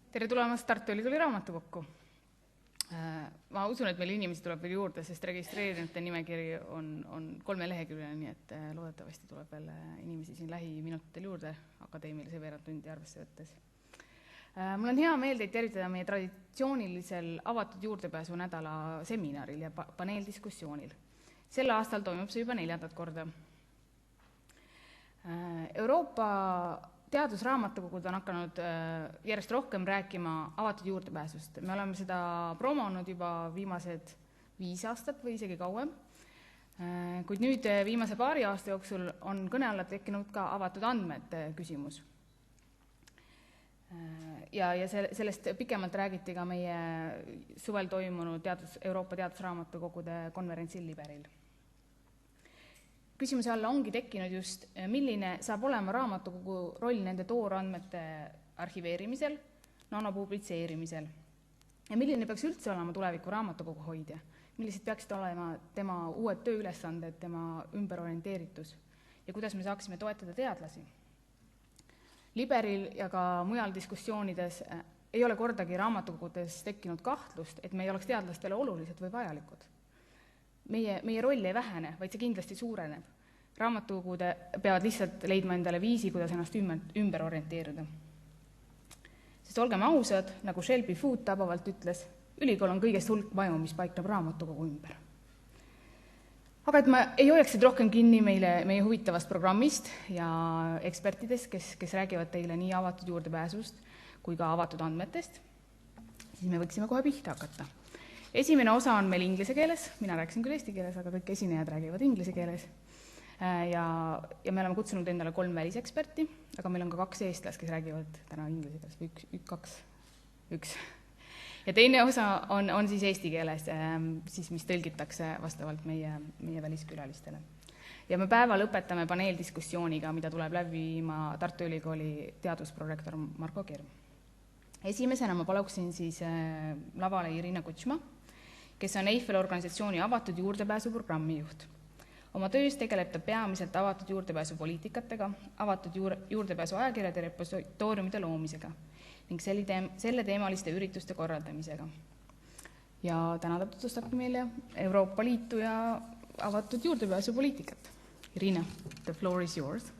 Tere tulemast Tartu Ülikooli raamatukokku. Ma usun, et meil inimesi tuleb veel juurde, sest registreerinute nimekiri on 3 leheküljeline, nii et loodetavasti tuleb veel inimesi siin lähiminutitel juurde akadeemilise veerandtundi arvesse võttes. Mul on hea meel teid tervitada meie traditsioonilisel avatud juurdepääsu nädala seminaril ja paneeldiskussioonil. Sel aastal toimub see juba 4. korda. Euroopa teadusraamatukogud on hakanud järjest rohkem rääkima avatud juurdepääsust. Me oleme seda promonud juba viimased 5 aastat või isegi kauem, kuid nüüd viimase paari aasta jooksul on kõne alla tekkinud ka avatud andmed küsimus. Ja sellest pikemalt räägiti ka meie suvel toimunud Euroopa teadusraamatukogude konverentsil Liberil. Küsimuse alla ongi tekkinud just, milline saab olema raamatukogu roll nende toorandmete arhiveerimisel, nanopublitseerimisel ja milline peaks üldse olema tuleviku raamatukogu hoidja, millised peaksid olema tema uued tööülesanded, tema ümberorienteeritus ja kuidas me saaksime toetada teadlasi. Liberil ja ka mujal diskussioonides ei ole kordagi raamatukogudes tekkinud kahtlust, et me ei oleks teadlastele olulised või vajalikud. Meie roll ei vähene, vaid see kindlasti suureneb. Raamatukogud peavad lihtsalt leidma endale viisi, kuidas ennast ümber orienteeruda. Sest olgem ausad, nagu Shelby Food tabavalt ütles, ülikool on kõigest hulk maju, mis paikneb raamatukogu ümber. Aga et ma ei hoiaksid rohkem kinni meie huvitavast programmist ja ekspertidest, kes räägivad teile nii avatud juurdepääsust kui ka avatud andmetest, siis me võiksime kohe pihta hakata. Esimene osa on meil inglise keeles, mina rääkisin küll eesti keeles, aga kõik esinejad räägivad inglise keeles. Ja me oleme kutsunud endale 3 väliseksperti, aga meil on ka 2 eestlast, kes räägivad täna inglise keeles, või 1. Ja teine osa on siis eesti keeles, siis mis tõlgitakse vastavalt meie väliskülalistele. Ja me päeva lõpetame paneeldiskussiooniga, mida tuleb läbima Tartu Ülikooli teadusprorektor Marko Kerm. Esimesena ma paluksin siis lavale Irina Kutšma, kes on Eiffel organisatsiooni avatud juurdepääsu programmi juht. Oma töös tegeleb ta peamiselt avatud juurdepääsu poliitikatega, avatud juurdepääsu ajakirjade repositooriumide loomisega ning selle teemaliste ürituste korraldamisega. Ja täna ta tutvustabki meile Euroopa Liitu ja avatud juurdepääsu poliitikat. Irina, the floor is yours.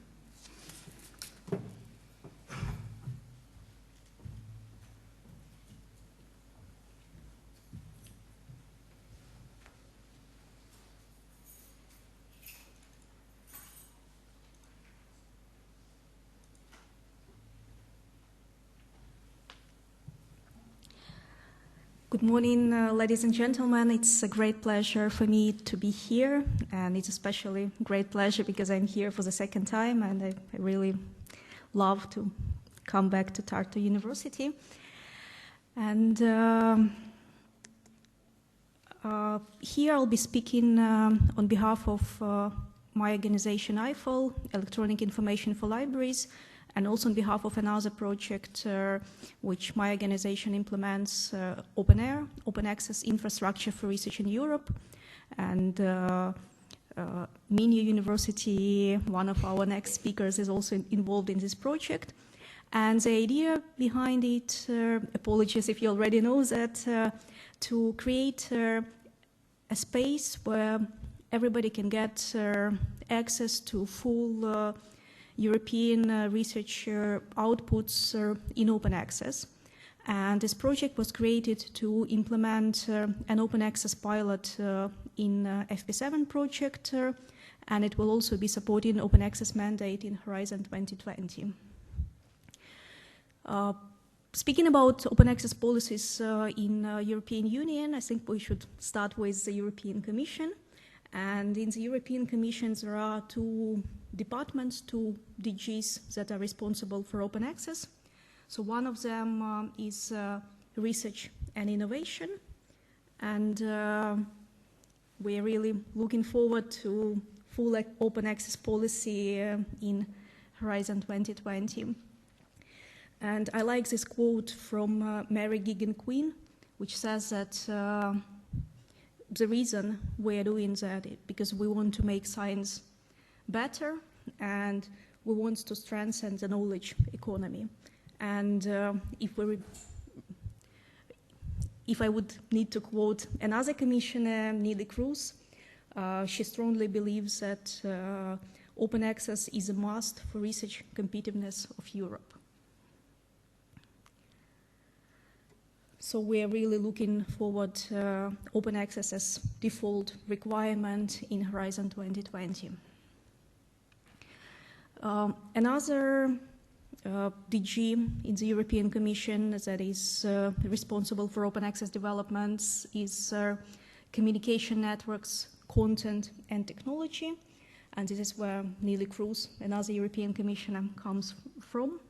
Good morning, ladies and gentlemen. It's a great pleasure for me to be here, and it's especially a great pleasure because I'm here for the 2nd time, and I really love to come back to Tartu University. And here I'll be speaking on behalf of my organization IFL, Electronic Information for Libraries, and also on behalf of another project which my organization implements, Openness, Open Access Infrastructure for Research in Europe. And Minju University, one of our next speakers, is also involved in this project. And the idea behind it, apologies if you already know that, to create a space where everybody can get access to full European research outputs in open access. And this project was created to implement an open access pilot in FP7 project, and it will also be supporting open access mandate in Horizon 2020. Speaking about open access policies in European Union, I think we should start with the European Commission. And in the European Commission, there are 2 departments, 2 DGs that are responsible for open access. So one of them is research and innovation, and we're really looking forward to full open access policy in Horizon 2020. And I like this quote from Mary Gigan-Quinn, which says that the reason we're doing that is because we want to make science better and we want to strengthen the knowledge economy. And if we if I would need to quote another commissioner, Neelie Kroes, she strongly believes that open access is a must for research competitiveness of Europe. So we are really looking forward to open access as default requirement in Horizon 2020. Another DG in the European Commission that is responsible for open access developments is communication networks, content and technology. And this is where Neelie Kroes, another European Commissioner, comes from.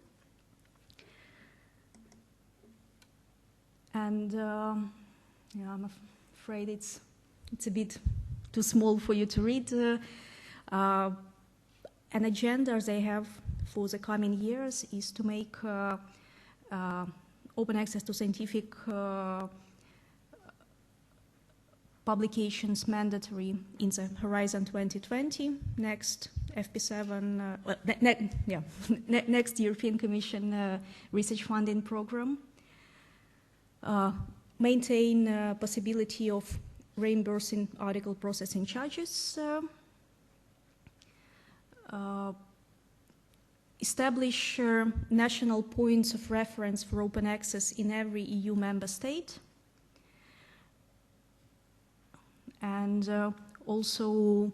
And yeah, I'm afraid it's a bit too small for you to read. An agenda they have for the coming years is to make open access to scientific publications mandatory in the Horizon 2020, next FP7, next European Commission research funding program. Maintain possibility of reimbursing article processing charges. Establish national points of reference for open access in every EU member state, and also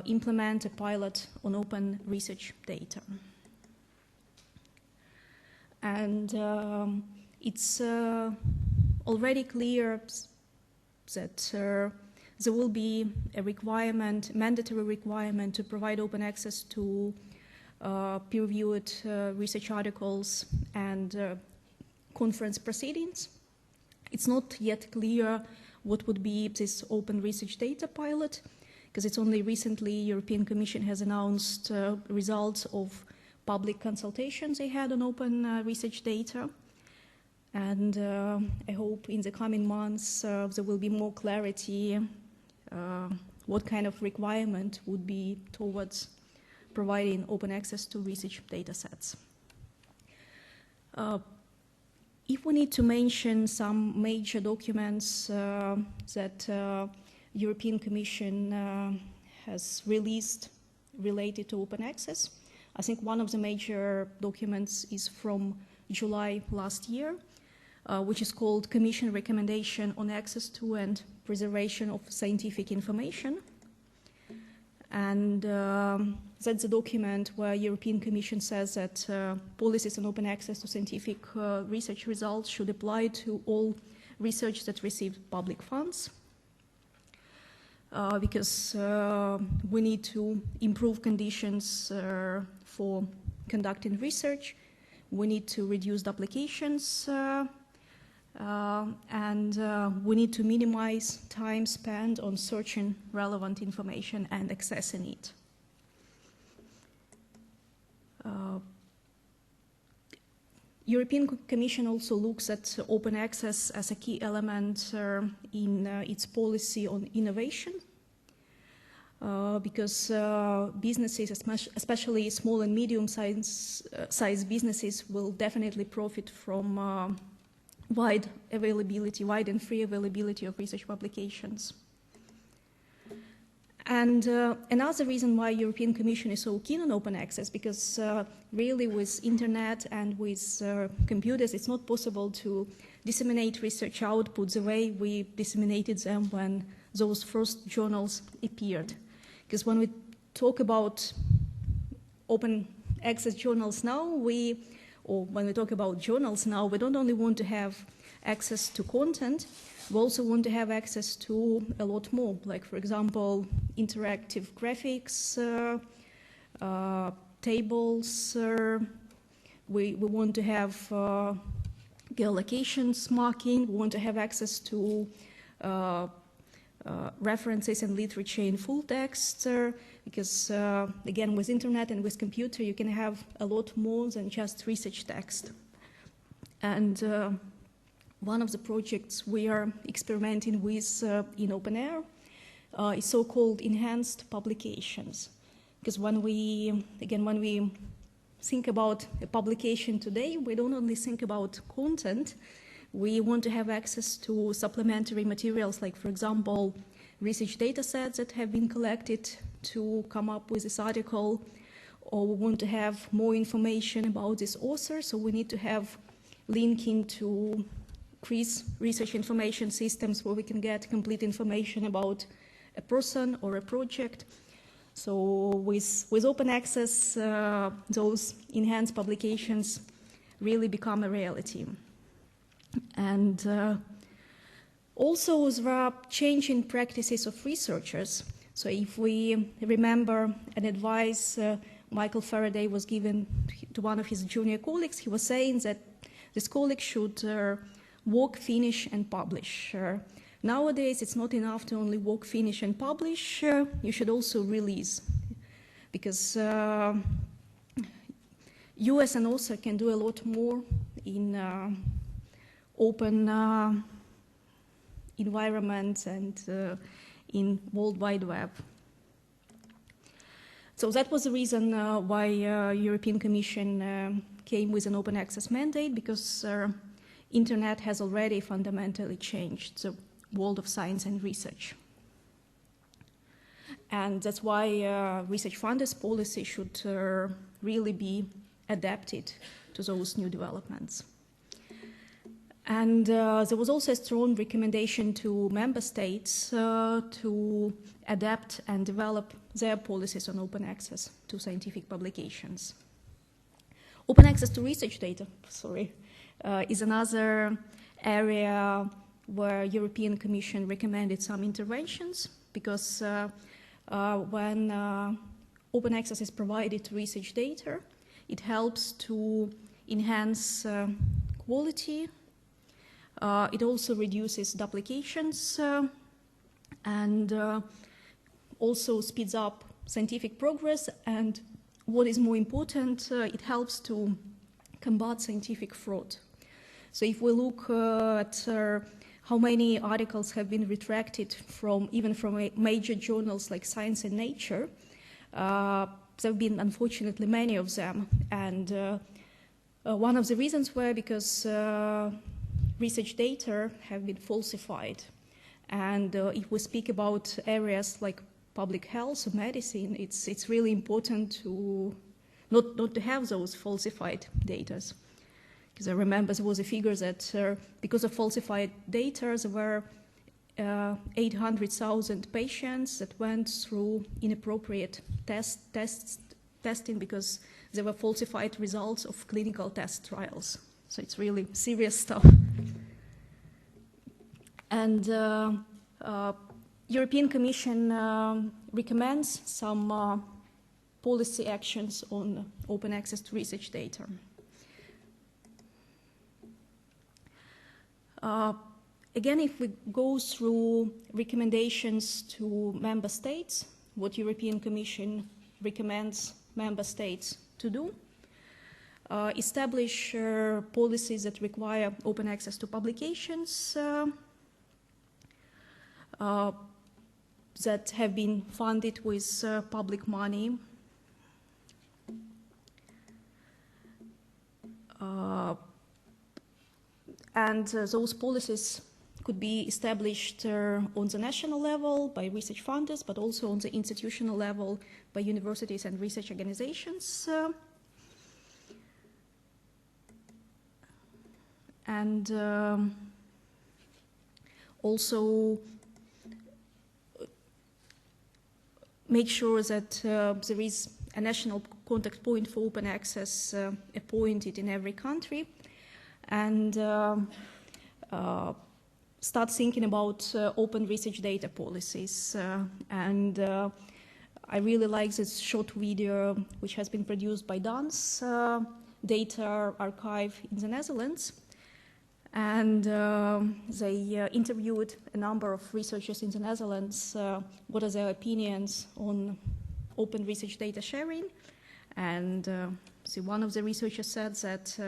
implement a pilot on open research data. And it's already clear that there will be a requirement, mandatory requirement, to provide open access to peer-reviewed research articles and conference proceedings. It's not yet clear what would be this open research data pilot, because it's only recently European Commission has announced results of public consultations they had on open research data. And I hope in the coming months there will be more clarity what kind of requirement would be towards providing open access to research data sets. If we need to mention some major documents that European Commission has released related to open access, I think one of the major documents is from July last year, which is called Commission Recommendation on Access to and Preservation of Scientific Information. And that's a document where European Commission says that policies on open access to scientific research results should apply to all research that receives public funds, because we need to improve conditions for conducting research. We need to reduce duplications, and we need to minimize time spent on searching relevant information and accessing it. European Commission also looks at open access as a key element in its policy on innovation, because businesses, especially small and medium-sized businesses, will definitely profit from wide and free availability of research publications. And another reason why European Commission is so keen on open access, because really with internet and with computers, it's not possible to disseminate research outputs the way we disseminated them when those first journals appeared. Because when we talk about open access journals now, when we talk about journals now, we don't only want to have access to content, we also want to have access to a lot more, like, for example, interactive graphics, tables. We want to have geolocations marking. We want to have access to references and literature in full text, because again, with internet and with computer, you can have a lot more than just research text. And one of the projects we are experimenting with in open air is so-called enhanced publications. Because when we think about a publication today, we don't only think about content, We want to have access to supplementary materials, like, for example, research data sets that have been collected to come up with this article, or we want to have more information about this author, so we need to have linking to research information systems where we can get complete information about a person or a project. So with open access, those enhanced publications really become a reality. And also there are changing practices of researchers. So if we remember an advice Michael Faraday was given to one of his junior colleagues, he was saying that this colleague should work, finish, and publish. Nowadays, it's not enough to only work, finish, and publish. You should also release, because you as an author can do a lot more in open environments and in World Wide Web. So that was the reason why European Commission came with an open access mandate, because Internet has already fundamentally changed the world of science and research. And that's why research funders' policy should really be adapted to those new developments. And there was also a strong recommendation to member states to adapt and develop their policies on open access to scientific publications. Open access to research data, is another area where European Commission recommended some interventions, because when open access is provided to research data, it helps to enhance quality. It also reduces duplications and also speeds up scientific progress, and what is more important, it helps to combat scientific fraud. So if we look at how many articles have been retracted even from major journals like Science and Nature, there have been unfortunately many of them, and one of the reasons were because research data have been falsified. And if we speak about areas like public health or medicine, it's really important to not to have those falsified data. Because I remember there was a figure that because of falsified data, there were 800,000 patients that went through inappropriate testing because there were falsified results of clinical test trials. So it's really serious stuff. And European Commission recommends some policy actions on open access to research data. Again, if we go through recommendations to member states, what European Commission recommends member states to do, establish policies that require open access to publications that have been funded with public money. And those policies could be established on the national level by research funders, but also on the institutional level by universities and research organizations. And also make sure that there is a national contact point for open access appointed in every country, and start thinking about open research data policies. I really like this short video which has been produced by DANS, Data Archive in the Netherlands. And they interviewed a number of researchers in the Netherlands, what are their opinions on open research data sharing. And so one of the researchers said that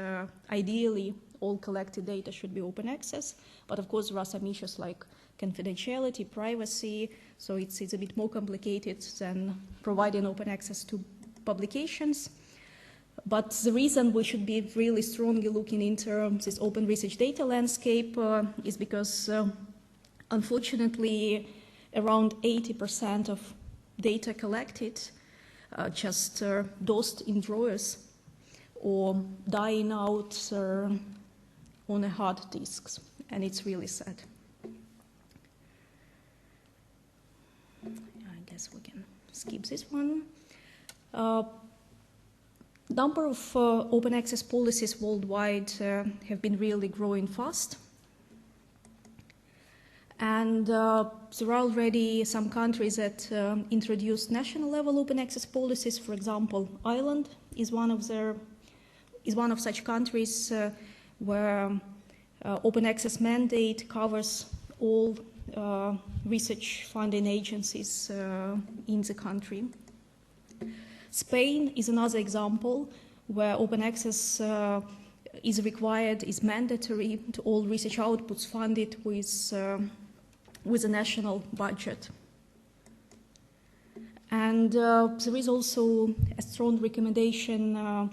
ideally all collected data should be open access, but of course there are some issues like confidentiality, privacy, so it's a bit more complicated than providing open access to publications. But the reason we should be really strongly looking into this open research data landscape is because, unfortunately, around 80% of data collected just dosed in drawers or dying out on the hard disks, and it's really sad. I guess we can skip this one. Number of open access policies worldwide have been really growing fast. And there are already some countries that introduced national level open access policies. For example, Ireland is one of such countries where open access mandate covers all research funding agencies in the country. Spain is another example where open access is required, is mandatory to all research outputs funded with a national budget. And there is also a strong recommendation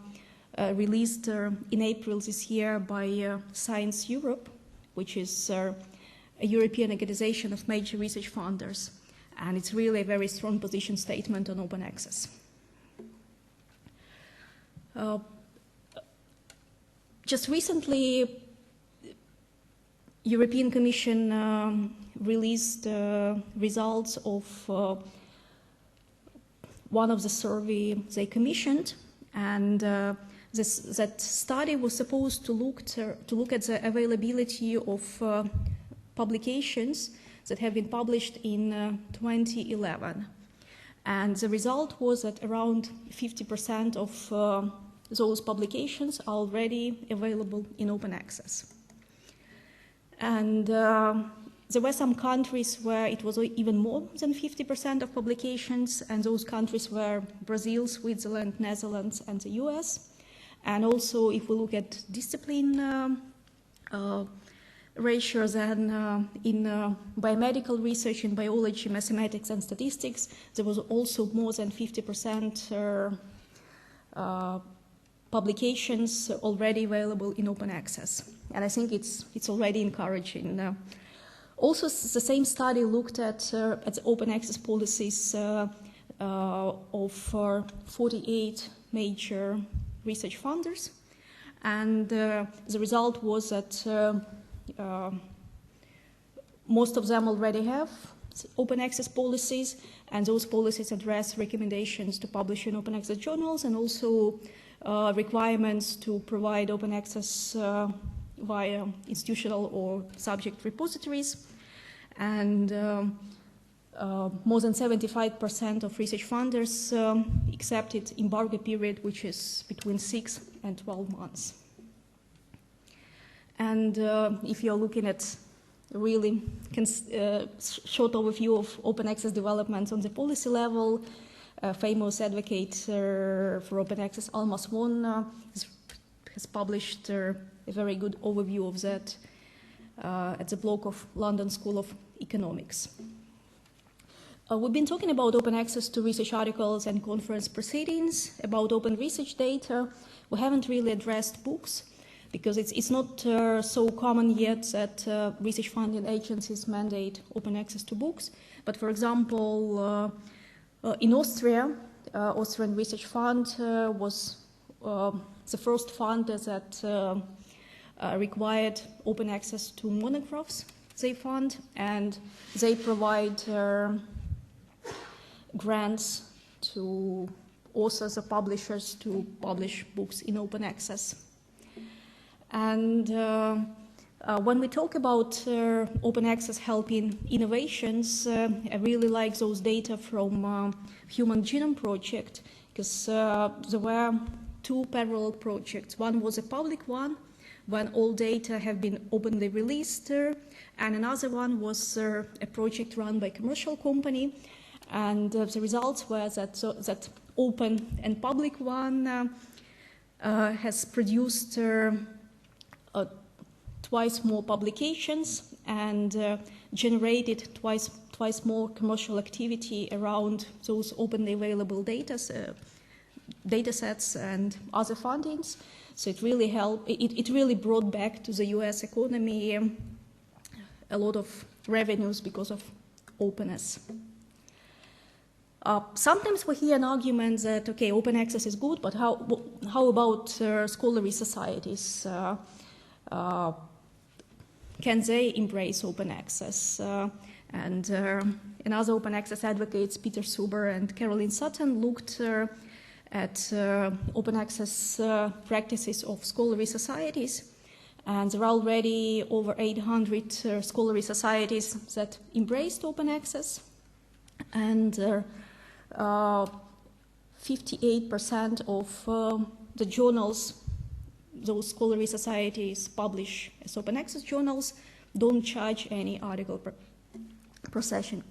released in April this year by Science Europe, which is a European organization of major research funders. And it's really a very strong position statement on open access. Just recently, European Commission released results of one of the survey they commissioned, and that study was supposed to look at the availability of publications that have been published in 2011. And the result was that around 50% of those publications are already available in open access. And there were some countries where it was even more than 50% of publications, and those countries were Brazil, Switzerland, Netherlands, and the US. And also, if we look at discipline ratios, and in biomedical research, in biology, mathematics, and statistics, there was also more than 50% publications already available in open access. And I think it's already encouraging. Also, the same study looked at the open access policies of 48 major research funders, and the result was that most of them already have open access policies, and those policies address recommendations to publish in open access journals, and also requirements to provide open access via institutional or subject repositories. And more than 75% of research funders accepted embargo period, which is between 6 and 12 months. And if you're looking at a really short overview of open access developments on the policy level, a famous advocate for open access, Alma Swan, has published a very good overview of that at the blog of London School of Economics. We've been talking about open access to research articles and conference proceedings, about open research data. We haven't really addressed books, because it's not so common yet that research funding agencies mandate open access to books. But for example, in Austria, Austrian Research Fund was the first fund that required open access to monographs they fund, and they provide grants to authors or publishers to publish books in open access. And when we talk about open access helping innovations, I really like those data from Human Genome Project, because there were two parallel projects. One was a public one, when all data have been openly released, and another one was a project run by a commercial company. And the results were that open and public one has produced twice more publications and generated twice more commercial activity around those openly available data, data sets and other fundings. So it really helped, it really brought back to the US economy a lot of revenues because of openness. Sometimes we hear an argument that, okay, open access is good, but how about scholarly societies? Can they embrace open access? And another open access advocates, Peter Suber and Caroline Sutton, looked at open access practices of scholarly societies. And there are already over 800 scholarly societies that embraced open access. And 58% of the journals those scholarly societies publish as open access journals don't charge any article processing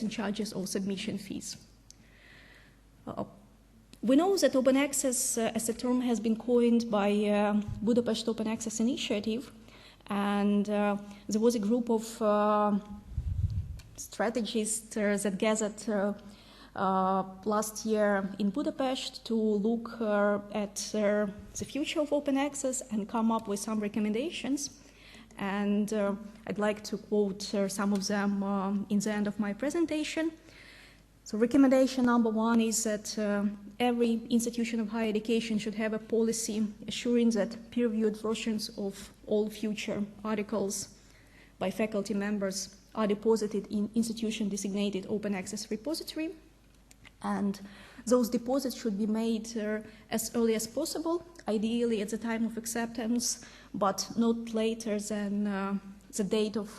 charges or submission fees. We know that open access as a term has been coined by Budapest Open Access Initiative, and there was a group of strategists that gathered last year in Budapest to look at the future of open access and come up with some recommendations. And I'd like to quote some of them in the end of my presentation. So recommendation number one is that every institution of higher education should have a policy assuring that peer-reviewed versions of all future articles by faculty members are deposited in institution-designated open access repository. And those deposits should be made as early as possible, ideally at the time of acceptance, but not later than the date of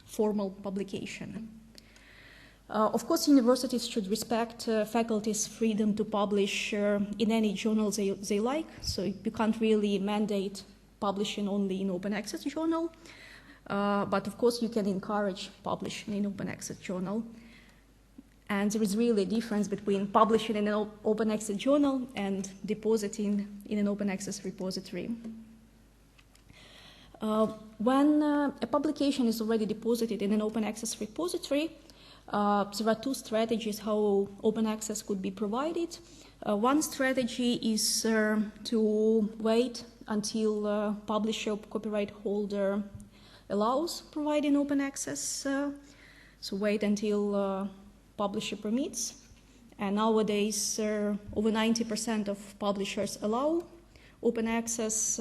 formal publication. Of course, universities should respect faculty's freedom to publish in any journal they like, so you can't really mandate publishing only in open access journal, but of course you can encourage publishing in open access journal. And there is really a difference between publishing in an open access journal and depositing in an open access repository. When a publication is already deposited in an open access repository, there are two strategies how open access could be provided. One strategy is to wait until publisher or copyright holder allows providing open access. So wait until publisher permits, and nowadays over 90% of publishers allow open access,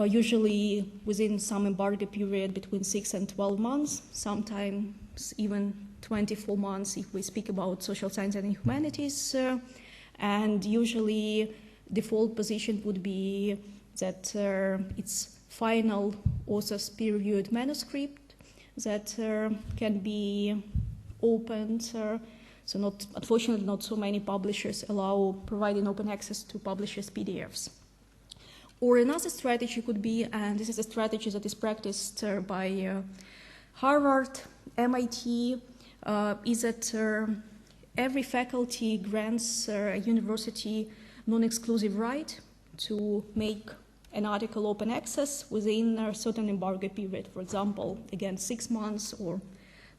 usually within some embargo period between 6 and 12 months, sometimes even 24 months if we speak about social science and humanities, and usually default position would be that it's final author's peer-reviewed manuscript that can be opened, so unfortunately not so many publishers allow providing open access to publishers' PDFs. Or another strategy could be, and this is a strategy that is practiced by Harvard, MIT, is that every faculty grants a university non-exclusive right to make an article open access within a certain embargo period, for example, again 6 months or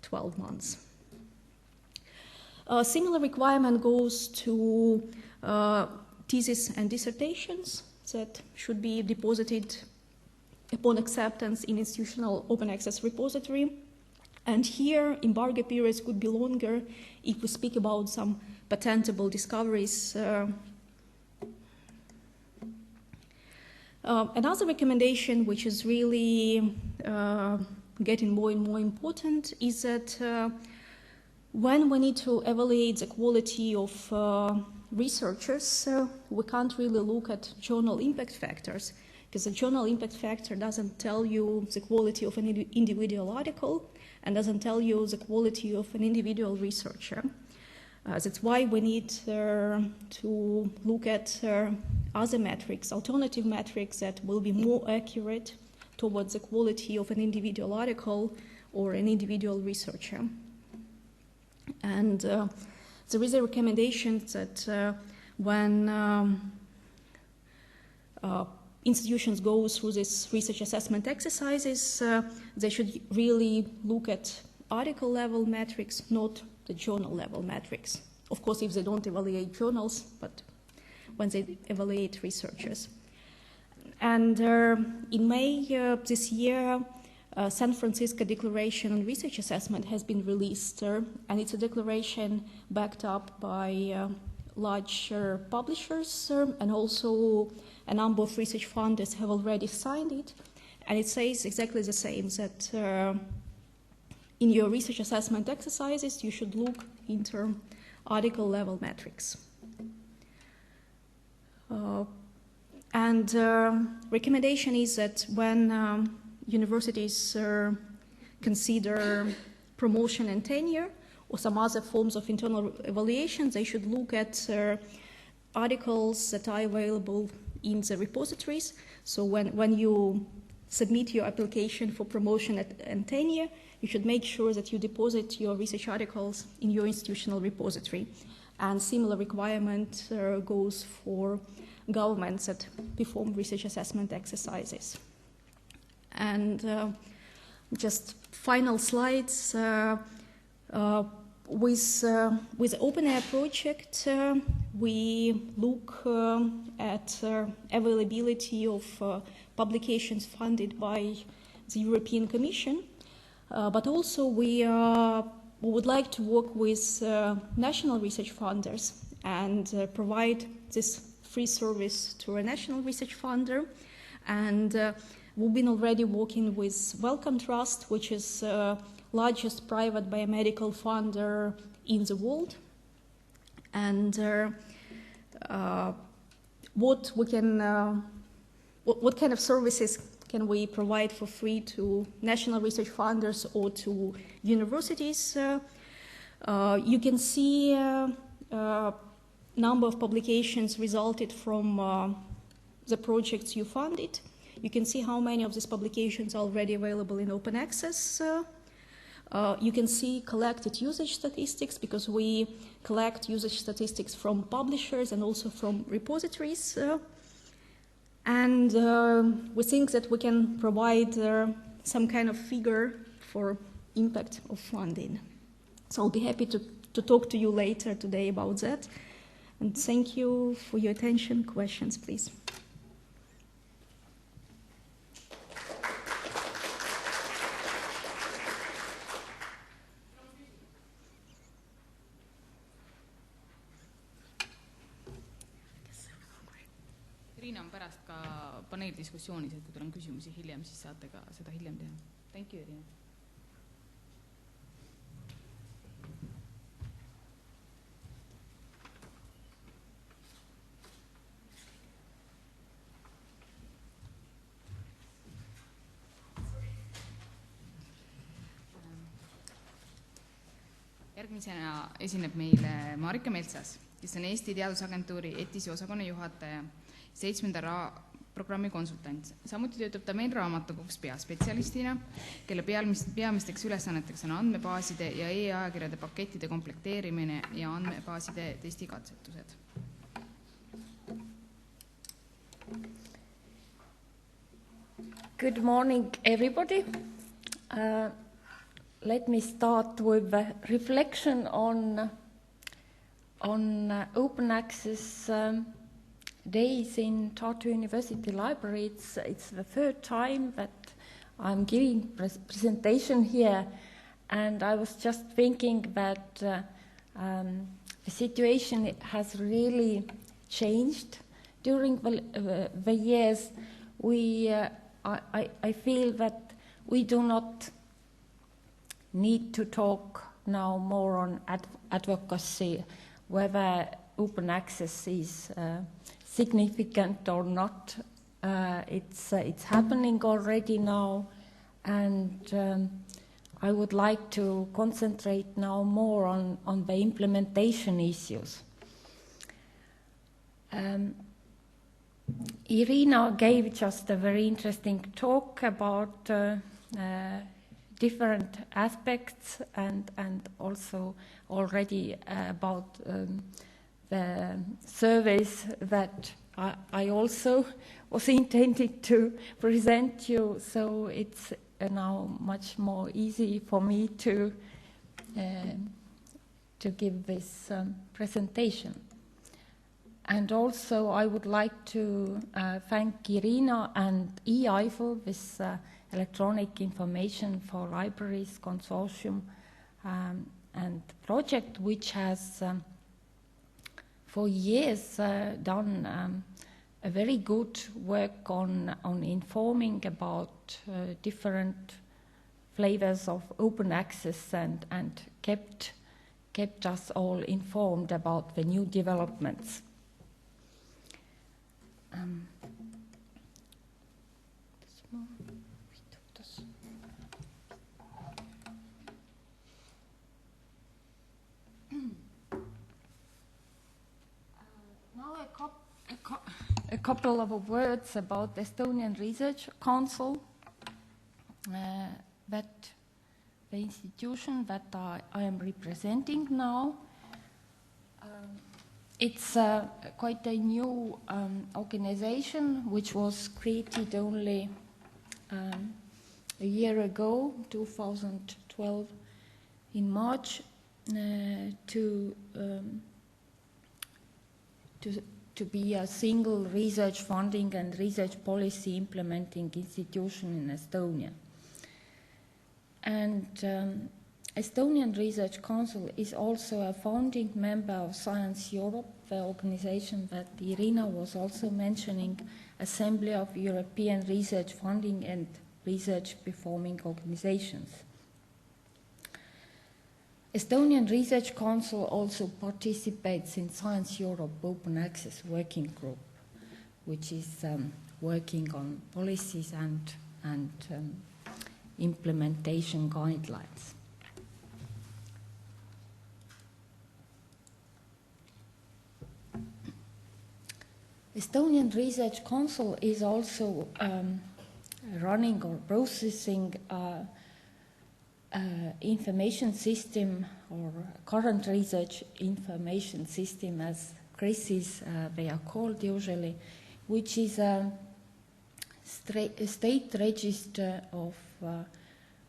12 months. A similar requirement goes to theses and dissertations that should be deposited upon acceptance in institutional open access repository. And here, embargo periods could be longer if we speak about some patentable discoveries. Another recommendation, which is really getting more and more important, is that when we need to evaluate the quality of researchers, we can't really look at journal impact factors, because the journal impact factor doesn't tell you the quality of an individual article and doesn't tell you the quality of an individual researcher. That's why we need to look at other metrics, alternative metrics that will be more accurate towards the quality of an individual article or an individual researcher. And there is a recommendation that when institutions go through these research assessment exercises, they should really look at article level metrics, not the journal level metrics. of course, if they don't evaluate journals, but when they evaluate researchers. And in May this year, San Francisco Declaration on Research Assessment has been released, and it's a declaration backed up by large publishers, and also a number of research funders have already signed it. And it says exactly the same, that in your research assessment exercises, you should look into article level metrics. And recommendation is that when universities consider promotion and tenure or some other forms of internal evaluation, they should look at articles that are available in the repositories. So when you submit your application for promotion and tenure, you should make sure that you deposit your research articles in your institutional repository. And similar requirement goes for governments that perform research assessment exercises. And just final slides. With the Open Air project, we look at availability of publications funded by the European Commission, but also we would like to work with national research funders and provide this free service to a national research funder. And we've been already working with Wellcome Trust, which is the largest private biomedical funder in the world. And what kind of services can we provide for free to national research funders or to universities? You can see number of publications resulted from the projects you funded. You can see how many of these publications are already available in open access. You can see collected usage statistics, because we collect usage statistics from publishers and also from repositories. And we think that we can provide some kind of figure for impact of funding. So I'll be happy to talk to you later today about that. And thank you for your attention. Questions, please. Riina on pärast ka paneeldiskussioonis, et kui teil on küsimusi hiljem, siis saate ka seda hiljem teha. Thank you, Riina. Järgmisena esineb meile Marika Metsas, kes on Eesti Teadusagentuuri ETIS-i osakonna juhataja, 7. programmi konsultant. Samuti töötab ta meil raamatukogus peaspetsialistina, kelle peamisteks ülesanneteks on andmebaaside ja e-ajakirjade pakettide komplekteerimine ja andmebaaside testikatsetused. Good morning, everybody. Let me start with a reflection on open access days in Tartu University Library. It's the third time that I'm giving presentation here, and I was just thinking that the situation has really changed during the years. I feel that we do not need to talk now more on advocacy, whether open access is significant or not. It's happening already now, and I would like to concentrate now more on the implementation issues. Irina gave just a very interesting talk about different aspects and also already about the surveys that I also was intended to present you, so it's now much more easy for me to to give this presentation. And also I would like to thank Irina and EIFO, this Electronic Information for Libraries Consortium and project, which has for years done a very good work on informing about different flavors of open access and kept us all informed about the new developments. Now a couple of words about the Estonian Research Council, that the institution that I am representing now. It's quite a new organization which was created only a year ago, 2012, in March, to be a single research funding and research policy implementing institution in Estonia. And Estonian Research Council is also a founding member of Science Europe, the organization that Irina was also mentioning, Assembly of European Research Funding and Research Performing Organizations. Estonian Research Council also participates in Science Europe Open Access Working Group, which is working on policies and implementation guidelines. Estonian Research Council is also running or processing information system, or current research information system, as CRISIS they are called usually, which is a state register of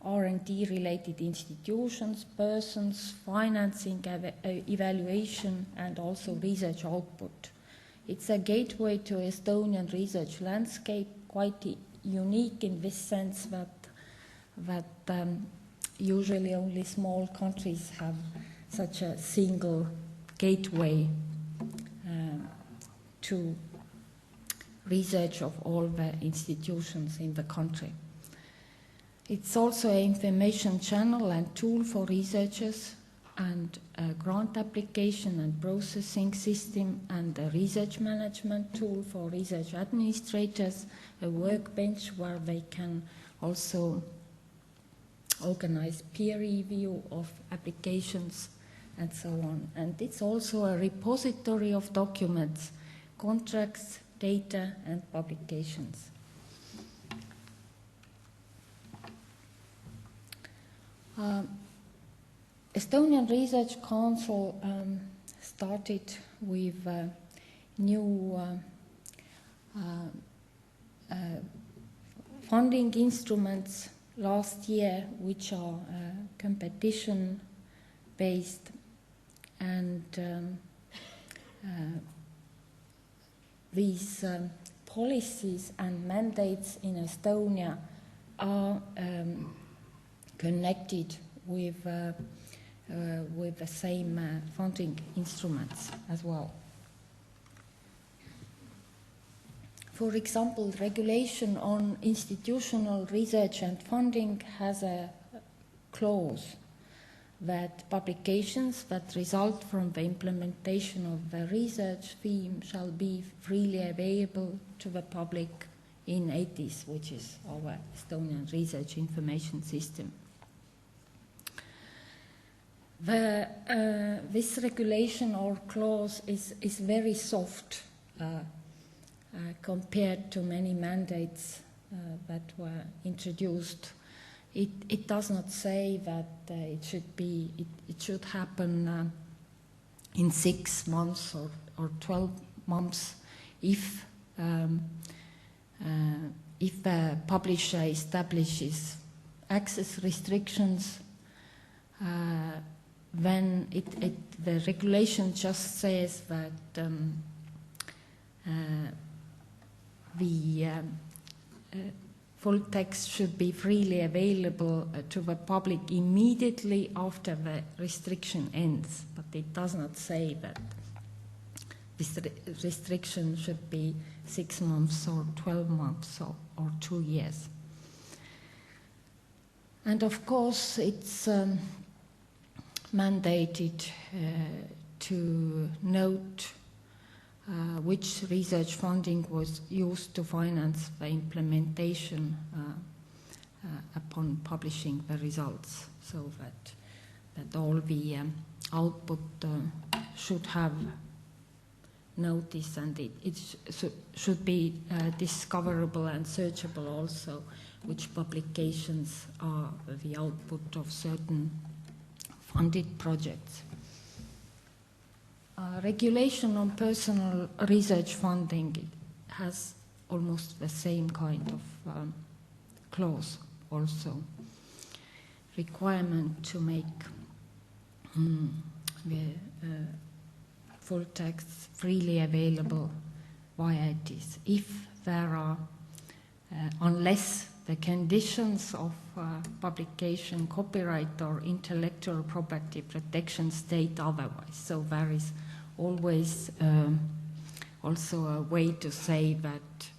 R&D related institutions, persons, financing, evaluation, and also research output. It's a gateway to Estonian research landscape, quite unique in this sense that usually only small countries have such a single gateway to research of all the institutions in the country. It's also an information channel and tool for researchers, and a grant application and processing system, and a research management tool for research administrators, a workbench where they can also organize peer review of applications and so on. And it's also a repository of documents, contracts, data, and publications. Estonian Research Council started with new funding instruments last year, which are competition-based, and these policies and mandates in Estonia are connected with the same funding instruments as well. For example, regulation on institutional research and funding has a clause that publications that result from the implementation of the research theme shall be freely available to the public in ETIS, which is our Estonian Research Information System. This regulation or clause is very soft compared to many mandates that were introduced. It does not say that it should happen in 6 months or 12 months if a publisher establishes access restrictions when the regulation just says that the full text should be freely available to the public immediately after the restriction ends, but it does not say that this restriction should be 6 months or 12 months or 2 years. And of course, it's mandated to note which research funding was used to finance the implementation upon publishing the results, so that all the output should have notice, and it should be discoverable and searchable also, which publications are the output of certain funded projects. Regulation on personal research funding has almost the same kind of clause also. Requirement to make the full texts freely available via EDIS if there are, unless the conditions of publication, copyright or intellectual property protection state otherwise. So there is always also a way to say that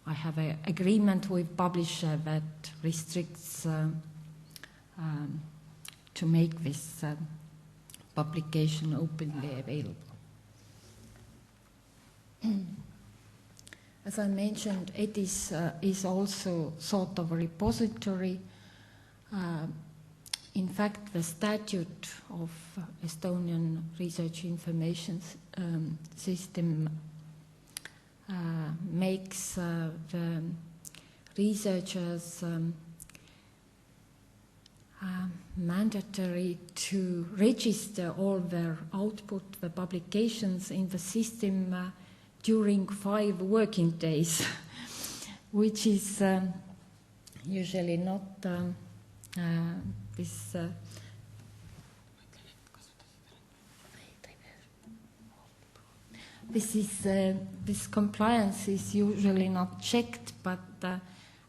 I have an agreement with publisher that restricts to make this publication openly available. As I mentioned, EDIS is also sort of a repository. In fact, the statute of Estonian Research Information System makes the researchers mandatory to register all their output, the publications in the system during 5 working days, which is usually not this. This compliance is usually not checked, but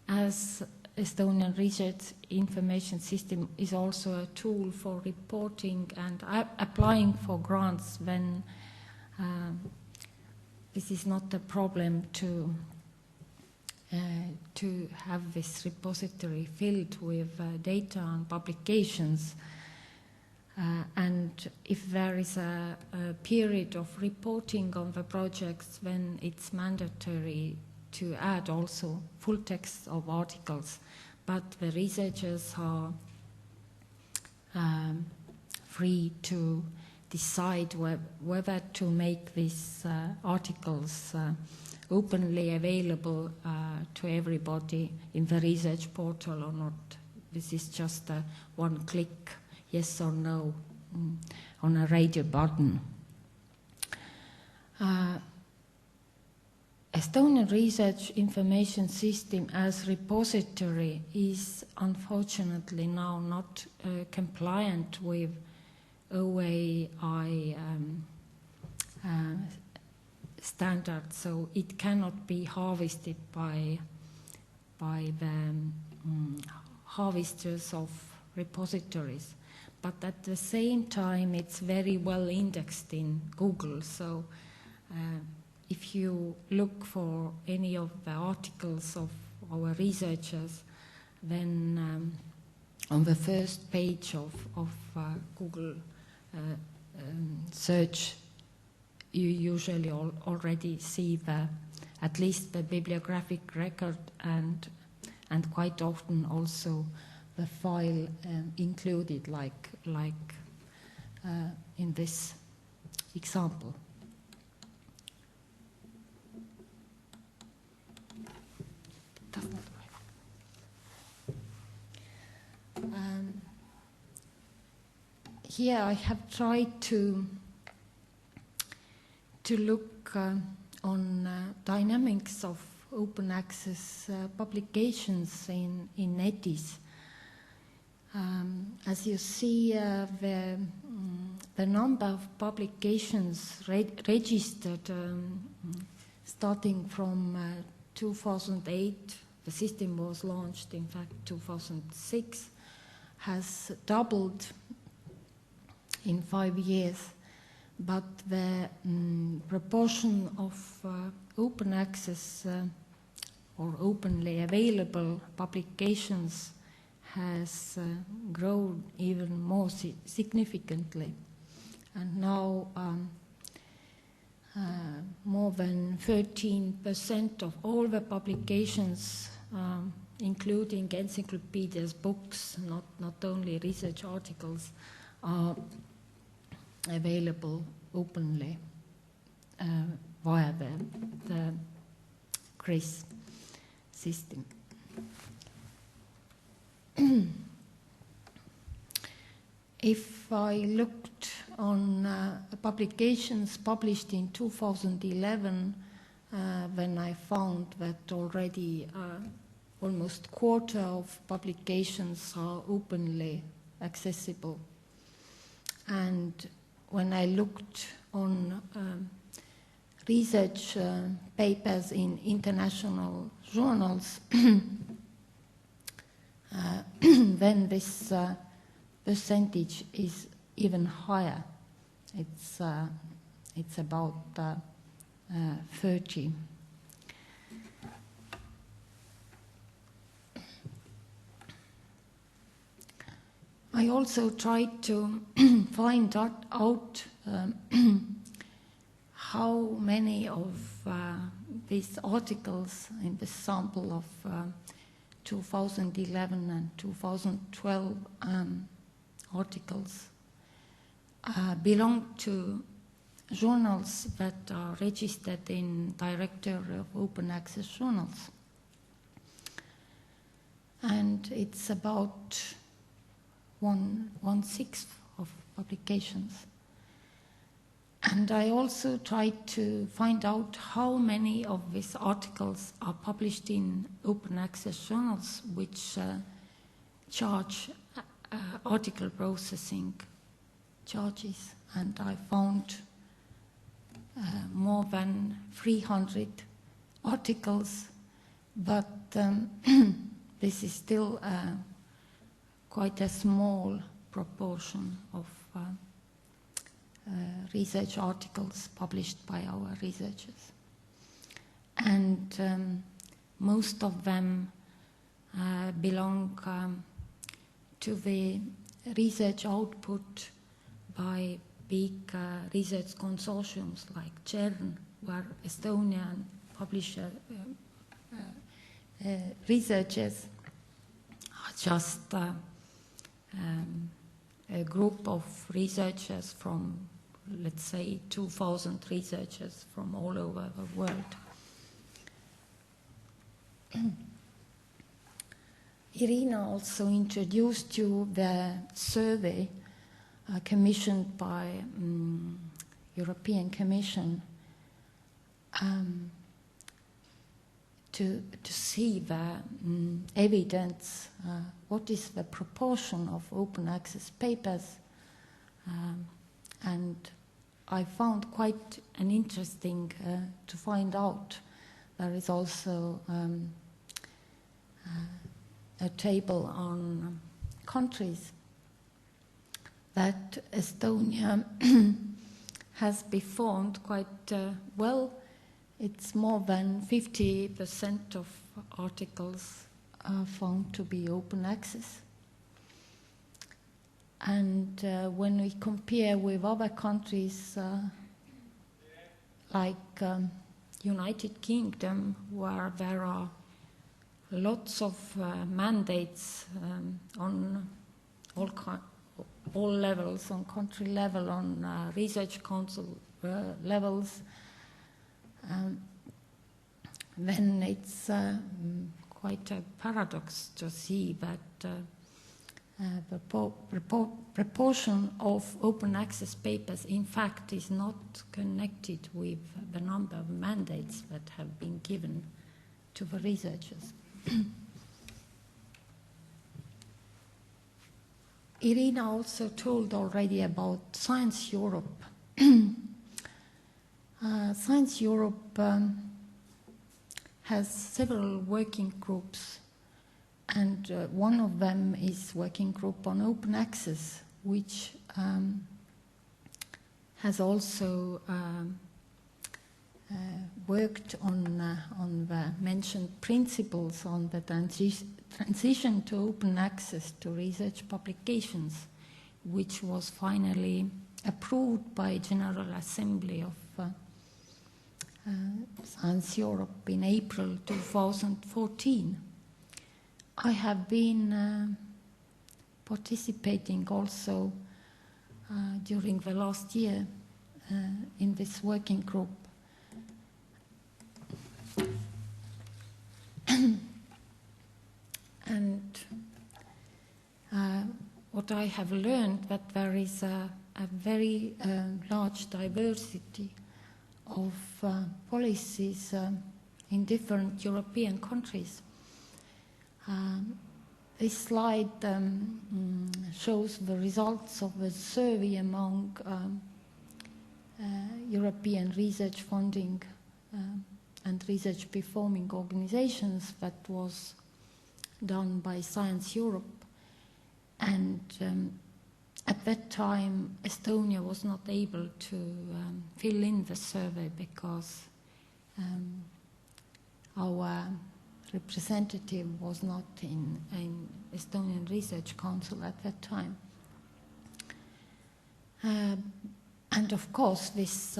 as Estonian Research Information System is also a tool for reporting and applying for grants, when this is not a problem to have this repository filled with data and publications. And if there is a period of reporting on the projects, then it's mandatory to add also full text of articles. But the researchers are free to decide whether to make these articles openly available to everybody in the research portal or not. This is just a one-click yes or no on a radio button. Estonian Research Information System as repository is unfortunately now not compliant with OAI standards, so it cannot be harvested by the harvesters of repositories. But at the same time, it's very well indexed in Google. So if you look for any of the articles of our researchers, then on the first page of Google search, you usually already see at least the bibliographic record and quite often also the file included, like in this example. Does not work. Here I have tried to look on dynamics of open access publications in EDIS. As you see, the number of publications registered starting from 2008, the system was launched in fact 2006, has doubled in 5 years, but the proportion of open access or openly available publications has grown even more significantly. And now more than 13% of all the publications, including encyclopedias, books, not only research articles, are available openly via the GRIS system. If I looked on publications published in 2011, then I found that already almost a quarter of publications are openly accessible. And when I looked on research papers in international journals, then this percentage is even higher. It's about 30. I also tried to find out how many of these articles in the sample of 2011 and 2012 articles belong to journals that are registered in Directory of Open Access Journals. And it's about one-sixth of publications. And I also tried to find out how many of these articles are published in open access journals which charge article processing charges. And I found more than 300 articles, but this is still quite a small proportion of research articles published by our researchers. And most of them belong to the research output by big research consortiums like CERN, where Estonian publisher researchers are just a group of researchers from, let's say, 2,000 researchers from all over the world. Irina also introduced you the survey commissioned by European Commission to see the evidence, what is the proportion of open access papers, and I found quite an interesting to find out. There is also a table on countries that Estonia has performed quite well. It's more than 50% of articles are found to be open access. And when we compare with other countries like United Kingdom, where there are lots of mandates on all levels, on country level, on research council levels, then it's quite a paradox to see that the proportion of open access papers in fact is not connected with the number of mandates that have been given to the researchers. Irina also told already about Science Europe. Science Europe has several working groups, and one of them is working group on open access, which has also worked on the mentioned principles on the transition to open access to research publications, which was finally approved by General Assembly of Science Europe in April 2014. I have been participating also during the last year in this working group. And what I have learned, that there is a very large diversity of policies in different European countries. This slide shows the results of a survey among European research funding and research performing organizations that was done by Science Europe. And at that time, Estonia was not able to fill in the survey because our representative was not in Estonian Research Council at that time. And of course, this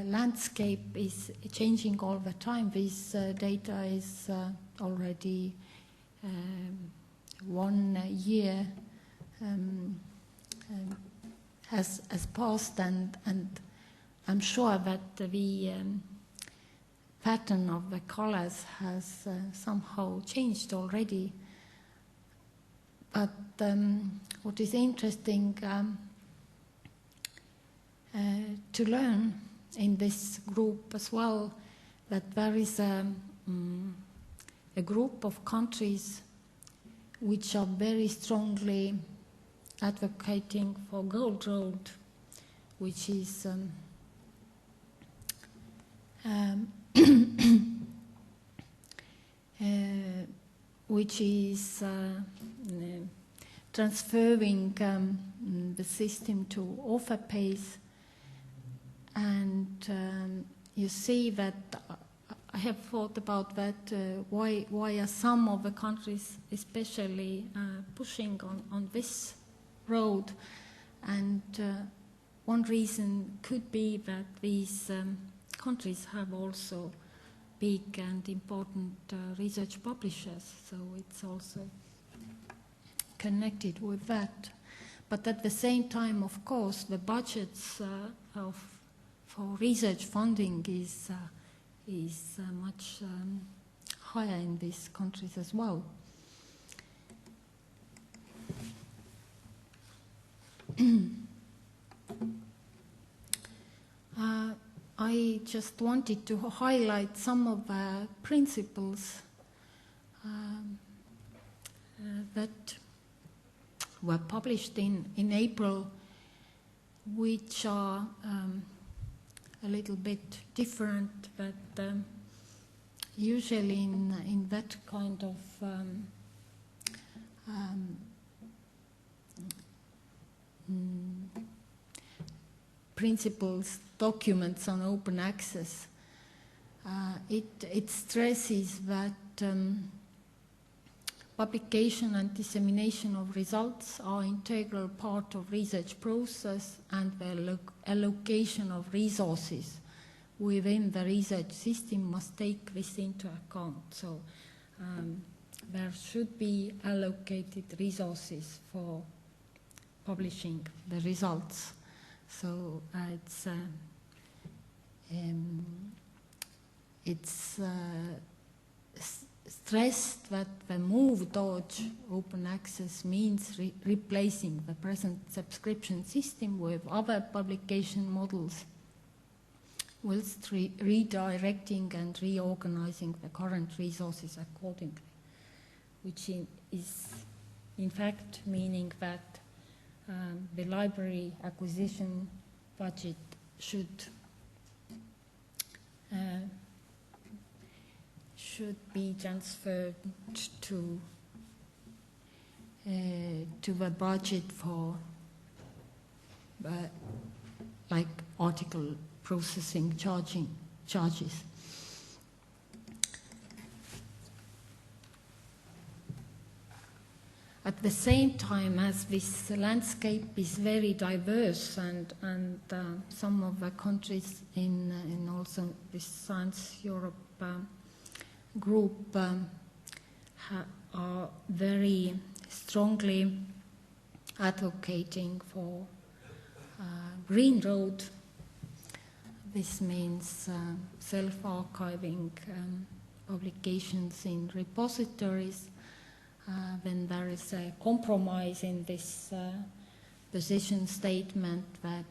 landscape is changing all the time. This data is already 1 year has passed, and I'm sure that the pattern of the colors has somehow changed already. But what is interesting to learn in this group as well, that there is a group of countries which are very strongly advocating for Gold Road, which is transferring the system to offer pays. And you see that I have thought about that, why are some of the countries especially pushing on this road? And one reason could be that these countries have also big and important research publishers, so it's also connected with that. But at the same time, of course, the budgets for research funding is much higher in these countries as well. I just wanted to highlight some of the principles that were published in April, which are a little bit different, but usually in that kind of principles, documents on open access, it stresses that publication and dissemination of results are an integral part of research process, and the allocation of resources within the research system must take this into account. So there should be allocated resources for publishing the results. So it's stressed that the move towards open access means replacing the present subscription system with other publication models, whilst redirecting and reorganizing the current resources accordingly, which is in fact meaning that the library acquisition budget should be transferred to the budget for like article processing charges. At the same time, as this landscape is very diverse, and some of the countries in also this Science Europe group are very strongly advocating for Green Road. This means self-archiving publications in repositories. Then there is a compromise in this position statement that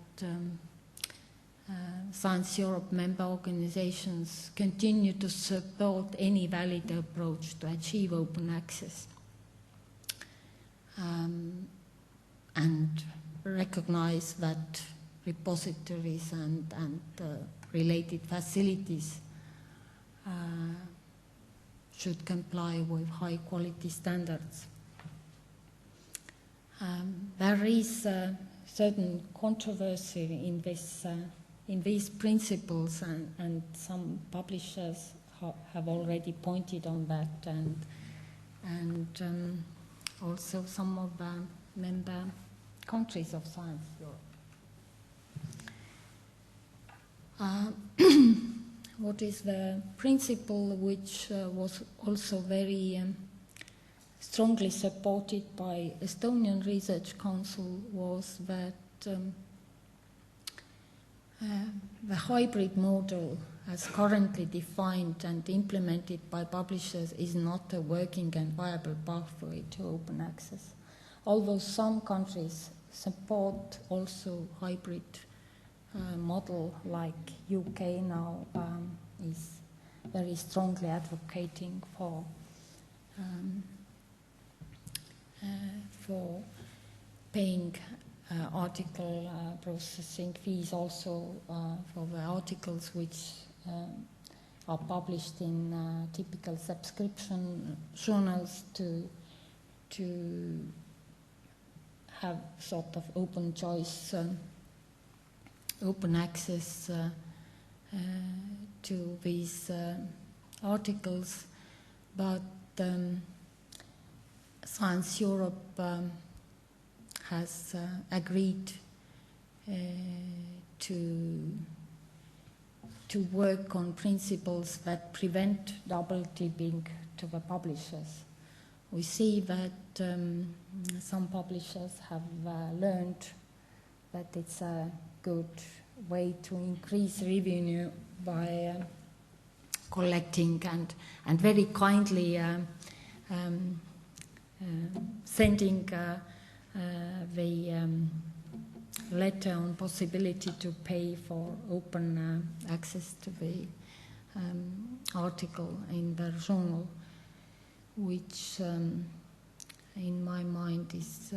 Science Europe member organizations continue to support any valid approach to achieve open access and recognize that repositories and related facilities should comply with high quality standards. There is a certain controversy in these principles, and some publishers have already pointed on that, and also some of the member countries of Science Europe. What is the principle which was also very strongly supported by Estonian Research Council was that the hybrid model as currently defined and implemented by publishers is not a working and viable pathway to open access. Although some countries support also hybrid model, like UK now is very strongly advocating for paying article processing fees also for the articles which are published in typical subscription journals to have sort of open choice, open access to these articles, but Science Europe has agreed to work on principles that prevent double dipping to the publishers. We see that some publishers have learned that it's a good way to increase revenue by collecting and very kindly sending the letter on possibility to pay for open access to the article in the journal, which in my mind is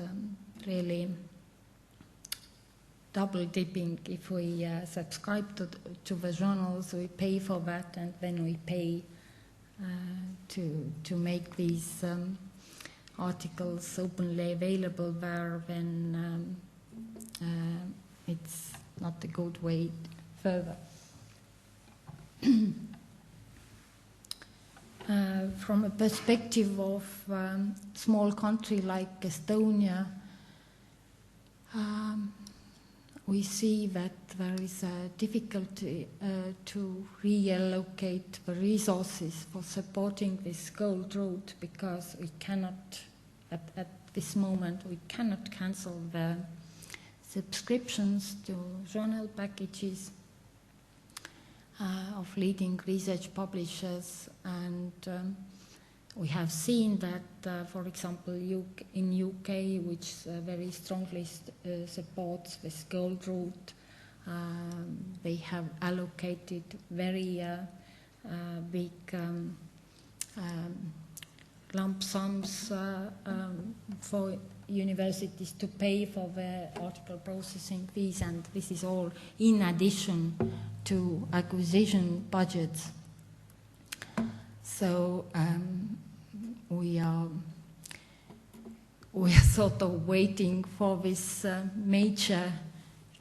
really double dipping. If we subscribe to the journals, we pay for that, and then we pay to make these articles openly available there, then it's not a good way further. From a perspective of small country like Estonia, we see that there is a difficulty to reallocate the resources for supporting this Gold Road, because we cannot, at this moment, we cannot cancel the subscriptions to journal packages of leading research publishers, and we have seen that, for example, in UK, which very strongly supports this Gold Route, they have allocated very big lump sums for universities to pay for the article processing fees, and this is all in addition to acquisition budgets. So we are sort of waiting for this major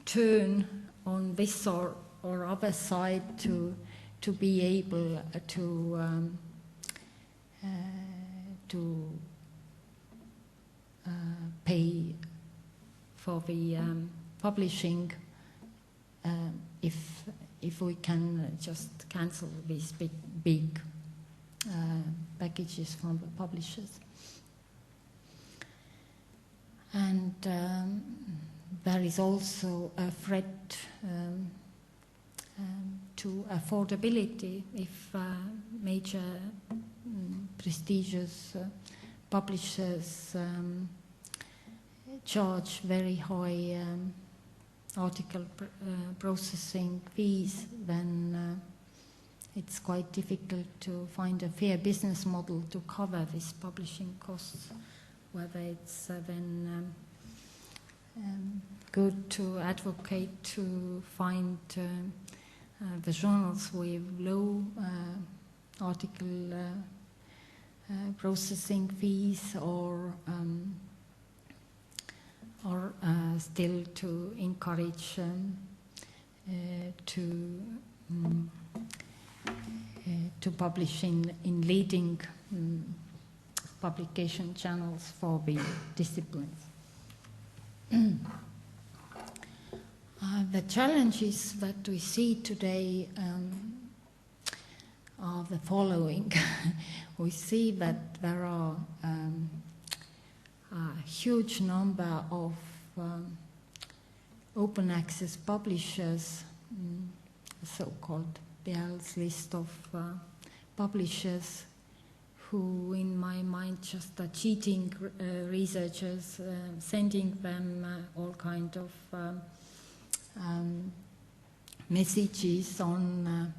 turn on this or other side to be able to pay for the publishing if we can just cancel these big packages from the publishers. And there is also a threat to affordability if major prestigious publishers charge very high article processing fees, then it's quite difficult to find a fair business model to cover these publishing costs, whether it's then good to advocate to find the journals with low article processing fees, or still to encourage to publish in leading publication channels for the disciplines. The challenges that we see today are the following. We see that there are a huge number of open access publishers, so-called BL's list of publishers, who in my mind just are cheating researchers, sending them all kind of messages on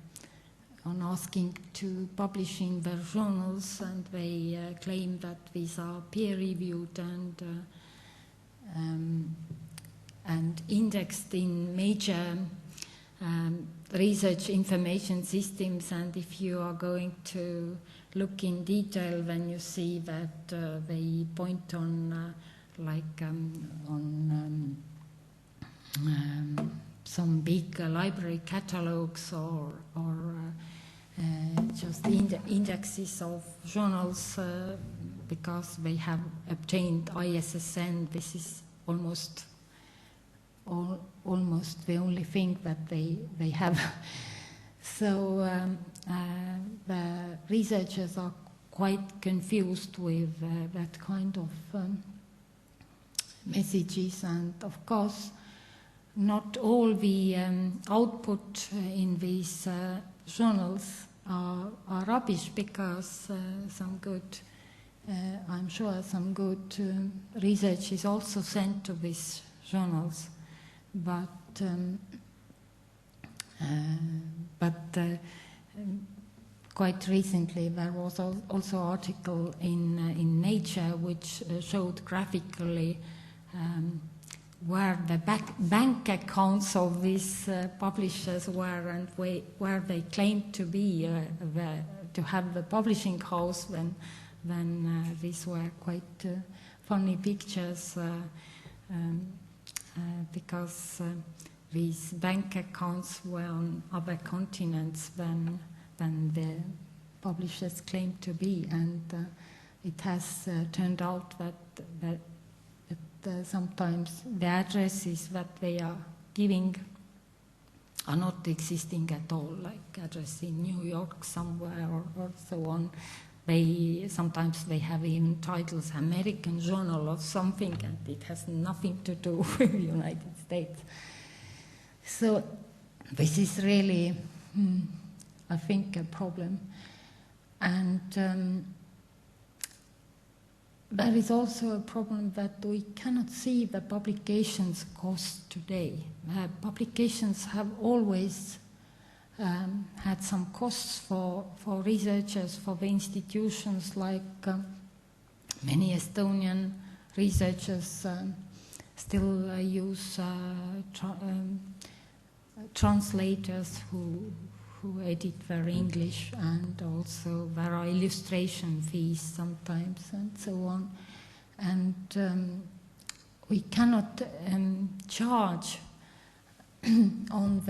asking to publish in their journals, and they claim that these are peer-reviewed and indexed in major research information systems. And if you are going to look in detail, then you see that they point on some big library catalogs or just indexes of journals because they have obtained ISSN. This is almost the only thing that they have. So the researchers are quite confused with that kind of messages, and of course not all the output in these journals are rubbish, because some good, I'm sure some good research is also sent to these journals, but quite recently there was also an article in Nature which showed graphically where the bank accounts of these publishers were, and where they claimed to be to have the publishing house, when these were quite funny pictures, because these bank accounts were on other continents than the publishers claimed to be, and it has turned out that sometimes the addresses that they are giving are not existing at all, like address in New York somewhere or so on. Sometimes they have even titles American Journal or something, and it has nothing to do with the United States. So this is really, I think, a problem. And there is also a problem that we cannot see the publications cost today. Publications have always had some costs for researchers, for the institutions, like many Estonian researchers still use translators who edit their English, and also there are illustration fees sometimes and so on. And we cannot charge on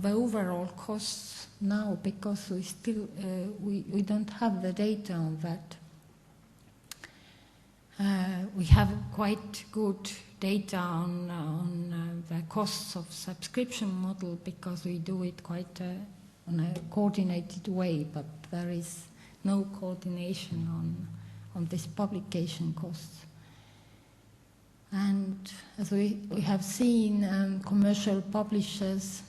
the overall costs now because we still we don't have the data on that. We have quite good data on the costs of subscription model because we do it quite on a coordinated way, but there is no coordination on this publication costs. And as we have seen, commercial publishers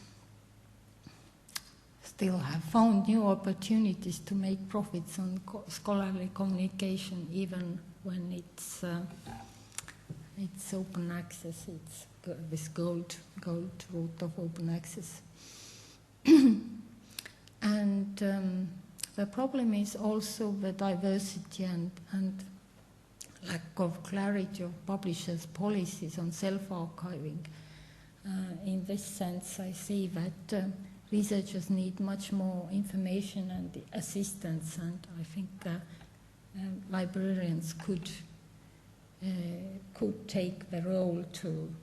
still have found new opportunities to make profits on scholarly communication, even when it's open access. It's this gold route of open access. And the problem is also the diversity and lack of clarity of publishers' policies on self-archiving. In this sense, I see that researchers need much more information and assistance, and I think librarians could take the role to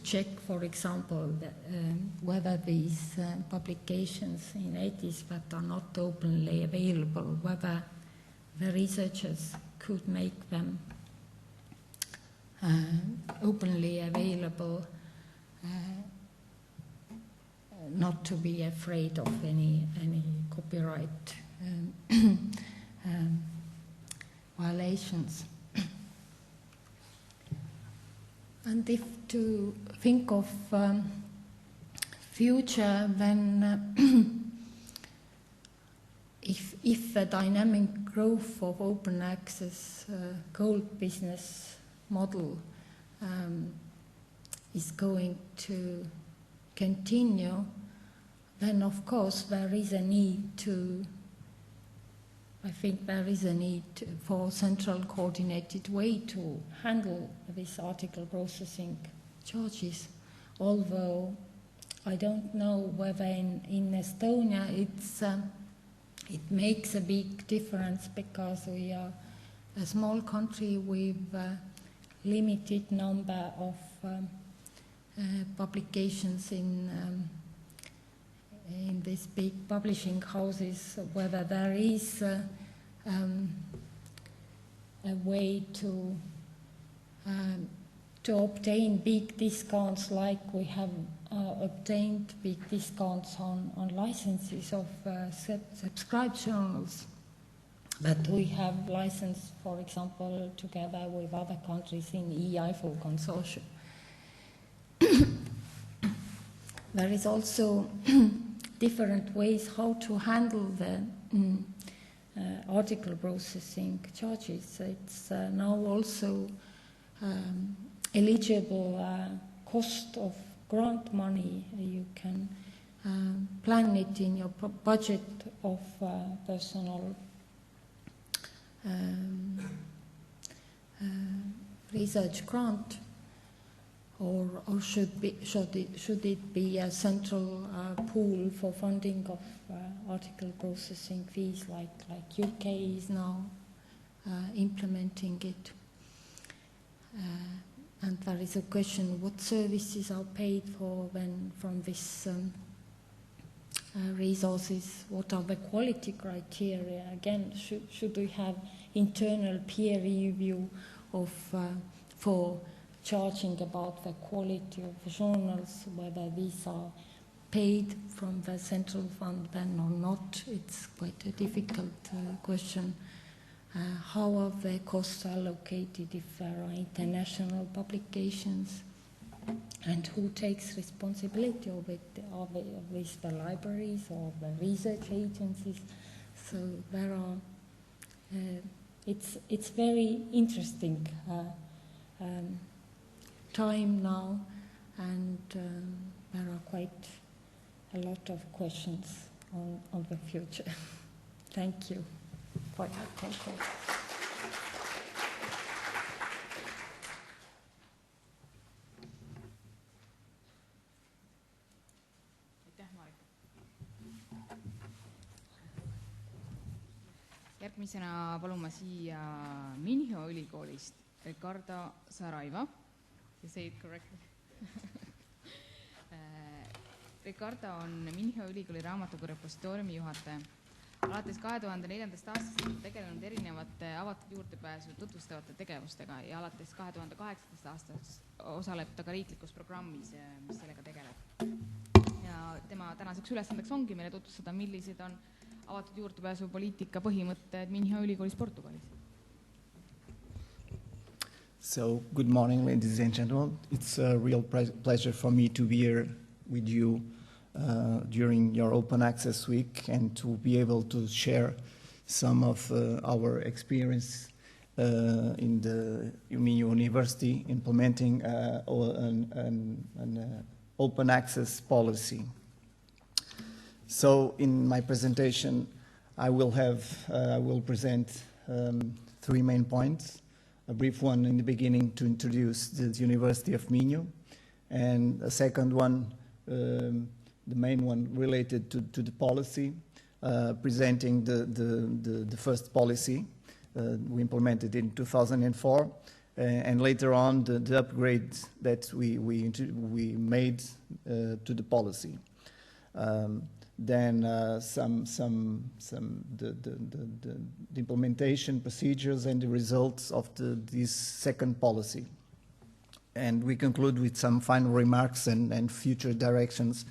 check, for example, whether these publications in Eestis that are not openly available, whether the researchers could make them openly available, not to be afraid of any copyright violations. And if to think of future, then if the dynamic growth of open access gold business model is going to continue, then of course there is a need to, I think there is a need for central coordinated way to handle these article processing charges, although I don't know whether in Estonia it makes a big difference because we are a small country with a limited number of publications in these big publishing houses, whether there is a way to obtain big discounts like we have obtained big discounts on licenses of subscribed journals that we have licensed, for example, together with other countries in EIFO consortium. There is also different ways how to handle the article processing charges. It's now also eligible cost of grant money. You can plan it in your budget of personal research grant, or should it be a central pool for funding of article processing fees, like UK is now implementing it. And there is a question: what services are paid for when from this resources? What are the quality criteria? Again, should we have internal peer review of for charging about the quality of the journals, whether these are paid from the central fund then or not? It's quite a difficult question. How are the costs allocated if there are international publications? And who takes responsibility of it? Are these the libraries or the research agencies? So there are, it's very interesting time now, and there are quite a lot of questions on the future. Thank you. for your attention. Järgmisena palun ma siia Minho ülikoolist Ricardo Saraiva. You say it correctly? Ricardo on Minho ülikooli raamatukogu repositooriumi juhataja. Alates 2004. aastast on tegelenud erinevate avatud juurdepääsu tutvustavate tegevustega ja alates 2008. aastast osaleb ta ka riiklikus programmis, mis sellega tegeleb. Ja tema tänaseks ülesandeks ongi meile tutvustada, millised on avatud juurdepääsu poliitika põhimõtted Minho ülikoolis Portugalis. So, good morning, ladies and gentlemen. It's a real pleasure for me to be here with you during your Open Access Week and to be able to share some of our experience in the Minho University implementing an open access policy. So, in my presentation, I will present 3 main points. A brief one in the beginning to introduce the University of Minho, and a second one, the main one related to the policy, presenting the first policy we implemented in 2004, and later on the upgrade that we made to the policy. Then the implementation procedures and the results of this second policy. And we conclude with some final remarks and future directions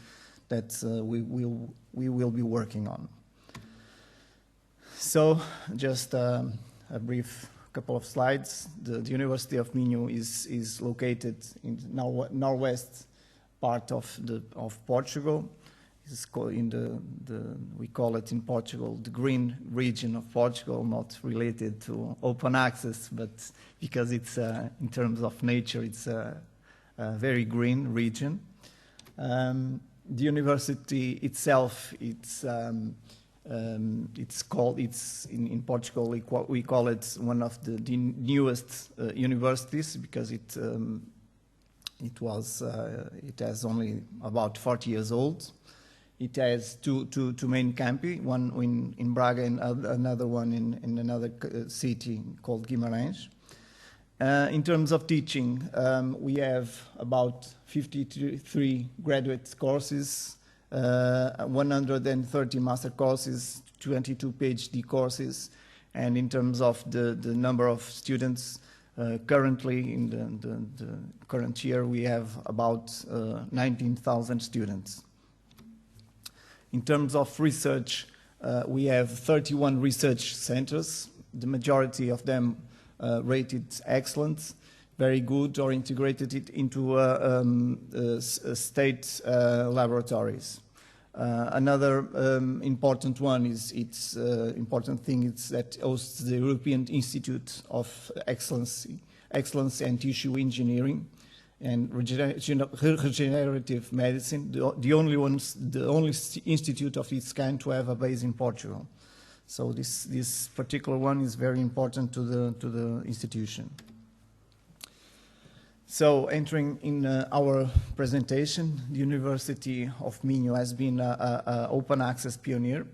that we will be working on. So just a brief couple of slides. The University of Minho is located in the northwest part of Portugal. We call it in Portugal the green region of Portugal, not related to open access, but because it's in terms of nature, it's a very green region. The university itself, it's in Portugal we call it one of the newest universities because it has only about 40 years old. It has two main campi, one in Braga and another one in another city called Guimarães. In terms of teaching, we have about 53 graduate courses, 130 master courses, 22 PhD courses, and in terms of the number of students, currently in the current year we have about 19,000 students. In terms of research, we have 31 research centers, the majority of them rated excellent, very good, or integrated it into state laboratories. Another important one is important thing is that hosts the European Institute of Excellence and Tissue Engineering and Regenerative Medicine, the only institute of its kind to have a base in Portugal. So this particular one is very important to the institution. So entering in our presentation, the University of Minho has been an open access pioneer.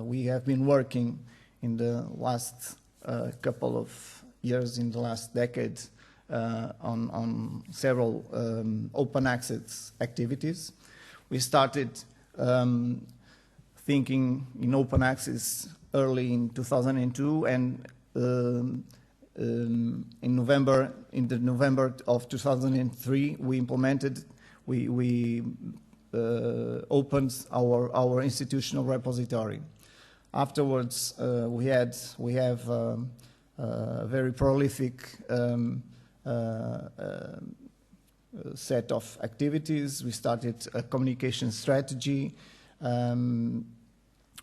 We have been working in the last couple of years, in the last decade, on several open access activities. We started thinking in open access early in 2002, and in November of 2003, we opened our institutional repository. Afterwards, we have a very prolific set of activities. We started a communication strategy.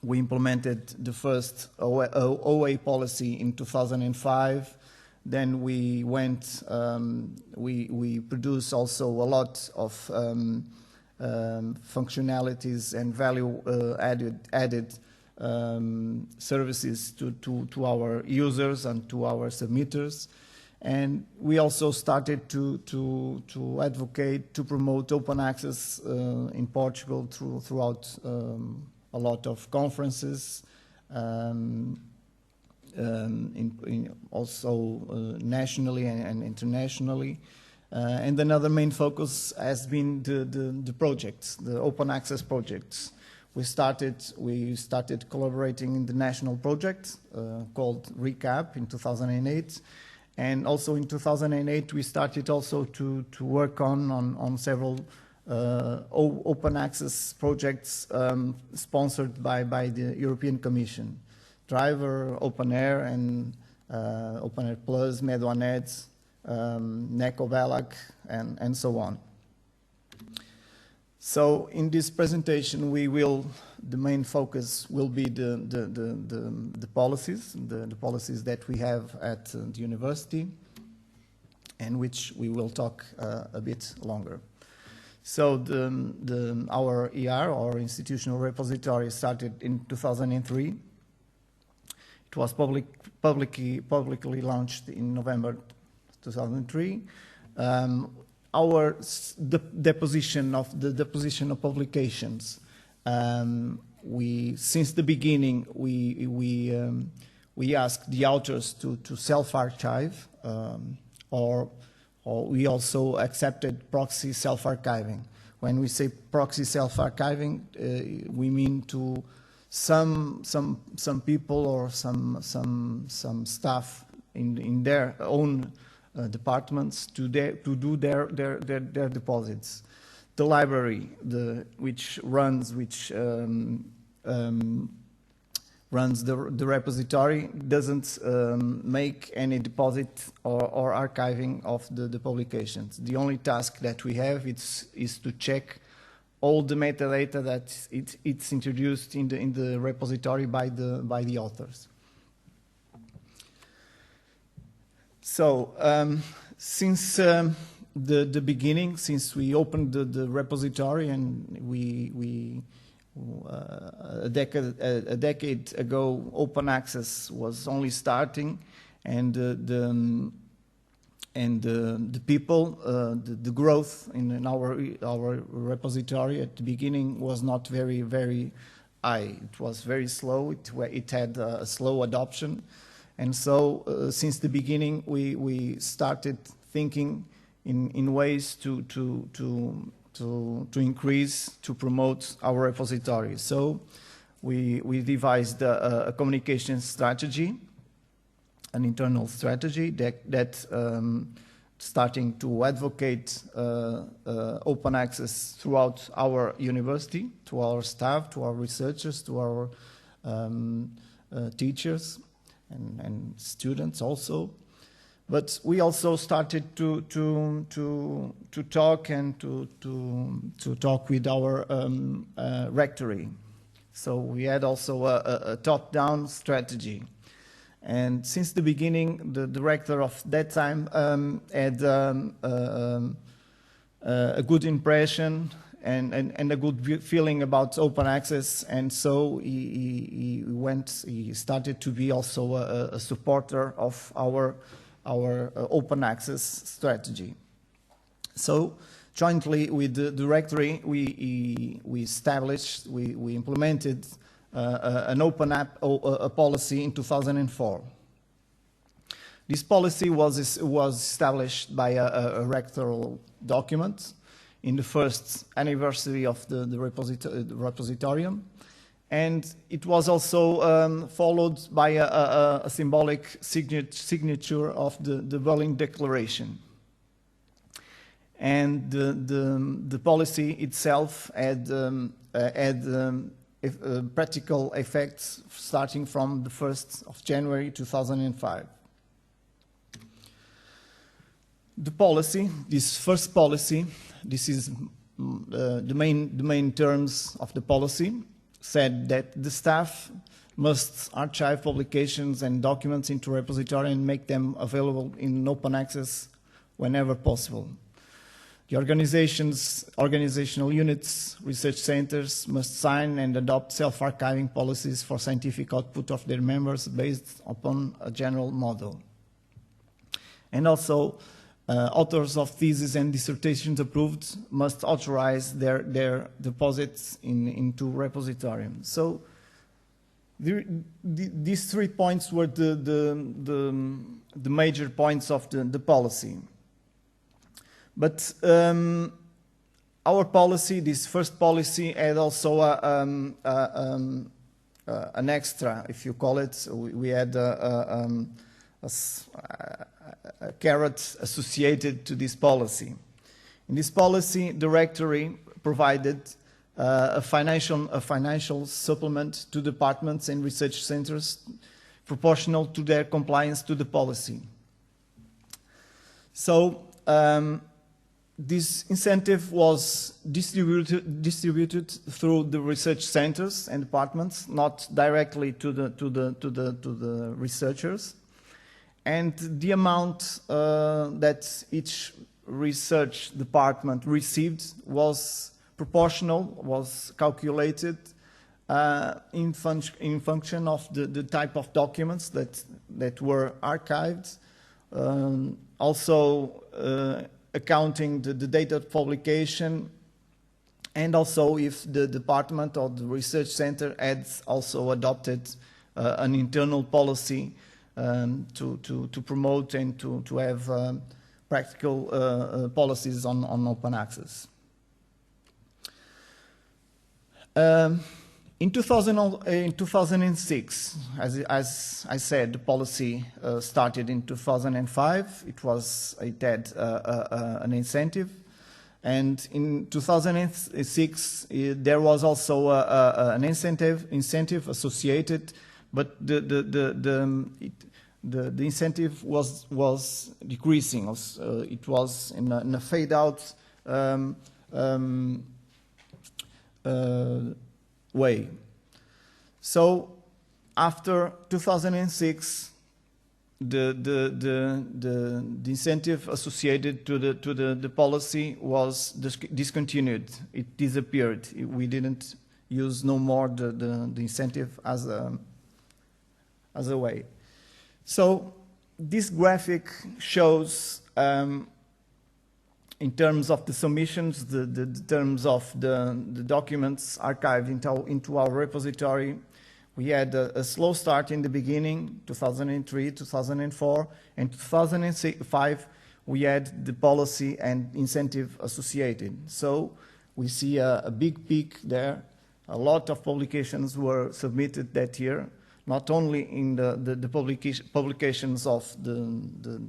We implemented the first OA policy in 2005. Then we went, we produced also a lot of functionalities and value added services to our users and to our submitters. And we also started to advocate, to promote open access in Portugal throughout a lot of conferences, also nationally and internationally. And another main focus has been the projects, the open access projects. We started collaborating in the national project called RECAP in 2008. And also in 2008, we started also to work on several open access projects sponsored by the European Commission. Driver, Open Air, and Open Air Plus, Med, NECO-BELAC, and so on. So in this presentation, the main focus will be the policies, the policies that we have at the university, and which we will talk a bit longer. So our ER, our institutional repository, started in 2003. It was publicly launched in November 2003. The deposition of publications. Since the beginning, we asked the authors to self-archive, or we also accepted proxy self-archiving. When we say proxy self-archiving, we mean to some people or some staff in their own departments to do their deposits. The library, which runs the repository, doesn't make any deposit or archiving of the publications. The only task that we have is to check all the metadata that it's introduced in the repository by the authors. So since the beginning, since we opened the repository, and a decade ago, open access was only starting, and the people, the growth in our repository at the beginning was not very high. It was very slow. It had a slow adoption. And so, since the beginning, we started thinking in ways to increase, to promote our repository. So, we devised a communication strategy, an internal strategy that starting to advocate open access throughout our university, to our staff, to our researchers, to our teachers. And students also, but we also started to talk and to talk with our rectory. So we had also a top-down strategy, and since the beginning, the rector of that time had a good impression and a good feeling about open access, and so he started to be also a supporter of our open access strategy. So jointly with the directory, we implemented an open app a policy in 2004. This policy was established by a rectoral document in the first anniversary of the repositorium, and it was also followed by a symbolic signature of the Berlin Declaration. And the policy itself had practical effects starting from the 1st of January 2005. The policy, this first policy, this is the main terms of the policy, said that the staff must archive publications and documents into repository and make them available in open access whenever possible. The organizational units, research centers must sign and adopt self-archiving policies for scientific output of their members based upon a general model. And also, authors of theses and dissertations approved must authorize their deposits into repositorium. So these 3 points were the major points of the policy. But our policy, this first policy, had also an extra, if you call it. We had a carrot associated to this policy. In this policy, the Rectory provided a financial supplement to departments and research centers proportional to their compliance to the policy. So this incentive was distributed through the research centers and departments, not directly to the researchers. And the amount that each research department received was proportional, was calculated in function of the type of documents that were archived, also accounting the date of publication, and also if the department or the research center had also adopted an internal policy to promote and to have practical policies on open access. In 2006, as I said, the policy started in 2005. It had an incentive, and in 2006 there was also an incentive associated, but the incentive was decreasing. It was in a fade out way. So after 2006, the incentive associated to the policy was discontinued. It disappeared. We didn't use no more the incentive as a way. So this graphic shows in terms of the submissions, the terms of the documents archived into our repository. We had a slow start in the beginning, 2003, 2004, and 2005 we had the policy and incentive associated. So we see a big peak there. A lot of publications were submitted that year, not only in the publications of the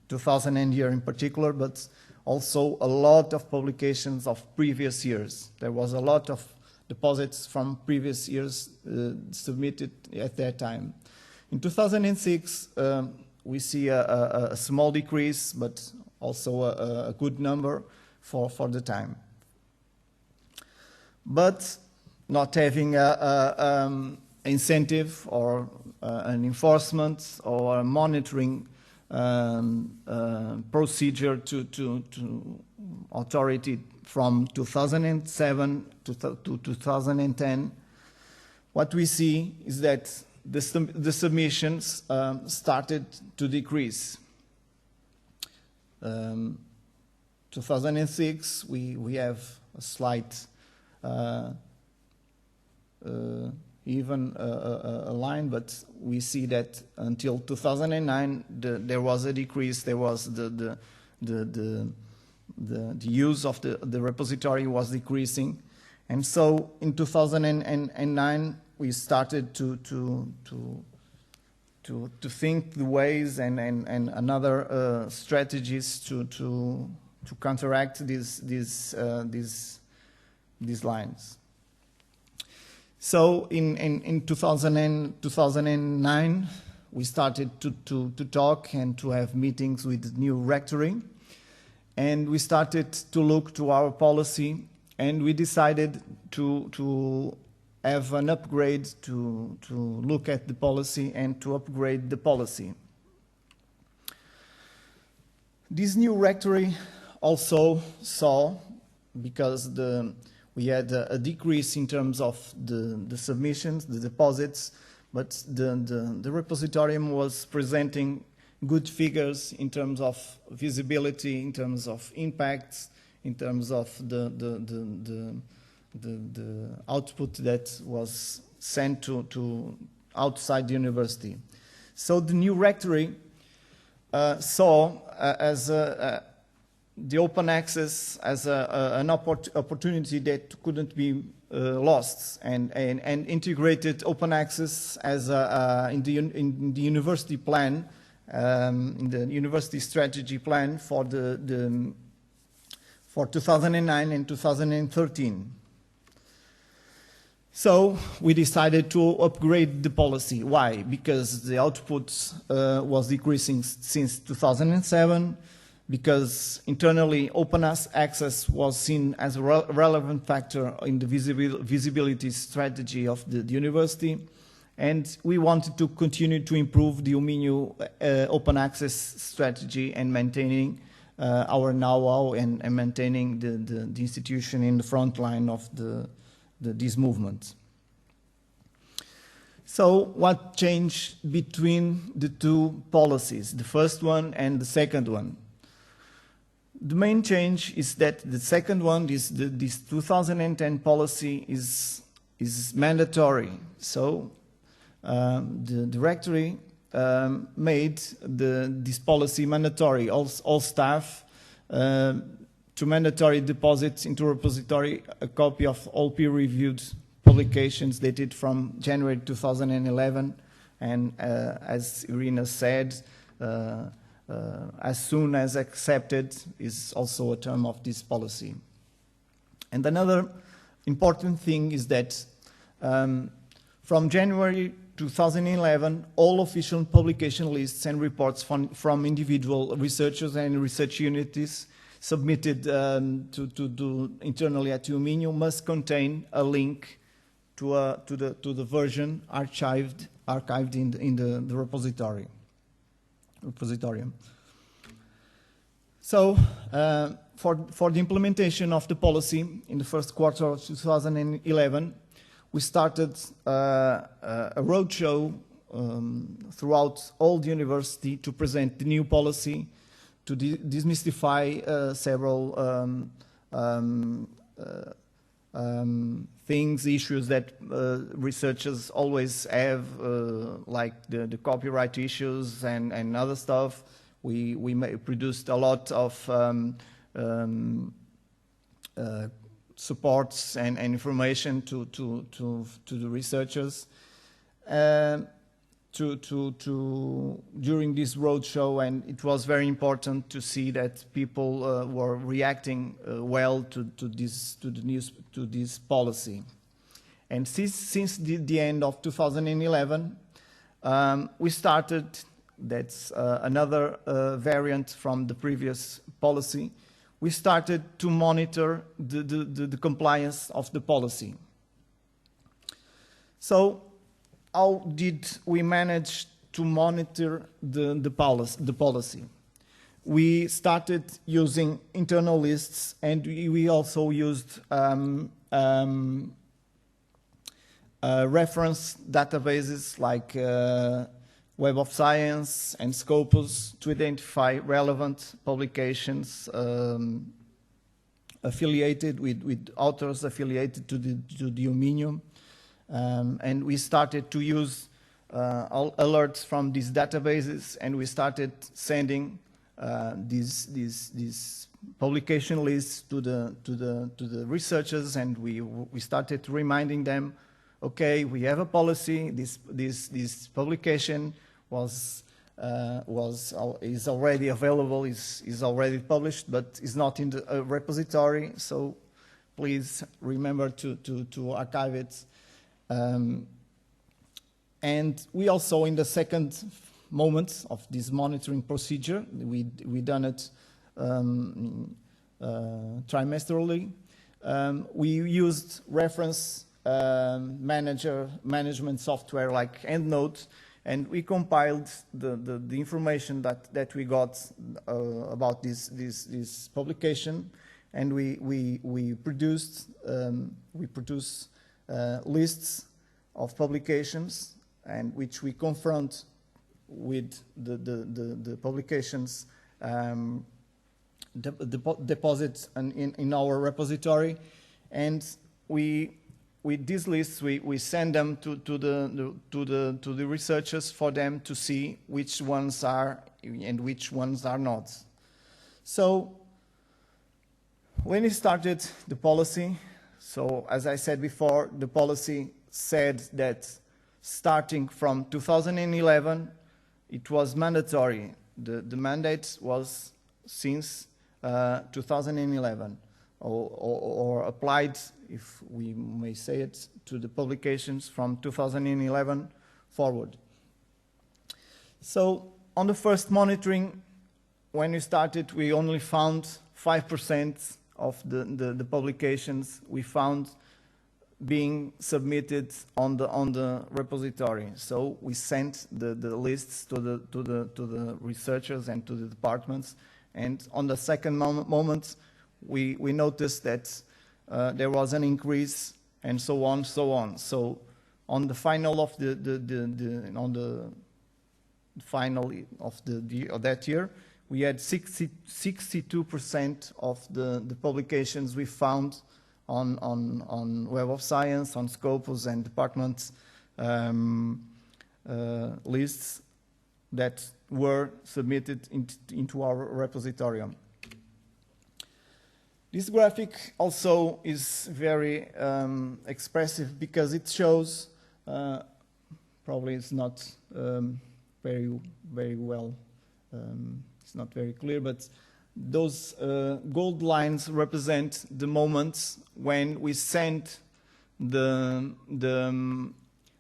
2000 year in particular, but also a lot of publications of previous years. There was a lot of deposits from previous years submitted at that time. In 2006, we see a small decrease, but also a good number for the time. But not having an incentive or an enforcement or a monitoring procedure to authority from 2007 to 2010, what we see is that the submissions started to decrease. 2006, we have a slight even a line, but we see that until 2009 there was a decrease. There was the use of the repository was decreasing, and so in 2009 we started to think the ways and another strategies to counteract these lines. So in 2009, we started to talk and to have meetings with the new rectory, and we started to look to our policy, and we decided to have an upgrade, to look at the policy and to upgrade the policy. This new rectory also saw, because we had a decrease in terms of the submissions, the deposits, but the repositorium was presenting good figures in terms of visibility, in terms of impacts, in terms of the output that was sent to outside the university. So the new rectory saw as the open access as an opportunity that couldn't be lost, and integrated open access as in the university plan, in the university strategy plan for for 2009 and 2013. So we decided to upgrade the policy. Why? Because the output was decreasing since 2007, because internally open access was seen as a relevant factor in the visibility strategy of the university, and we wanted to continue to improve the UMINU open access strategy and maintaining our know-how and maintaining the institution in the front line of this movement. So what changed between the two policies, the first one and the second one? The main change is that the second one, this 2010 policy, is mandatory. So the directory made this policy mandatory. All staff to mandatory deposits into repository a copy of all peer-reviewed publications dated from January 2011, and as Irina said, as soon as accepted is also a term of this policy. And another important thing is that from January 2011, all official publication lists and reports from individual researchers and research units submitted internally at UMINU must contain a link to the version archived in the repositorium. So for the implementation of the policy in the first quarter of 2011, we started a roadshow throughout all the university to present the new policy, to demystify several issues that researchers always have, like the copyright issues and other stuff. We produced a lot of supports and information to the researchers during this roadshow, and it was very important to see that people were reacting well to this policy. And since the end of 2011, we started. That's another variant from the previous policy. We started to monitor the compliance of the policy. So how did we manage to monitor the policy? We started using internal lists, and we also used reference databases like Web of Science and Scopus to identify relevant publications affiliated with authors affiliated to the UMINU. And we started to use alerts from these databases, and we started sending these publication lists to the researchers, and we started reminding them, okay, we have a policy. This publication is already available, is already published, but is not in the repository. So please remember to archive it. And we also, in the second moment of this monitoring procedure, we done it trimesterally. We used reference management software like EndNote, And we compiled the information that we got about this publication, and we produced lists of publications, and which we confront with the publications deposit in our repository, and with these lists we send them to the researchers for them to see which ones are and which ones are not. So when we started the policy, so as I said before, the policy said that starting from 2011 it was mandatory. The mandate was since 2011, or applied, if we may say it, to the publications from 2011 forward. So on the first monitoring, when we started, we only found 5% of the publications we found being submitted on the repository. So we sent the lists to the researchers and to the departments, and on the second moment we noticed that there was an increase, and so on. So on the final of that year, we had 62% of the publications we found on Web of Science, on Scopus and departments lists that were submitted into our repository. This graphic also is very expressive because it shows, probably it's not very well, it's not very clear, but those gold lines represent the moments when we sent the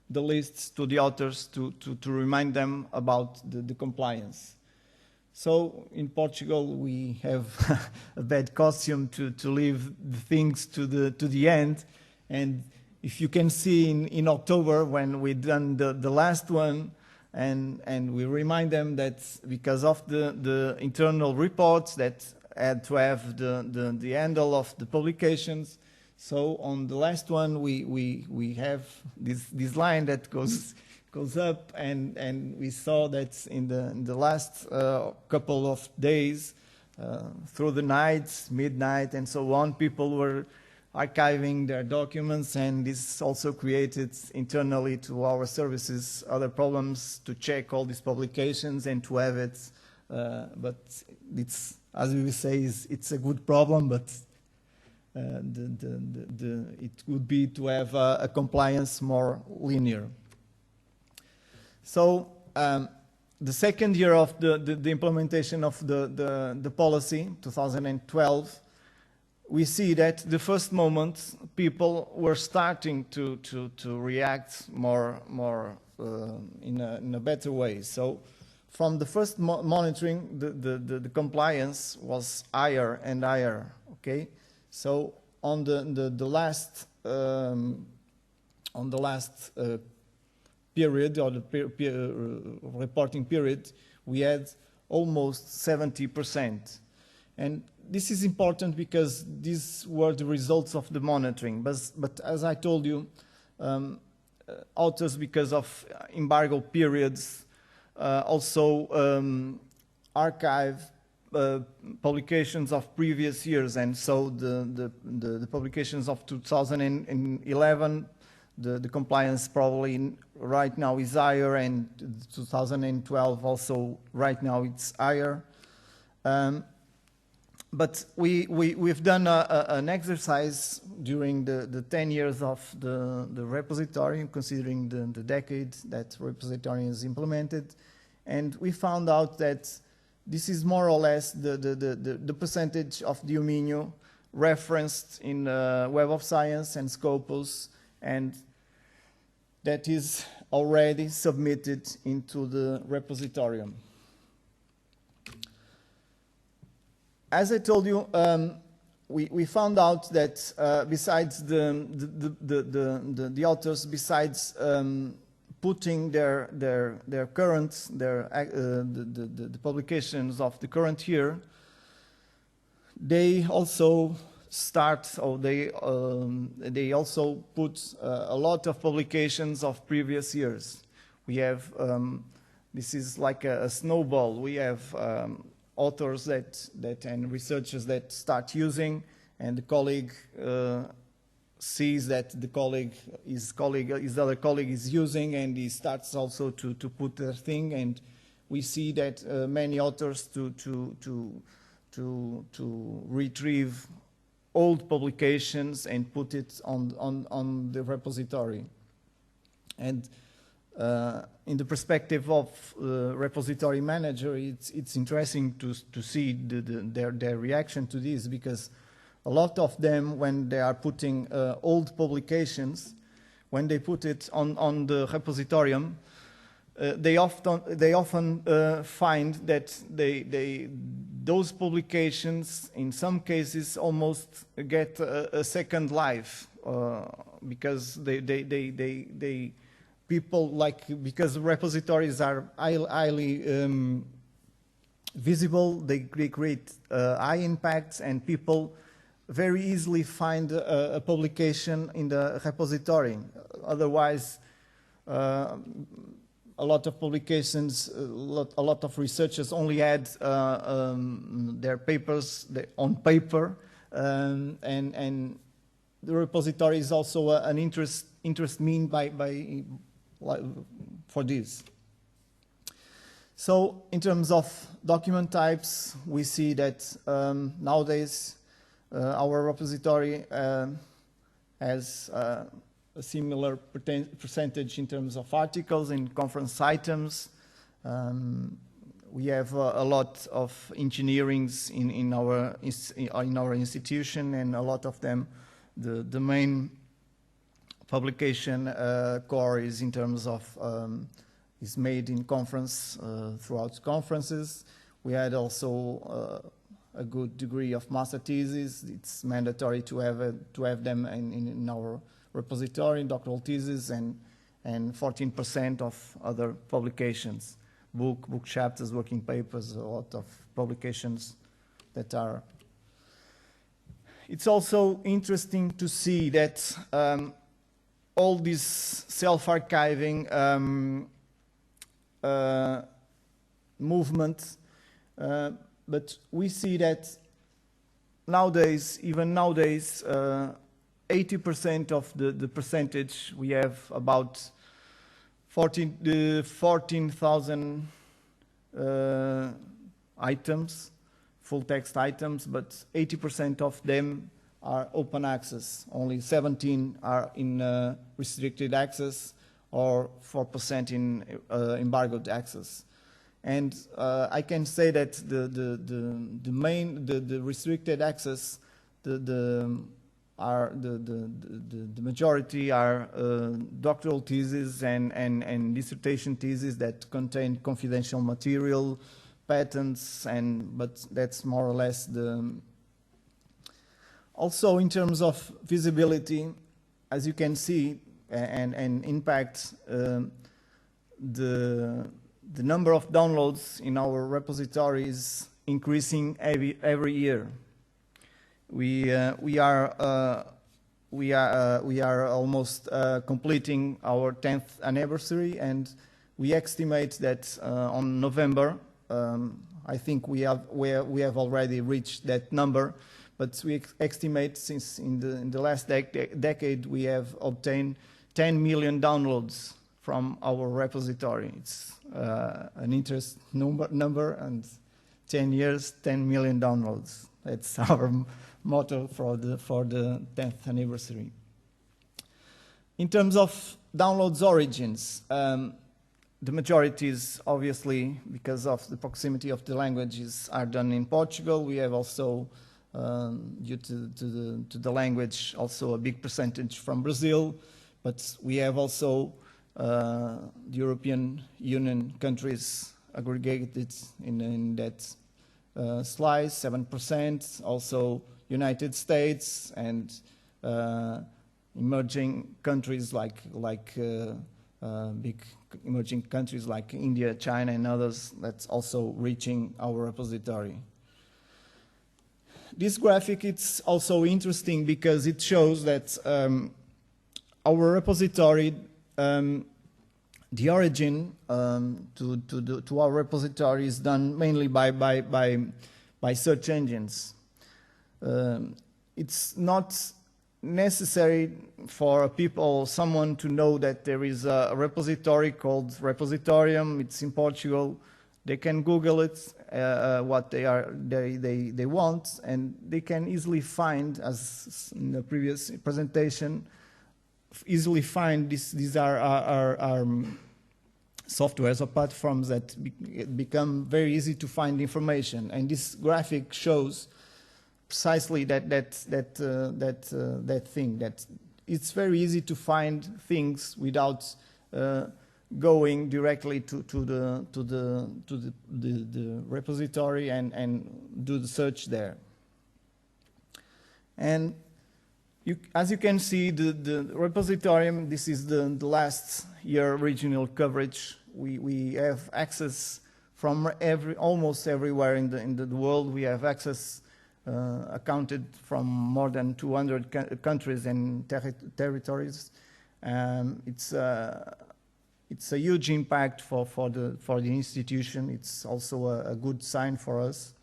lists to the authors to remind them about the compliance. So in Portugal we have a bad custom to leave the things to the end, and if you can see in October when we done the last one, and we remind them that because of the internal reports that had to have the handle of the publications, so on the last one we have this line that goes up, and we saw that in the last couple of days, through the nights, midnight and so on, people were archiving their documents, and this also created internally to our services other problems to check all these publications and to have it, but it's, as we say, it's a good problem, but it would be to have a compliance more linear. So the second year of the implementation of the policy, 2012, we see that the first moment people were starting to react more in a better way. So from the first monitoring, the compliance was higher and higher. Okay, so on the last period, or the reporting period, we had almost 70%. And this is important because these were the results of the monitoring. But as I told you, authors, because of embargo periods, also archive publications of previous years. And so the publications of 2011, the compliance probably right now is higher, and 2012 also right now it's higher. But we've done an exercise during the 10 years of the repository, considering the decade that repository is implemented, and we found out that this is more or less the percentage of the domínio referenced in Web of Science and Scopus, and that is already submitted into the repository. As I told you, we found out that besides the authors, besides putting the publications of the current year, they also they also put a lot of publications of previous years. We have, this is like a snowball. We have authors and researchers that start using, and the colleague sees that his other colleague is using, and he starts also to put their thing, and we see that many authors to retrieve old publications and put it on the repository. And in the perspective of repository manager, it's interesting to see their reaction to this, because a lot of them, when they are putting old publications, when they put it on the repositorium, they often find that those publications, in some cases, almost get a second life, because because repositories are highly visible, they create high impacts, and people very easily find a publication in the repository. Otherwise, a lot of publications, a lot of researchers only had their papers on paper, and the repository is also an interest mean for this. So in terms of document types, we see that nowadays our repository has a similar percentage in terms of articles and conference items. We have a lot of engineerings in our institution, and a lot of them, the main publication core is in terms of is made in conference throughout conferences. We had also a good degree of master thesis. It's mandatory to have them in our repository, doctoral thesis, and 14% of other publications, book chapters, working papers, a lot of publications that are. It's also interesting to see that all this self-archiving movement, but we see that nowadays, even nowadays, 80% of the percentage, we have about 14,000 items, full text items, but 80% of them are open access. Only 17 are in restricted access, or 4% in embargoed access. And I can say that the restricted access, the majority are doctoral theses and dissertation theses that contain confidential material, patents, but that's more or less the. Also, in terms of visibility, as you can see, and impact, the number of downloads in our repository is increasing every year. We are almost completing our 10th anniversary, and we estimate that on November, I think we have already reached that number. But we estimate, since in the last decade we have obtained 10 million downloads from our repository. It's an interesting number, and 10 years, 10 million downloads. That's our motto for the 10th anniversary. In terms of downloads origins, the majority is obviously, because of the proximity of the languages, are done in Portugal. We have also, due to the language, also a big percentage from Brazil, but we have also the European Union countries aggregated in that slice, 7%, also United States, and emerging countries like big emerging countries like India, China, and others that's also reaching our repository. This graphic it's also interesting because it shows that our repository, the origin to our repository is done mainly by search engines. It's not necessary for people, someone to know that there is a repository called Repositorium. It's in Portugal. They can Google it, what they want, and they can easily find, as in the previous presentation, easily find these are softwares or platforms that become very easy to find information. And this graphic shows precisely that thing, that it's very easy to find things without going directly to the repository and do the search there. And as you can see, the repositorium, this is the last year regional coverage. We have access from almost everywhere in the world. We have access accounted from more than 200 countries and territories. It's a huge impact for the institution. It's also a good sign for us.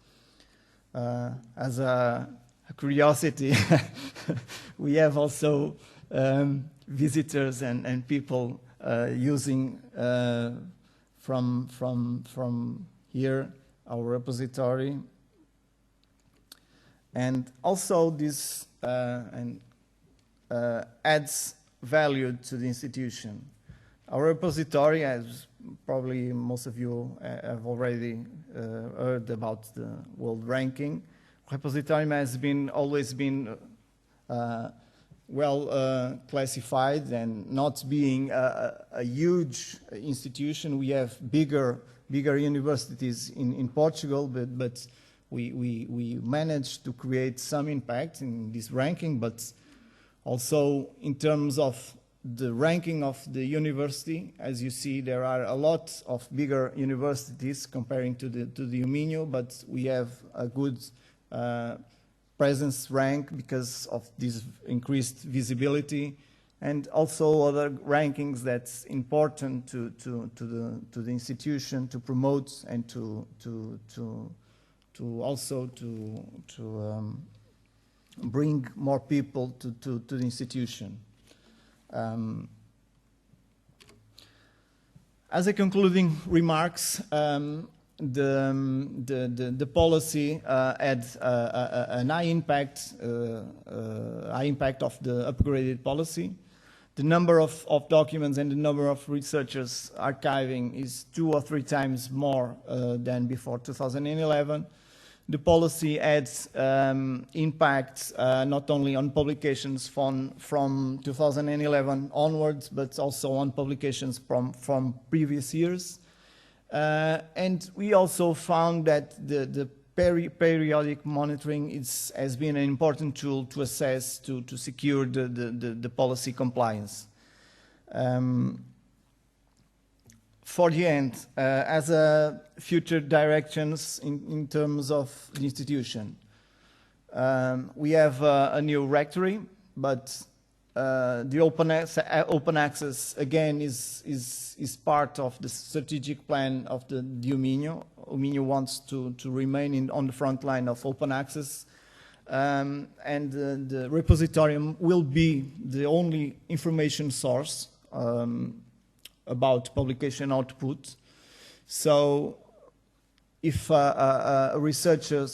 As a curiosity, we have also visitors and people using from here our repository. And also this adds value to the institution. Our repository, as probably most of you have already heard about the world ranking, repository has always been well classified, and not being a huge institution. We have bigger universities in Portugal, but we managed to create some impact in this ranking. But also in terms of the ranking of the university, as you see, there are a lot of bigger universities comparing to the UMinho, but we have a good presence rank because of this increased visibility, and also other rankings that's important to the institution to promote and to also bring more people to the institution. As a concluding remarks, the policy had an high impact of the upgraded policy. The number of documents and the number of researchers archiving is 2 or 3 times more than before 2011. The policy adds impact not only on publications from 2011 onwards, but also on publications from previous years. And we also found that the periodic monitoring has been an important tool to assess, to secure the policy compliance. For the end, as a future directions in terms of the institution, we have a new rectory, but the open access again is part of the strategic plan of the UMinho. UMinho wants to remain on the front line of open access, and the repositorium will be the only information source about publication output. So if a researcher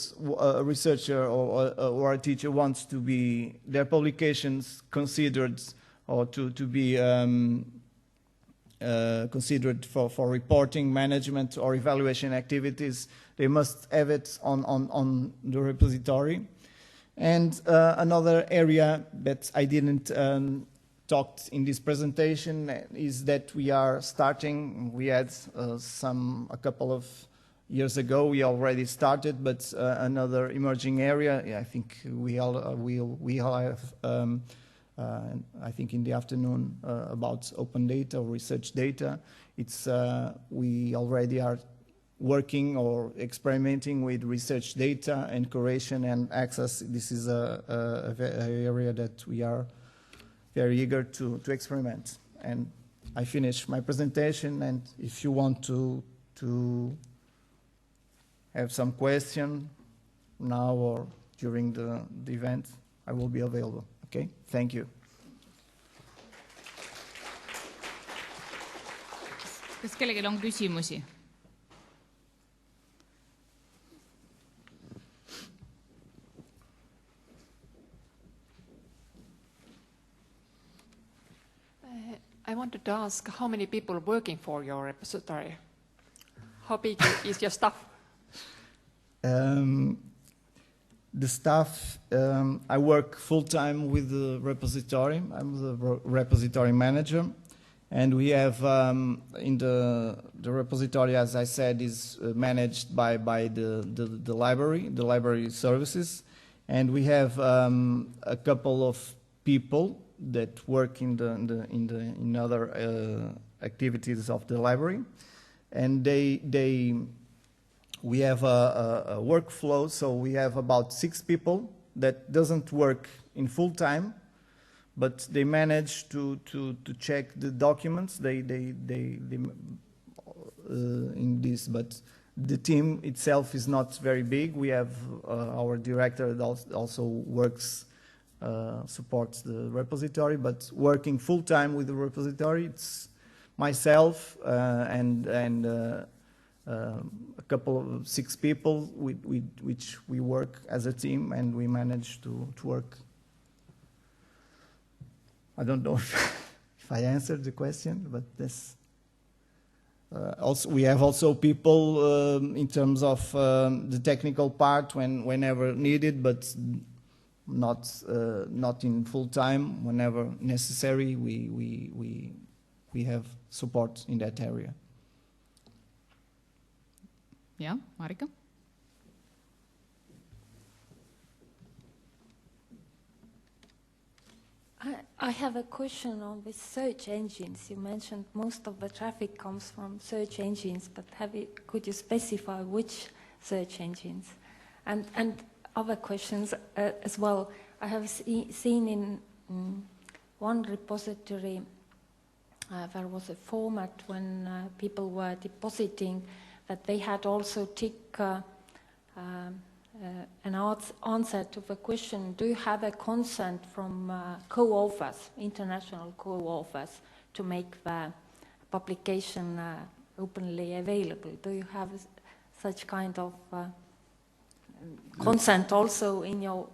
or a teacher wants to be their publications considered or to be considered for reporting, management or evaluation activities, they must have it on the repository. And another area that I didn't talked in this presentation is that we are starting. We had a couple of years ago we already started, but another emerging area. I think we all have I think in the afternoon, about open data or research data. We already are working or experimenting with research data and curation and access. This is an area that we are very eager to experiment. And I finish my presentation, and if you want to have some question now or during the event, I will be available. Okay, thank you. Kas kellelgi on küsimusi? I wanted to ask how many people working for your repository? How big is your staff? The staff, I work full-time with the repository. I'm the repository manager. And we have, in the repository, as I said, is managed by the library services. And we have a couple of people that work in other activities of the library. And we have a workflow, so we have about 6 people that doesn't work in full time, but they manage to check the documents. They in this, but the team itself is not very big. We have our director that also works, supports the repository, but working full time with the repository, it's myself and a couple of 6 people with which we work as a team, and we manage to work. I don't know if I answered the question, but this. Also, we have also people in terms of the technical part whenever needed, but not in full time. Whenever necessary, we have support in that area. Yeah, Marika? I have a question on the search engines. You mentioned most of the traffic comes from search engines, but could you specify which search engines? And other questions as well. I have seen in one repository there was a format when people were depositing that they had also tick an answer to the question, do you have a consent from co-authors, international co-authors, to make the publication openly available? Do you have such kind of consent also in your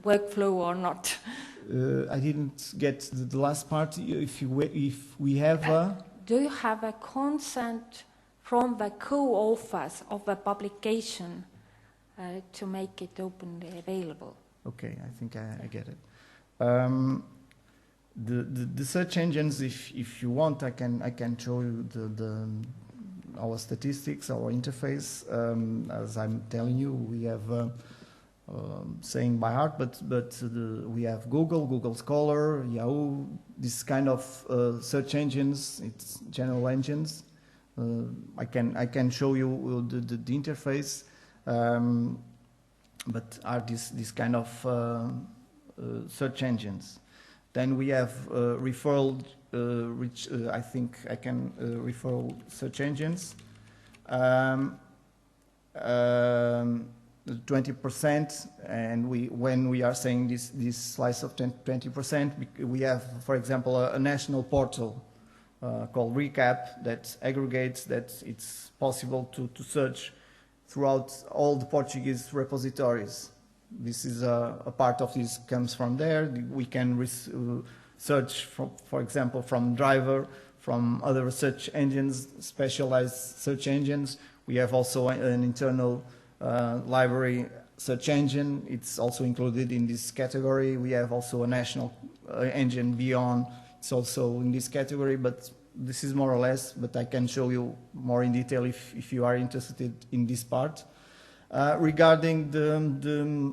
workflow or not? I didn't get the last part. If we have do you have a consent from the co-authors of the publication to make it openly available? Okay, I think I get it. The search engines, if you want, I can show you our statistics, our interface. As I'm telling you, we have saying by heart, but we have Google Scholar, Yahoo, this kind of search engines. It's general engines. I can show you the interface, but are this kind of search engines. Then we have referral, which I think I can referral search engines. 20%, and when we are saying this slice of 20%, we have, for example, a national portal called Recap that aggregates that it's possible to search throughout all the Portuguese repositories. This is a part of this comes from there. We can search, for example, from Driver, from other search engines, specialized search engines. We have also an internal library search engine. It's also included in this category. We have also a national engine beyond. It's also in this category, but this is more or less, but I can show you more in detail if you are interested in this part. Regarding the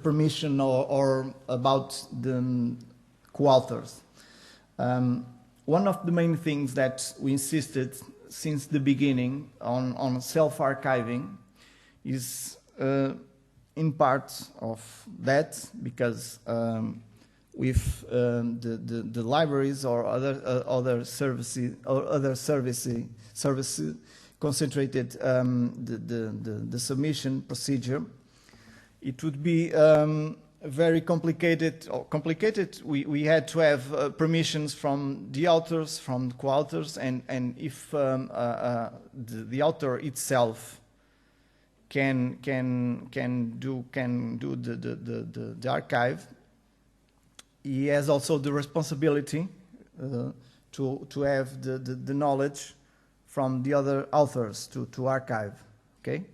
permission or about co-authors. One of the main things that we insisted since the beginning on self-archiving is in part of that because with the libraries or other services concentrated the submission procedure, it would be very complicated. We had to have permissions from the authors, from the co-authors, and if the author itself can do the archive, he has also the responsibility to have the knowledge from the other authors to archive. Okay,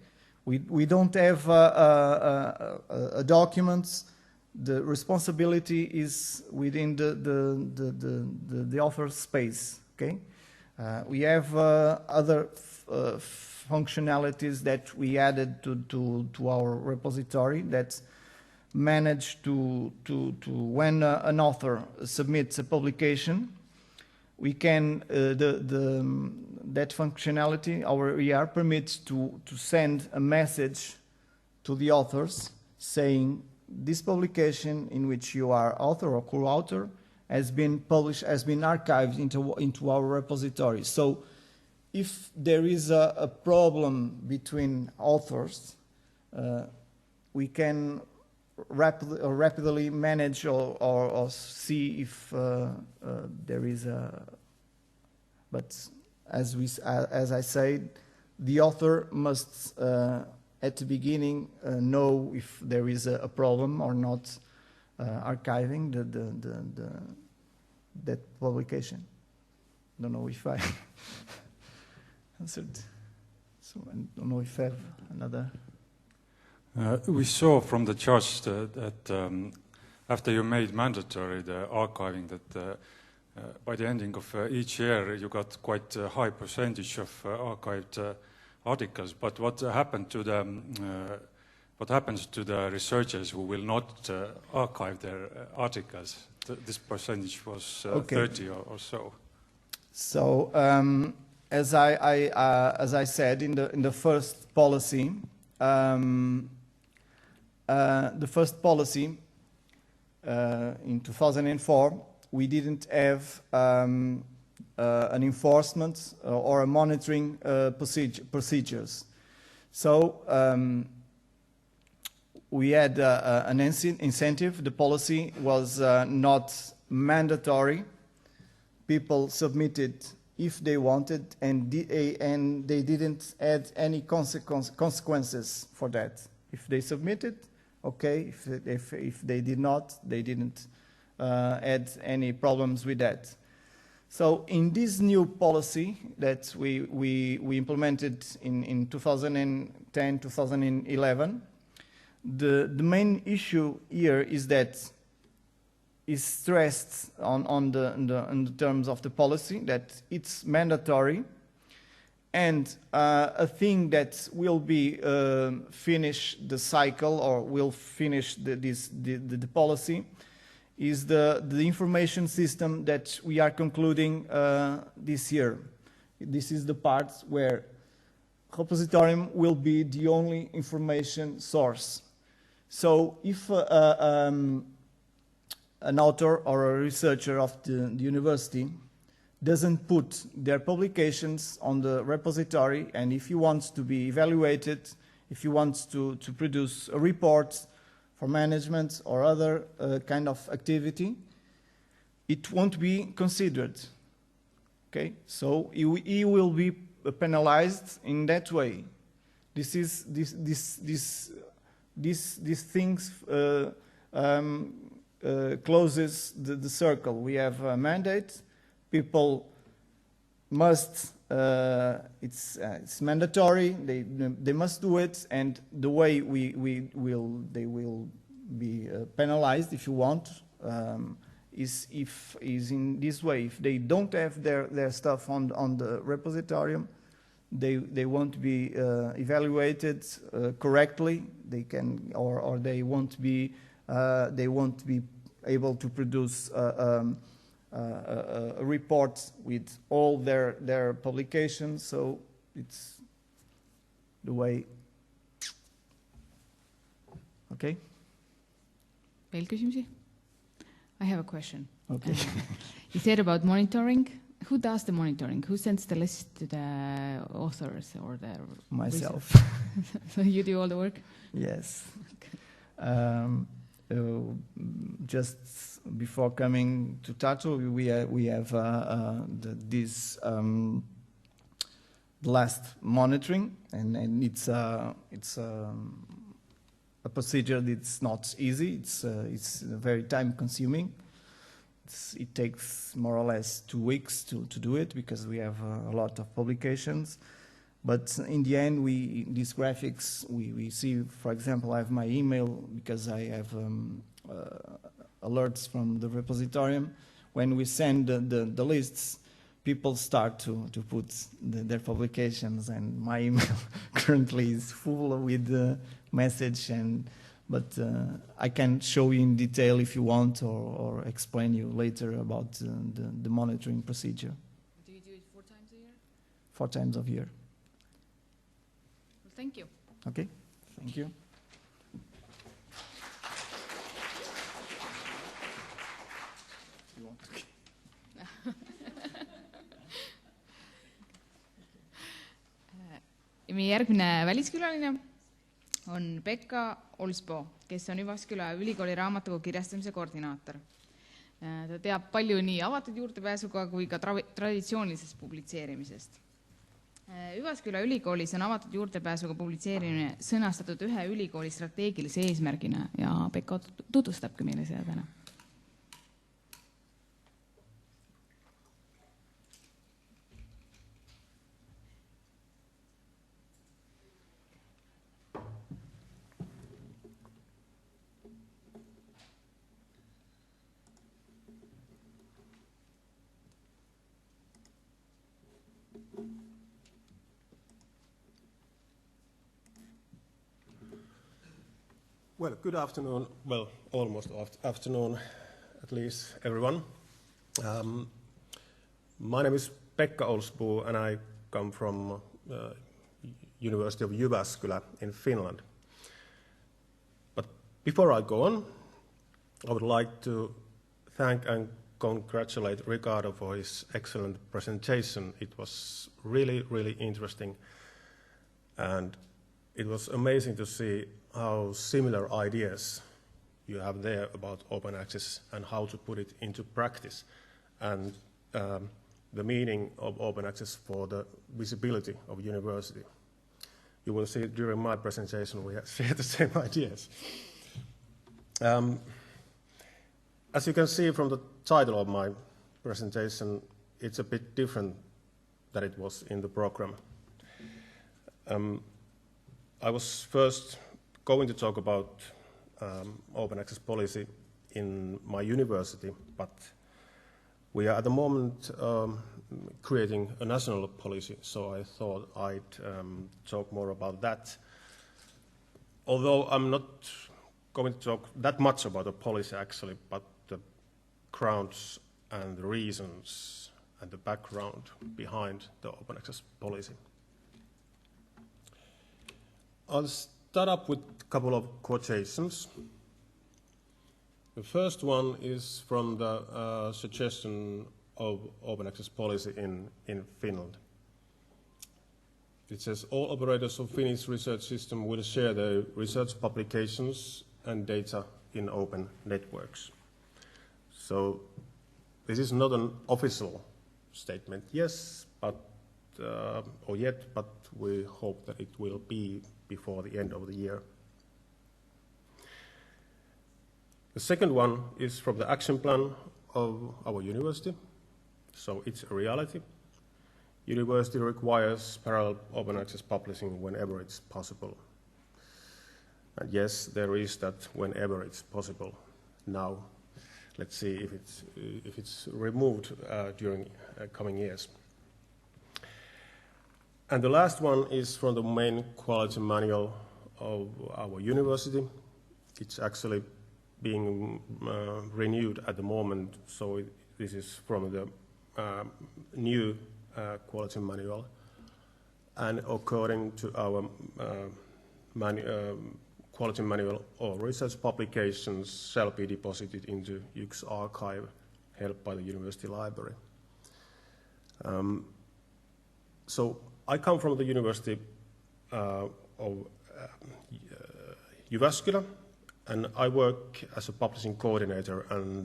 we don't have documents. The responsibility is within the author's space. Okay, we have other functionalities that we added to our repository that manage to when an author submits a publication, we can that functionality, our ER permits to send a message to the authors saying this publication in which you are author or co-author has been published, has been archived into our repository. So if there is a problem between authors, we can rapidly manage or see if there is a. But as I said, the author must at the beginning know if there is a problem or not archiving that publication. Don't know if I answered. So I don't know if I have another. We saw from the charts that after you made mandatory the archiving, that by the ending of each year you got quite a high percentage of archived articles. But what happened to the what happens to the researchers who will not archive their articles? This percentage was 30 or so. So as I said in the first policy. The first policy in 2004, we didn't have an enforcement or a monitoring procedures. So we had an incentive. The policy was not mandatory. People submitted if they wanted, and they didn't add any consequences for that. If they submitted, okay. If they did not, they didn't add any problems with that. So in this new policy that we implemented in 2010, 2011, the main issue here is that is stressed on the terms of the policy that it's mandatory, and a thing that will be finish the cycle or will finish the policy is the information system that we are concluding this year. This is the part where repositorium will be the only information source. So if an author or a researcher of the university doesn't put their publications on the repository, and if he wants to be evaluated, if he wants to produce a report for management or other kind of activity, it won't be considered. Okay, so he will be penalized in that way. These things closes the circle. We have a mandate. People must. It's mandatory. They must do it, and the way they will be penalized, if you want, is in this way. If they don't have their stuff on the repositorium, they won't be evaluated correctly. They can or they won't be able to produce a report with all their publications. So it's the way. Okay. Veel küsimusi? I have a question. Okay. You said about monitoring. Who does the monitoring? Who sends the list to the authors or the Myself. So you do all the work? Yes. Just before coming to Tato, we have this blast monitoring, and it's a procedure that's not easy. It's very time consuming. It takes more or less 2 weeks to do it because we have a lot of publications. But in the end, these graphics, we see, for example, I have my email because I have alerts from the repositorium. When we send the lists, people start to put their publications, and my email currently is full with the message. But I can show you in detail if you want, or explain you later about the monitoring procedure. Do you do it 4 times a year? 4 times a year. Well, thank you. Okay, thank you. You want to... Meie järgmine väliskülaline on Pekka Olspo, kes on Jyvaskyla ülikooli raamatukogu kirjastamise koordinaator. Ta teab palju nii avatud juurdepääsuga kui ka traditsioonilisest publitseerimisest. Jyvaskyla ülikoolis on avatud juurdepääsuga publitseerimine sõnastatud ühe ülikooli strateegilise eesmärgina ja Pekka tutvustabki meile seda täna. Well, good afternoon. Well, almost afternoon, at least, everyone. My name is Pekka Olspo, and I come from University of Jyväskylä in Finland. But before I go on, I would like to thank and congratulate Ricardo for his excellent presentation. It was really, really interesting, and it was amazing to see how similar ideas you have there about open access and how to put it into practice, and the meaning of open access for the visibility of university. You will see during my presentation we have shared the same ideas. As you can see from the title of my presentation, it's a bit different than it was in the program. I was first going to talk about open access policy in my university, but we are at the moment creating a national policy, so I thought I'd talk more about that. Although I'm not going to talk that much about the policy actually, but the grounds and the reasons and the background behind the open access policy. I'll start up with a couple of quotations. The first one is from the suggestion of open access policy in Finland. It says, all operators of Finnish research system will share their research publications and data in open networks. So this is not an official statement, yes, but or yet, but we hope that it will be before the end of the year. The second one is from the action plan of our university, so it's a reality. University requires parallel open access publishing whenever it's possible. And yes, there is that whenever it's possible now. Let's see if it's removed during coming years. And the last one is from the main quality manual of our university. It's actually being renewed at the moment, so this is from the new quality manual. And according to our quality manual, all research publications shall be deposited into UX archive held by the university library. So I come from the University of Jyväskylä, and I work as a publishing coordinator and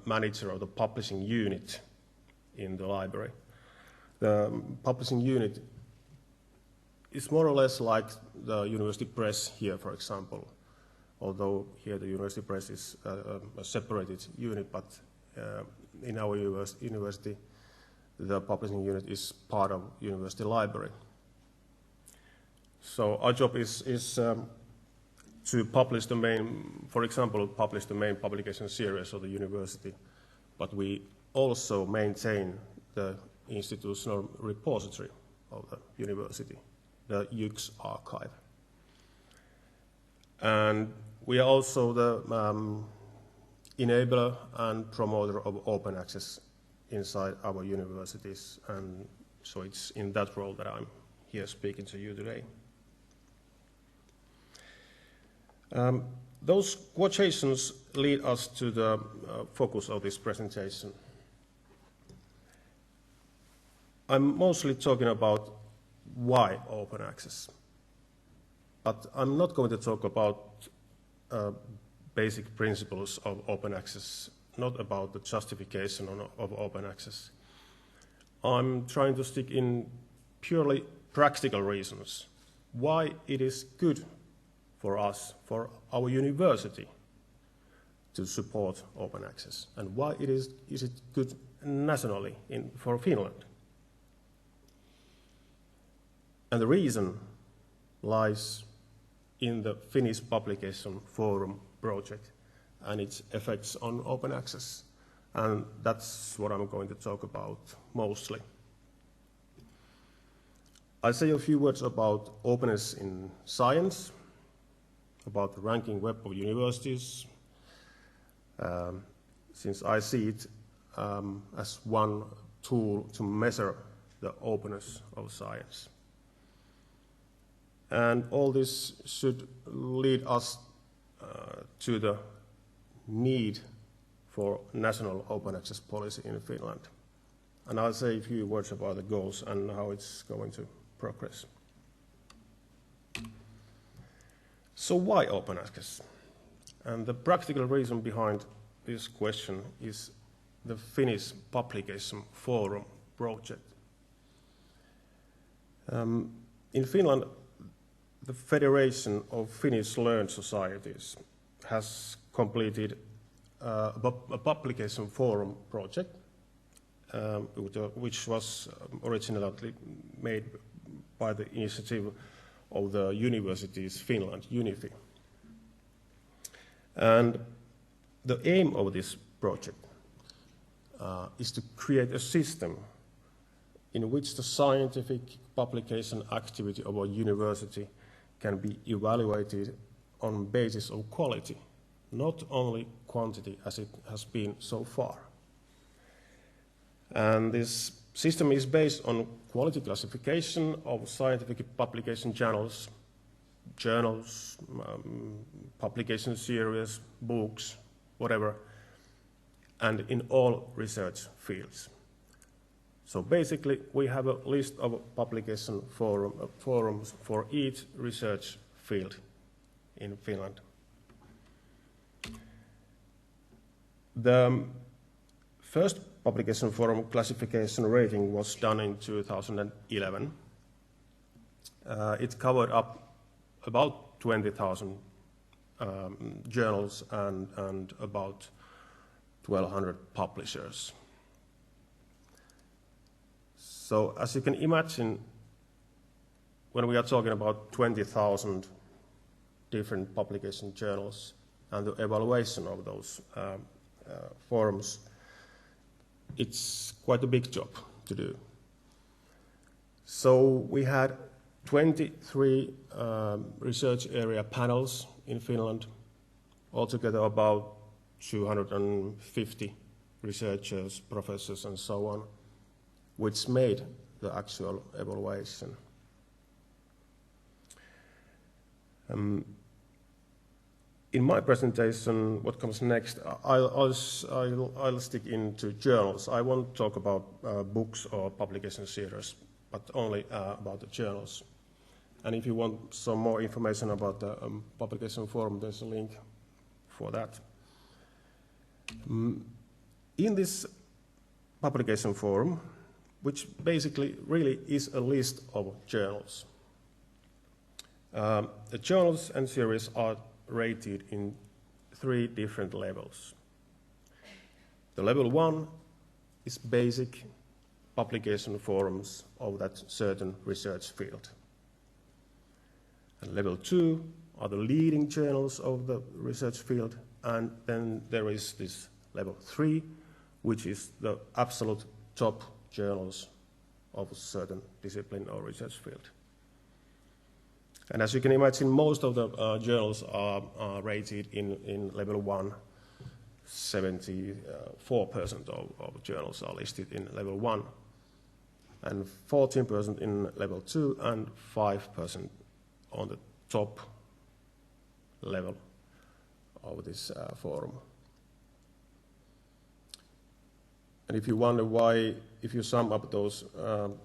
manager of the publishing unit in the library. The publishing unit is more or less like the university press here, for example, although here the university press is a separated unit, but in our university, the publishing unit is part of university library. So our job is to publish the main, for example, publish the main publication series of the university, but we also maintain the institutional repository of the university, the UX archive. And we are also the enabler and promoter of open access inside our universities, and so it's in that role that I'm here speaking to you today. Those quotations lead us to the focus of this presentation. I'm mostly talking about why open access, but I'm not going to talk about basic principles of open access, not about the justification of open access. I'm trying to stick in purely practical reasons why it is good for us, for our university, to support open access, and why is it good nationally for Finland. And the reason lies in the Finnish Publication Forum project and its effects on open access. And that's what I'm going to talk about mostly. I'll say a few words about openness in science, about the ranking web of universities, since I see it as one tool to measure the openness of science. And all this should lead us to the need for national open access policy in Finland. And I'll say a few words about the goals and how it's going to progress. So why open access? And the practical reason behind this question is the Finnish Publication Forum project. In Finland, the Federation of Finnish Learned Societies has completed a publication forum project, which was originally made by the initiative of the universities Finland, UNIFI. And the aim of this project is to create a system in which the scientific publication activity of a university can be evaluated on basis of quality, not only quantity as it has been so far. And this system is based on quality classification of scientific publication journals, publication series, books, whatever, and in all research fields. So basically, we have a list of publication forums for each research field in Finland. The first publication forum classification rating was done in 2011. It covered up about 20,000 journals and about 1,200 publishers. So as you can imagine, when we are talking about 20,000 different publication journals and the evaluation of those forums, it's quite a big job to do. So we had 23 research area panels in Finland, altogether about 250 researchers, professors, and so on, which made the actual evaluation. In my presentation, what comes next, I'll stick into journals. I won't talk about books or publication series, but only about the journals. And if you want some more information about the publication forum, there's a link for that. In this publication forum, which basically really is a list of journals, the journals and series are rated in 3 different levels. The level 1 is basic publication forums of that certain research field. And level 2 are the leading journals of the research field, and then there is this level 3, which is the absolute top journals of a certain discipline or research field. And as you can imagine, most of the journals are rated in level 1. 74% of journals are listed in level 1, and 14% in level 2, and 5% on the top level of this forum. And if you wonder why, if you sum up those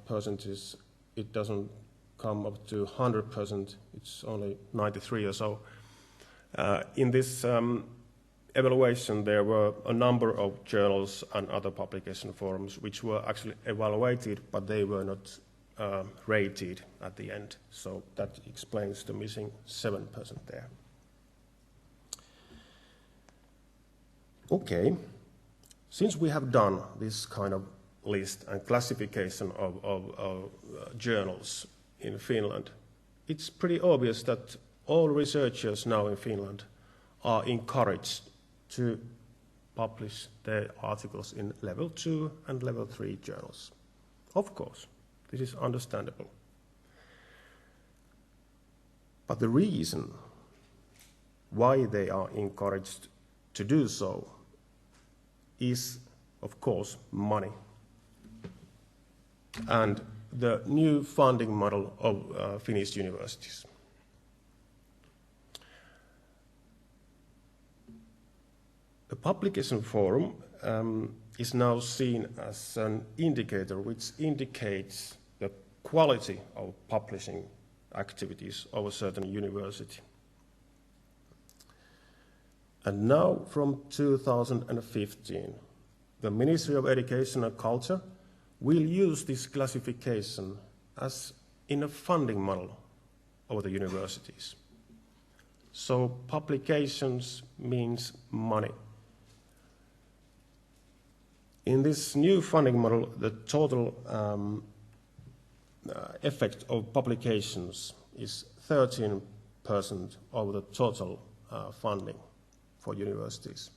percentages, it doesn't come up to 100%, it's only 93 or so. In this evaluation, there were a number of journals and other publication forums which were actually evaluated, but they were not rated at the end. So that explains the missing 7% there. Okay, since we have done this kind of list and classification of journals in Finland, it's pretty obvious that all researchers now in Finland are encouraged to publish their articles in level 2 and level 3 journals. Of course, this is understandable. But the reason why they are encouraged to do so is, of course, money. And the new funding model of Finnish universities. The publication forum is now seen as an indicator which indicates the quality of publishing activities of a certain university. And now, from 2015, the Ministry of Education and Culture will use this classification as in a funding model of the universities. So publications means money. In this new funding model, the total effect of publications is 13% of the total funding for universities,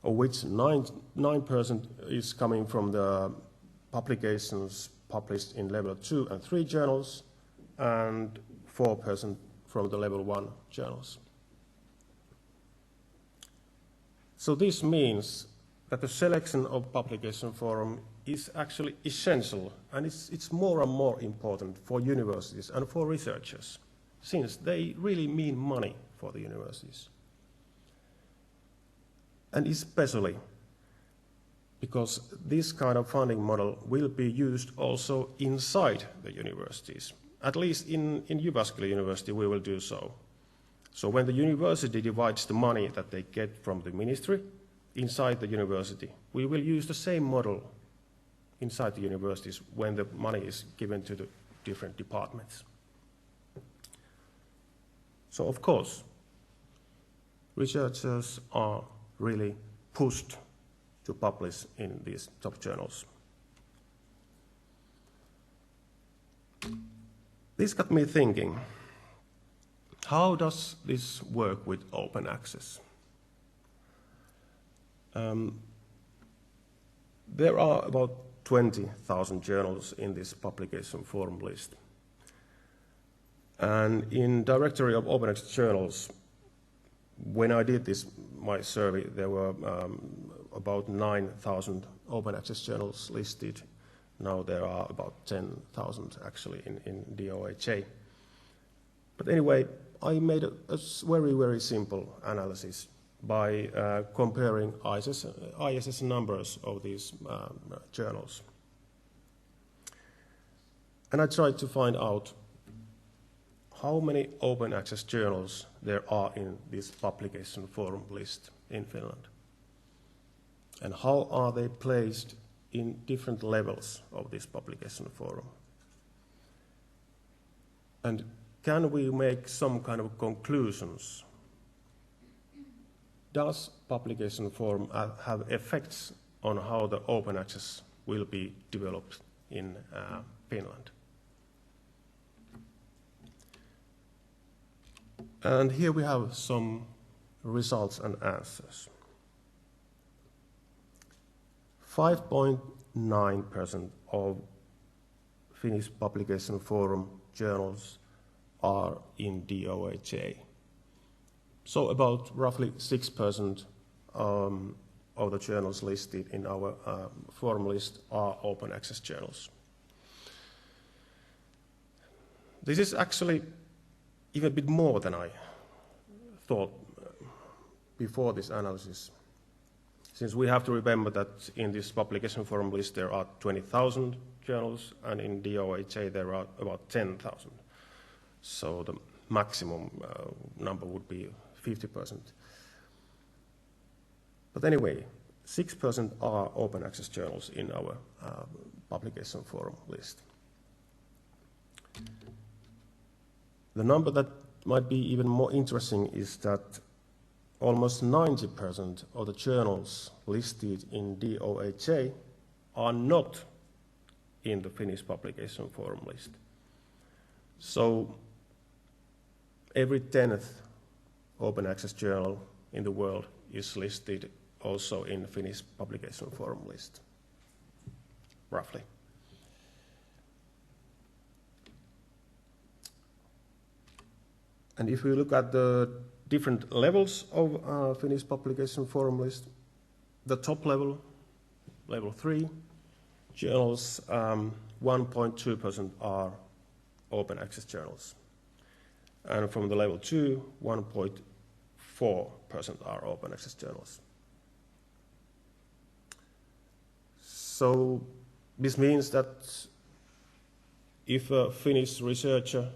of which 9% is coming from the publications published in level 2 and 3 journals, and 4% from the level 1 journals. So this means that the selection of publication forum is actually essential, and it's more and more important for universities and for researchers, since they really mean money for the universities. And especially because this kind of funding model will be used also inside the universities. At least in Jyväskylä University we will do so. So when the university divides the money that they get from the ministry inside the university, we will use the same model inside the universities when the money is given to the different departments. So of course, researchers are really pushed to publish in these top journals. This got me thinking, how does this work with open access? There are about 20,000 journals in this publication forum list. And in Directory of Open Access Journals, when I did my survey, there were about 9,000 open access journals listed. Now there are about 10,000 actually in DOHA. But anyway, I made a very, very simple analysis by comparing ISS numbers of these journals. And I tried to find out how many open access journals there are in this publication forum list in Finland, and how are they placed in different levels of this publication forum. And can we make some kind of conclusions? Does publication forum have effects on how the open access will be developed in Finland? And here we have some results and answers. 5.9% of Finnish publication forum journals are in DOHA. So about roughly 6% of the journals listed in our forum list are open access journals. This is actually even a bit more than I thought before this analysis, since we have to remember that in this publication forum list there are 20,000 journals, and in DOHA there are about 10,000. So the maximum number would be 50%. But anyway, 6% are open access journals in our publication forum list. The number that might be even more interesting is that almost 90% of the journals listed in DOHA are not in the Finnish publication forum list. So every 10th open access journal in the world is listed also in the Finnish publication forum list, roughly. And if we look at the different levels of Finnish publication forum list, the top level, level 3, journals, 1.2% are open access journals. And from the level 2, 1.4% are open access journals. So this means that if a Finnish researcher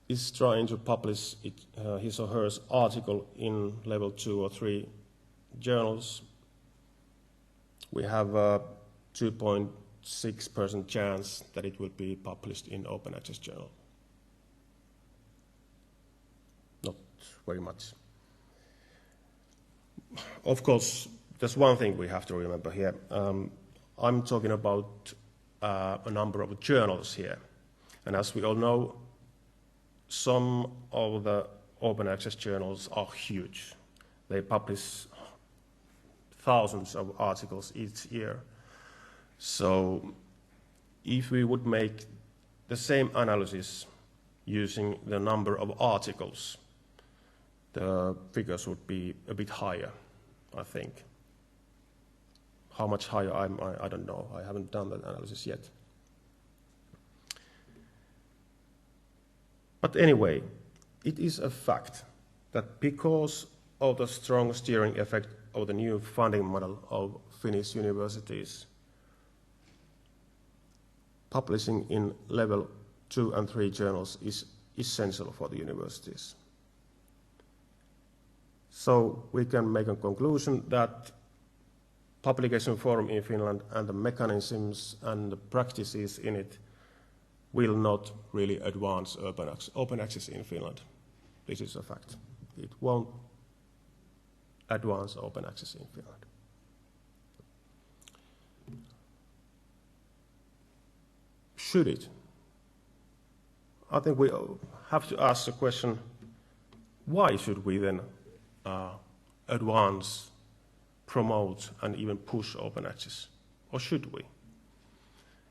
is trying to publish his or her article in level 2 or 3 journals, we have a 2.6% chance that it will be published in open access journal. Not very much. Of course, there's one thing we have to remember here. I'm talking about a number of journals here. And as we all know, some of the open access journals are huge. They publish thousands of articles each year. So if we would make the same analysis using the number of articles, the figures would be a bit higher, I think. How much higher, I don't know. I haven't done that analysis yet. But anyway, it is a fact that because of the strong steering effect of the new funding model of Finnish universities, publishing in level 2 and 3 journals is essential for the universities. So we can make a conclusion that publication forum in Finland and the mechanisms and the practices in it will not really advance open access in Finland. This is a fact. It won't advance open access in Finland. Should it? I think we have to ask the question, why should we then advance, promote, and even push open access? Or should we?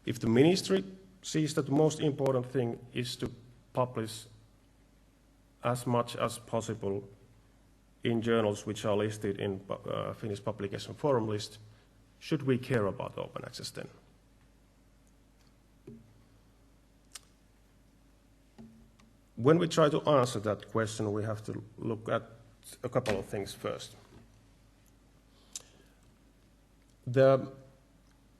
If the ministry sees that the most important thing is to publish as much as possible in journals which are listed in Finnish Publication Forum list. Should we care about open access then? When we try to answer that question, we have to look at a couple of things first. The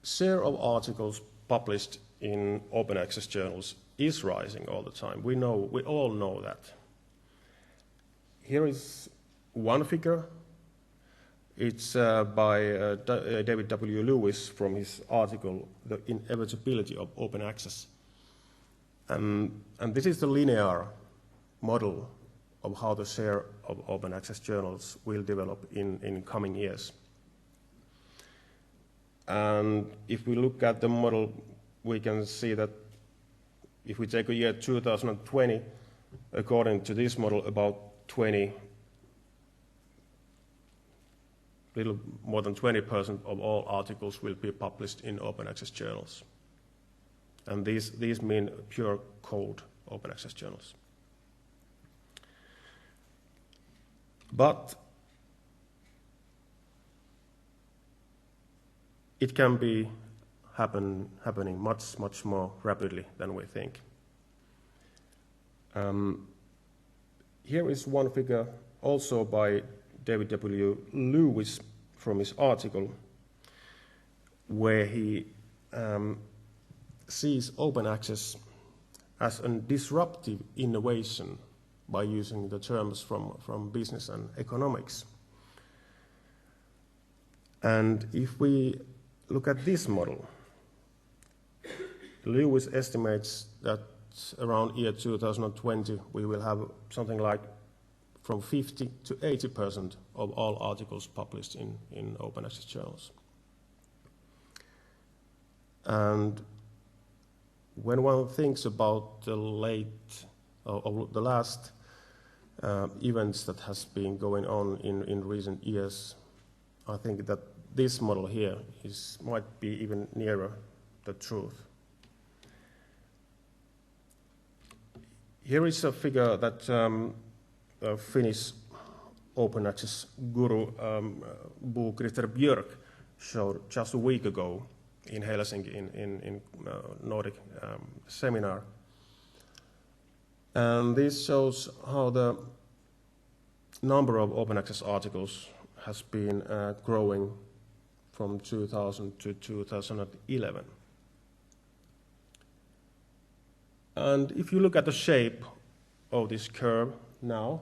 share of articles published in open access journals is rising all the time. We all know that. Here is one figure. It's by David W. Lewis from his article, The Inevitability of Open Access. And this is the linear model of how the share of open access journals will develop in coming years. And if we look at the model, we can see that if we take a year 2020, according to this model, about little more than 20% of all articles will be published in open access journals. And these mean pure cold open access journals. But it can be happening much, much more rapidly than we think. Here is one figure also by David W. Lewis from his article, where he sees open access as a disruptive innovation by using the terms from business and economics. And if we look at this model, Lewis estimates that around year 2020 we will have something like from 50 to 80% of all articles published in open access journals. And when one thinks about the last events that has been going on in recent years, I think that this model here might be even nearer the truth. Here is a figure that Finnish open access guru Bo Christer Björk showed just a week ago in Helsinki in Nordic seminar. And this shows how the number of open access articles has been growing from 2000 to 2011. And if you look at the shape of this curve now,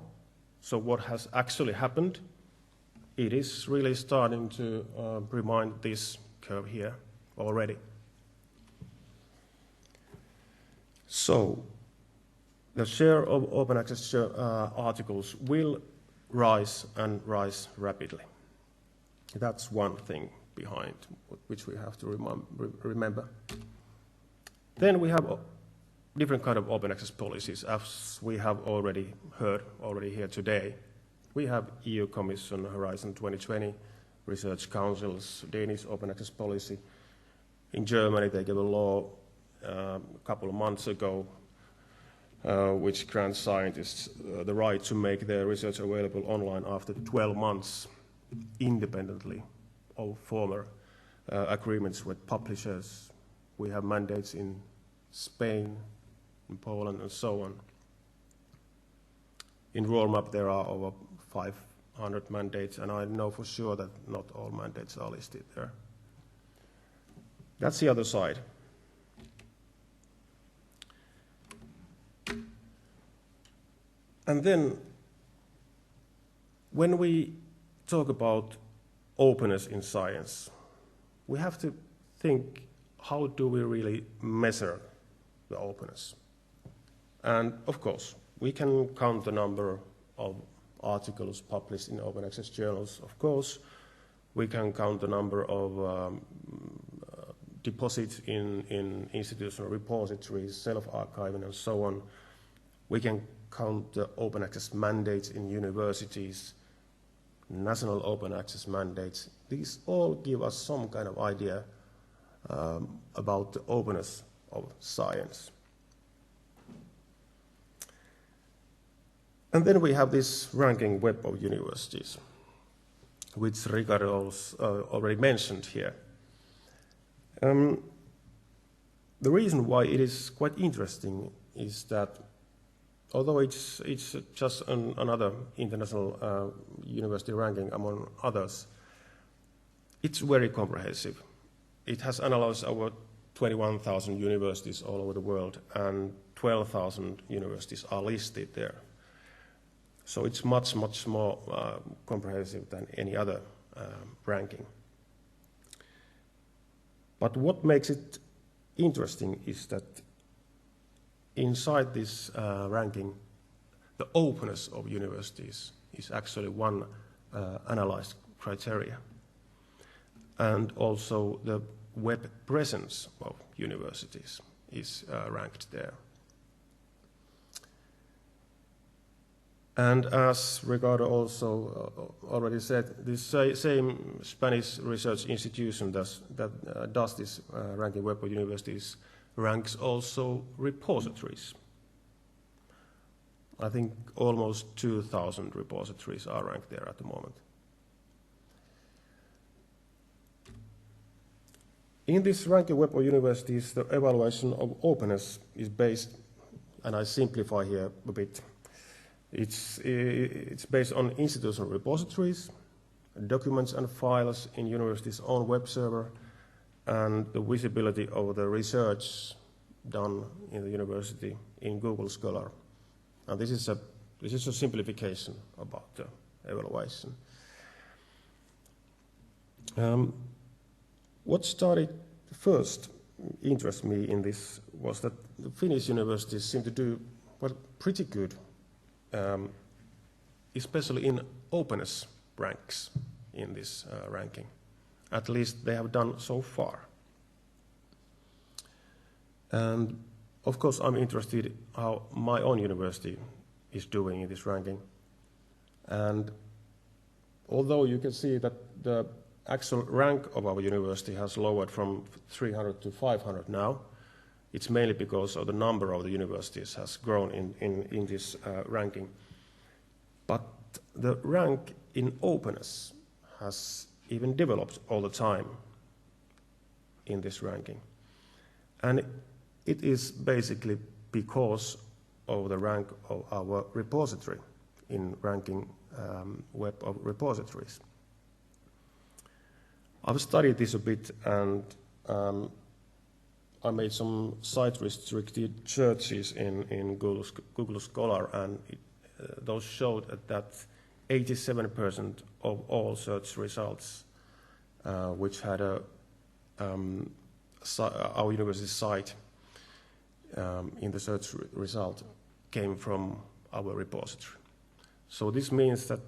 so what has actually happened, it is really starting to remind this curve here already. So the share of open access articles will rise and rise rapidly. That's one thing behind which we have to remember. Then we have different kind of open access policies, as we have already heard here today. We have EU Commission Horizon 2020, Research Council's Danish open access policy. In Germany, they gave a law a couple of months ago which grants scientists the right to make their research available online after 12 months, independently of former agreements with publishers. We have mandates in Spain, in Poland, and so on. In Roadmap, there are over 500 mandates, and I know for sure that not all mandates are listed there. That's the other side. And then, when we talk about openness in science, we have to think, how do we really measure the openness? And of course, we can count the number of articles published in open access journals, of course. We can count the number of deposits in institutional repositories, self-archiving, and so on. We can count the open access mandates in universities, national open access mandates. These all give us some kind of idea about the openness of science. And then we have this ranking web of universities, which Ricardo already mentioned here. The reason why it is quite interesting is that although it's just another international university ranking among others, it's very comprehensive. It has analyzed over 21,000 universities all over the world, and 12,000 universities are listed there. So it's much, much more comprehensive than any other ranking. But what makes it interesting is that inside this ranking, the openness of universities is actually one analyzed criteria. And also the web presence of universities is ranked there. And as Ricardo also already said, this same Spanish research institution that does this ranking web of universities ranks also repositories. I think almost 2,000 repositories are ranked there at the moment. In this ranking web of universities, the evaluation of openness is based, and I simplify here a bit, it's based on institutional repositories, documents and files in university's own web server, and the visibility of the research done in the university in Google Scholar. And this is a simplification about the evaluation. What started first interest me in this was that the Finnish universities seem to do pretty good, especially in openness ranks in this ranking. At least they have done so far. And of course I'm interested how my own university is doing in this ranking. And although you can see that the actual rank of our university has lowered from 300 to 500 now, it's mainly because of the number of the universities has grown in this ranking. But the rank in openness has even developed all the time in this ranking. And it is basically because of the rank of our repository in ranking web of repositories. I've studied this a bit, and I made some site-restricted searches in Google Scholar, and those showed that 87% of all search results which had our university site in the search result came from our repository. So this means that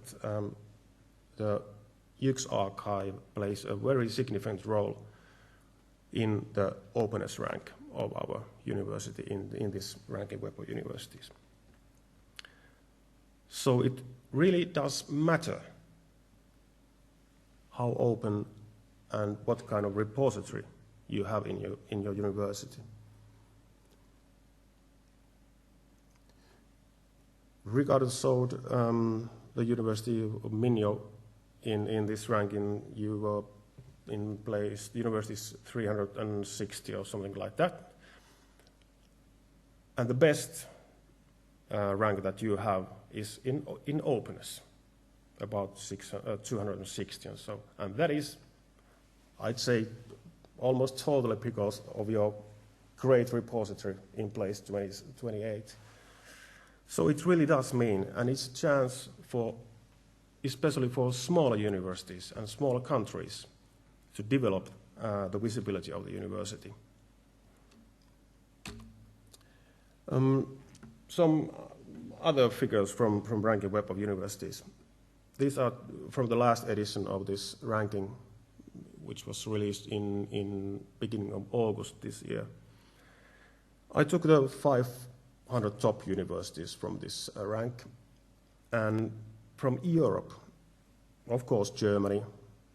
the YKS archive plays a very significant role in the openness rank of our university in this ranking web of universities. So it really does matter how open and what kind of repository you have in your university. Ricardo showed the University of Minho in this ranking. You were in place, the university is 360 or something like that. And the best rank that you have is in openness, about 260 and so. And that is, I'd say, almost totally because of your great repository in place 28. So it really does mean, and it's a chance for, especially for smaller universities and smaller countries, to develop the visibility of the university. Some other figures from ranking web of universities. These are from the last edition of this ranking, which was released in beginning of August this year. I took the 500 top universities from this rank, and from Europe, of course, Germany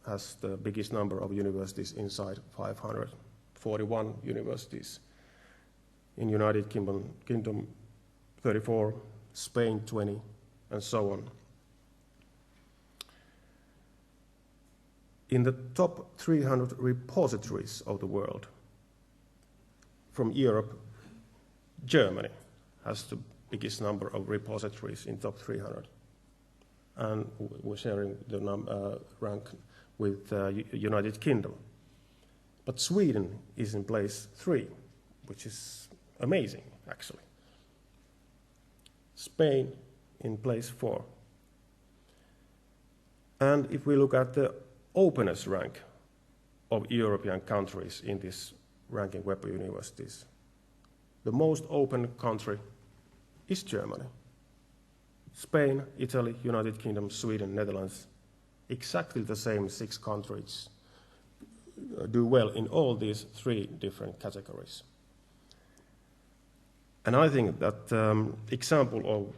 has the biggest number of universities inside 541 universities. In United Kingdom 34, Spain 20, and so on. In the top 300 repositories of the world, from Europe, Germany has the biggest number of repositories in top 300. And we're sharing the rank with United Kingdom. But Sweden is in place 3, which is amazing, actually. Spain in place 4. And if we look at the openness rank of European countries in this ranking Web of Universities, the most open country is Germany. Spain, Italy, United Kingdom, Sweden, Netherlands, exactly the same 6 countries do well in all these 3 different categories. And I think that example of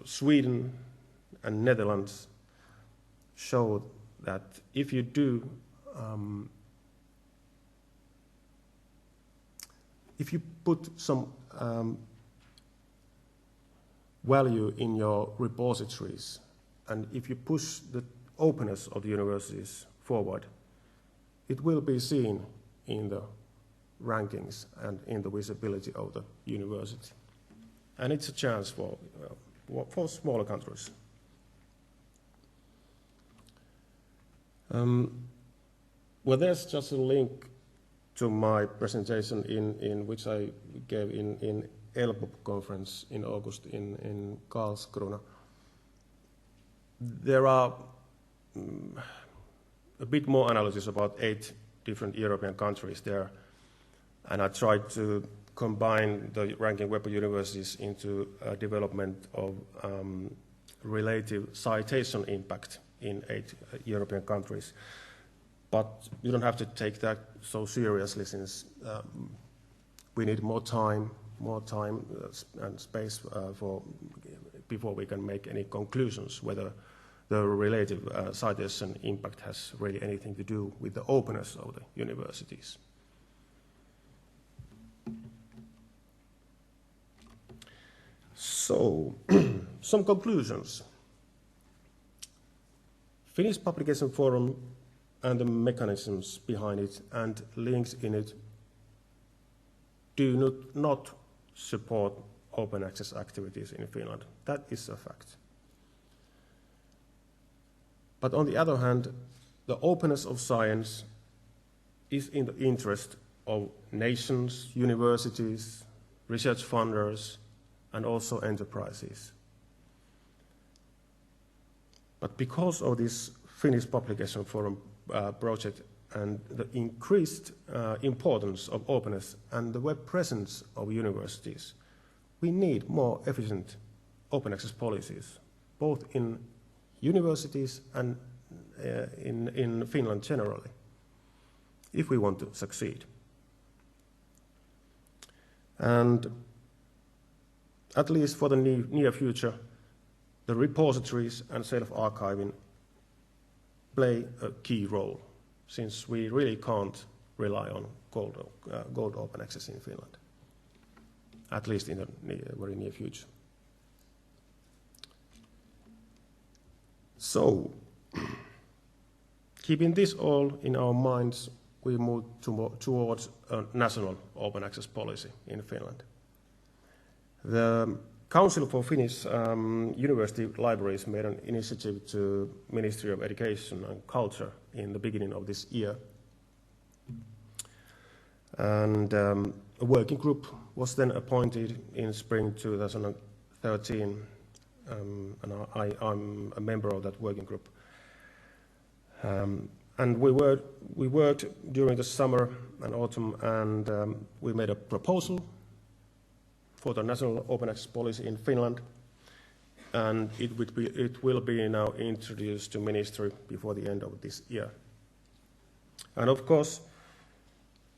Sweden and Netherlands show that if you do, if you put some value in your repositories, and if you push the openness of the universities forward, it will be seen in the rankings and in the visibility of the university. And it's a chance for smaller countries. Well, there's just a link to my presentation in which I gave in ELPOP conference in August in Karlskrona. There are a bit more analysis about 8 different European countries there, and I tried to combine the ranking Web of Universities into a development of relative citation impact in 8 European countries. But you don't have to take that so seriously, since we need more time and space before we can make any conclusions whether the relative citation impact has really anything to do with the openness of the universities. So, some conclusions. Finnish Publication Forum and the mechanisms behind it and links in it do not support open access activities in Finland. That is a fact. But on the other hand, the openness of science is in the interest of nations, universities, research funders, and also enterprises. But because of this Finnish Publication Forum project and the increased importance of openness and the web presence of universities, we need more efficient open access policies, both in universities and in Finland generally, if we want to succeed. And at least for the near future, the repositories and self-archiving play a key role, since we really can't rely on gold open access in Finland, at least in the very near future. So, keeping this all in our minds, we move towards a national open access policy in Finland. The Council for Finnish University Libraries made an initiative to Ministry of Education and Culture in the beginning of this year. And a working group was then appointed in spring 2013, and I'm a member of that working group. And we worked during the summer and autumn, and we made a proposal for the national open access policy in Finland, and it will be now introduced to ministry before the end of this year. And of course,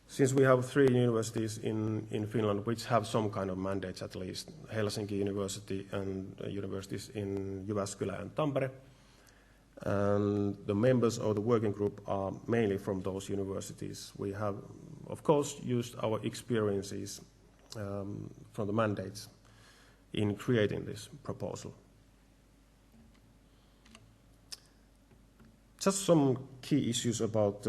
since we have 3 universities in Finland which have some kind of mandates, at least Helsinki University and universities in Jyväskylä and Tampere, and the members of the working group are mainly from those universities, we have, of course, used our experiences from the mandates in creating this proposal. just some key issues about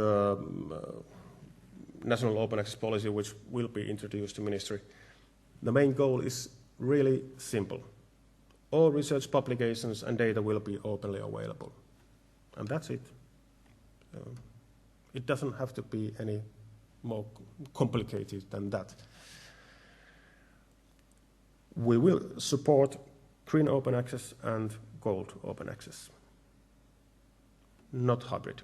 national open access policy, which will be introduced to ministry. The main goal is really simple. All research publications and data will be openly available. And that's it. It doesn't have to be any more complicated than that. We will support green open access and gold open access, not hybrid.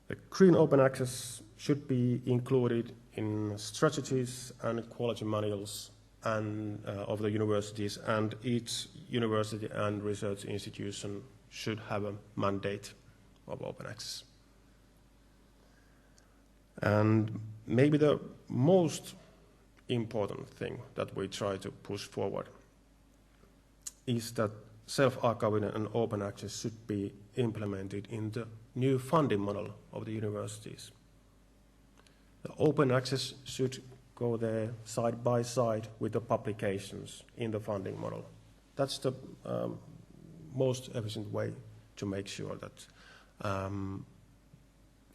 The green open access should be included in strategies and quality manuals and, of the universities, and each university and research institution should have a mandate of open access. And maybe the most important thing that we try to push forward is that self-archiving and open access should be implemented in the new funding model of the universities. The open access should go there side by side with the publications in the funding model. That's the most efficient way to make sure that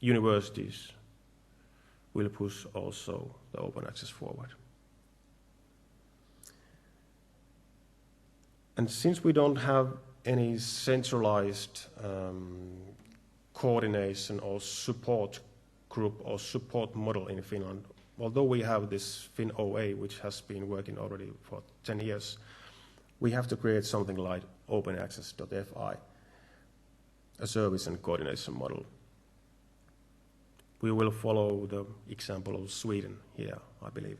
universities will push also the open access forward. And since we don't have any centralized coordination or support group or support model in Finland, although we have this FinOA, which has been working already for 10 years, we have to create something like openaccess.fi, a service and coordination model. We will follow the example of Sweden here, I believe.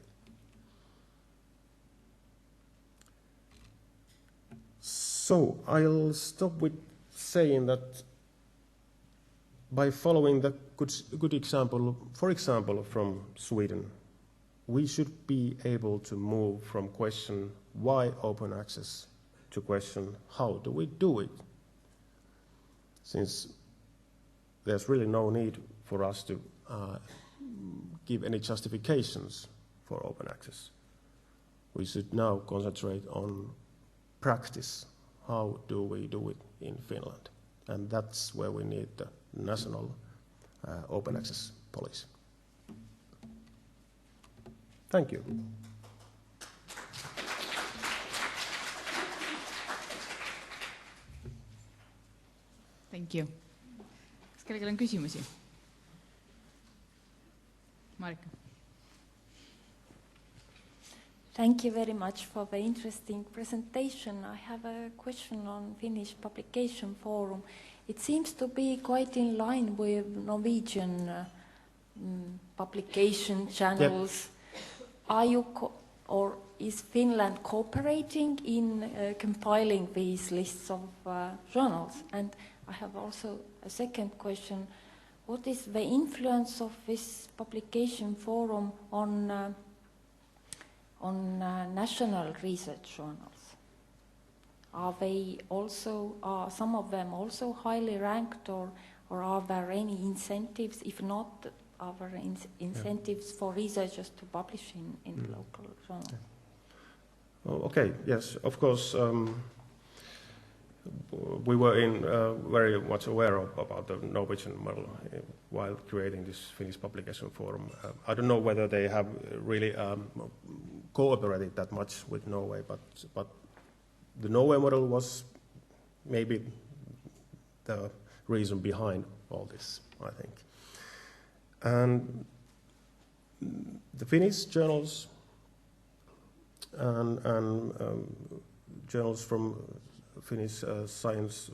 So I'll stop with saying that by following the good example, for example, from Sweden, we should be able to move from question why open access to question how do we do it, since there's really no need for us to give any justifications for open access. We should now concentrate on practice. How do we do it in Finland? And that's where we need the national open access policy. Thank you. Thank you. Kas kellelgi on küsimusi? Marika. Thank you very much for the interesting presentation. I have a question on Finnish Publication Forum. It seems to be quite in line with Norwegian publication channels. Yep. Are you or is Finland cooperating in compiling these lists of journals? And I have also a second question. What is the influence of this publication forum on national research journals? Are some of them also highly ranked, or are there any incentives? If not, are there incentives for researchers to publish in local journals? Yeah. Oh, okay, yes, of course. We were very much aware about the Norwegian model while creating this Finnish Publication Forum. I don't know whether they have really cooperated that much with Norway, but the Norway model was maybe the reason behind all this, I think. And the Finnish journals and journals from Finnish science,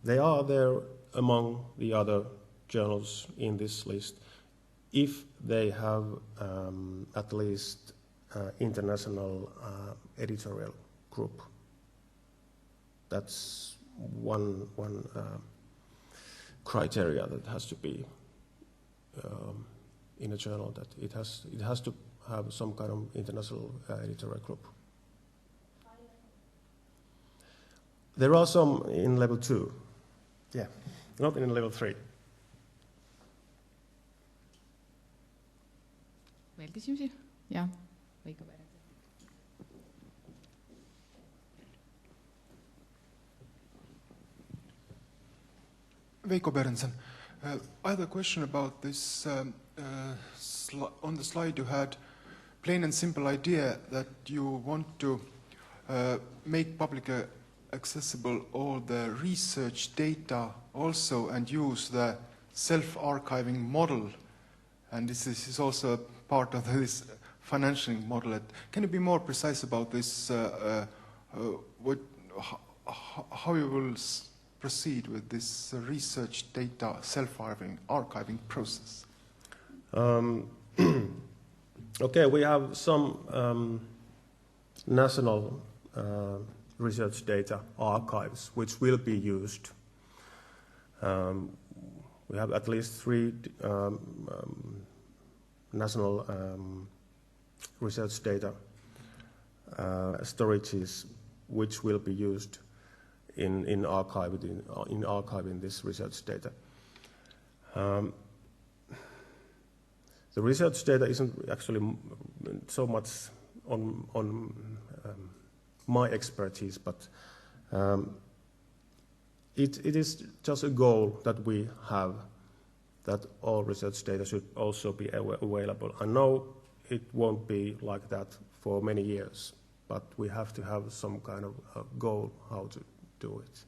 they are there among the other journals in this list if they have at least international editorial group. That's one criteria that has to be in a journal, that it has to have some kind of international editorial group. There are some in level 2, yeah, not in level 3. Veel küsimusi? Jah, võiga pärast. Veiko Berenson. I have a question about this. On the slide you had plain and simple idea that you want to make public accessible all the research data also and use the self-archiving model. And this is also part of this financing model. Can you be more precise about this? How you will proceed with this research data self-archiving process? Okay, we have some national research data archives which will be used. We have at least 3 national research data storages which will be used in archiving this research data. The research data isn't actually so much on my expertise, but it is just a goal that we have, that all research data should also be available. I know it won't be like that for many years, but we have to have some kind of a goal how to do it.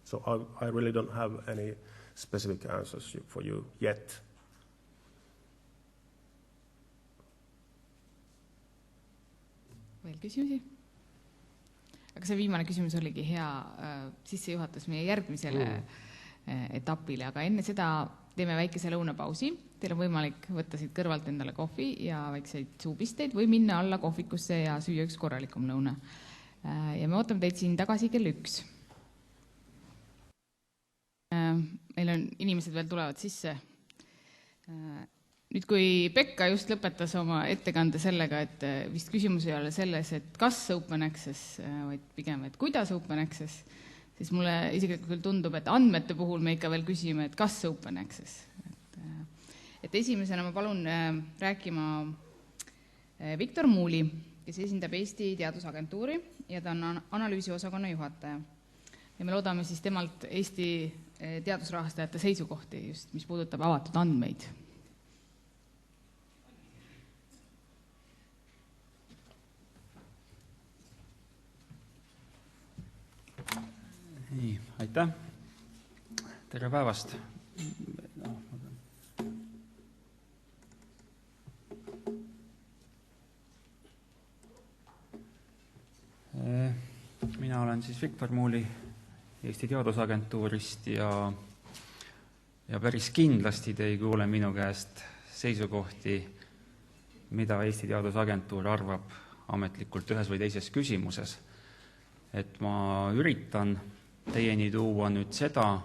So I really don't have any specific answers for you yet. Veel küsimusi? Aga see viimane küsimus oligi hea sissejuhatus meie järgmisele etapile, aga enne seda teeme väikese lõunapausi. Teil on võimalik võtta siit kõrvalt endale kohvi ja väikseid suupisteid või minna alla kohvikusse ja süüa üks korralikum lõuna. Ja me ootame teid siin tagasi kell 1. Meil on inimesed veel tulevad sisse. Nüüd, kui Pekka just lõpetas oma ettekande sellega, et vist küsimus ei ole selles, et kas Open Access, vaid pigem, et kuidas Open Access, siis mulle isiklikult küll tundub, et andmete puhul me ikka veel küsime, et kas Open Access. Et esimesena ma palun rääkima Viktor Muuli, kes esindab Eesti Teadusagentuuri ja ta on analüüsiosakonna juhataja. Ja me loodame siis temalt Eesti teadusrahastajate seisukohti, just mis puudutab avatud andmeid. Nii, aitäh. Tere päevast. Mina olen siis Viktor Muuli Eesti Teadusagentuurist ja päris kindlasti te ei kuule minu käest seisukohti, mida Eesti Teadusagentuur arvab ametlikult ühes või teises küsimuses. Et ma üritan teieni tuua nüüd seda,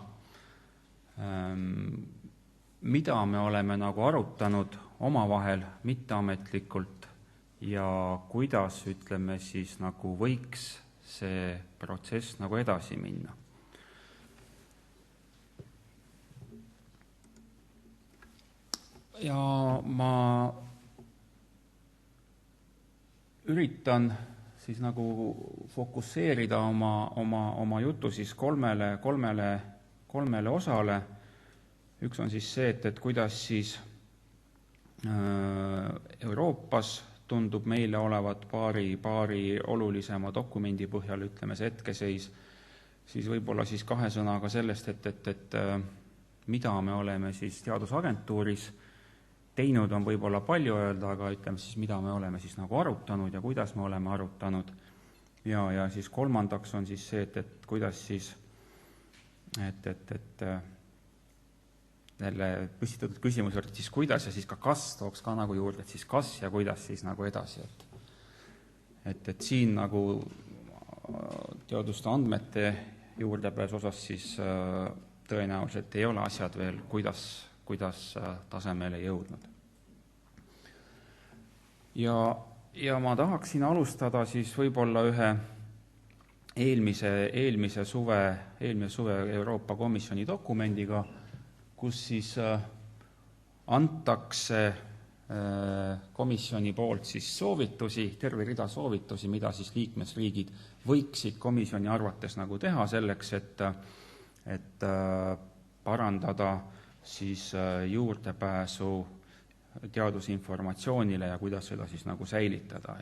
mida me oleme nagu arutanud omavahel mitteametlikult ja kuidas, ütleme siis, nagu võiks see protsess nagu edasi minna. Ja ma üritan siis nagu fokusseerida oma jutu siis kolmele osale. Üks on siis see, et kuidas siis Euroopas tundub meile olevat paari olulisema dokumendi põhjal, ütleme see hetkeseis, siis võib-olla siis 2 sõnaga sellest, et mida me oleme siis teadusagentuuris teinud, on võib-olla palju öelda, aga ütleme siis, mida me oleme siis nagu arutanud ja kuidas me oleme arutanud. Ja siis kolmandaks on siis see, et kuidas siis, jälle püstitatud küsimus, et siis kuidas ja siis ka kas, tooks ka nagu juurde, et siis kas ja kuidas siis nagu edasi. Et siin nagu teaduste andmete juurdepääs osas siis tõenäoliselt ei ole asjad veel, kuidas tasemele jõudnud. Ja ma tahaksin alustada siis võib-olla ühe eelmise suve Euroopa Komisjoni dokumendiga, kus siis antakse komisjoni poolt siis soovitusi, terve rida soovitusi, mida siis liikmesriigid võiksid komisjoni arvates nagu teha selleks, et parandada siis juurdepääsu teadusinformatsioonile ja kuidas seda siis nagu säilitada.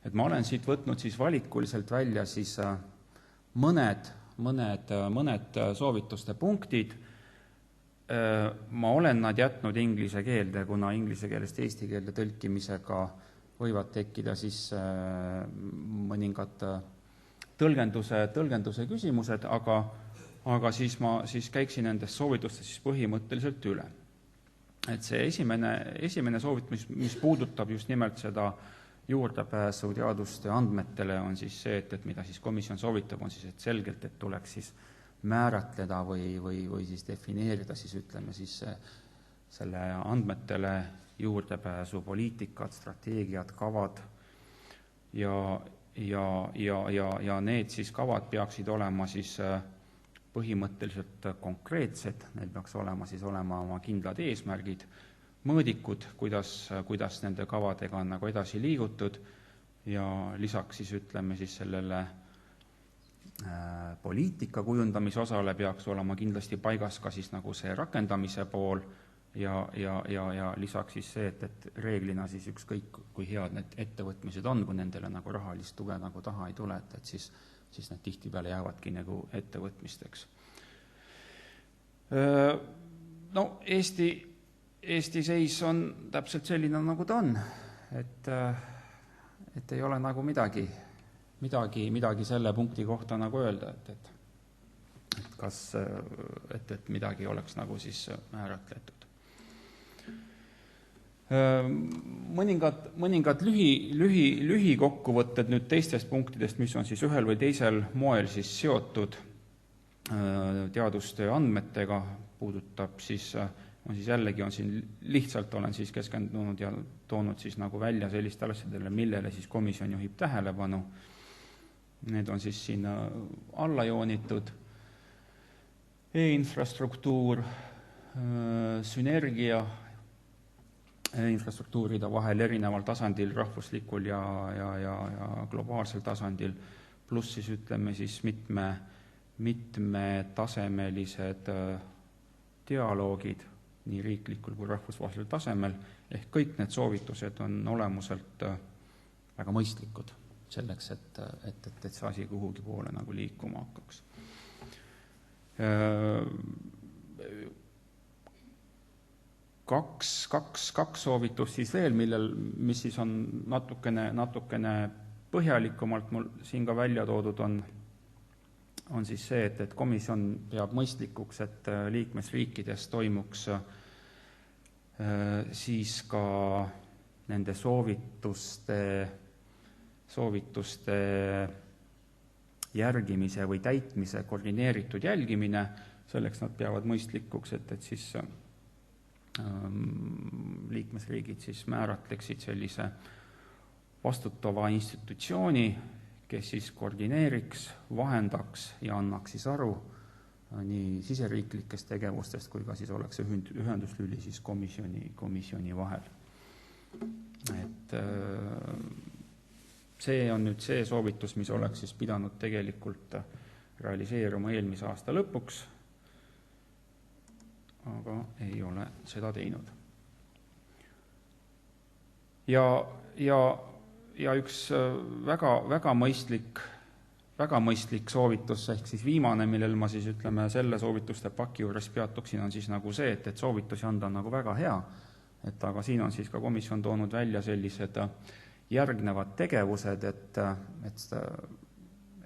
Et ma olen siit võtnud siis valikuliselt välja siis mõned soovituste punktid. Ma olen nad jätnud inglise keelde, kuna inglise keelest eesti keelde tõlkimisega võivad tekkida siis mõningad tõlgenduse küsimused, aga siis ma siis käiksin nendest soovitustest siis põhimõtteliselt üle. Et see esimene soovitus, mis puudutab just nimelt seda juurdepääsu teaduste andmetele, on siis see, et mida siis komisjon soovitab, on siis, et selgelt, et tuleks siis määratleda või siis defineerida siis ütleme siis selle andmetele juurdepääsu poliitikad, strateegiad, kavad ja need siis kavad peaksid olema siis põhimõtteliselt konkreetsed, neil peaks olema oma kindlad eesmärgid, mõõdikud, kuidas nende kavadega on nagu edasi liigutud ja lisaks siis ütleme siis sellele poliitika kujundamise osale peaks olema kindlasti paigas ka siis nagu see rakendamise pool ja lisaks siis see, et reeglina siis ükskõik kui head need ettevõtmised on, kui nendele nagu rahalist tuge nagu taha ei tule, et siis need tihtipeale jäävadki nagu ettevõtmisteks. No Eesti seis on täpselt selline, nagu ta on, et ei ole nagu midagi selle punkti kohta nagu öelda, et kas, et midagi oleks nagu siis määratletud. Mõningad lühikokkuvõtted nüüd teistest punktidest, mis on siis ühel või teisel moel siis seotud teadustöö andmetega, puudutab siis, on siis jällegi on siin lihtsalt olen siis keskendunud ja toonud siis nagu välja sellist asjadele, millele siis komisjon juhib tähelepanu. Need on siis siin alla joonitud. E-infrastruktuur, sünergia infrastruktuuride vahel erineval tasandil, rahvuslikul ja globaalsel tasandil, pluss siis ütleme siis mitmetasemelised dialoogid nii riiklikul kui rahvusvahelisel tasemel, ehk kõik need soovitused on olemuselt väga mõistlikud selleks, et see asi kuhugi poole nagu liikuma hakkaks. Kaks soovitust siis veel, mis siis on natukene põhjalikumalt mul siin ka välja toodud on siis see, et komisjon peab mõistlikuks, et liikmesriikides toimuks siis ka nende soovituste järgimise või täitmise koordineeritud jälgimine, selleks nad peavad mõistlikuks, et siis liikmesriigid siis määratleksid sellise vastutava institutsiooni, kes siis koordineeriks, vahendaks ja annaks siis aru nii siseriiklikest tegevustest, kui ka siis oleks ühenduslüli siis komisjoni vahel. Et see on nüüd see soovitus, mis oleks siis pidanud tegelikult realiseeruma eelmise aasta lõpuks, aga ei ole seda teinud. Ja üks väga mõistlik soovitus, ehk siis viimane, millel ma siis ütleme selle soovituste paki juures peatuksin, on siis nagu see, et soovitusi anda on nagu väga hea, aga siin on siis ka komisjon toonud välja sellised järgnevad tegevused,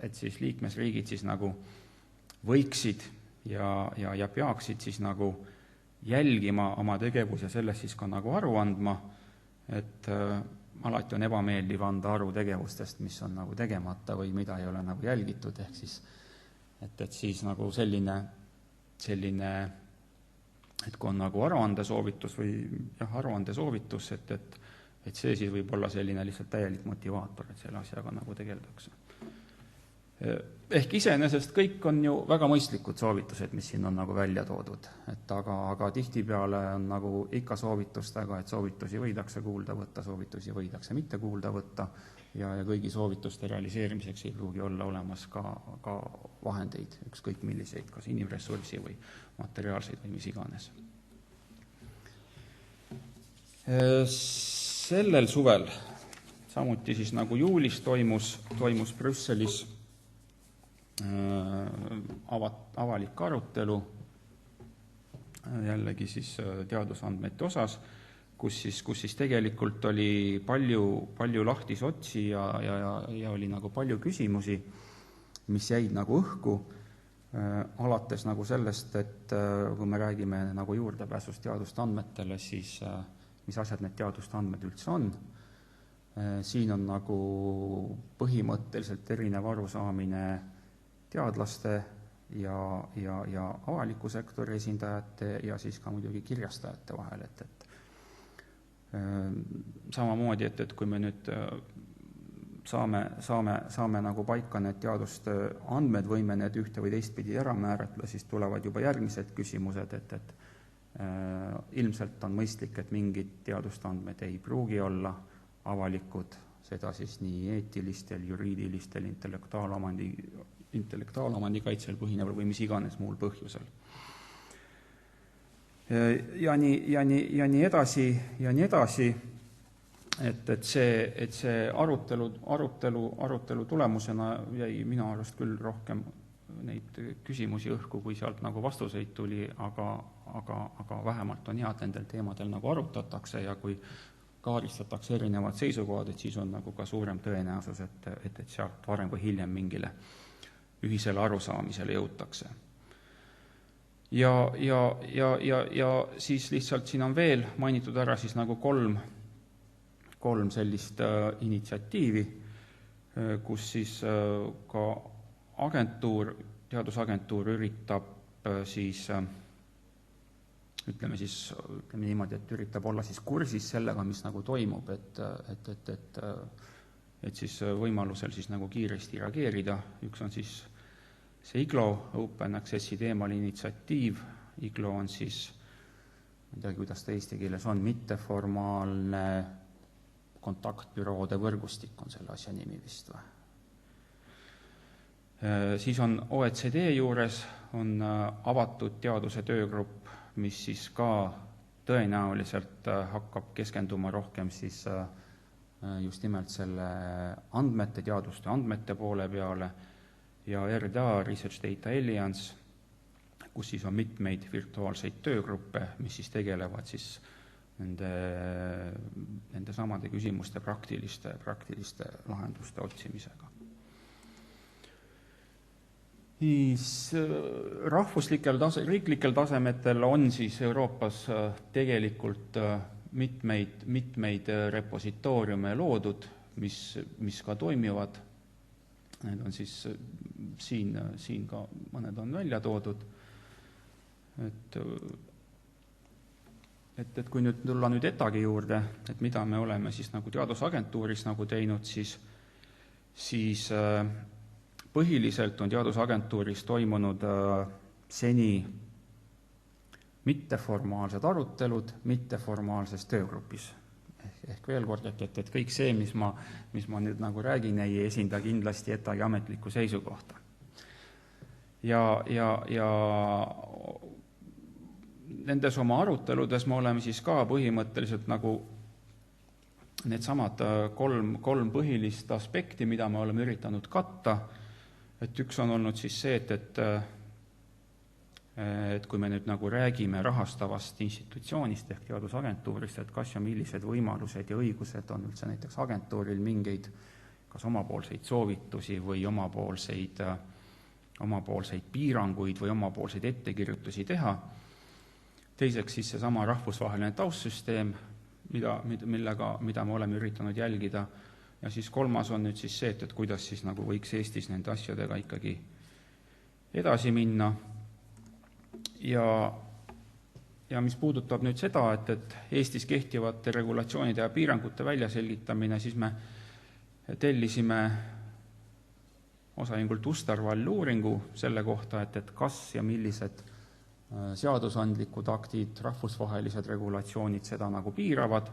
et siis liikmesriigid siis nagu võiksid ja peaksid siis nagu jälgima oma tegevus ja sellest siis ka nagu aru andma, et alati on ebameeldiv anda aru tegevustest, mis on nagu tegemata või mida ei ole nagu jälgitud, ehk siis, et siis nagu selline, et kui on nagu aruandesoovitus või aruandesoovitus, et see siis võib olla selline lihtsalt täielik motivaator, et selle asjaga nagu tegeldakse. Ehk iseenesest kõik on ju väga mõistlikud soovitused, mis siin on nagu välja toodud, aga tihtipeale on nagu ikka soovitustega, et soovitusi võidakse kuulda võtta, soovitusi võidakse mitte kuulda võtta ja kõigi soovituste realiseerimiseks ei pruugi olla olemas ka vahendeid, ükskõik milliseid, kas inimressurssi või materiaalseid või mis iganes. Sellel suvel, samuti siis nagu juulis toimus Brüsselis avalik arutelu jällegi siis teadusandmete osas, kus siis tegelikult oli palju lahtisotsi ja oli nagu palju küsimusi, mis jäid nagu õhku, alates nagu sellest, et kui me räägime nagu juurdepääsust teadustandmetele, siis mis asjad need teadustandmed üldse on. Siin on nagu põhimõtteliselt erinev arusaamine teadlaste ja avaliku sektori esindajate ja siis ka muidugi kirjastajate vahel, et samamoodi, et kui me nüüd saame nagu paika need teaduste andmed, võime need ühte või teistpidi ära määratleda, siis tulevad juba järgmised küsimused, et ilmselt on mõistlik, et mingid teadustandmed ei pruugi olla avalikud, seda siis nii eetilistel, juriidilistel, intellektuaalomandi kaitsel põhineval või mis iganes muul põhjusel. Ja nii edasi, et see arutelu tulemusena jäi minu arust küll rohkem neid küsimusi õhku, kui sealt nagu vastuseid tuli, aga vähemalt on hea, et nendel teemadel nagu arutatakse ja kui kaaristatakse erinevad seisukohad, et siis on nagu ka suurem tõenäosus, et sealt varem või hiljem mingile ühisele arusaamisele jõutakse. Ja siis lihtsalt siin on veel mainitud ära siis nagu kolm sellist initsiatiivi, kus siis ka teadusagentuur üritab siis ütleme niimoodi, et üritab olla siis kursis sellega, mis nagu toimub, et siis võimalusel siis nagu kiiresti reageerida. Üks on siis see IGLO, Open Accessi teemal initsiatiiv. IGLO on siis, ma ei tea, kuidas ta eesti keeles on, mitteformaalne kontaktbüroode võrgustik on selle asja nimi vist või. Siis on OECD juures on avatud teaduse töögrupp, mis siis ka tõenäoliselt hakkab keskenduma rohkem siis just nimelt selle teaduste andmete poole peale ja RDA, Research Data Alliance, kus siis on mitmeid virtuaalseid töögruppe, mis siis tegelevad siis nende samade küsimuste praktiliste lahenduste otsimisega. Riiklikel tasemetel on siis Euroopas tegelikult mitmeid repositooriume loodud, mis ka toimivad. Need on siis siin ka mõned on välja toodud. Et kui nüüd tulla nüüd ETAG-i juurde, et mida me oleme siis nagu teadusagentuuris nagu teinud, siis põhiliselt on teadusagentuuris toimunud seni mitteformaalsed arutelud mitteformaalses töögrupis. Ehk veel kord, et kõik see, mis ma nüüd nagu räägin, ei esinda kindlasti ETAG-i ametlikku seisukohta. Ja nendes oma aruteludes me oleme siis ka põhimõtteliselt nagu needsamad kolm põhilist aspekti, mida me oleme üritanud katta. Et üks on olnud siis see, et kui me nüüd nagu räägime rahastavast institutsioonist ehk teadusagentuurist, et kas ja millised võimalused ja õigused on üldse näiteks agentuuril mingeid kas omapoolseid soovitusi või omapoolseid piiranguid või omapoolseid ettekirjutusi teha. Teiseks siis seesama rahvusvaheline taustsüsteem, mida me oleme üritanud jälgida. Ja siis kolmas on nüüd siis see, et kuidas siis nagu võiks Eestis nende asjadega ikkagi edasi minna. Ja mis puudutab nüüd seda, et Eestis kehtivate regulatsioonide ja piirangute väljaselgitamine, siis me tellisime osaühingult Ustarvall uuringu selle kohta, et kas ja millised seadusandlikud aktid, rahvusvahelised regulatsioonid seda nagu piiravad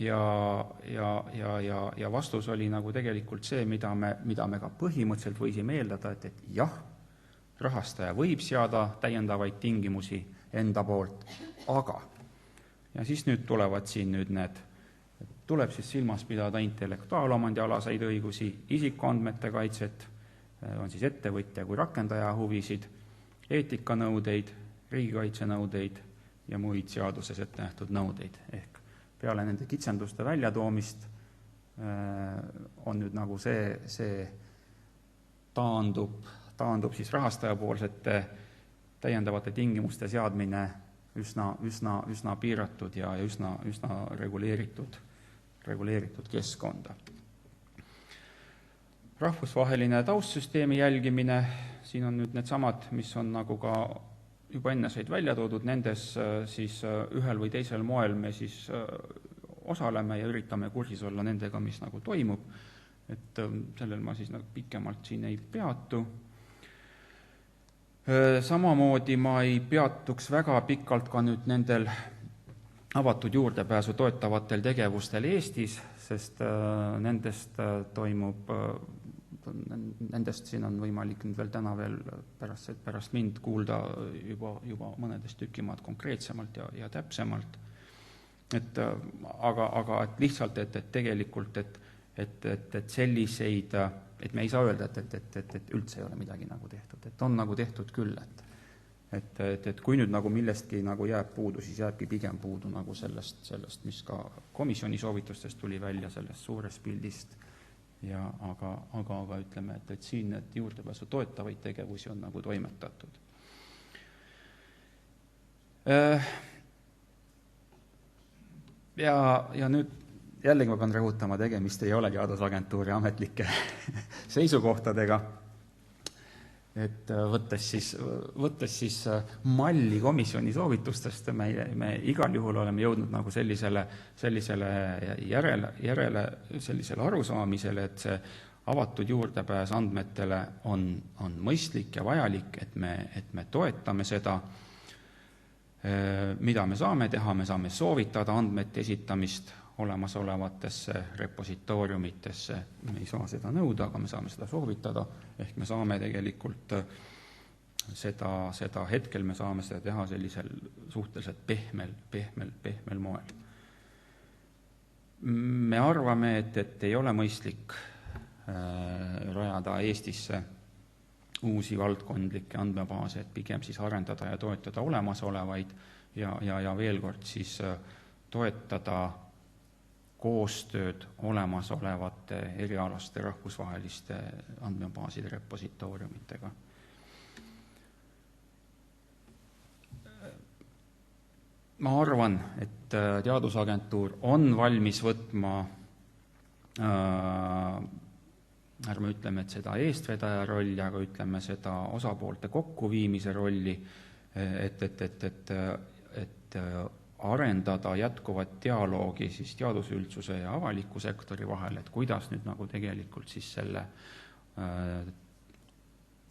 ja vastus oli nagu tegelikult see, mida me ka põhimõtteliselt võisime eeldada, et jah, rahastaja võib seada täiendavaid tingimusi enda poolt, aga ja siis nüüd tulevad siin tuleb siis silmas pidada intellektuaalomandi alaseid õigusi, isikuandmete kaitset, on siis ettevõtja kui rakendaja huvisid, eetikanõudeid, riigikaitsenõudeid ja muid seaduses ette nähtud nõudeid. Ehk peale nende kitsenduste väljatoomist on nüüd nagu see taandub siis rahastajapoolsete täiendavate tingimuste seadmine üsna piiratud ja üsna reguleeritud keskkonda. Rahvusvaheline taustsüsteemi jälgimine, siin on nüüd need samad, mis on nagu ka juba enne said välja toodud, nendes siis ühel või teisel moel me siis osaleme ja üritame kursis olla nendega, mis nagu toimub, et sellel ma siis nagu pikemalt siin ei peatu. Samamoodi ma ei peatuks väga pikalt ka nüüd nendel avatud juurdepääsu toetavatel tegevustel Eestis, sest nendest siin on võimalik nüüd veel täna veel pärast mind kuulda juba mõnedest tükimaad konkreetsemalt ja täpsemalt. Aga et lihtsalt, et tegelikult, et selliseid, et me ei saa öelda, et üldse ei ole midagi nagu tehtud, et on nagu tehtud küll, et kui nüüd nagu millestki nagu jääb puudu, siis jääbki pigem puudu nagu sellest, mis ka komisjoni soovitustest tuli välja sellest suurest pildist. Aga ütleme, et siin need juurdepääsu toetavaid tegevusi on nagu toimetatud. Ja nüüd jällegi ma pean rõhutama, tegemist ei ole Teadusagentuuri ametlike seisukohtadega, et võttes siis malli komisjoni soovitustest, me igal juhul oleme jõudnud nagu sellisele arusaamisele, et see avatud juurdepääs andmetele on mõistlik ja vajalik, et me toetame seda, mida me saame teha, me saame soovitada andmete esitamist olemasolevatesse repositooriumitesse, me ei saa seda nõuda, aga me saame seda soovitada, ehk me saame tegelikult seda hetkel me saame seda teha sellisel suhteliselt pehmel moel. Me arvame, et ei ole mõistlik rajada Eestisse uusi valdkondlikke andmebaase, et pigem siis arendada ja toetada olemasolevaid ja veel kord siis toetada koostööd olemasolevate erialaste rahvusvaheliste andmebaaside repositooriumitega. Ma arvan, et Teadusagentuur on valmis võtma, ärme ütleme, et seda eestvedaja rolli, aga ütleme seda osapoolte kokkuviimise rolli, et arendada jätkuvat dialoogi siis teadusüldsuse ja avaliku sektori vahel, et kuidas nüüd nagu tegelikult siis selle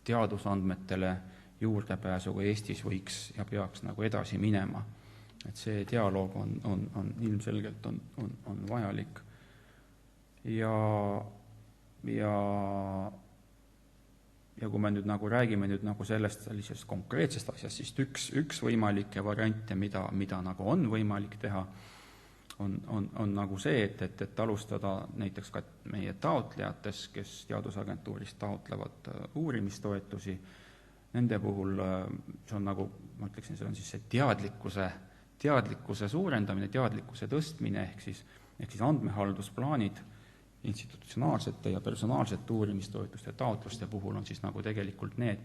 teadusandmetele juurdepääsuga Eestis võiks ja peaks nagu edasi minema. Et see dialoog on ilmselgelt on vajalik. Ja kui me nüüd nagu räägime nüüd nagu sellisest konkreetsest asjast, siis üks võimalikke variante, mida nagu on võimalik teha, on nagu see, et alustada näiteks ka meie taotlejates, kes Teadusagentuurist taotlevad uurimistoetusi, nende puhul see on nagu, ma ütleksin, see on siis see teadlikkuse suurendamine, teadlikkuse tõstmine, ehk siis andmehaldusplaanid institutsionaalsete ja personaalsete uurimistoetuste taotluste puhul on siis nagu tegelikult need,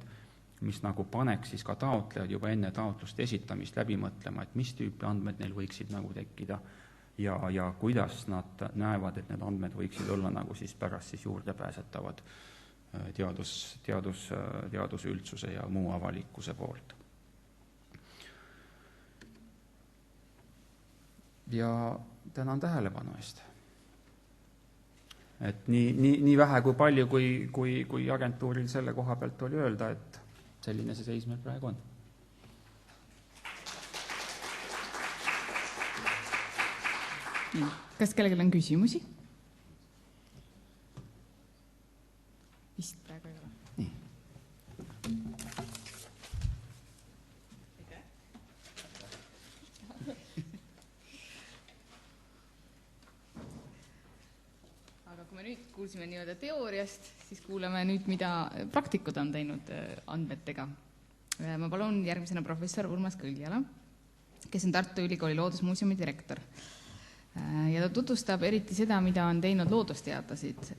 mis nagu paneks siis ka taotlejad juba enne taotluste esitamist läbi mõtlema, et mis tüüpi andmed neil võiksid nagu tekkida ja kuidas nad näevad, et need andmed võiksid olla nagu siis pärast siis juurdepääsetavad teadusüldsuse ja muu avalikkuse poolt. Ja tänan tähelepanu eest. Et nii vähe kui palju, kui agentuuril selle koha pealt oli öelda, et selline see seis meil praegu on. Kas kellelgi on küsimusi? Vist praegu ei ole. Nii. Aga kui me nüüd kuulsime nii-öelda teooriast, siis kuuleme nüüd, mida praktikud on teinud andmetega. Ma palun järgmisena professor Urmas Kõlgjala, kes on Tartu Ülikooli Loodusmuuseumi direktor. Ja ta tutvustab eriti seda, mida on teinud loodusteadlased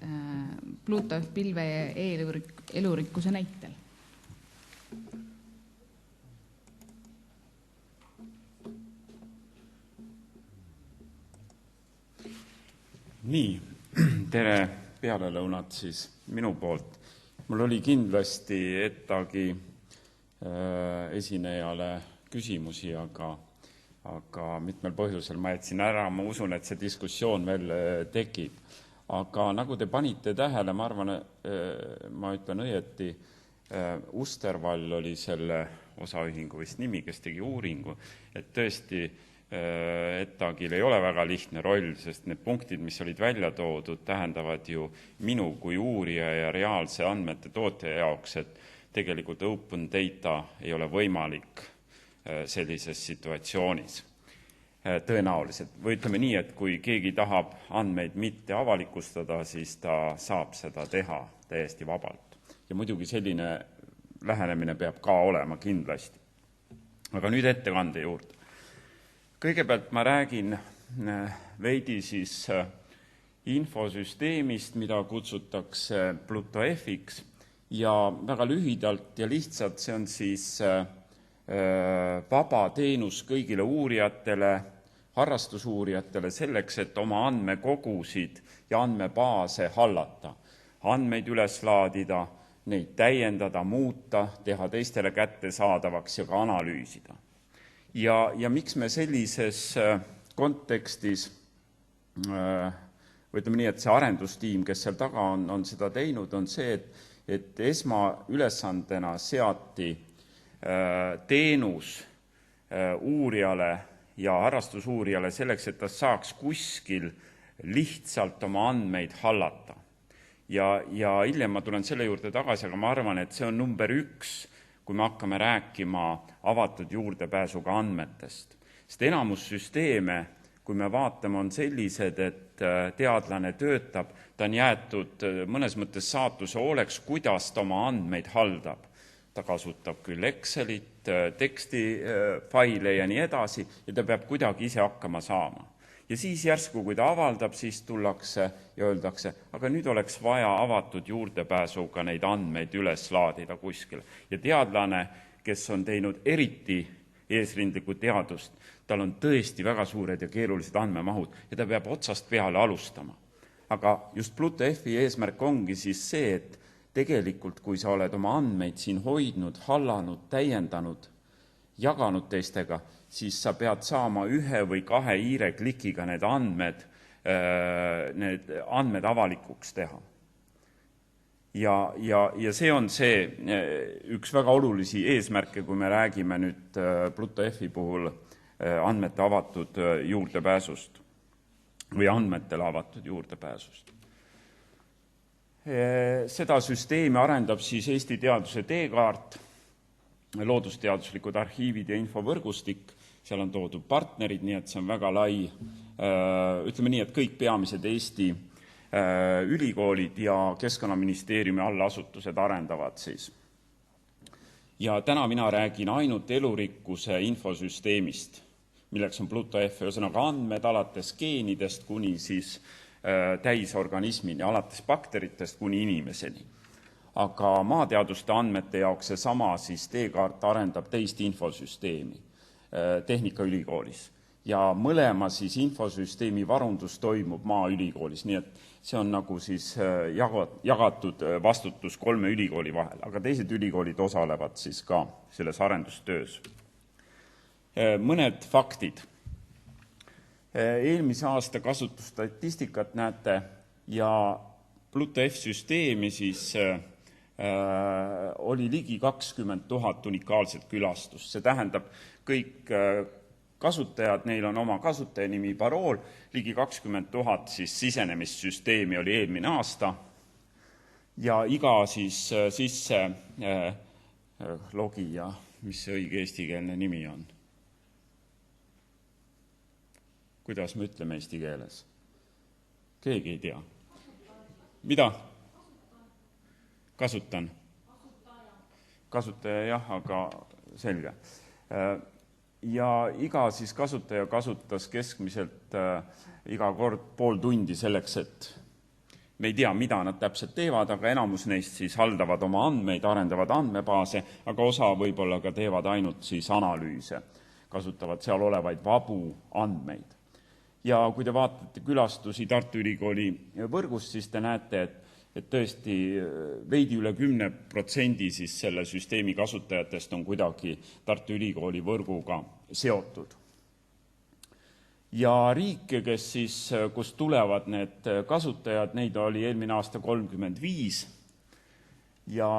Pluto pilve ja elurikkuse näitel. Nii, tere pealelõunat siis minu poolt. Mul oli kindlasti ettagi esinejale küsimusi, aga mitmel põhjusel ma jätsin ära, ma usun, et see diskussioon veel tekib. Aga nagu te panite tähele, ma arvan, ma ütlen õieti, Ustervall oli selle osaühingu vist nimi, kes tegi uuringu, et tõesti ettagil ei ole väga lihtne roll, sest need punktid, mis olid välja toodud, tähendavad ju minu kui uurija ja reaalse andmete tootja jaoks, et tegelikult open data ei ole võimalik sellises situatsioonis tõenäoliselt. Või ütleme nii, et kui keegi tahab andmeid mitte avalikustada, siis ta saab seda teha täiesti vabalt. Ja muidugi selline lähenemine peab ka olema kindlasti. Aga nüüd ettekande juurde. Kõigepealt ma räägin veidi siis infosüsteemist, mida kutsutakse Pluto F-iks, ja väga lühidalt ja lihtsalt see on siis vaba teenus kõigile uurijatele, harrastusuurijatele selleks, et oma andmekogusid ja andmebaase hallata, andmeid üles laadida, neid täiendada, muuta, teha teistele kättesaadavaks ja ka analüüsida. Ja miks me sellises kontekstis, ütleme nii, et see arendustiim, kes seal taga on seda teinud, on see, et esmaülesandena seati teenus uurijale ja harrastusuurijale selleks, et ta saaks kuskil lihtsalt oma andmeid hallata. Ja hiljem ma tulen selle juurde tagasi, aga ma arvan, et see on number 1, kui me hakkame rääkima avatud juurdepääsuga andmetest. Sest enamus süsteeme, kui me vaatame, on sellised, et teadlane töötab, ta on jäetud mõnes mõttes saatuse hooleks, kuidas ta oma andmeid haldab. Ta kasutab küll Excelit, tekstifaile ja nii edasi, ja ta peab kuidagi ise hakkama saama. Ja siis järsku, kui ta avaldab, siis tullakse ja öeldakse, aga nüüd oleks vaja avatud juurdepääsuga neid andmeid üles laadida kuskil. Ja teadlane, kes on teinud eriti eesrindlikku teadust, tal on tõesti väga suured ja keerulised andmemahud ja ta peab otsast peale alustama. Aga just Pluto F-i eesmärk ongi siis see, et tegelikult, kui sa oled oma andmeid siin hoidnud, hallanud, täiendanud, jaganud teistega, siis sa pead saama 1 või 2 hiireklikiga need andmed avalikuks teha. Ja see on see üks väga olulisi eesmärke, kui me räägime nüüd Pluto F-i puhul andmete avatud juurdepääsust või andmetele avatud juurdepääsust. Seda süsteemi arendab siis Eesti teaduse teekaart, loodusteaduslikud arhiivid ja infovõrgustik, seal on toodud partnerid, nii et see on väga lai, ütleme nii, et kõik peamised Eesti ülikoolid ja Keskkonnaministeeriumi allasutused arendavad siis. Ja täna mina räägin ainult elurikkuse infosüsteemist, milleks on Pluto F, ühesõnaga andmed alates geenidest kuni siis täisorganismini, alates bakteritest kuni inimeseni. Aga maateaduste andmete jaoks see sama siis teekaart arendab teist infosüsteemi Tehnikaülikoolis. Ja mõlema siis infosüsteemi varundus toimub Maaülikoolis, nii et see on nagu siis jagatud vastutus 3 ülikooli vahel, aga teised ülikoolid osalevad siis ka selles arendustöös. Mõned faktid. Eelmise aasta kasutusstatistikat näete ja Pluto F-süsteemi siis oli ligi 20 000 unikaalset külastust. See tähendab, kõik kasutajad, neil on oma kasutajanimi, parool, ligi 20 000 siis sisenemissüsteemi oli eelmine aasta ja iga siis sisse logija, mis see õige eestikeelne nimi on? Kuidas me ütleme eesti keeles? Keegi ei tea. Mida? Kasutan. Kasutaja, jah, aga selge. Ja iga siis kasutaja kasutas keskmiselt iga kord pool tundi selleks, et me ei tea, mida nad täpselt teevad, aga enamus neist siis haldavad oma andmeid, arendavad andmebaase, aga osa võib-olla ka teevad ainult siis analüüse, kasutavad seal olevaid vabu andmeid. Ja kui te vaatate külastusi Tartu Ülikooli võrgust, siis te näete, et tõesti veidi üle 10% siis selle süsteemi kasutajatest on kuidagi Tartu Ülikooli võrguga seotud. Ja riike, kes siis, kust tulevad need kasutajad, neid oli eelmine aasta 35 ja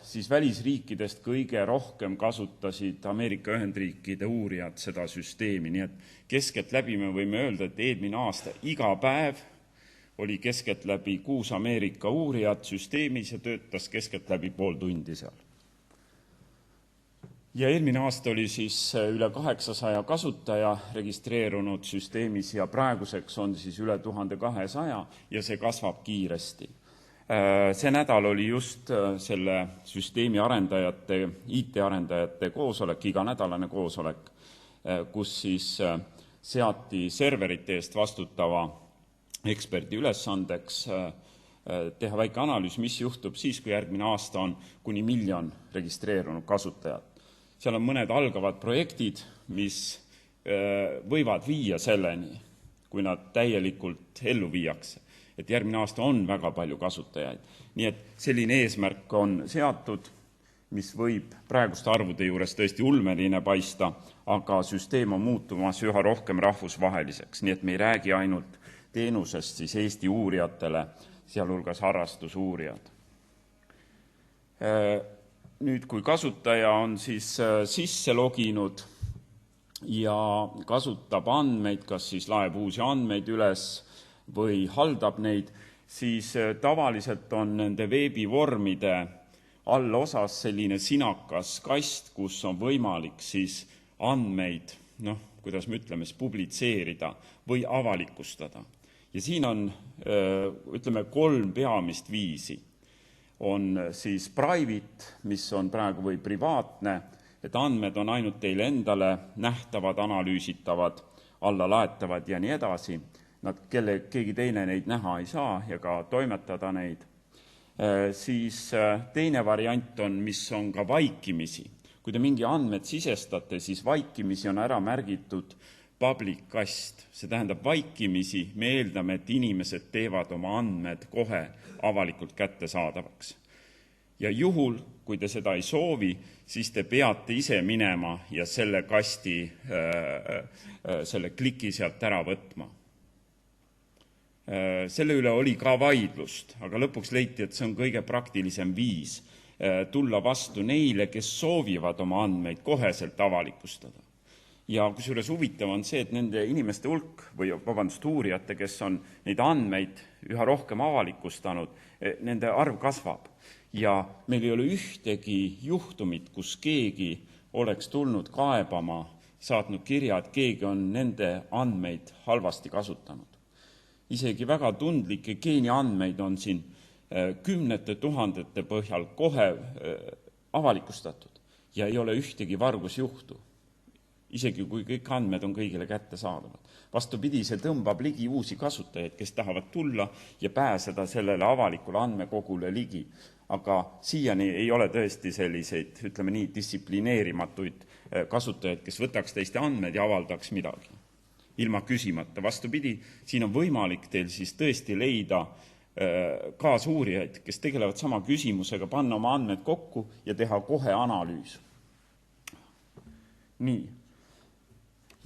siis välisriikidest kõige rohkem kasutasid Ameerika Ühendriikide uurijad seda süsteemi, nii et keskeltläbi me võime öelda, et eelmine aasta iga päev oli keskeltläbi 6 Ameerika uurijat süsteemis ja töötas keskeltläbi pool tundi seal. Ja eelmine aasta oli siis üle 800 kasutaja registreerunud süsteemis ja praeguseks on siis üle 1200 ja see kasvab kiiresti. See nädal oli just selle süsteemi arendajate, IT-arendajate koosolek, iganädalane koosolek, kus siis seati serverite eest vastutava eksperdi ülesandeks teha väike analüüs, mis juhtub siis, kui järgmine aasta on kuni 1 miljon registreerunud kasutajat. Seal on mõned algavad projektid, mis võivad viia selleni, kui nad täielikult ellu viiakse, et järgmine aasta on väga palju kasutajaid. Nii et selline eesmärk on seatud, mis võib praeguste arvude juures tõesti ulmeline paista, aga süsteem on muutumas üha rohkem rahvusvaheliseks, nii et me ei räägi ainult teenusest siis Eesti uurijatele, sealhulgas harrastusuurijad. Nüüd, kui kasutaja on siis sisse loginud ja kasutab andmeid, kas siis laeb uusi andmeid üles või haldab neid, siis tavaliselt on nende veebivormide allosas selline sinakas kast, kus on võimalik siis andmeid, kuidas me ütleme, publitseerida või avalikustada. Ja siin on, ütleme, 3 peamist viisi. On siis private, mis on praegu või privaatne, et andmed on ainult teile endale nähtavad, analüüsitavad, alla laetavad ja nii edasi. Keegi teine neid näha ei saa ja ka toimetada neid. Siis teine variant on, mis on ka vaikimisi. Kui te mingi andmed sisestate, siis vaikimisi on ära märgitud public kast. See tähendab vaikimisi, me eeldame, et inimesed teevad oma andmed kohe avalikult kättesaadavaks. Ja juhul, kui te seda ei soovi, siis te peate ise minema ja selle kasti, selle kliki sealt ära võtma. Selle üle oli ka vaidlust, aga lõpuks leiti, et see on kõige praktilisem viis tulla vastu neile, kes soovivad oma andmeid koheselt avalikustada. Ja kusjuures huvitav on see, et nende inimeste hulk, uurijate, kes on neid andmeid üha rohkem avalikustanud, nende arv kasvab. Ja meil ei ole ühtegi juhtumit, kus keegi oleks tulnud kaebama, saatnud kirja, et keegi on nende andmeid halvasti kasutanud. Isegi väga tundlikke geeniandmeid on siin 10 000 põhjal kohe avalikustatud ja ei ole ühtegi vargusjuhtu, isegi kui kõik andmed on kõigile kättesaadavad. Vastupidi, see tõmbab ligi uusi kasutajaid, kes tahavad tulla ja pääseda sellele avalikule andmekogule ligi. Aga siiani ei ole tõesti selliseid, ütleme nii, distsiplineerimatuid kasutajaid, kes võtaks teiste andmed ja avaldaks midagi. Ilma küsimata. Vastupidi, siin on võimalik teil siis tõesti leida kaasuurijaid, kes tegelevad sama küsimusega, panna oma andmed kokku ja teha kohe analüüs. Nii.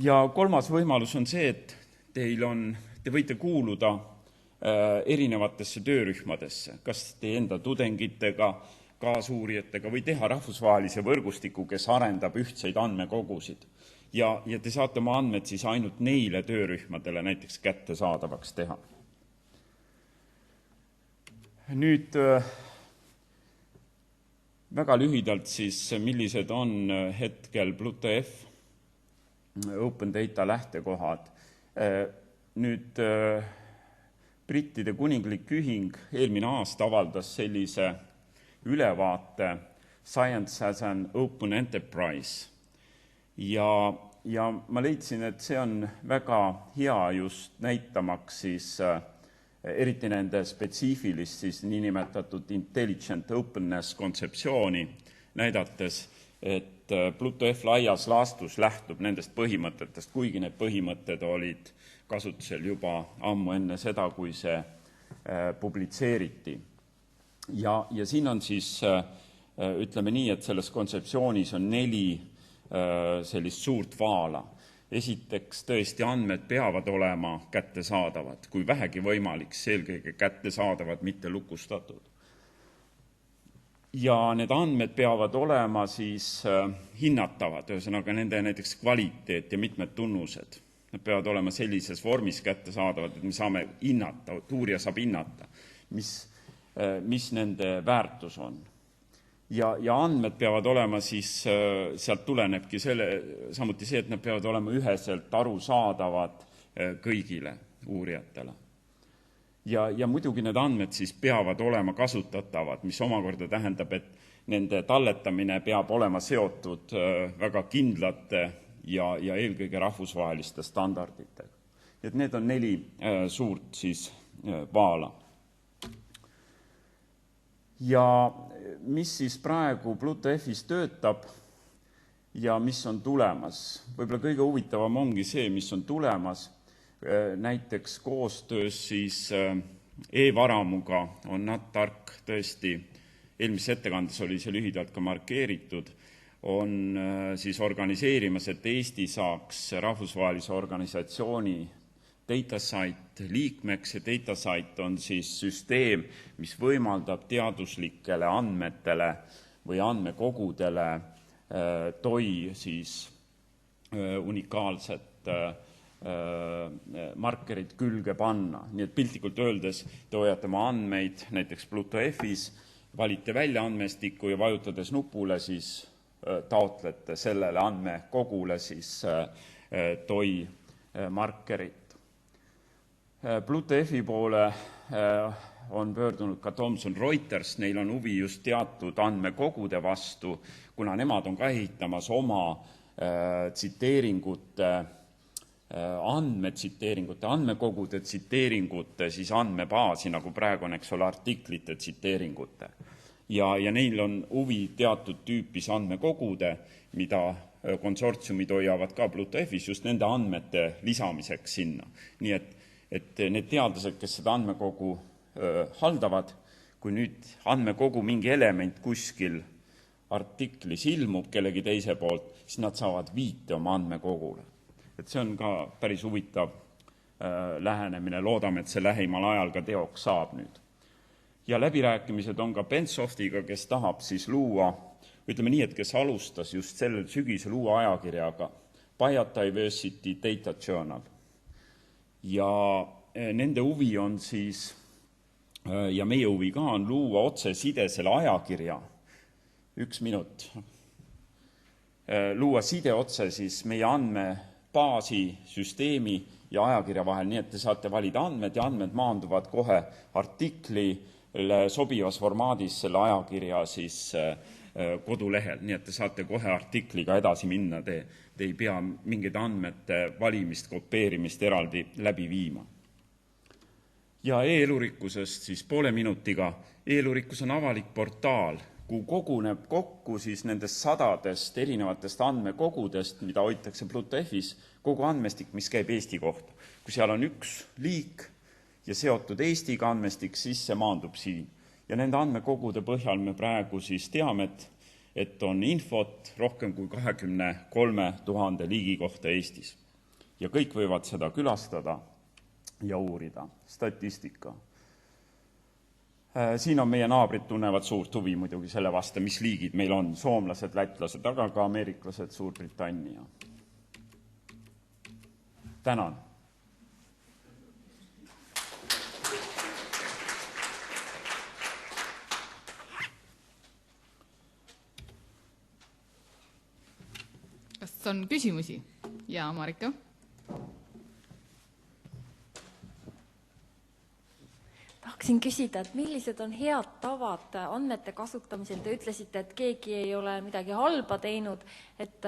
Ja kolmas võimalus on see, et te võite kuuluda erinevatesse töörühmadesse, kas teie enda tudengitega, kaasuurijatega või teha rahvusvahelise võrgustiku, kes arendab ühtseid andmekogusid. Ja te saate oma andmed siis ainult neile töörühmadele näiteks kättesaadavaks teha. Nüüd väga lühidalt siis, millised on hetkel PlutoF Open Data lähtekohad. Nüüd brittide kuninglik ühing eelmine aasta avaldas sellise ülevaate Science as an Open Enterprise. Ja ma leidsin, et see on väga hea just näitamaks siis eriti nende spetsiifilist siis niinimetatud intelligent openness kontseptsiooni näidates, et PlutoF laias laastus lähtub nendest põhimõtetest, kuigi need põhimõtted olid kasutusel juba ammu enne seda, kui see publitseeriti. Ja siin on siis, ütleme nii, et selles kontseptsioonis on 4 sellist suurt vaala. Esiteks tõesti andmed peavad olema kättesaadavad, kui vähegi võimalik, eelkõige kättesaadavad, mitte lukustatud. Ja need andmed peavad olema siis hinnatavad, ühesõnaga nende näiteks kvaliteet ja mitmed tunnused. Nad peavad olema sellises vormis kättesaadavad, et me saame hinnata, uurija saab hinnata, mis nende väärtus on. Ja andmed peavad olema siis, sealt tulenebki samuti see, et nad peavad olema üheselt arusaadavad kõigile uurijatele. Ja muidugi need andmed siis peavad olema kasutatavad, mis omakorda tähendab, et nende talletamine peab olema seotud väga kindlate ja eelkõige rahvusvaheliste standarditega. Et need on 4 suurt siis vaala. Ja mis siis praegu PlutoF-is töötab ja mis on tulemas? Võib-olla kõige huvitavam ongi see, mis on tulemas. Näiteks koostöös siis e-varamuga on nad tark tõesti, eelmises ettekandes oli see lühidalt ka markeeritud, on siis organiseerimas, et Eesti saaks rahvusvahelise organisatsiooni DataSite liikmeks ja DataSite on siis süsteem, mis võimaldab teaduslikele andmetele või andmekogudele TOI siis unikaalset markerid külge panna. Nii et piltlikult öeldes te hoiate oma andmeid näiteks PlutoF-is, valite välja andmestiku ja vajutades nupule siis taotlete sellele andmekogule siis TOI markerit. PlutoF-i poole on pöördunud ka Thomson Reuters, neil on huvi just teatud andmekogude vastu, kuna nemad on ka ehitamas oma tsiteeringute, andmekogude tsiteeringute siis andmebaasi, nagu praegu on, eks ole, artiklite tsiteeringute. Ja neil on huvi teatud tüüpis andmekogude, mida konsortsiumid hoiavad ka PlutoF-is just nende andmete lisamiseks sinna. Nii et need teadlased, kes seda andmekogu haldavad, kui nüüd andmekogu mingi element kuskil artiklis ilmub kellegi teise poolt, siis nad saavad viite oma andmekogule. Et see on ka päris huvitav lähenemine, loodame, et see lähimal ajal ka teoks saab nüüd. Ja läbirääkimised on ka Bensoftiga, kes tahab siis luua, ütleme nii, et kes alustas just sellel sügisel uue ajakirjaga Biodiversity Data Journal. Ja nende huvi on siis, ja meie huvi ka on luua otse side selle ajakirja, 1 minut, luua side otse siis meie andmebaasi, süsteemi ja ajakirja vahel, nii et te saate valida andmed ja andmed maanduvad kohe artiklile sobivas formaadis selle ajakirja siis kodulehel, nii et te saate kohe artikliga edasi minna, te ei pea mingeid andmete valimist, kopeerimist eraldi läbi viima. Ja e-elurikkusest siis 0,5 minutiga. E-elurikkus on avalik portaal, kuhu koguneb kokku siis nendest 100 erinevatest andmekogudest, mida hoitakse PlutoF-is, kogu andmestik, mis käib Eesti kohta. Kui seal on üks liik ja seotud Eestiga andmestik, siis see maandub siin. Ja nende andmekogude põhjal me praegu siis teame, et on infot rohkem kui 23 000 liigi kohta Eestis. Ja kõik võivad seda külastada ja uurida. Statistika. Siin on meie naabrid tunnevad suurt huvi muidugi selle vastu, mis liigid meil on. Soomlased, lätlased, aga ka ameeriklased, Suurbritannia. Tänan. Kas on küsimusi? Ja, Marika? Tahaksin küsida, et millised on head tavad andmete kasutamisel? Te ütlesite, et keegi ei ole midagi halba teinud, et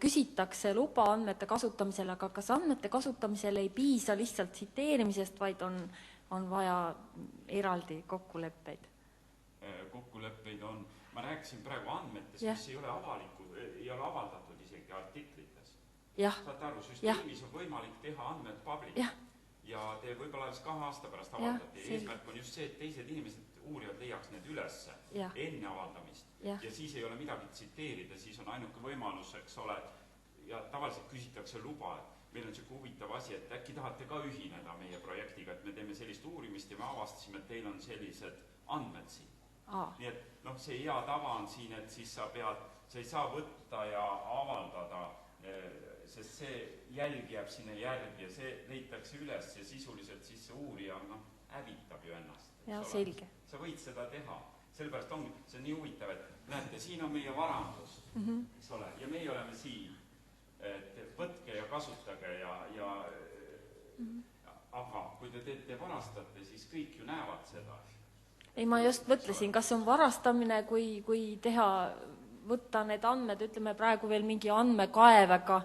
küsitakse luba andmete kasutamisel, aga kas andmete kasutamisel ei piisa lihtsalt tsiteerimisest, vaid on vaja eraldi kokkuleppeid? Kokkuleppeid on, ma rääkisin praegu andmetest, mis ei ole avaldatud isegi artiklites. Saate aru, süsteemis on võimalik teha andmed public. Ja te võib-olla 2 aasta pärast avaldati. Eesmärk on just see, et teised inimesed uurijad leiaks need ülesse enne avaldamist. Ja siis ei ole midagi tsiteerida, siis on ainuke võimalus, eks ole, ja tavaliselt küsitakse luba, et meil on selline huvitav asi, et äkki tahate ka ühineda meie projektiga, et me teeme sellist uurimist ja me avastasime, et teil on sellised andmed siin. Nii et see hea tava on siin, et siis sa ei saa võtta ja avaldada, sest see jälg jääb sinna järgi ja see leitakse üles ja sisuliselt siis see uurija hävitab ju ennast. Ja, selge. Sa võid seda teha. Sellepärast ongi, see on nii huvitav, et näete, siin on meie varandus, eks ole, ja meie oleme siin, et võtke ja kasutage aga kui te teete varastate, siis kõik ju näevad seda. Ei, ma just mõtlesin, kas on varastamine, kui võtta need andmed, ütleme praegu veel mingi andmekaevega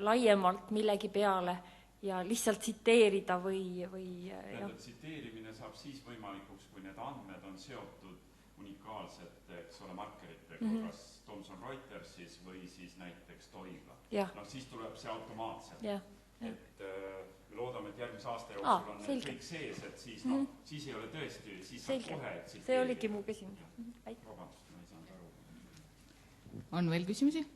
laiemalt millegi peale ja lihtsalt tsiteerida või tsiteerimine saab siis võimalikuks, kui need andmed on seotud unikaalsete, eks ole, markeritega, kas Thomson Reutersis või siis näiteks Toiga. Siis tuleb see automaatselt. Et me loodame, et järgmise aasta jooksul on kõik sees, et siis ei ole tõesti, siis saab kohe tsiteerida. See oligi mu küsimus. Vabandust, ma ei saanud aru. On veel küsimusi?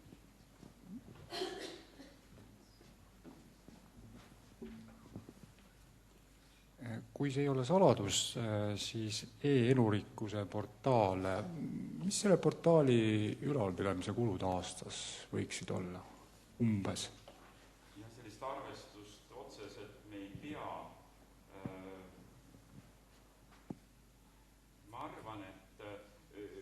Kui see ei ole saladus, siis e-elurikkuse portaal, mis selle portaali ülalpidamise kulud aastas võiksid olla umbes? Sellist arvestust otseselt me ei tea. Ma arvan, et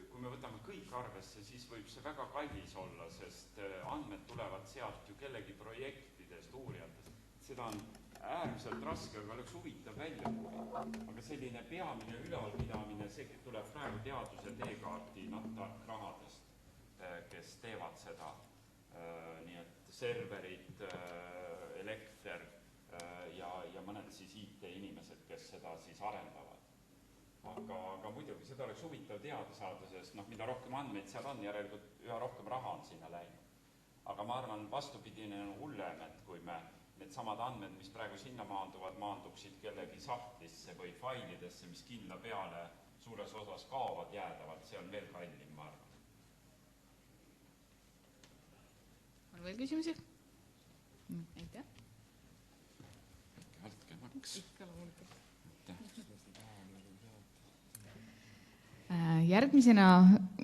kui me võtame kõik arvesse, siis võib see väga kallis olla, sest andmed tulevad sealt ju kellegi projektidest, uurijatest. Seda on äärmiselt raske, aga oleks huvitav välja uurida. Aga selline peamine ülalpidamine, see tuleb praegu Teaduse teekaarti rahadest, kes teevad seda. Nii et serverid, elekter ja mõned siis IT-inimesed, kes seda siis arendavad. Aga muidugi seda oleks huvitav teada saada, sest mida rohkem andmeid seal on, järelikult üha rohkem raha on sinna läinud. Aga ma arvan, vastupidine on hullem, et kui me need samad andmed, mis praegu sinna maanduksid kellegi sahtlisse või failidesse, mis kindla peale suures osas kaovad jäädavalt, see on veel kallim, ma arvan. On veel küsimusi? Aitäh. Altke maks. Ikka loomulikult.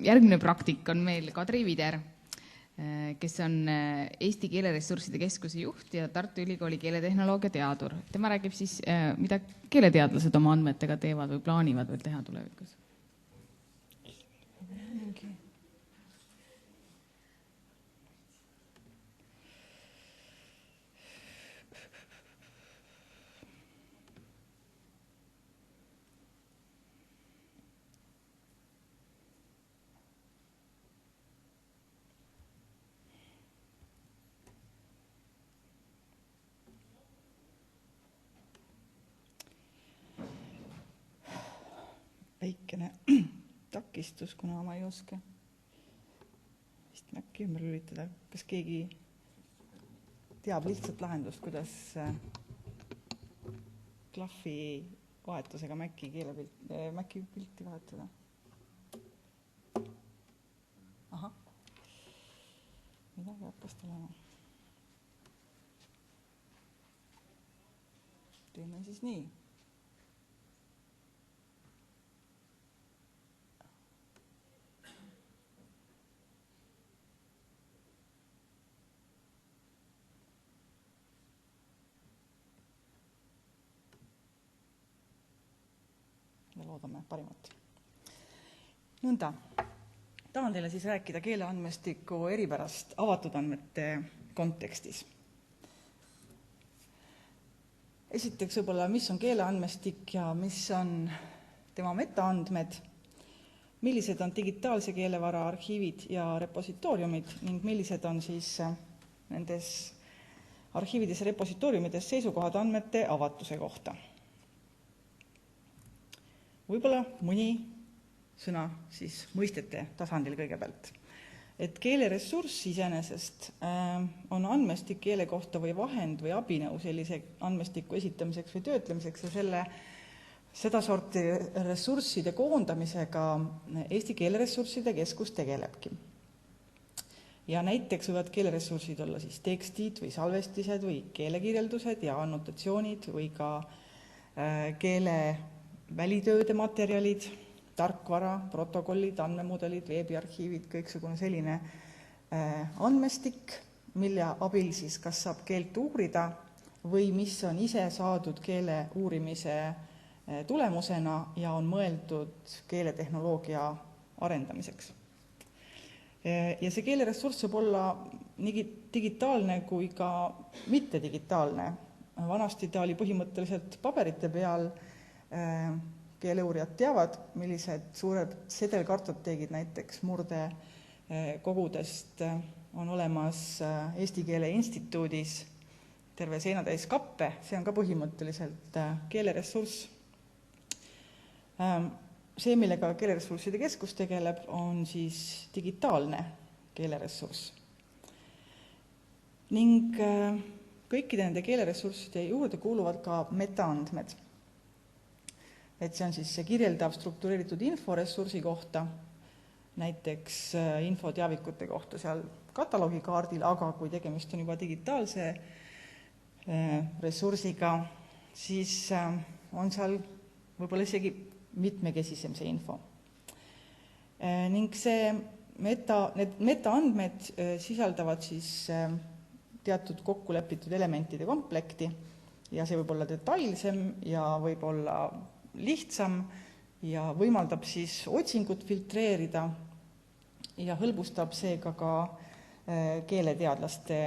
Järgmine praktik on meil Kadri Vider, kes on Eesti Keeleressursside Keskuse juht ja Tartu Ülikooli keeletehnoloogia teadur. Tema räägib siis, mida keeleteadlased oma andmetega teevad või plaanivad veel teha tulevikus. Väikene takistus, kuna ma ei oska vist Maci ümber lülitada. Kas keegi teab lihtsalt lahendust, kuidas klahvi vahetusega Maci pilti vahetada? Ahah. Midagi hakkas tulema. Teeme siis nii. Ja loodame parimat. Nõnda. Tahan teile siis rääkida keeleandmestiku eripärast avatud andmete kontekstis. Esiteks võib-olla, mis on keeleandmestik ja mis on tema metaandmed, millised on digitaalse keelevara arhiivid ja repositooriumid ning millised on siis nendes arhiivides ja repositooriumides seisukohad andmete avatuse kohta. Võib-olla mõni sõna siis mõistete tasandil kõigepealt. Et keeleressurss iseenesest on andmestik keele kohta või vahend või abinõu sellise andmestiku esitamiseks või töötlemiseks ja seda sorti ressursside koondamisega Eesti Keeleressursside Keskus tegelebki. Ja näiteks võivad keeleressursid olla siis tekstid või salvestised või keelekirjeldused ja annotatsioonid või ka keele välitööde materjalid, tarkvara, protokollid, andmemudelid, veebiarhiivid, kõiksugune selline andmestik, mille abil siis kas saab keelt uurida või mis on ise saadud keele uurimise tulemusena ja on mõeldud keeletehnoloogia arendamiseks. Ja see keeleressurss võib olla nii digitaalne kui ka mitte digitaalne. Vanasti ta oli põhimõtteliselt paberite peal. Keeleuurijad teavad, millised suured sedelkartoteegid näiteks murde kogudest on olemas Eesti Keele Instituudis terve seinatäis kappe, see on ka põhimõtteliselt keeleressurss. See, millega Keeleressursside Keskus tegeleb, on siis digitaalne keeleressurss. Ning kõikide nende keeleressursside juurde kuuluvad ka metaandmed. Et see on siis see kirjeldav struktureeritud inforessursi kohta, näiteks infoteavikute kohta seal kataloogikaardil, aga kui tegemist on juba digitaalse ressursiga, siis on seal võib-olla isegi mitmekesisem see info. Ning need metaandmed sisaldavad siis teatud kokkulepitud elementide komplekti ja see võib olla detailsem ja võib olla lihtsam ja võimaldab siis otsingut filtreerida ja hõlbustab seega ka keeleteadlaste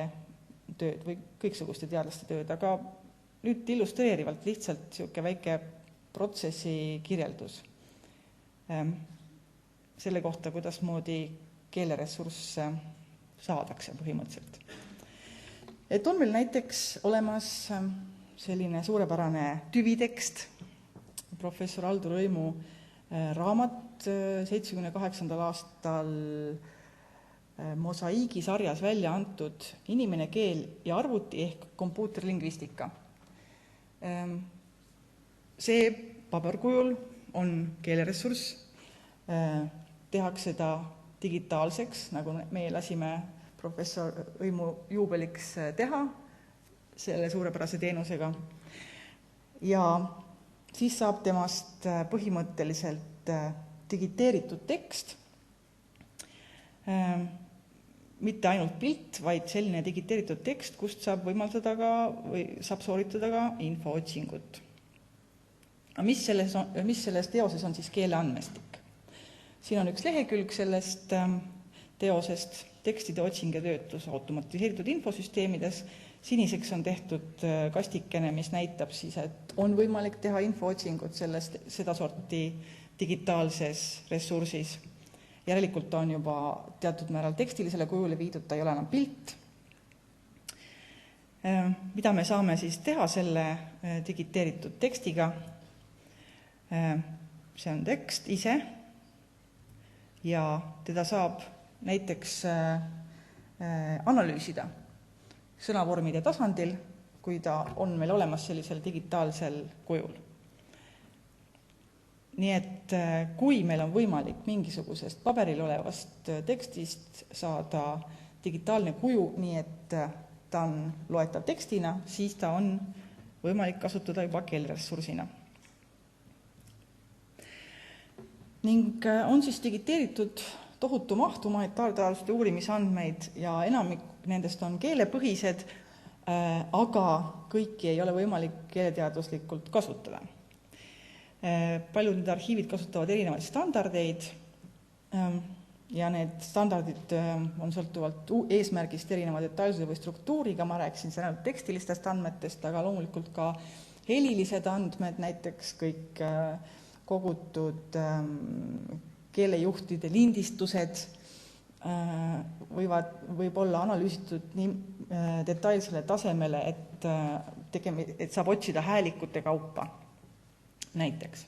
tööd või kõiksuguste teadlaste tööd, aga nüüd illustreerivalt lihtsalt niisugune väike protsessi kirjeldus selle kohta, kuidas moodi keeleressurss saadakse põhimõtteliselt. Et on meil näiteks olemas selline suurepärane tüvitekst, professor Aldur Õimu raamat 78. aastal Mosaiigi sarjas välja antud Inimene, keel ja arvuti ehk kompuuterlingvistika. See paberkujul on keeleressurss, tehakse ta digitaalseks, nagu meie lasime professor Õimu juubeliks teha selle suurepärase teenusega. Ja siis saab temast põhimõtteliselt digiteeritud tekst, mitte ainult pilt, vaid selline digiteeritud tekst, kust saab võimaldada ka või saab sooritada ka infootsingut. Mis selles teoses on siis keeleandmestik? Siin on üks lehekülg sellest teosest, tekstide otsing ja töötlus automatiseeritud infosüsteemides. Siniseks on tehtud kastikene, mis näitab siis, et on võimalik teha infootsingut seda sorti digitaalses ressursis. Järelikult on juba teatud määral tekstilisele kujule viidud, ta ei ole enam pilt. Mida me saame siis teha selle digiteeritud tekstiga? See on tekst ise ja teda saab näiteks analüüsida sõnavormide tasandil, kui ta on meil olemas sellisel digitaalsel kujul. Nii et kui meil on võimalik mingisugusest paberil olevast tekstist saada digitaalne kuju, nii et ta on loetav tekstina, siis ta on võimalik kasutada juba keeleressursina. Ning on siis digiteeritud tohutu maht humanitaarteaduste uurimisandmeid ja enamik nendest on keelepõhised, aga kõiki ei ole võimalik keeleteaduslikult kasutada. Paljud need arhiivid kasutavad erinevaid standardeid ja need standardid on sõltuvalt eesmärgist erineva detailsuse või struktuuriga, ma rääkisin seal tekstilistest andmetest, aga loomulikult ka helilised andmed, näiteks kõik kogutud keelejuhtide lindistused võib olla analüüsitud nii detailsele tasemele, et saab otsida häälikute kaupa näiteks.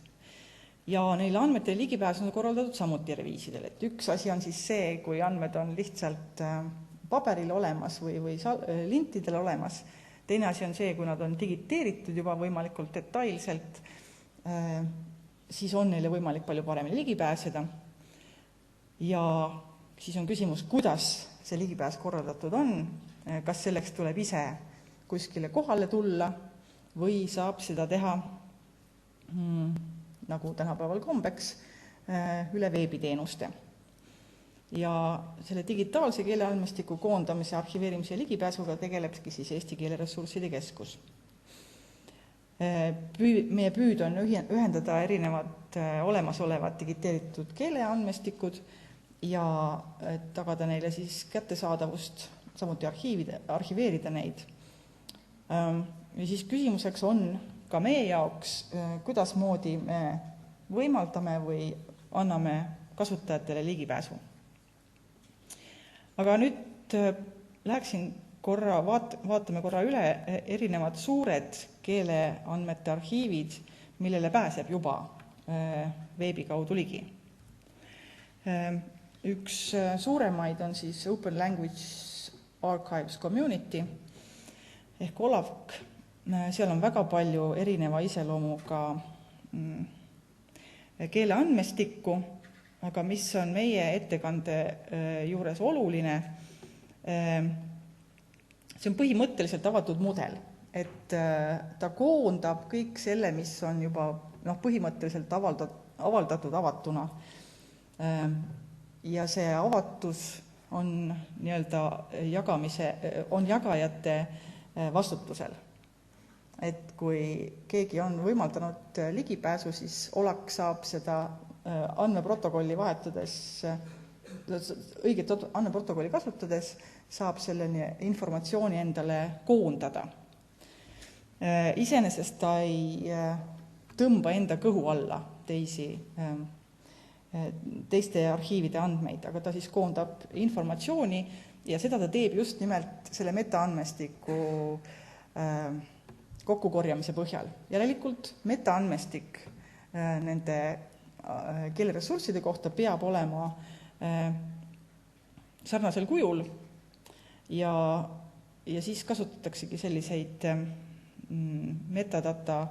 Ja neile andmetele ligipääs on korraldatud samuti eri viisidel. Et üks asi on siis see, kui andmed on lihtsalt paberil olemas või lintidel olemas. Teine asi on see, kui nad on digiteeritud juba võimalikult detailselt, siis on neile võimalik palju paremini ligipääseda. Ja siis on küsimus, kuidas see ligipääs korraldatud on, kas selleks tuleb ise kuskile kohale tulla või saab seda teha nagu tänapäeval kombeks üle veebiteenuste. Ja selle digitaalse keeleandmestiku koondamise, arhiveerimise ja ligipääsuga tegelebki siis Eesti Keeleressursside Keskus. Meie püüd on ühendada erinevad olemasolevad digiteeritud keeleandmestikud ja tagada neile siis kättesaadavust, samuti arhiveerida neid. Ja siis küsimuseks on ka meie jaoks, kuidas moodi me võimaldame või anname kasutajatele ligipääsu. Aga nüüd läheksin vaatame korra üle erinevad suured keeleandmete arhiivid, millele pääseb juba veebi kaudu ligi. Üks suuremaid on siis Open Language Archives Community ehk OLAVC. Seal on väga palju erineva iseloomuga keeleandmestikku, aga mis on meie ettekande juures oluline, see on põhimõtteliselt avatud mudel, et ta koondab kõik selle, mis on juba põhimõtteliselt avaldatud avatuna. Ja see avatus on jagajate vastutusel. Et kui keegi on võimaldanud ligipääsu, siis OLAC saab seda andmeprotokolli vahetades, õiget andmeprotokolli kasutades, saab selle informatsiooni endale koondada. Iseenesest ta ei tõmba enda kõhu alla teiste arhiivide andmeid, aga ta siis koondab informatsiooni ja seda ta teeb just nimelt selle metaandmestiku kokkukorjamise põhjal. Järelikult metaandmestik nende keeleressursside kohta peab olema sarnasel kujul ja siis kasutataksegi selliseid metadata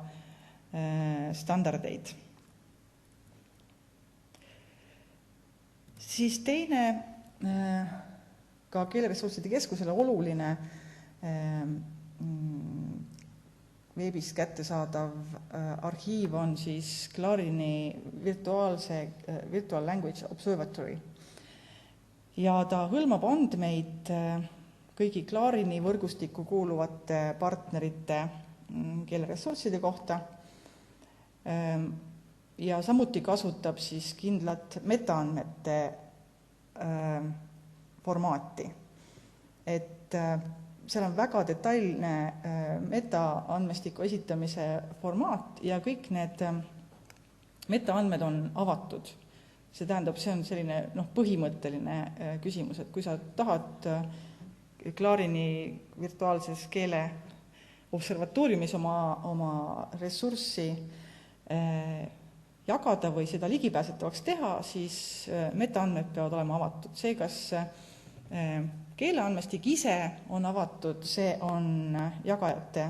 standardeid. Siis teine ka keeleressursside keskusele oluline veebis kättesaadav arhiiv on siis Clarini Virtual Language Observatory. Ja ta hõlmab andmeid kõigi Clarini võrgustikku kuuluvate partnerite keeleressursside kohta ja samuti kasutab siis kindlat metaandmete formaati. Et seal on väga detailne metaandmestiku esitamise formaat ja kõik need metaandmed on avatud. See tähendab, see on selline põhimõtteline küsimus, et kui sa tahad Clarini virtuaalses keele observatooriumis oma ressurssi jagada või seda ligipääsetavaks teha, siis metaandmed peavad olema avatud. See, kas keeleandmestik ise on avatud, see on jagajate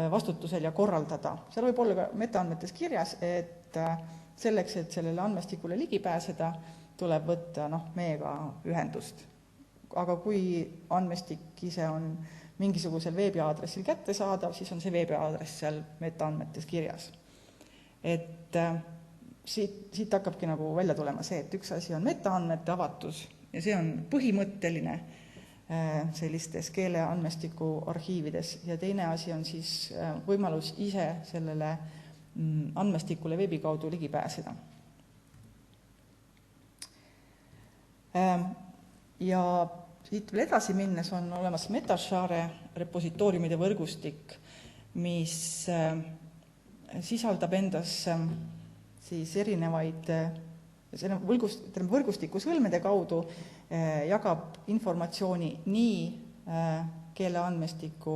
vastutusel ja korraldada. Seal võib olla ka metaandmetes kirjas, et selleks, et sellele andmestikule ligi pääseda, tuleb võtta meiega ühendust. Aga kui andmestik ise on mingisugusel veebiaadressil kättesaadav, siis on see veebiaadress seal metaandmetes kirjas. Et siit hakkabki nagu välja tulema see, et üks asi on metaandmete avatus ja see on põhimõtteline sellistes keeleandmestiku arhiivides ja teine asi on siis võimalus ise sellele andmestikule veebi kaudu ligi pääseda. Ja siit veel edasi minnes on olemas Metashare repositooriumide võrgustik, mis sisaldab endas siis erinevaid võrgustiku sõlmede kaudu jagab informatsiooni nii keeleandmestiku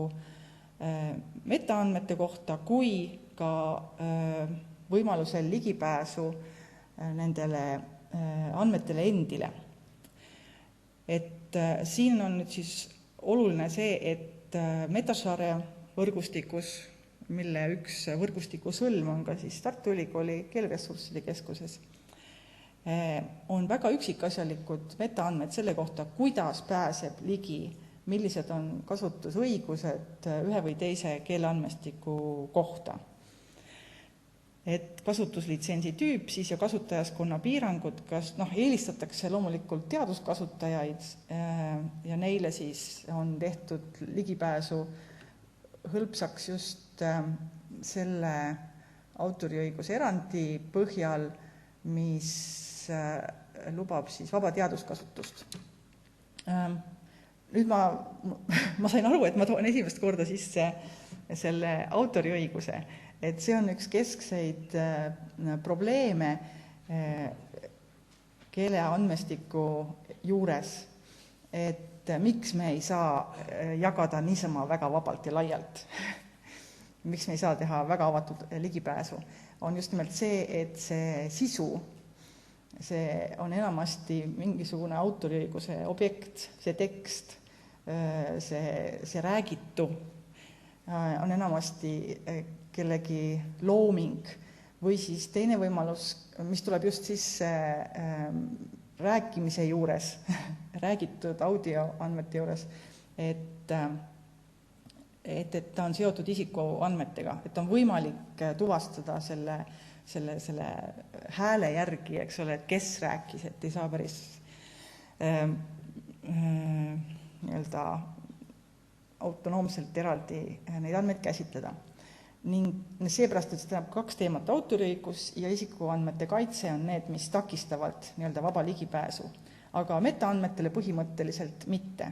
metaandmete kohta kui ka võimalusel ligipääsu nendele andmetele endile. Et siin on nüüd siis oluline see, et Metashare võrgustikus, mille üks võrgustiku sõlm on ka siis Tartu Ülikooli keeleressursside keskuses, on väga üksikasjalikud metaandmed selle kohta, kuidas pääseb ligi, millised on kasutusõigused ühe või teise keeleandmestiku kohta. Et kasutuslitsentsi tüüp siis ja kasutajaskonna piirangud, kas eelistatakse loomulikult teaduskasutajaid ja neile siis on tehtud ligipääsu hõlpsaks just selle autoriõiguse erandi põhjal, mis lubab siis vaba teaduskasutust. Nüüd ma sain aru, et ma toon esimest korda sisse selle autoriõiguse, et see on üks keskseid probleeme keeleandmestiku juures, et miks me ei saa jagada niisama väga vabalt ja laialt. Miks me ei saa teha väga avatud ligipääsu, on just nimelt see, et see sisu, see on enamasti mingisugune autoriõiguse objekt, see tekst, see räägitu on enamasti kellegi looming või siis teine võimalus, mis tuleb just siis rääkimise juures, räägitud audioandmete juures, et ta on seotud isikuandmetega, et on võimalik tuvastada selle hääle järgi, eks ole, et kes rääkis, et ei saa päris nii-öelda autonoomselt eraldi neid andmeid käsitleda. Ning seepärast, et seda kaks teemat, autoriõigus ja isikuandmete kaitse on need, mis takistavad nii-öelda vaba ligipääsu, aga metaandmetele põhimõtteliselt mitte.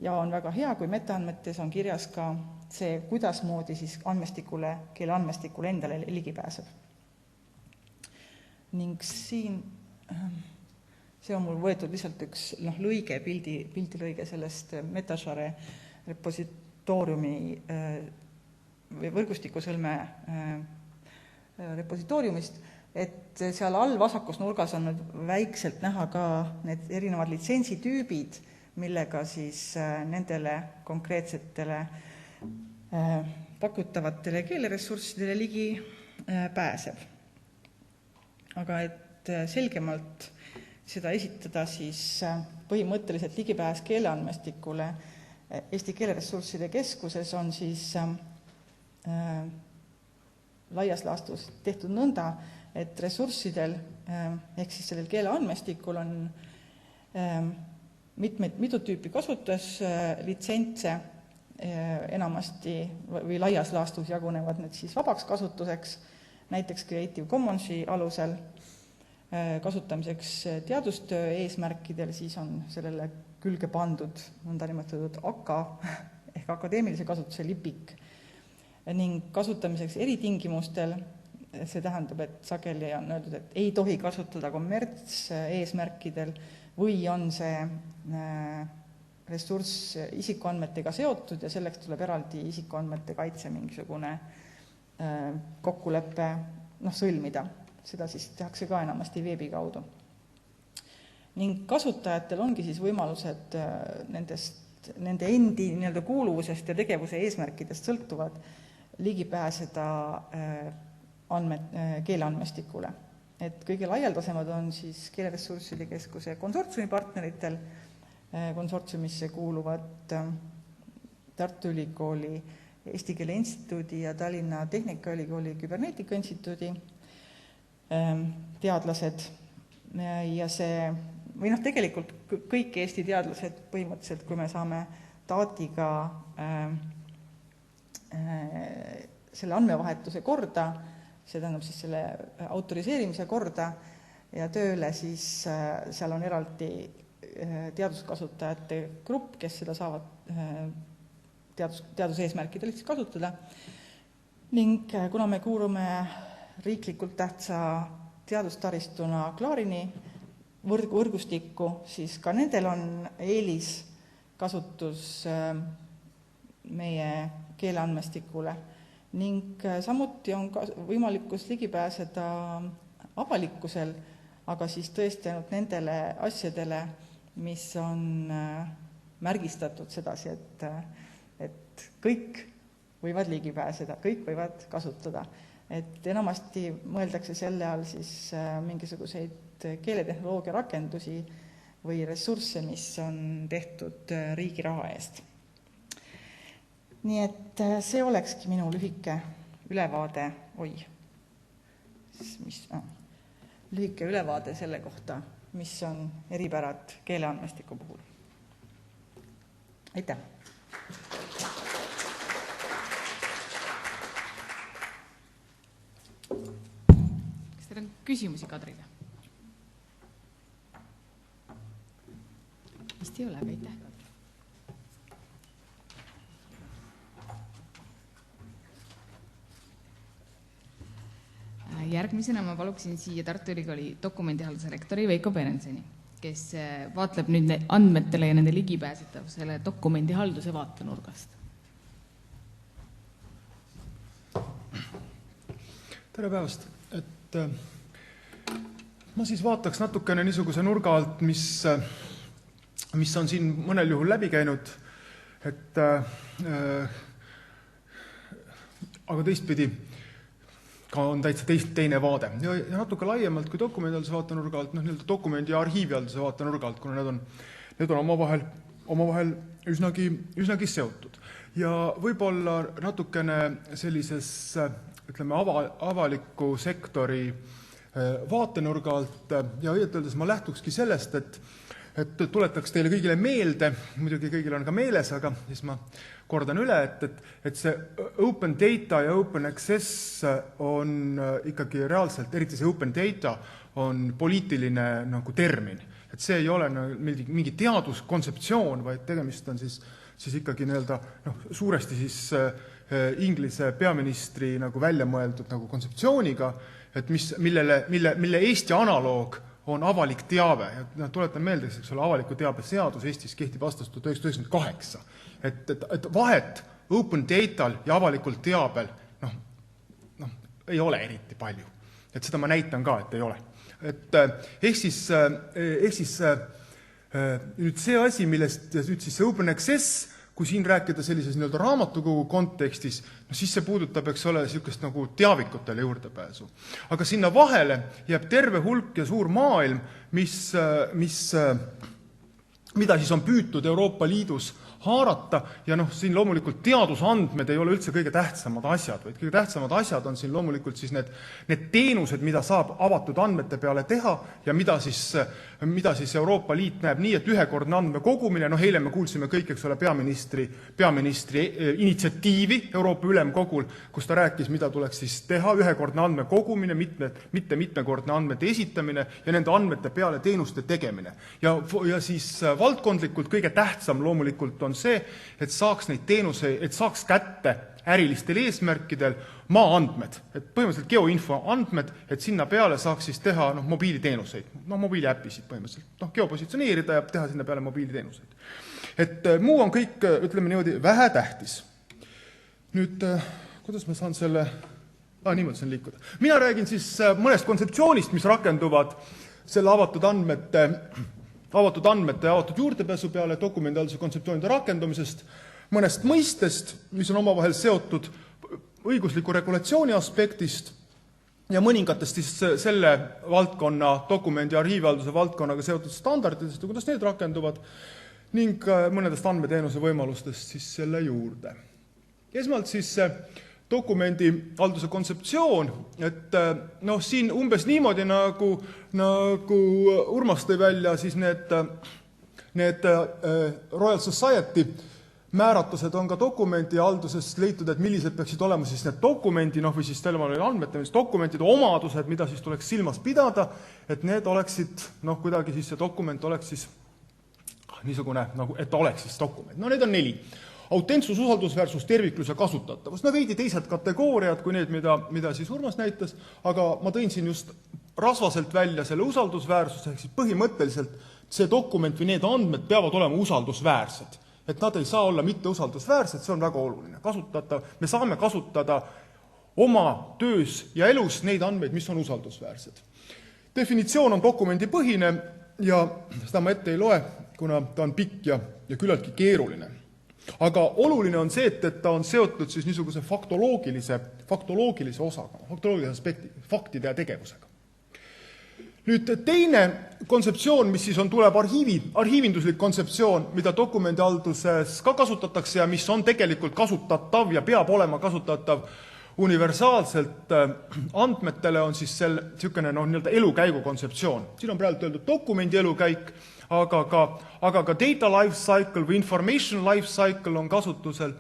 Ja on väga hea, kui metaandmetes on kirjas ka see, kuidas moodi siis keeleandmestikule endale ligipääseb. Ning siin, see on mul võetud lihtsalt üks lõige, pildilõige sellest Metashare repositooriumi või võrgustikusõlme repositooriumist, et seal all vasakus nurgas on väikselt näha ka need erinevad litsentsitüübid, millega siis nendele konkreetsetele pakutavatele keeleressurssidele ligi pääseb. Aga et selgemalt seda esitada, siis põhimõtteliselt ligipääs keeleandmestikule Eesti keeleressursside keskuses on siis laias laastus tehtud nõnda, et ressurssidel ehk siis sellel keeleandmestikul on mitu tüüpi kasutuslitsentse, enamasti või laias laastus jagunevad need siis vabaks kasutuseks, näiteks Creative Commonsi alusel kasutamiseks teadustöö eesmärkidel, siis on sellele külge pandud nõnda nimetatud AKA ehk akadeemilise kasutuse lipik ning kasutamiseks eritingimustel, see tähendab, et sageli on öeldud, et ei tohi kasutada kommerts eesmärkidel või on see ressurss isikuandmetega seotud ja selleks tuleb eraldi isikuandmete kaitse mingisugune kokkulepe sõlmida. Seda siis tehakse ka enamasti veebi kaudu. Ning kasutajatel ongi siis võimalused nende endi nii-öelda kuuluvusest ja tegevuse eesmärkidest sõltuvad ligi pääseda keeleandmestikule. Et kõige laialdasemad on siis keeleressursside keskuse konsortsiumi partneritel, konsortsiumisse kuuluvad Tartu Ülikooli Eesti Keele Instituudi ja Tallinna Tehnikaülikooli Küberneetika Instituudi teadlased ja see, või tegelikult kõik Eesti teadlased põhimõtteliselt, kui me saame taatiga selle andmevahetuse korda, see tähendab siis selle autoriseerimise korda ja tööle, siis seal on eraldi teaduskasutajate grupp, kes seda saavad teaduseesmärkidel siis kasutada. Ning kuna me kuulume riiklikult tähtsa teadustaristuna Klaarini võrgustikku, siis ka nendel on eelis kasutus meie keeleandmestikule ning samuti on võimalikkus ligi pääseda avalikkusel, aga siis tõesti ainult nendele asjadele, mis on märgistatud sedasi, et kõik võivad ligi pääseda, kõik võivad kasutada. Et enamasti mõeldakse selle all siis mingisuguseid keeletehnoloogia rakendusi või ressursse, mis on tehtud riigi raha eest. Nii et see olekski minu lühike ülevaade, lühike ülevaade selle kohta, mis on eripärad keeleandmestiku puhul. Aitäh! Kas teil on küsimusi Kadrile? Vist ei ole, aga aitäh. Järgmisena ma paluksin siia Tartu Ülikooli dokumendihalduse rektori Veiko Perenseni, kes vaatleb nüüd andmetele ja nende ligipääsetavusele dokumendihalduse vaatenurgast. Tere päevast! Et ma siis vaataks natukene niisuguse nurga alt, mis on siin mõnel juhul läbi käinud, aga teistpidi ka on täitsa teine vaade. Ja natuke laiemalt kui dokumendihalduse vaatenurga alt, dokumendi ja arhiivihalduse vaatenurga alt, kuna need on omavahel üsnagi seotud. Ja võib-olla natukene sellises, ütleme, avaliku sektori vaatenurga alt ja õieti öeldes ma lähtukski sellest, et tuletaks teile kõigile meelde, muidugi kõigil on ka meeles, aga siis ma kordan üle, et see open data ja open access on ikkagi reaalselt, eriti see open data on poliitiline nagu termin. Et see ei ole mingi teaduskontseptsioon, vaid tegemist on siis ikkagi suuresti siis Inglise peaministri nagu välja mõeldud nagu kontseptsiooniga, et mille Eesti analoog on avalik teave. Ja tuletan meelde, eks ole, avaliku teabe seadus Eestis kehtib aastast 1998. Et vahet open datal ja avalikul teabel ei ole eriti palju. Et seda ma näitan ka, et ei ole. Ehk siis nüüd see asi, millest nüüd siis see open access, kui siin rääkida sellises raamatukogu kontekstis, siis see puudutab, eks ole, sellist nagu teavikutele juurdepääsu. Aga sinna vahele jääb terve hulk ja suur maailm, mida siis on püütud Euroopa Liidus haarata ja siin loomulikult teadusandmed ei ole üldse kõige tähtsamad asjad, vaid kõige tähtsamad asjad on siin loomulikult siis need teenused, mida saab avatud andmete peale teha ja mida siis Euroopa Liit näeb nii, et ühekordne andmekogumine, eile me kuulsime kõik, eks ole, peaministri initsiatiivi Euroopa Ülemkogul, kus ta rääkis, mida tuleks siis teha, ühekordne andmekogumine, mitte mitmekordne andmete esitamine ja nende andmete peale teenuste tegemine. Ja siis valdkondlikult kõige tähtsam loomulikult on see, et saaks neid teenuseid, et saaks kätte ärilistel eesmärkidel maaandmed, et põhimõtteliselt geoinfo andmed, et sinna peale saaks siis teha mobiiliteenuseid, mobiiliäppisid põhimõtteliselt, geopositsioneerida ja teha sinna peale mobiiliteenuseid. Et muu on kõik, ütleme niimoodi, vähe tähtis. Nüüd, kuidas ma saan selle, niimoodi saan liikuda. Mina räägin siis mõnest kontseptsioonist, mis rakenduvad selle avatud andmete ja avatud juurdepääsu peale dokumendihalduse kontseptsioonide rakendumisest, mõnest mõistest, mis on omavahel seotud õigusliku regulatsiooni aspektist ja mõningatest siis selle valdkonna, dokumendi ja arhiivihalduse valdkonnaga seotud standarditest ja kuidas need rakenduvad ning mõnedest andmeteenuse võimalustest siis selle juurde. Esmalt siis dokumendi halduse kontseptsioon, et siin umbes niimoodi nagu Urmas tõi välja siis need Royal Society määratlused on ka dokumendi halduses leitud, et millised peaksid olema siis need dokumendi, või siis andmete, dokumentide omadused, mida siis tuleks silmas pidada, et need oleksid, kuidagi siis see dokument oleks siis niisugune, et ta oleks siis dokument. Need on 4. Autentsus, usaldusväärsus, terviklus ja kasutatavus. Veidi teised kategooriad kui need, mida siis Urmas näitas, aga ma tõin siin just rasvaselt välja selle usaldusväärsuse, ehk siis põhimõtteliselt see dokument või need andmed peavad olema usaldusväärsed. Et nad ei saa olla mitte usaldusväärsed, see on väga oluline. Me saame kasutada oma töös ja elus neid andmeid, mis on usaldusväärsed. Definitsioon on dokumendipõhine ja seda ma ette ei loe, kuna ta on pikk ja küllaltki keeruline. Aga oluline on see, et ta on seotud siis niisuguse faktoloogilise osaga, faktoloogilise aspekti, faktide ja tegevusega. Nüüd teine kontseptsioon, mis siis tuleb arhiivinduslik kontseptsioon, mida dokumendihalduses ka kasutatakse ja mis on tegelikult kasutatav ja peab olema kasutatav universaalselt andmetele, on siis selline elukäigu kontseptsioon. Siin on praegu öeldud dokumendi elukäik, aga ka data life cycle või information life cycle on kasutusel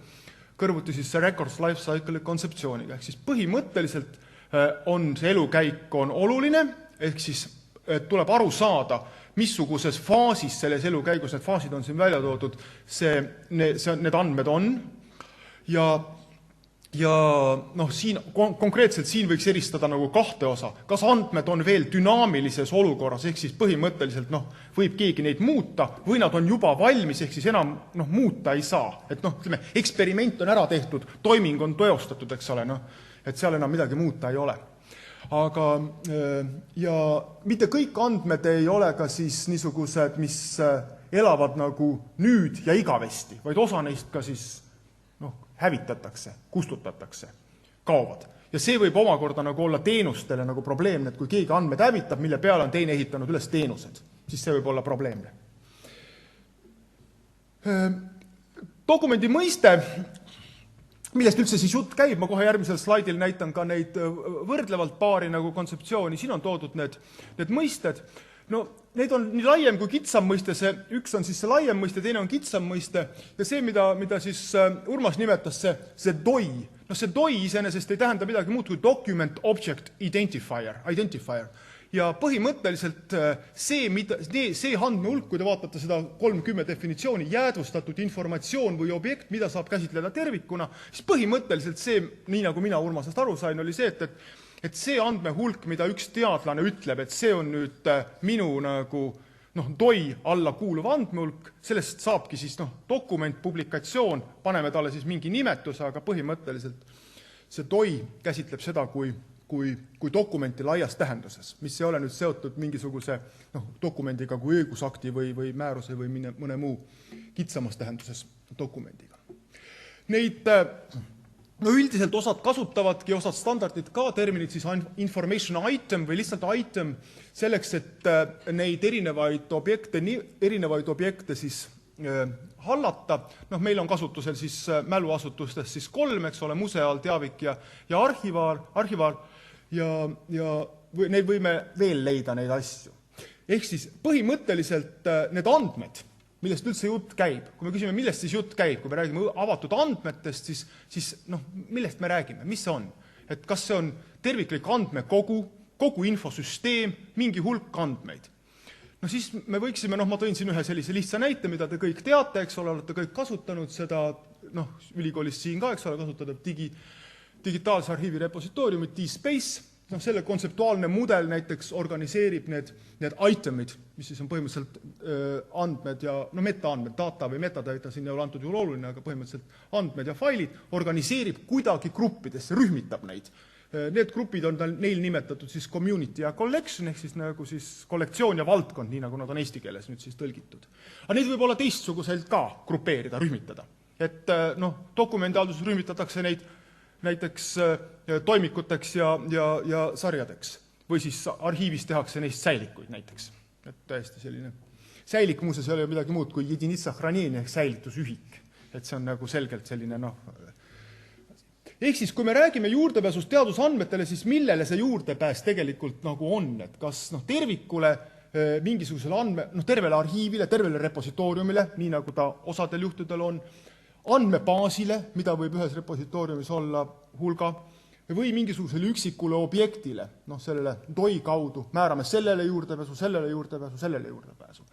kõrvuti siis see records life cycle kontseptsiooniga. Ehk siis põhimõtteliselt on see elukäik on oluline, ehk siis tuleb aru saada, missuguses faasis selles elukäigus, need faasid on siin välja toodud, need andmed on. Ja siin, konkreetselt siin võiks eristada nagu 2 osa. Kas andmed on veel dünaamilises olukorras, ehk siis põhimõtteliselt võib keegi neid muuta, või nad on juba valmis, ehk siis enam muuta ei saa. Et eksperiment on ära tehtud, toiming on teostatud, eks ole, et seal enam midagi muuta ei ole. Aga ja mitte kõik andmed ei ole ka siis niisugused, mis elavad nagu nüüd ja igavesti, vaid osa neist ka siis hävitatakse, kustutatakse, kaovad. Ja see võib omakorda nagu olla teenustele nagu probleemne, et kui keegi andmed hävitab, mille peale on teine ehitanud üles teenused, siis see võib olla probleemne. Dokumendi mõiste, millest üldse siis jutt käib, ma kohe järgmisel slaidil näitan ka neid võrdlevalt paari nagu kontseptsiooni, siin on toodud need mõisted. Need on nii laiem kui kitsam mõiste, üks on siis see laiem mõiste, teine on kitsam mõiste ja see, mida siis Urmas nimetas, see DOI. See DOI iseenesest ei tähenda midagi muud kui Document Object Identifier. Ja põhimõtteliselt see andmehulk, kui te vaatate seda 30 definitsiooni, jäädvustatud informatsioon või objekt, mida saab käsitleda tervikuna, siis põhimõtteliselt see, nii nagu mina Urmasest aru sain, oli see, et see andmehulk, mida üks teadlane ütleb, et see on nüüd minu nagu DOI alla kuuluv andmehulk, sellest saabki siis dokument, publikatsioon, paneme talle siis mingi nimetuse, aga põhimõtteliselt see DOI käsitleb seda kui dokumenti laias tähenduses, mis ei ole nüüd seotud mingisuguse dokumendiga kui õigusakti või määruse või mõne muu kitsamas tähenduses dokumendiga. Neid üldiselt osad kasutavadki, osad standardid ka terminid siis information item või lihtsalt item selleks, et neid erinevaid objekte siis hallata. Meil on kasutusel siis mäluasutustes siis 3, eks ole, museaal, teavik ja arhivaal ja neid võime veel leida neid asju. Ehk siis põhimõtteliselt need andmed, millest üldse jutt käib. Kui me küsime, millest siis jutt käib, kui me räägime avatud andmetest, siis millest me räägime, mis see on? Et kas see on terviklik andmekogu, kogu infosüsteem, mingi hulk andmeid? Siis me võiksime, ma tõin siin ühe sellise lihtsa näite, mida te kõik teate, eks ole, olete kõik kasutanud seda, ülikoolis siin ka, eks ole, kasutada digitaalse arhiivi repositooriumi D-Space. Selle kontseptuaalne mudel näiteks organiseerib need itemid, mis siis on põhimõtteliselt andmed ja metaandmed, data või metadata, siin ei ole antud juhul oluline, aga põhimõtteliselt andmed ja failid, organiseerib kuidagi gruppidesse, rühmitab neid. Need grupid on neil nimetatud siis community ja collection, ehk siis nagu siis kollektsioon ja valdkond, nii nagu nad on eesti keeles nüüd siis tõlgitud. Aga neid võib olla teistsuguselt ka grupeerida, rühmitada. Et dokumendihalduses rühmitatakse neid näiteks toimikuteks ja sarjadeks või siis arhiivis tehakse neist säilikuid näiteks. Et täiesti selline säilik muuseas ei ole midagi muud kui jedinitsa hranjeni ehk säilitusühik. Et see on nagu selgelt selline Ehk siis, kui me räägime juurdepääsust teadusandmetele, siis millele see juurdepääs tegelikult nagu on? Et kas tervikule mingisugusele tervele arhiivile, tervele repositooriumile, nii nagu ta osadel juhtudel on, andmebaasile, mida võib ühes repositooriumis olla hulga, või mingisugusele üksikule objektile, sellele DOI kaudu, määrame sellele juurdepääsu, sellele juurdepääsu, sellele juurdepääsu.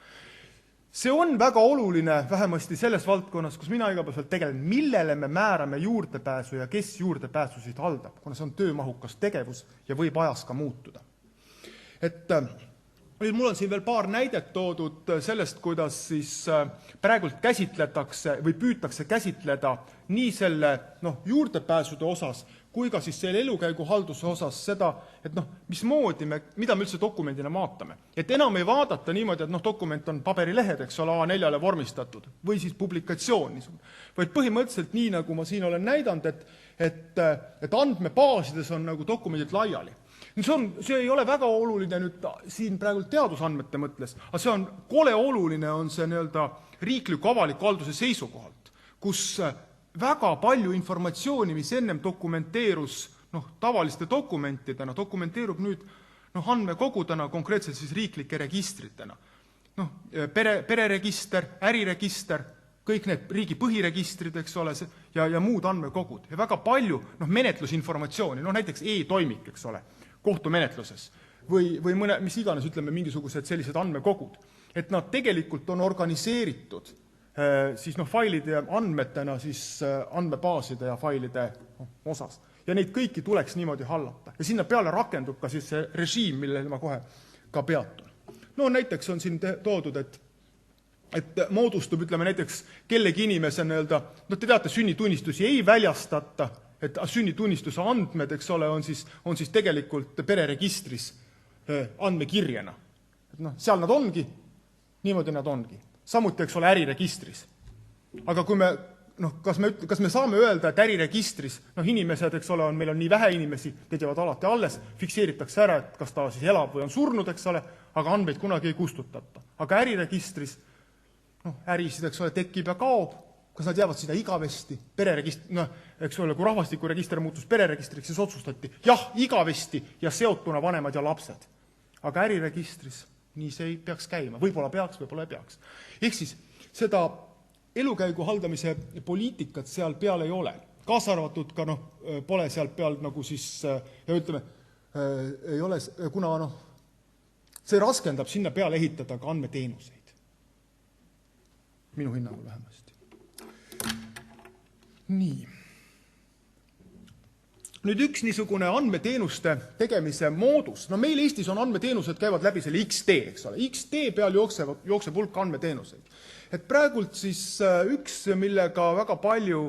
See on väga oluline, vähemasti selles valdkonnas, kus mina igapäevaselt tegelen, millele me määrame juurdepääsu ja kes juurdepääsusid haldab, kuna see on töömahukas tegevus ja võib ajas ka muutuda. Mul on siin veel paar näidet toodud sellest, kuidas siis praegult käsitletakse või püütakse käsitleda nii selle juurdepääsude osas, kui ka siis selle elukäigu halduse osas seda, et mismoodi mida me üldse dokumendina vaatame. Et enam ei vaadata niimoodi, et dokument on paberilehed, eks ole, A4-le vormistatud, või siis publikatsioon, vaid põhimõtteliselt nii, nagu ma siin olen näidanud, et andmebaasides on nagu dokumendid laiali. See ei ole väga oluline nüüd siin praegu teadusandmete mõtles, aga see on kole oluline on see riikliku avaliku halduse seisukohalt, kus väga palju informatsiooni, mis ennem dokumenteerus tavaliste dokumentidena, dokumenteerub nüüd andmekogudena, konkreetselt siis riiklike registritena. Pereregister, äriregister, kõik need riigi põhiregistrid, eks ole, ja muud andmekogud. Ja väga palju menetlusinformatsiooni, näiteks e-toimik, eks ole, kohtumenetluses või mõne, mis iganes, ütleme, mingisugused sellised andmekogud. Et nad tegelikult on organiseeritud siis failide ja andmetena siis andmebaaside ja failide osas. Ja neid kõiki tuleks niimoodi hallata. Ja sinna peale rakendub ka siis see režiim, millele ma kohe ka peatun. Näiteks on siin toodud, et moodustub, ütleme näiteks kellegi inimese te teate, sünnitunnistusi ei väljastata, et sünnitunnistuse andmed, eks ole, on siis tegelikult pereregistris andmekirjena. Seal nad ongi, niimoodi nad ongi. Samuti, eks ole, äriregistris. Aga kui kas me saame öelda, et äriregistris inimesed, eks ole, meil on nii vähe inimesi, tegevad alati alles, fikseeritakse ära, et kas ta siis elab või on surnud, eks ole, aga andmeid kunagi ei kustutata. Aga äriregistris, ärisid, eks ole, tekib ja kaob, kas nad jäävad sinna igavesti, eks ole, kui rahvastikuregister muutus pereregistriks, siis otsustati, jah, igavesti ja seotuna vanemad ja lapsed. Aga äriregistris nii see ei peaks käima, võib-olla peaks, võib-olla ei peaks. Ehk siis seda elukäigu haldamise poliitikat seal peal ei ole. Kaasa arvatud ka pole seal peal nagu siis, ja ütleme, ei ole, kuna see raskendab sinna peale ehitada ka andmeteenuseid. Minu hinnangul vähemasti. Nii. Nüüd üks niisugune andmeteenuste tegemise moodus. Meil Eestis on andmeteenused käivad läbi selle XT, eks ole. XT peal jookseb hulk andmeteenuseid. Et praegult siis üks, millega väga palju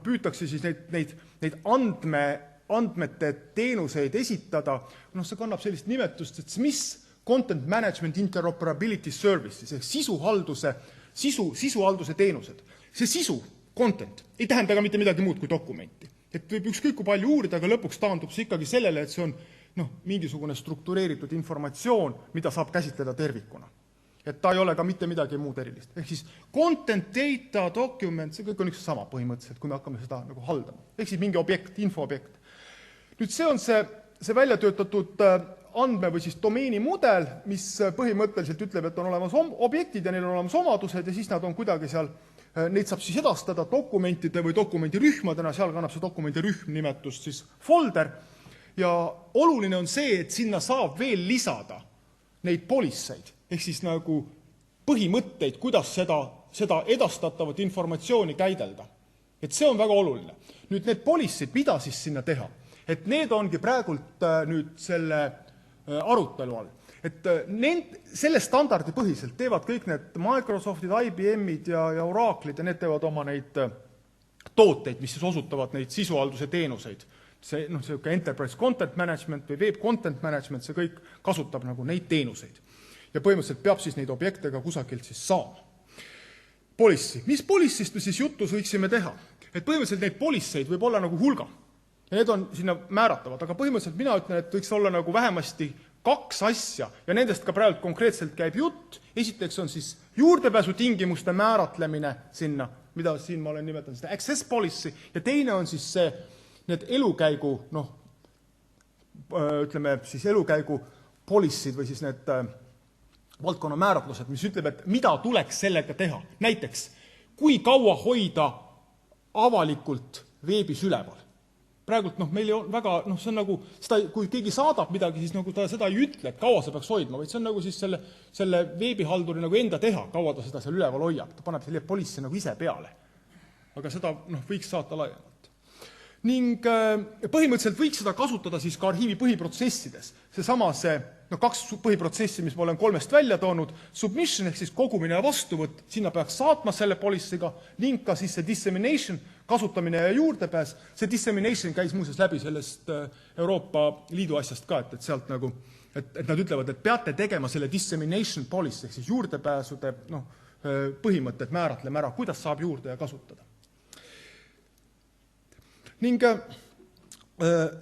püütakse siis neid andmete teenuseid esitada, see kannab sellist nimetust, et SMIS, Content Management Interoperability Services, ehk sisuhalduse teenused. See sisu, content, ei tähenda ka mitte midagi muud kui dokumenti. Et võib ükskõik kui palju uurida, aga lõpuks taandub see ikkagi sellele, et see on mingisugune struktureeritud informatsioon, mida saab käsitleda tervikuna. Et ta ei ole ka mitte midagi muud erilist. Ehk siis content, data, document, see kõik on üks sama põhimõtteliselt, kui me hakkame seda haldama. Ehk siis mingi objekt, infoobjekt. Nüüd see on see välja töötatud andme või siis domeeni mudel, mis põhimõtteliselt ütleb, et on olemas objektid ja neil on olemas omadused ja siis nad on kuidagi seal, neid saab siis edastada dokumentide või dokumendirühmadena, seal kannab see dokumendirühm nimetust siis folder ja oluline on see, et sinna saab veel lisada neid polisseid, ehk siis nagu põhimõtteid, kuidas seda edastatavat informatsiooni käidelda. Et see on väga oluline. Nüüd need polisseid, mida siis sinna teha? Et need ongi praegult nüüd selle arutelu all. Et selle standardi põhiselt teevad kõik need Microsoftid, IBM-id ja Oracle'id ja need teevad oma neid tooteid, mis siis osutavad neid sisuhalduse teenuseid. See enterprise content management või web content management, see kõik kasutab nagu neid teenuseid. Ja põhimõtteliselt peab siis neid objekte ka kusagilt siis saama. Policy. Mis polissist me siis jutus võiksime teha? Et põhimõtteliselt neid polisseid võib olla nagu hulga. Ja need on sinna määratavad, aga põhimõtteliselt mina ütlen, et võiks olla nagu vähemasti 2 asja ja nendest ka praegu konkreetselt käib jutt. Esiteks on siis juurdepääsu tingimuste määratlemine sinna, mida siin ma olen nimetanud seda access policy, ja teine on siis see, need elukäigu, ütleme siis elukäigu policy'd või siis need valdkonna määratlused, mis ütleb, et mida tuleks sellega teha. Näiteks, kui kaua hoida avalikult veebis üleval. Praegult meil on väga, see on nagu, kui keegi saadab midagi, siis nagu ta seda ei ütle, et kaua see peaks hoidma, vaid see on nagu siis selle veebihalduri nagu enda teha, kaua ta seda seal üleval hoiab. Ta paneb selle poliisi nagu ise peale. Aga seda võiks saata laiemalt. Ning põhimõtteliselt võiks seda kasutada siis ka arhiivi põhiprotsessides. Seesama see 2 põhiprotsessi, mis ma olen 3 välja toonud, submission ehk siis kogumine ja vastuvõtt, sinna peaks saatma selle poliisiga, ning ka siis see dissemination, kasutamine ja juurdepääs. See dissemination käis muuseas läbi sellest Euroopa Liidu asjast ka, et sealt nagu, et nad ütlevad, et peate tegema selle dissemination policy ehk siis juurdepääsude põhimõtted määratleme ära, kuidas saab juurde ja kasutada. Ning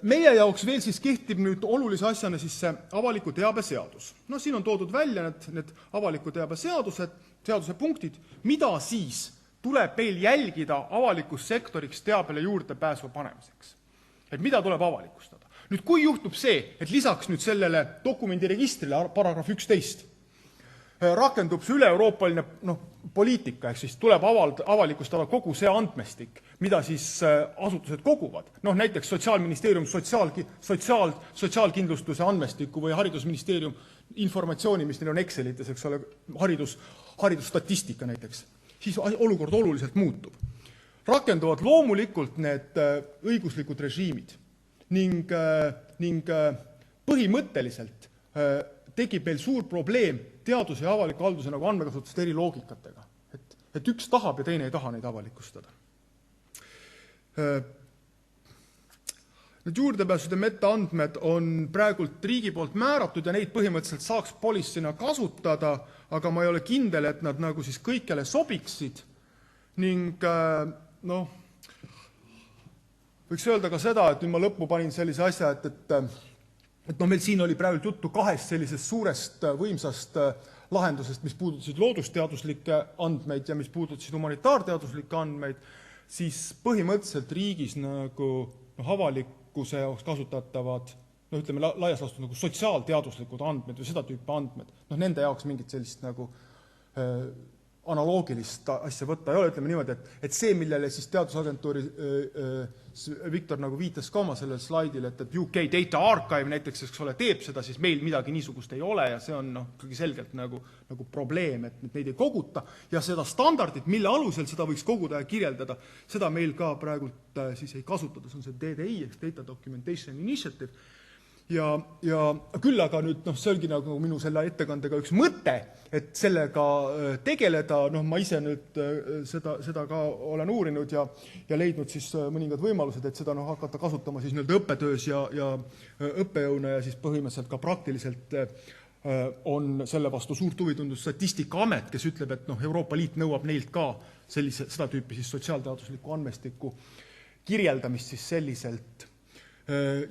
meie jaoks veel siis kehtib nüüd olulise asjana siis see avaliku teabe seadus. Siin on toodud välja need avaliku teabe seaduse punktid, mida siis tuleb meil jälgida avalikus sektoriks teabele juurdepääsu panemiseks. Et mida tuleb avalikustada. Nüüd, kui juhtub see, et lisaks nüüd sellele dokumendiregistrile paragrahv 11 rakendub see üle-euroopaline poliitika, ehk siis tuleb avalikustada kogu see andmestik, mida siis asutused koguvad. Näiteks Sotsiaalministeerium sotsiaalkindlustuse andmestiku või Haridusministeerium informatsiooni, mis neil on Excelites, eks ole, haridusstatistika näiteks, siis olukord oluliselt muutub. Rakenduvad loomulikult need õiguslikud režiimid ning põhimõtteliselt tekib meil suur probleem teaduse ja avaliku halduse nagu andmekasutust eri loogikatega. Et üks tahab ja teine ei taha neid avalikustada. Need juurdepääsude metaandmed on praegult riigi poolt määratud ja neid põhimõtteliselt saaks poliisina kasutada, aga ma ei ole kindel, et nad nagu siis kõikjale sobiksid. Ning võiks öelda ka seda, et nüüd ma lõppu panin sellise asja, et meil siin oli praegu juttu 2 sellisest suurest võimsast lahendusest, mis puudutasid loodusteaduslikke andmeid ja mis puudutasid humanitaarteaduslikke andmeid, siis põhimõtteliselt riigis nagu avalikkuse jaoks kasutatavad, ütleme laias laastus nagu sotsiaalteaduslikud andmed või seda tüüpi andmed, nende jaoks mingit sellist nagu analoogilist asja võtta ei ole, ütleme niimoodi, et see, millele siis teadusagentuuri Viktor nagu viitas ka oma sellel slaidil, et UK Data Archive näiteks, eks ole, teeb seda, siis meil midagi niisugust ei ole ja see on ikkagi selgelt nagu probleem, et neid ei koguta ja seda standardit, mille alusel seda võiks koguda ja kirjeldada, seda meil ka praegult siis ei kasutada, see on see DDI ehk Data Documentation Initiative ja küll aga nüüd see olgi nagu minu selle ettekandega üks mõte, et sellega tegeleda, ma ise nüüd seda ka olen uurinud ja leidnud siis mõningad võimalused, et seda hakata kasutama siis õppetöös ja õppejõuna ja siis põhimõtteliselt ka praktiliselt on selle vastu suurt huvi tundnud Statistikaamet, kes ütleb, et Euroopa Liit nõuab neilt ka seda tüüpi siis sotsiaalteadusliku andmestiku kirjeldamist siis selliselt.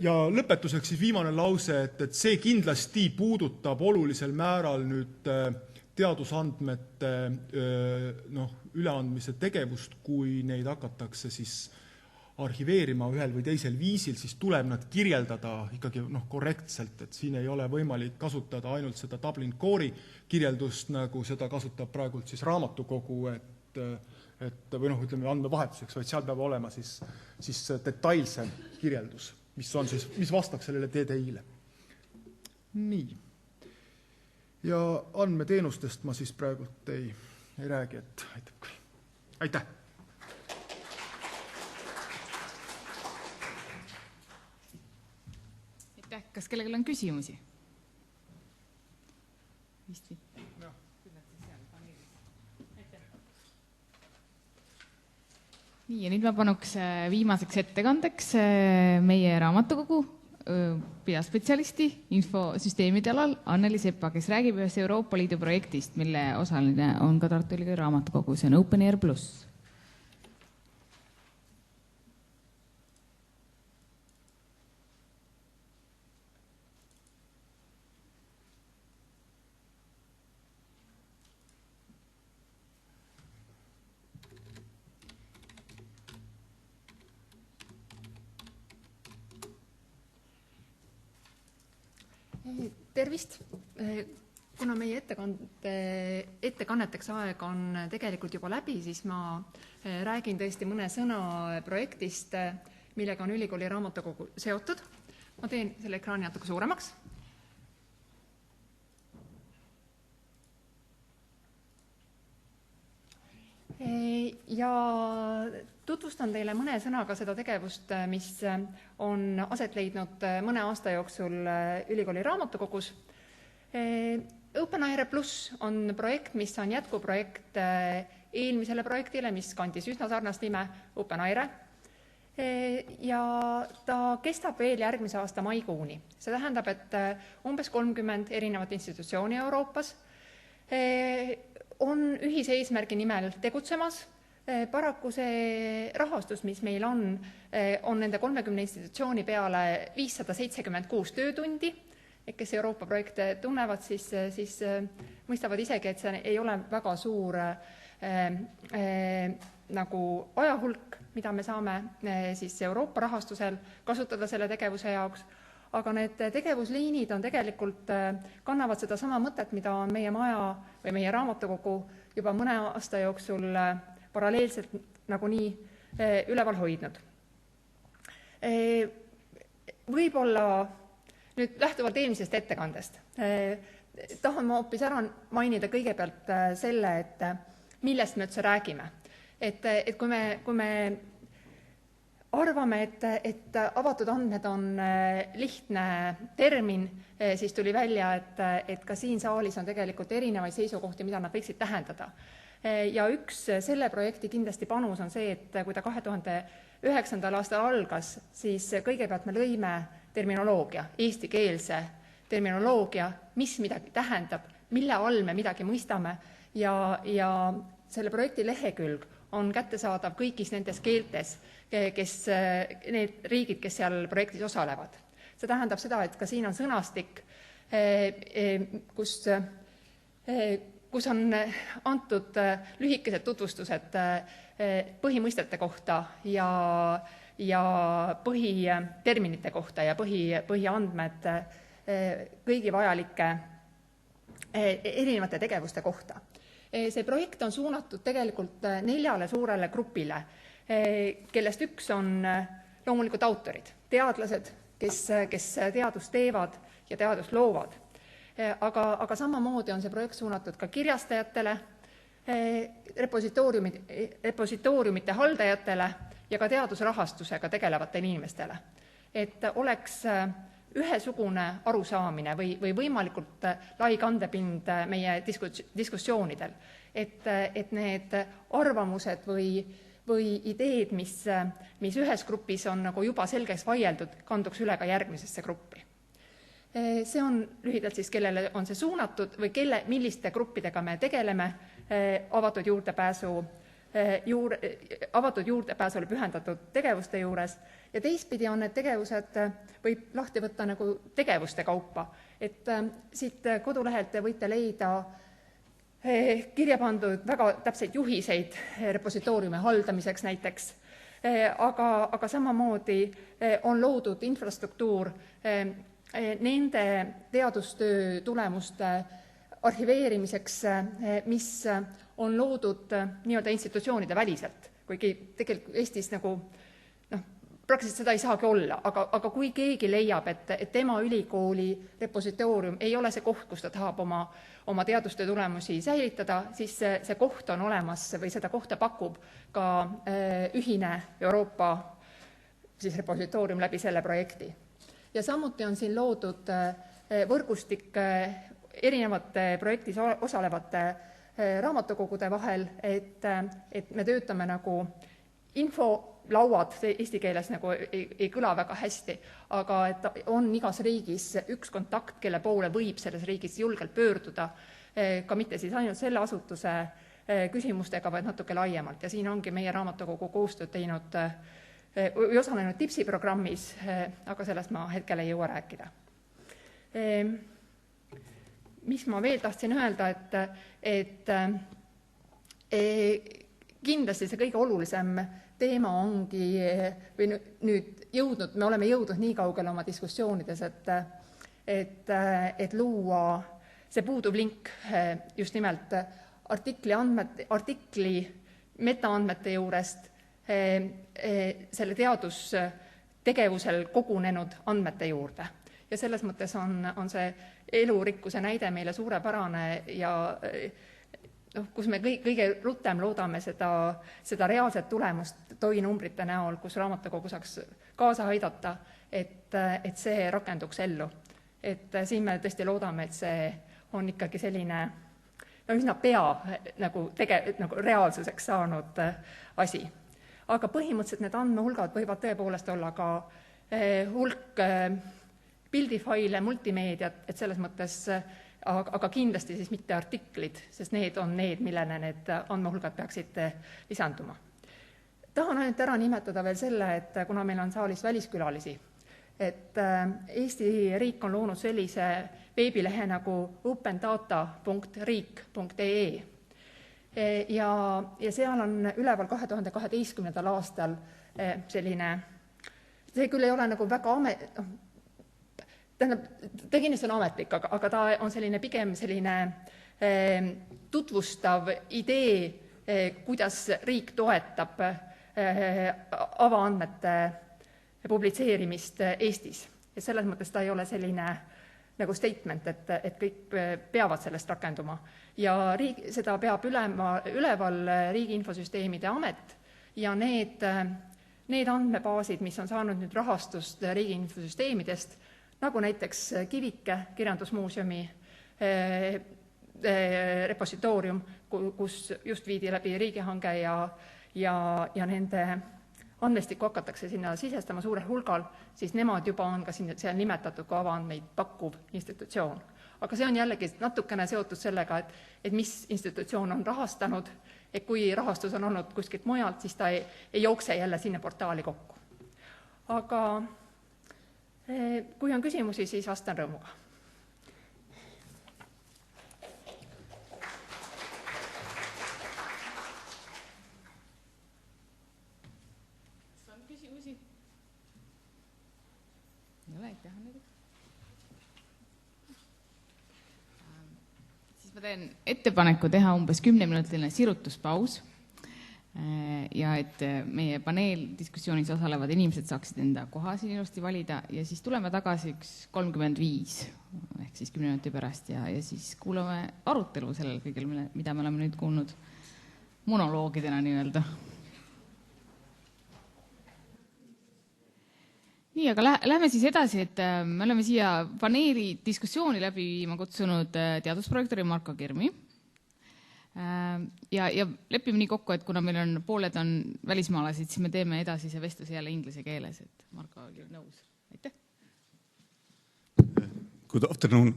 Ja lõpetuseks siis viimane lause, et see kindlasti puudutab olulisel määral nüüd teadusandmete üleandmise tegevust, kui neid hakatakse siis arhiveerima ühel või teisel viisil, siis tuleb nad kirjeldada ikkagi korrektselt, et siin ei ole võimalik kasutada ainult seda Dublin Core'i kirjeldust, nagu seda kasutab praegult siis raamatukogu, või ütleme andmevahetuseks, vaid seal peab olema siis detailsem kirjeldus, mis vastaks sellele DDI-le. Nii. Ja andmeteenustest ma siis praegult ei räägi, et aitab küll. Aitäh! Aitäh! Kas kellelgi on küsimusi? Vist mitte. Nii, ja nüüd ma panuks viimaseks ettekandeks meie raamatukogu peaspetsialisti infosüsteemide alal Anneli Sepa, kes räägib ühest Euroopa Liidu projektist, mille osaline on ka Tartu Ülikooli raamatukogu, see on Openness Plus. Tervist! Kuna meie ettekanneteks aeg on tegelikult juba läbi, siis ma räägin tõesti mõne sõna projektist, millega on ülikooli raamatukogu seotud. Ma teen selle ekraani natuke suuremaks. Ja tutvustan teile mõne sõnaga seda tegevust, mis on aset leidnud mõne aasta jooksul ülikooli raamatukogus. Openness Plus on projekt, mis on jätkuprojekt eelmisele projektile, mis kandis üsna sarnast nime Openness. Ja ta kestab veel järgmise aasta maikuuni. See tähendab, et umbes 30 erinevat institutsiooni Euroopas on ühise eesmärgi nimel tegutsemas. Paraku see rahastus, mis meil on nende 30 institutsiooni peale 576 töötundi. Kes Euroopa projekte tunnevad, siis mõistavad isegi, et see ei ole väga suur nagu ajahulk, mida me saame siis Euroopa rahastusel kasutada selle tegevuse jaoks. Aga need tegevusliinid on tegelikult, kannavad seda sama mõtet, mida on meie maja või meie raamatukogu juba mõne aasta jooksul paralleelselt nagunii üleval hoidnud. Võib-olla nüüd lähtuvalt eelmisest ettekandest tahan ma hoopis ära mainida kõigepealt selle, et millest me üldse räägime. Et kui me arvame, et avatud andmed on lihtne termin, siis tuli välja, et ka siin saalis on tegelikult erinevaid seisukohti, mida nad võiksid tähendada. Ja üks selle projekti kindlasti panus on see, et kui ta 2009. aastal algas, siis kõigepealt me lõime terminoloogia, eestikeelse terminoloogia, mis midagi tähendab, mille all me midagi mõistame ja selle projekti lehekülg on kättesaadav kõigis nendes keeltes, need riigid, kes seal projektis osalevad. See tähendab seda, et ka siin on sõnastik, kus on antud lühikesed tutvustused põhimõistete kohta ja põhiterminite kohta ja põhiandmed kõigi vajalike erinevate tegevuste kohta. See projekt on suunatud tegelikult 4 suurele grupile, kellest üks on loomulikult autorid, teadlased, kes teadust teevad ja teadust loovad. Aga samamoodi on see projekt suunatud ka kirjastajatele, repositooriumite haldajatele ja ka teadusrahastusega tegelevatele inimestele. Et oleks ühesugune arusaamine või võimalikult lai kandepind meie diskussioonidel. Et need arvamused või ideed, mis ühes grupis on nagu juba selgeks vaieldud, kanduks üle ka järgmisesse gruppi. See on lühidalt siis, kellele on see suunatud või milliste gruppidega me tegeleme avatud juurdepääsule pühendatud tegevuste juures. Ja teistpidi on need tegevused, võib lahti võtta nagu tegevuste kaupa. Et siit kodulehelt te võite leida kirja pandud väga täpseid juhiseid repositooriumi haldamiseks näiteks, aga samamoodi on loodud infrastruktuur nende teadustöö tulemuste arhiveerimiseks, mis on loodud nii-öelda institutsioonide väliselt, kuigi tegelikult Eestis nagu praktiliselt seda ei saagi olla, aga kui keegi leiab, et tema ülikooli repositoorium ei ole see koht, kus ta tahab oma teadustöö tulemusi säilitada, siis see koht on olemas või seda kohta pakub ka ühine Euroopa siis repositoorium läbi selle projekti. Ja samuti on siin loodud võrgustik erinevate projektis osalevate raamatukogude vahel, et me töötame nagu infolauad, eesti keeles nagu ei kõla väga hästi, aga et on igas riigis üks kontakt, kelle poole võib selles riigis julgelt pöörduda, ka mitte siis ainult selle asutuse küsimustega, vaid natuke laiemalt. Ja siin ongi meie raamatukogu koostööd teinud või osalenud TIPSi programmis, aga sellest ma hetkel ei jõua rääkida. Mis ma veel tahtsin öelda, et kindlasti see kõige olulisem teema ongi või nüüd jõudnud, me oleme jõudnud nii kaugele oma diskussioonides, et luua see puuduv link just nimelt artikli metaandmete juurest selle teadustegevusel kogunenud andmete juurde. Ja selles mõttes on see elurikkuse näide meile suurepärane ja kus me kõige rutem loodame seda reaalset tulemust numbrite näol, kus raamatukogu saaks kaasa aidata, et see rakenduks ellu. Et siin me tõesti loodame, et see on ikkagi selline üsna pea nagu reaalsuseks saanud asi. Aga põhimõtteliselt need andmehulgad võivad tõepoolest olla ka hulk pildifaile, multimeediat, et selles mõttes, aga kindlasti siis mitte artiklid, sest need on need, millele need andmehulgad peaksid lisanduma. Tahan ainult ära nimetada veel selle, et kuna meil on saalis väliskülalisi, et Eesti riik on loonud sellise veebilehe nagu opendata.riik.ee ja seal on üleval 2012. aastal selline, see küll ei ole nagu väga ta kindlasti on ametlik, aga ta on selline pigem selline tutvustav idee, kuidas riik toetab avaandmete publitseerimist Eestis. Ja selles mõttes ta ei ole selline nagu statement, et kõik peavad sellest rakenduma. Ja seda peab üleval Riigi Infosüsteemide Amet ja need andmebaasid, mis on saanud nüüd rahastust Riigi Infosüsteemidest, nagu näiteks Kivike kirjandusmuuseumi repositoorium, kus just viidi läbi riigihange ja nende andmestikku hakatakse sinna sisestama suurel hulgal, siis nemad juba on ka seal nimetatud kui avaandmeid pakkuv institutsioon. Aga see on jällegi natukene seotud sellega, et mis institutsioon on rahastanud, et kui rahastus on olnud kuskilt mujalt, siis ta ei jookse jälle sinna portaali kokku. Aga kui on küsimusi, siis vastan rõõmuga. Kas on küsimusi? Ei ole, et teha nüüd. Siis ma teen ettepaneku teha umbes 10-minutiline sirutuspaus ja et meie paneeldiskуssioonis osalevad inimesed saaksid enda koha siin ilusti valida ja siis tuleme tagasi 1:35 ehk siis 10 minuti pärast ja siis kuulame arutelu sellel kõigil, mida me oleme nüüd kuulnud monoloogidena nii-öelda. Nii, aga lähme siis edasi, et me oleme siia paneeli diskussiooni läbi viima kutsunud teadusprojektori Marko Kirmi. Ja lepime nii kokku, et kuna meil on pooled on välismaalasid, siis me teeme edasise vestluse jälle inglise keeles, et Marko oli nõus. Aitäh! Good afternoon.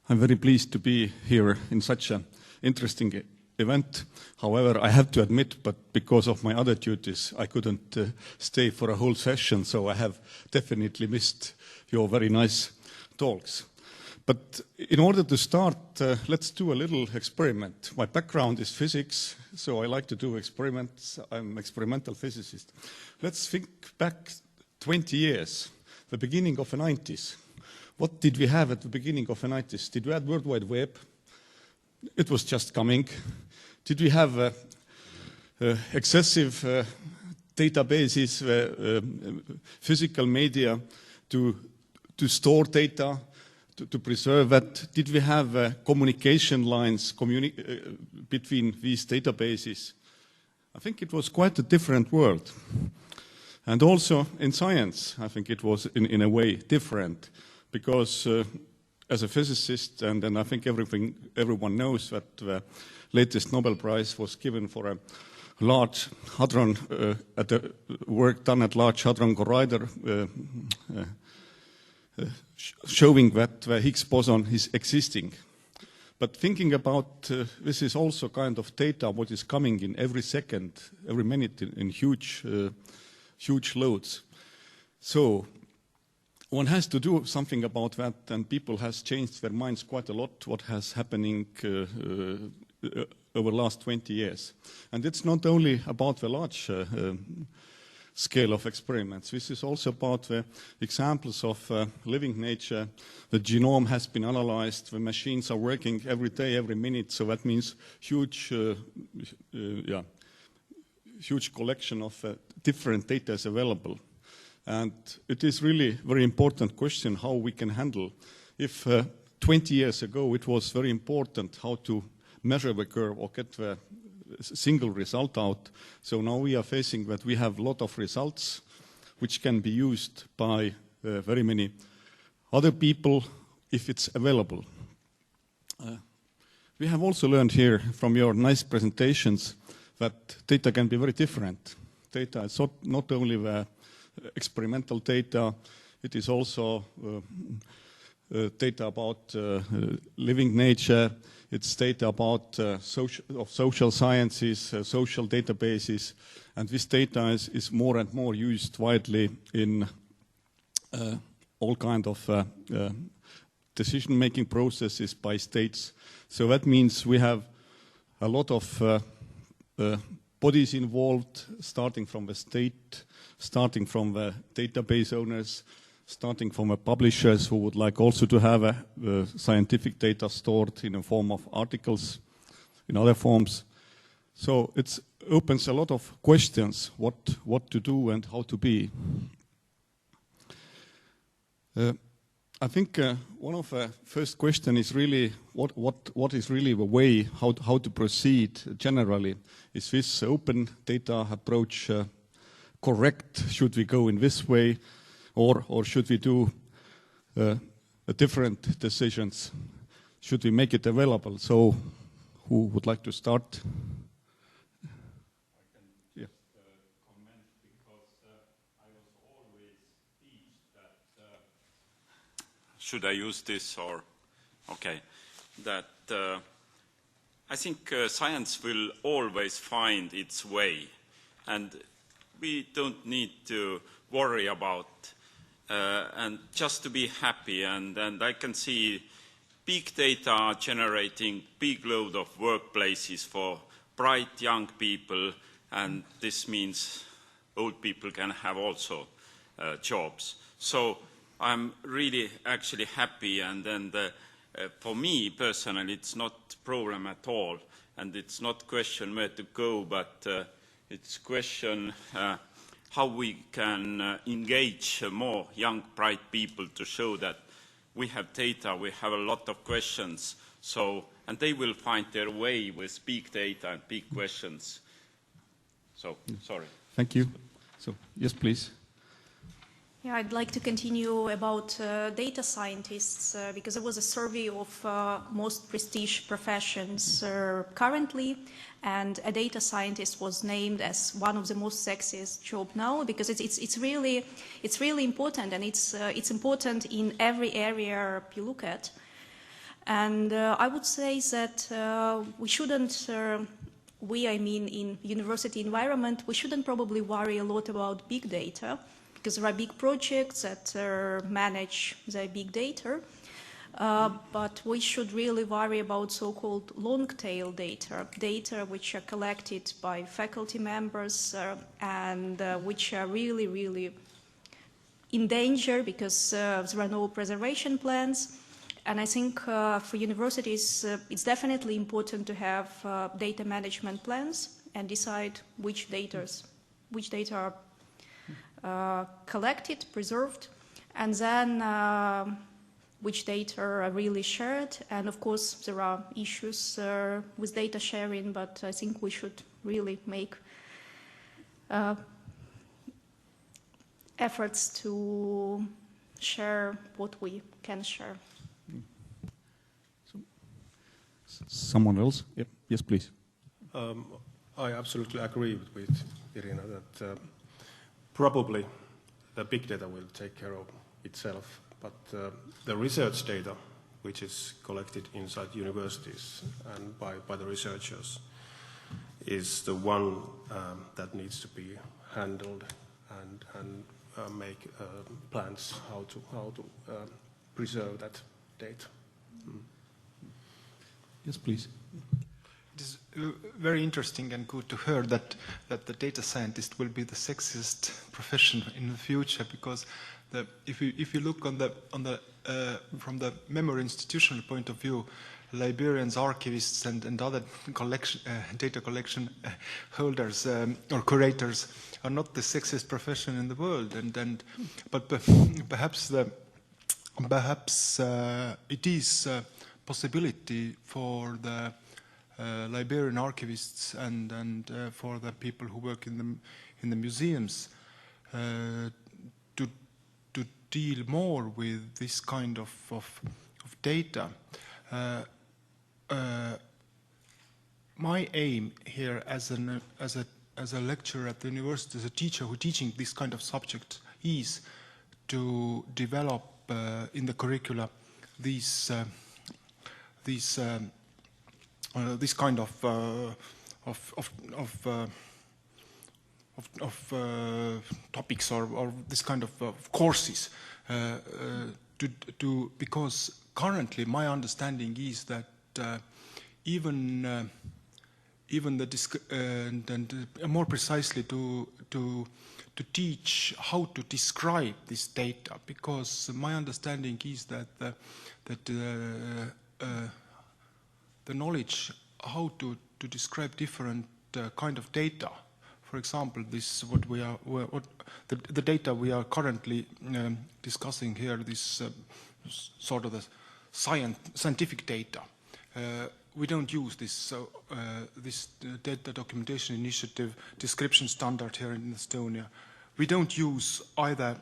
I'm very pleased to be here in such an interesting event. However, I have to admit, but because of my other duties, I couldn't stay for a whole session, so I have definitely missed your very nice talks. But in order to start, let's do a little experiment. My background is physics, so I like to do experiments. I'm an experimental physicist. Let's think back 20 years, the beginning of the 90s. What did we have at the beginning of the 90s? Did we have World Wide Web? It was just coming. Did we have excessive databases, physical media to store data, to preserve it? Did we have communication lines between these databases? I think it was quite a different world. And also in science, I think it was in a way different, because as a physicist, and I think everyone knows that the latest Nobel Prize was given for a Large Hadron, at the work done at Large Hadron Collider, showing that the Higgs boson is existing. But thinking about this is also kind of data what is coming in every second, every minute in huge loads. So one has to do something about that, and people has changed their minds quite a lot what has happening over the last 20 years. And it's not only about the large scale of experiments. This is also about the examples of living nature. The genome has been analyzed, the machines are working every day, every minute, so that means huge collection of different data is available. And it is really a very important question how we can handle. If 20 years ago it was very important how to measure the curve or get the single result out, so now we are facing that we have a lot of results which can be used by very many other people if it's available. We have also learned here from your nice presentations that data can be very different. Data is not only the experimental data, it is also data about living nature, it's data about social sciences, social databases, and this data is more and more used widely in all kinds of decision-making processes by states. So that means we have a lot of bodies involved, starting from the state, starting from the database owners, starting from the publishers who would like also to have scientific data stored in a form of articles, in other forms. So it opens a lot of questions, what to do and how to be. I think one of the first questions is really what is really the way how to proceed generally. Is this open data approach correct? Should we go in this way, or should we do different decisions? Should we make it available? So, who would like to start? Should I use this or? Okay. That I think science will always find its way, and we don't need to worry about and just to be happy. And I can see big data generating big load of workplaces for bright young people, and this means old people can have also jobs. So I'm really actually happy, and then for me personally it's not a problem at all, and it's not question where to go, but it's question how we can engage more young bright people to show that we have data, we have a lot of questions, so and they will find their way with big data and big questions. So sorry. Thank you. So yes, please. Yeah, I'd like to continue about data scientists because there was a survey of most prestige professions currently, and a data scientist was named as one of the most sexiest job now because it's really important, and it's important in every area you look at. And I would say that we shouldn't. I mean in university environment, we shouldn't probably worry a lot about big data, because there are big projects that manage the big data, but we should really worry about so-called long-tail data which are collected by faculty members and which are really, really in danger because there are no preservation plans. And I think for universities, it's definitely important to have data management plans and decide which data are collected, preserved, and then which data are really shared. And of course, there are issues with data sharing, but I think we should really make efforts to share what we can share. Someone else? Yep. Yes, please. I absolutely agree with Irina that probably the big data will take care of itself, but the research data, which is collected inside universities and by the researchers, is the one that needs to be handled and make plans how to preserve that data. Yes, please. very interesting and good to hear that the data scientist will be the sexiest profession in the future, because if you look on the from the memory institutional point of view, librarians, archivists, and other data collection holders or curators are not the sexiest profession in the world, but perhaps it is a possibility for the librarian, archivists, and for the people who work in the museums to deal more with this kind of data. My aim here as a lecturer at the university, as a teacher who teaching this kind of subject, is to develop in the curricula this kind of topics or this kind of courses because currently my understanding is that even more precisely to teach how to describe this data, because my understanding is that the knowledge how to describe different kind of data. For example, this the data we are currently discussing here, this sort of the scientific data. We don't use this data documentation initiative description standard here in Estonia. We don't use either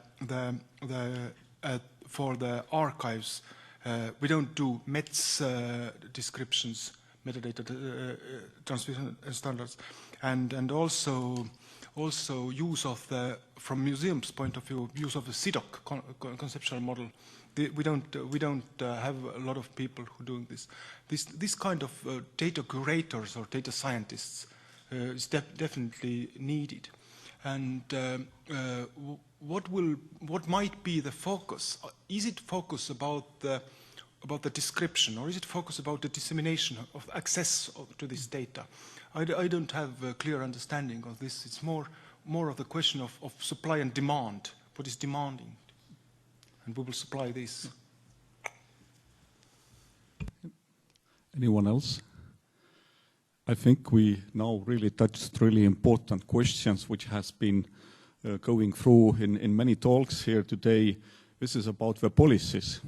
for the archives. We don't do METS descriptions, metadata transmission standards, and also use of from museums' point of view, use of the CIDOC conceptual model. We don't have a lot of people who doing this. This kind of data curators or data scientists is definitely needed. And what might be the focus? Is it focus about the description, or is it focus about the dissemination of access to this data? I don't have a clear understanding of this. It's more of the question of supply and demand. What is demanding? And we will supply this. Anyone else? I think we now really touched really important questions which has been going through in many talks here today. This is about the policies,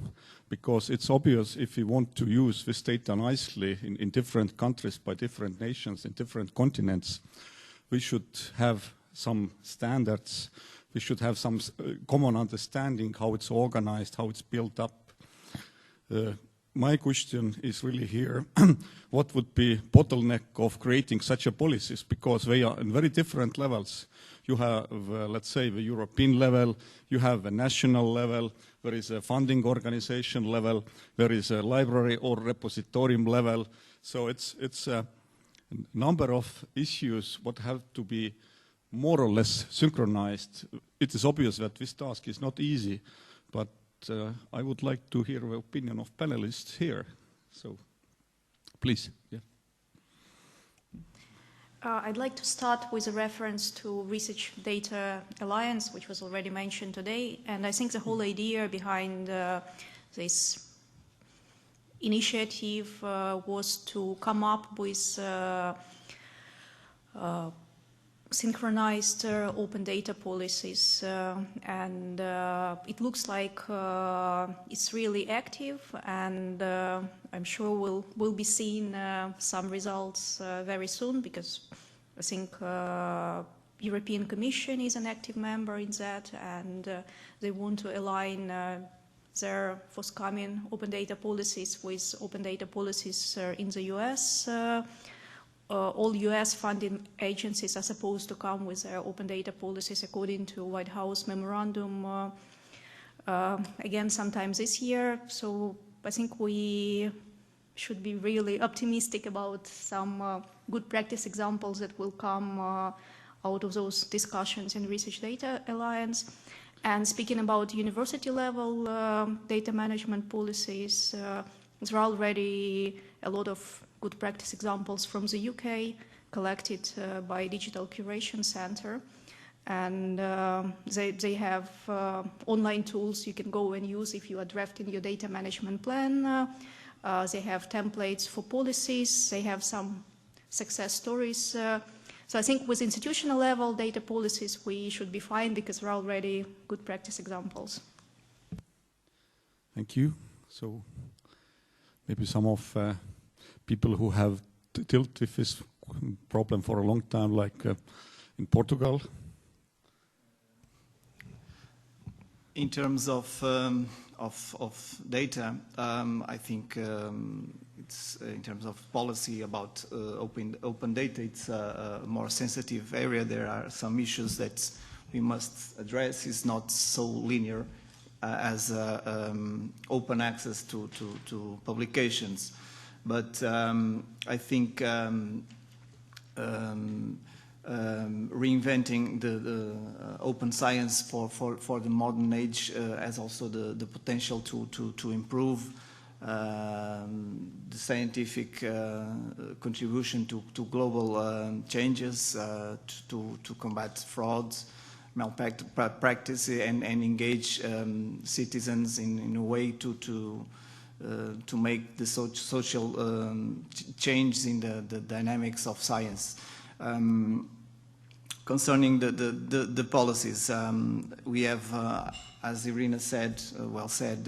because it's obvious if we want to use this data nicely in different countries by different nations in different continents, we should have some standards. We should have some common understanding how it's organized, how it's built up. My question is really here, what would be bottleneck of creating such a policies, because they are in very different levels. You have, let's say, the European level, you have a national level, there is a funding organization level, there is a library or repositorium level. So it's a number of issues what have to be more or less synchronized. It is obvious that this task is not easy, but I would like to hear the opinion of panelists here. So, please. Yeah. I'd like to start with a reference to Research Data Alliance, which was already mentioned today. And I think the whole idea behind this initiative was to come up with synchronized open data policies, and it looks like it's really active, and I'm sure we'll be seeing some results very soon, because I think European Commission is an active member in that, and they want to align their forthcoming open data policies with open data policies in the US. All US funding agencies are supposed to come with their open data policies according to White House memorandum again sometime this year. So I think we should be really optimistic about some good practice examples that will come out of those discussions in Research Data Alliance. And speaking about university level data management policies, there are already a lot of good practice examples from the UK, collected by Digital Curation Center. And they have online tools you can go and use if you are drafting your data management plan. They have templates for policies. They have some success stories. So I think with institutional level data policies, we should be fine because there are already good practice examples. Thank you. So maybe some of people who have dealt with this problem for a long time, like in Portugal. In terms of data, I think it's in terms of policy about open data, it's a more sensitive area. There are some issues that we must address. It's not so linear as open access to publications. But I think reinventing the open science for the modern age has also the potential to improve the scientific contribution to global changes, to combat frauds, malpractice, and engage citizens in a way to make the social change in the dynamics of science. Concerning the policies, we have, as Irina said, well said,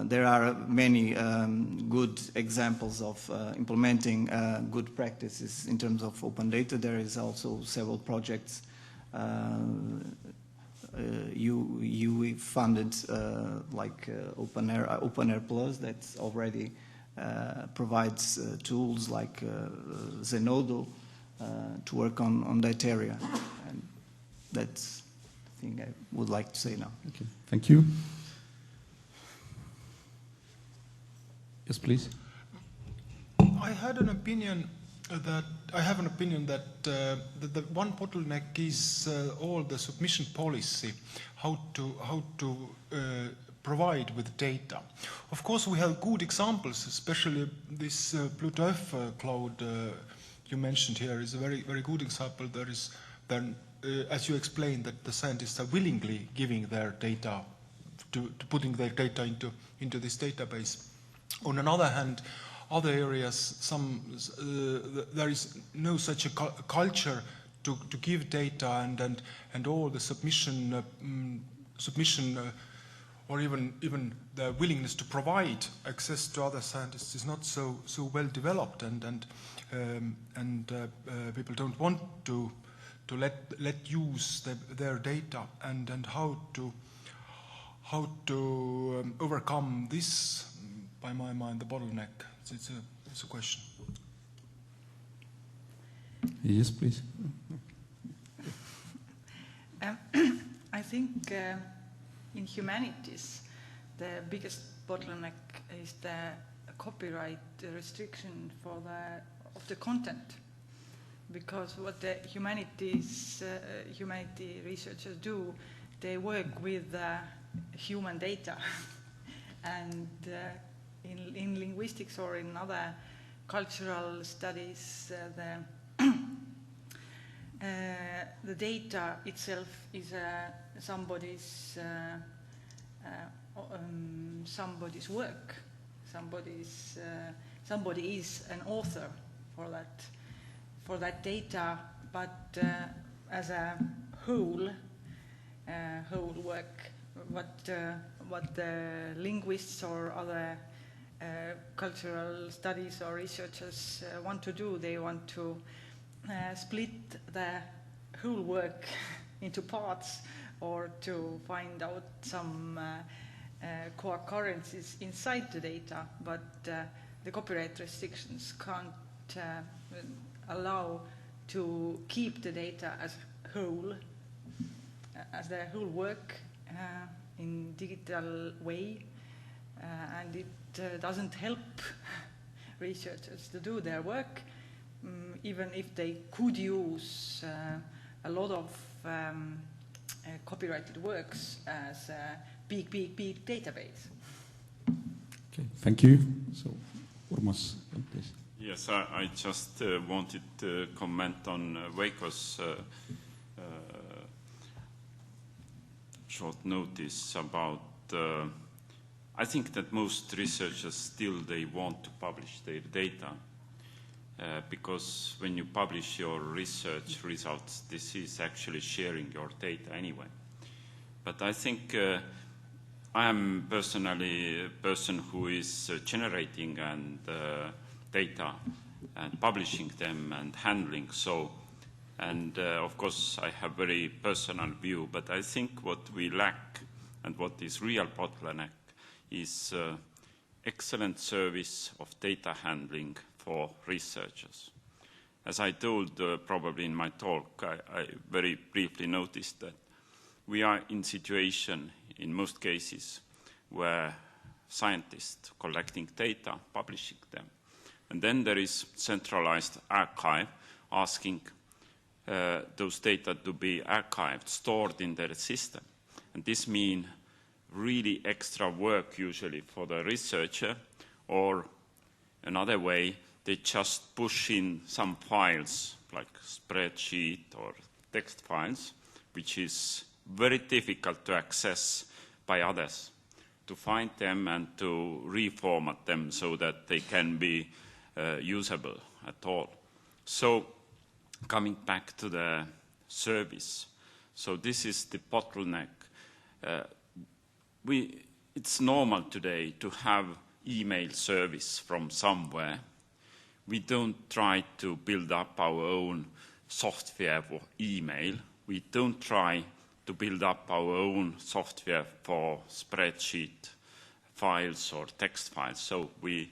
there are many good examples of implementing good practices in terms of open data. There is also several projects you funded, like Open Air Plus, that already provides tools like Zenodo to work on that area. And that's the thing I would like to say now. Okay. Thank you. Yes, please. I have an opinion that the one bottleneck is all the submission policy, how to provide with data. Of course, we have good examples, especially this Pluto F cloud you mentioned here is a very good example. There is then, as you explained, that the scientists are willingly giving their data, to putting their data into this database. On another hand, other areas, there is no such a culture to give data, and all the submission or even the willingness to provide access to other scientists is not so well developed, and people don't want to let use their data, and how to overcome this, by my mind, the bottleneck. It's a question. Yes, please. I think in humanities, the biggest bottleneck is the copyright restriction of the content, because what the humanity researchers do, they work with human data, and in linguistics or in other cultural studies, the data itself is somebody's work. Somebody is an author for that data, but as a whole work, what the linguists or other cultural studies or researchers want to do, they want to split the whole work into parts, or to find out some co-occurrences inside the data, but the copyright restrictions can't allow to keep the data as whole, as the whole work in digital way, and it doesn't help researchers to do their work, even if they could use a lot of copyrighted works as a big database. Okay, thank you. So, Urmas, please. Yes, I just wanted to comment on Veiko's short notice about, I think that most researchers still, they want to publish their data because when you publish your research results, this is actually sharing your data anyway. But I think I am personally a person who is generating and data and publishing them and handling. So, and of course I have very personal view, but I think what we lack and what is real bottleneck is excellent service of data handling for researchers. As I told probably in my talk, I very briefly noticed that we are in situation in most cases where scientists collecting data, publishing them. And then there is centralized archive asking those data to be archived, stored in their system. And this means really extra work usually for the researcher, or another way, they just push in some files like spreadsheet or text files, which is very difficult to access by others, to find them and to reformat them so that they can be usable at all. So coming back to the service, so this is the bottleneck. It's normal today to have email service from somewhere. We don't try to build up our own software for email. We don't try to build up our own software for spreadsheet files or text files. So we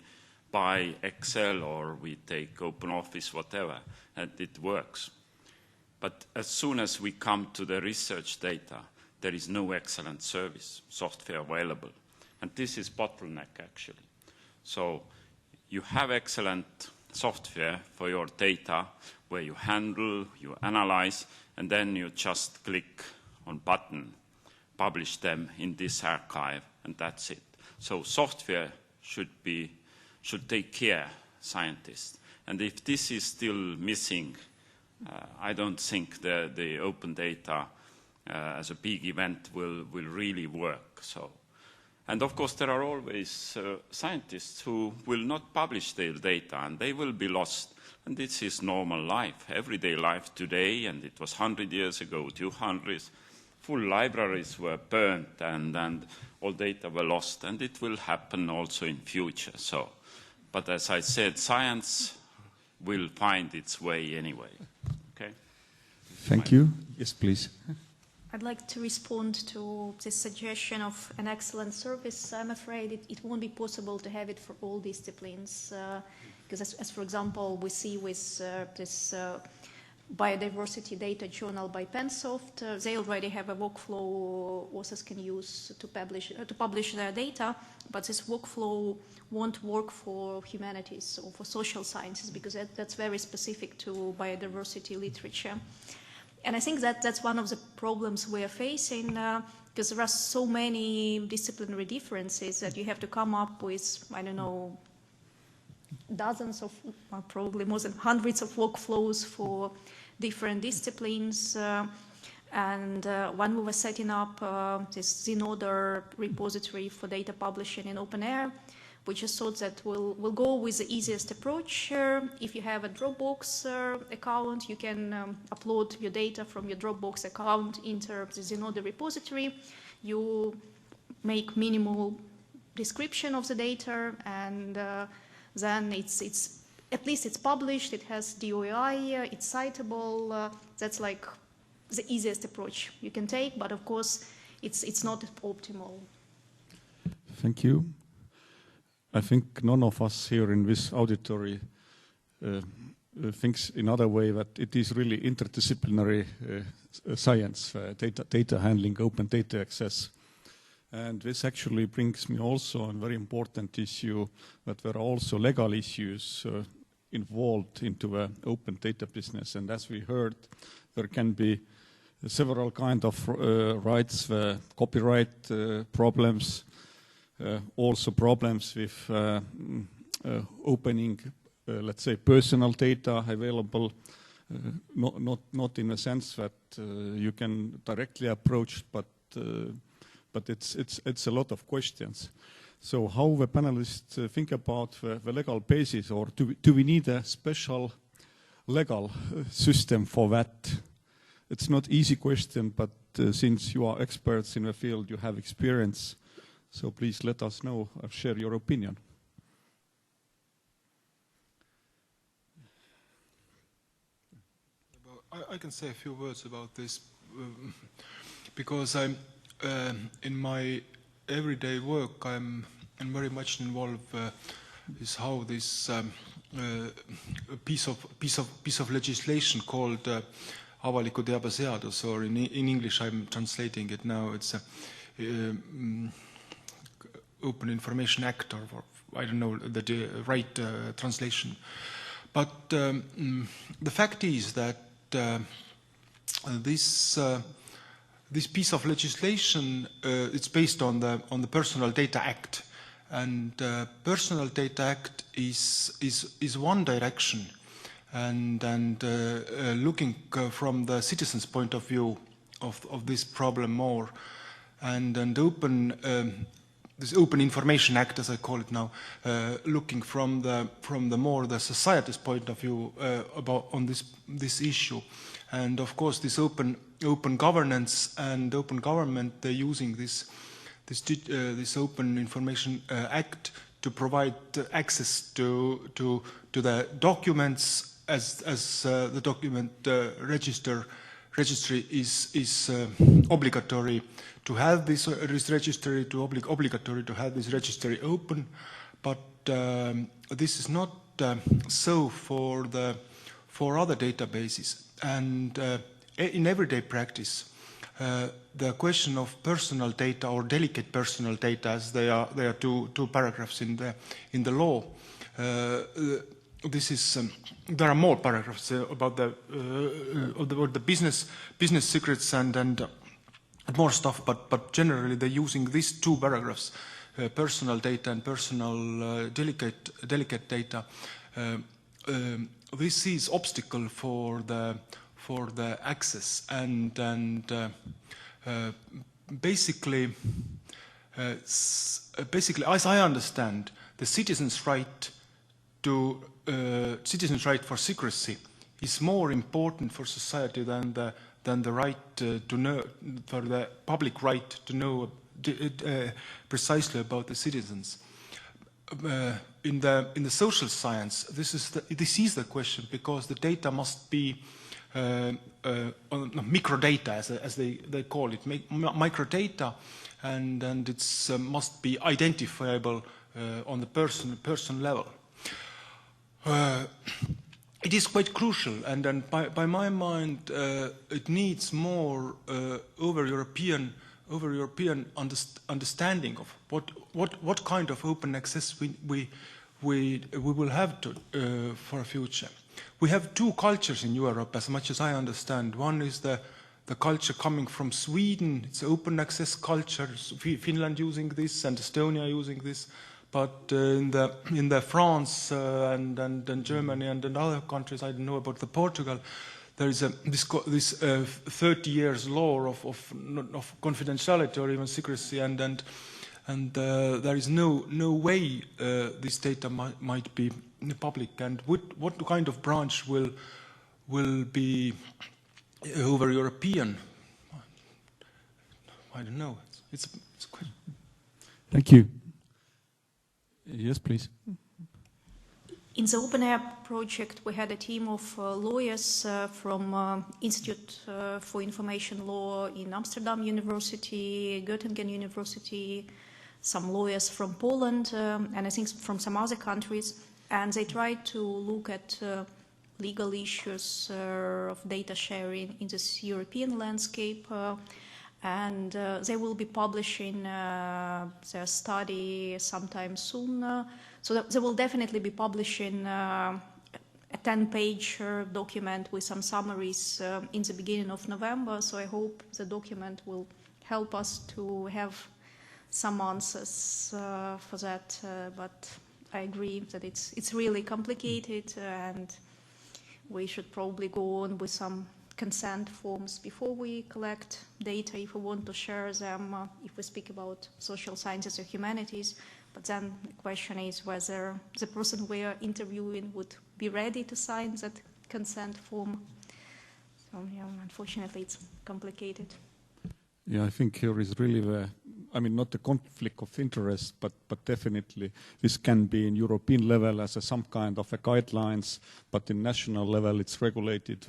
buy Excel or we take OpenOffice, whatever, and it works. But as soon as we come to the research data, there is no excellent service software available. And this is bottleneck, actually. So you have excellent software for your data where you handle, you analyze, and then you just click on button, publish them in this archive, and that's it. So software should take care, scientists. And if this is still missing, I don't think the open data as a big event will really work. So, and of course there are always scientists who will not publish their data and they will be lost. And this is normal life, everyday life today, and it was 100 years ago, 200. Full libraries were burnt and all data were lost, and it will happen also in future. So, but as I said, science will find its way anyway. Okay? Thank you. Yes, please. I'd like to respond to this suggestion of an excellent service. I'm afraid it won't be possible to have it for all disciplines, because as for example, we see with this biodiversity data journal by Pensoft, they already have a workflow authors can use to publish their data, but this workflow won't work for humanities or for social sciences because that's very specific to biodiversity literature. And I think that's one of the problems we are facing because there are so many disciplinary differences that you have to come up with, I don't know, dozens of, or probably more than hundreds of workflows for different disciplines. And when we were setting up this Zenoder repository for data publishing in OpenAir, we just thought that we'll go with the easiest approach. If you have a Dropbox account, you can upload your data from your Dropbox account into the Zenoder repository. You make minimal description of the data, and then it's at least it's published, it has DOI, it's citable. That's like the easiest approach you can take, but of course it's not optimal. Thank you. I think none of us here in this auditory thinks in other way that it is really interdisciplinary science, data handling, open data access. And this actually brings me also a very important issue that there are also legal issues involved into the open data business. And as we heard, there can be several kind of rights, copyright problems, also problems with opening let's say, personal data available, not in a sense that you can directly approach, but it's a lot of questions. So how the panelists think about the legal basis, or do we need a special legal system for that? It's not easy question, but since you are experts in the field, you have experience, so please let us know, share your opinion. I can say a few words about this because I'm in my everyday work I'm very much involved is how this piece of legislation called avaliku teabe seadus, or in English I'm translating it now, it's a Open Information Act, or I don't know the right translation. But the fact is that this piece of legislation it's based on the Personal Data Act, and Personal Data Act is one direction, and looking from the citizens' point of view of this problem more, and this Open Information Act, as I call it now, looking from the more the society's point of view on this issue. And of course, this open governance and open government, they're using this Open Information Act to provide access to the documents as the document registry is obligatory to have this registry, obligatory to have this registry open, but this is not so for other databases. And in everyday practice, the question of personal data or delicate personal data, as there are two paragraphs in the law. This is there are more paragraphs about the business secrets and more stuff, but generally they're using these two paragraphs, personal data and personal delicate data. This is obstacle for the access, and basically, as I understand, the citizens' right for secrecy is more important for society than the right to know, for the public right to know precisely about the citizens. In the social science, this is the question, because the data must be microdata, as they call it, microdata, and it's must be identifiable on the person level. It is quite crucial, and by my mind, it needs more over European understanding of what kind of open access we will have for a future. We have two cultures in Europe, as much as I understand. One is the culture coming from Sweden. It's open access culture. Finland using this and Estonia using this. But in the France and Germany and other countries, I don't know about the Portugal, there is this 30 years law of confidentiality or even secrecy, and there is no way this data might be public. And what kind of branch will be over European? I don't know. It's quite. Thank you. Yes, please. In the Open Air project, we had a team of lawyers from Institute for Information Law in Amsterdam University, Göttingen University, some lawyers from Poland, and I think from some other countries. And they tried to look at legal issues of data sharing in this European landscape. And they will be publishing their study sometime soon. So they will definitely be publishing a 10-page document with some summaries in the beginning of November. So I hope the document will help us to have some answers for that. But I agree that it's really complicated, and we should probably go on with some consent forms before we collect data if we want to share them, if we speak about social sciences or humanities. But then the question is whether the person we are interviewing would be ready to sign that consent form. So, yeah, unfortunately, it's complicated. Yeah, I think here is really not a conflict of interest, but definitely this can be in European level as some kind of a guidelines, but in national level it's regulated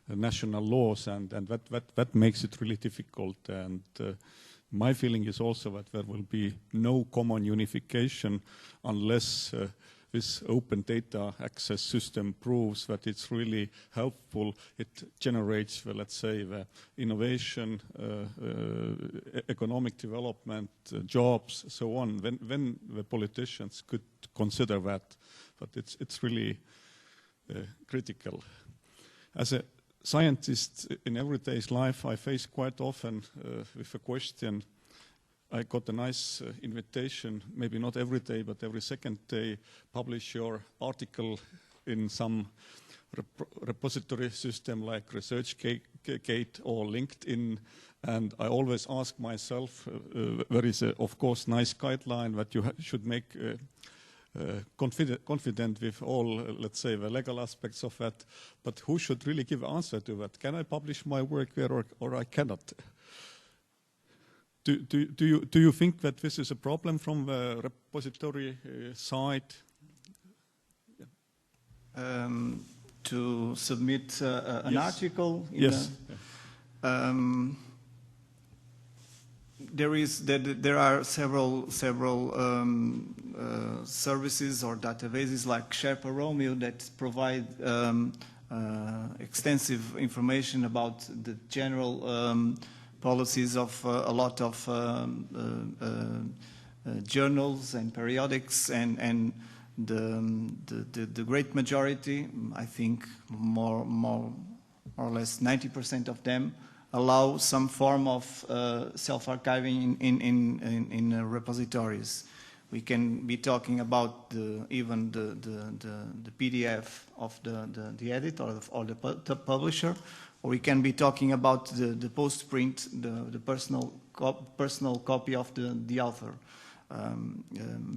national laws, and that makes it really difficult. And my feeling is also that there will be no common unification unless this open data access system proves that it's really helpful. It generates, let's say, the innovation, economic development, jobs, so on. When the politicians could consider that, but it's really critical. As a scientist in everyday life, I face quite often with a question. I got a nice invitation, maybe not every day, but every second day, publish your article in some repository system like ResearchGate or LinkedIn. And I always ask myself, there is, of course, nice guideline that you should make confident with all, let's say, the legal aspects of that. But who should really give answer to that? Can I publish my work there or I cannot? Do you think that this is a problem from the repository side? To submit an article? Yes. There are several services or databases like Sherpa Romeo that provide extensive information about the general policies of a lot of journals and periodics, and the great majority, I think more or less 90% of them, allow some form of self-archiving in repositories. We can be talking about even the PDF of the editor or the publisher, or we can be talking about the post-print, the personal copy of the author.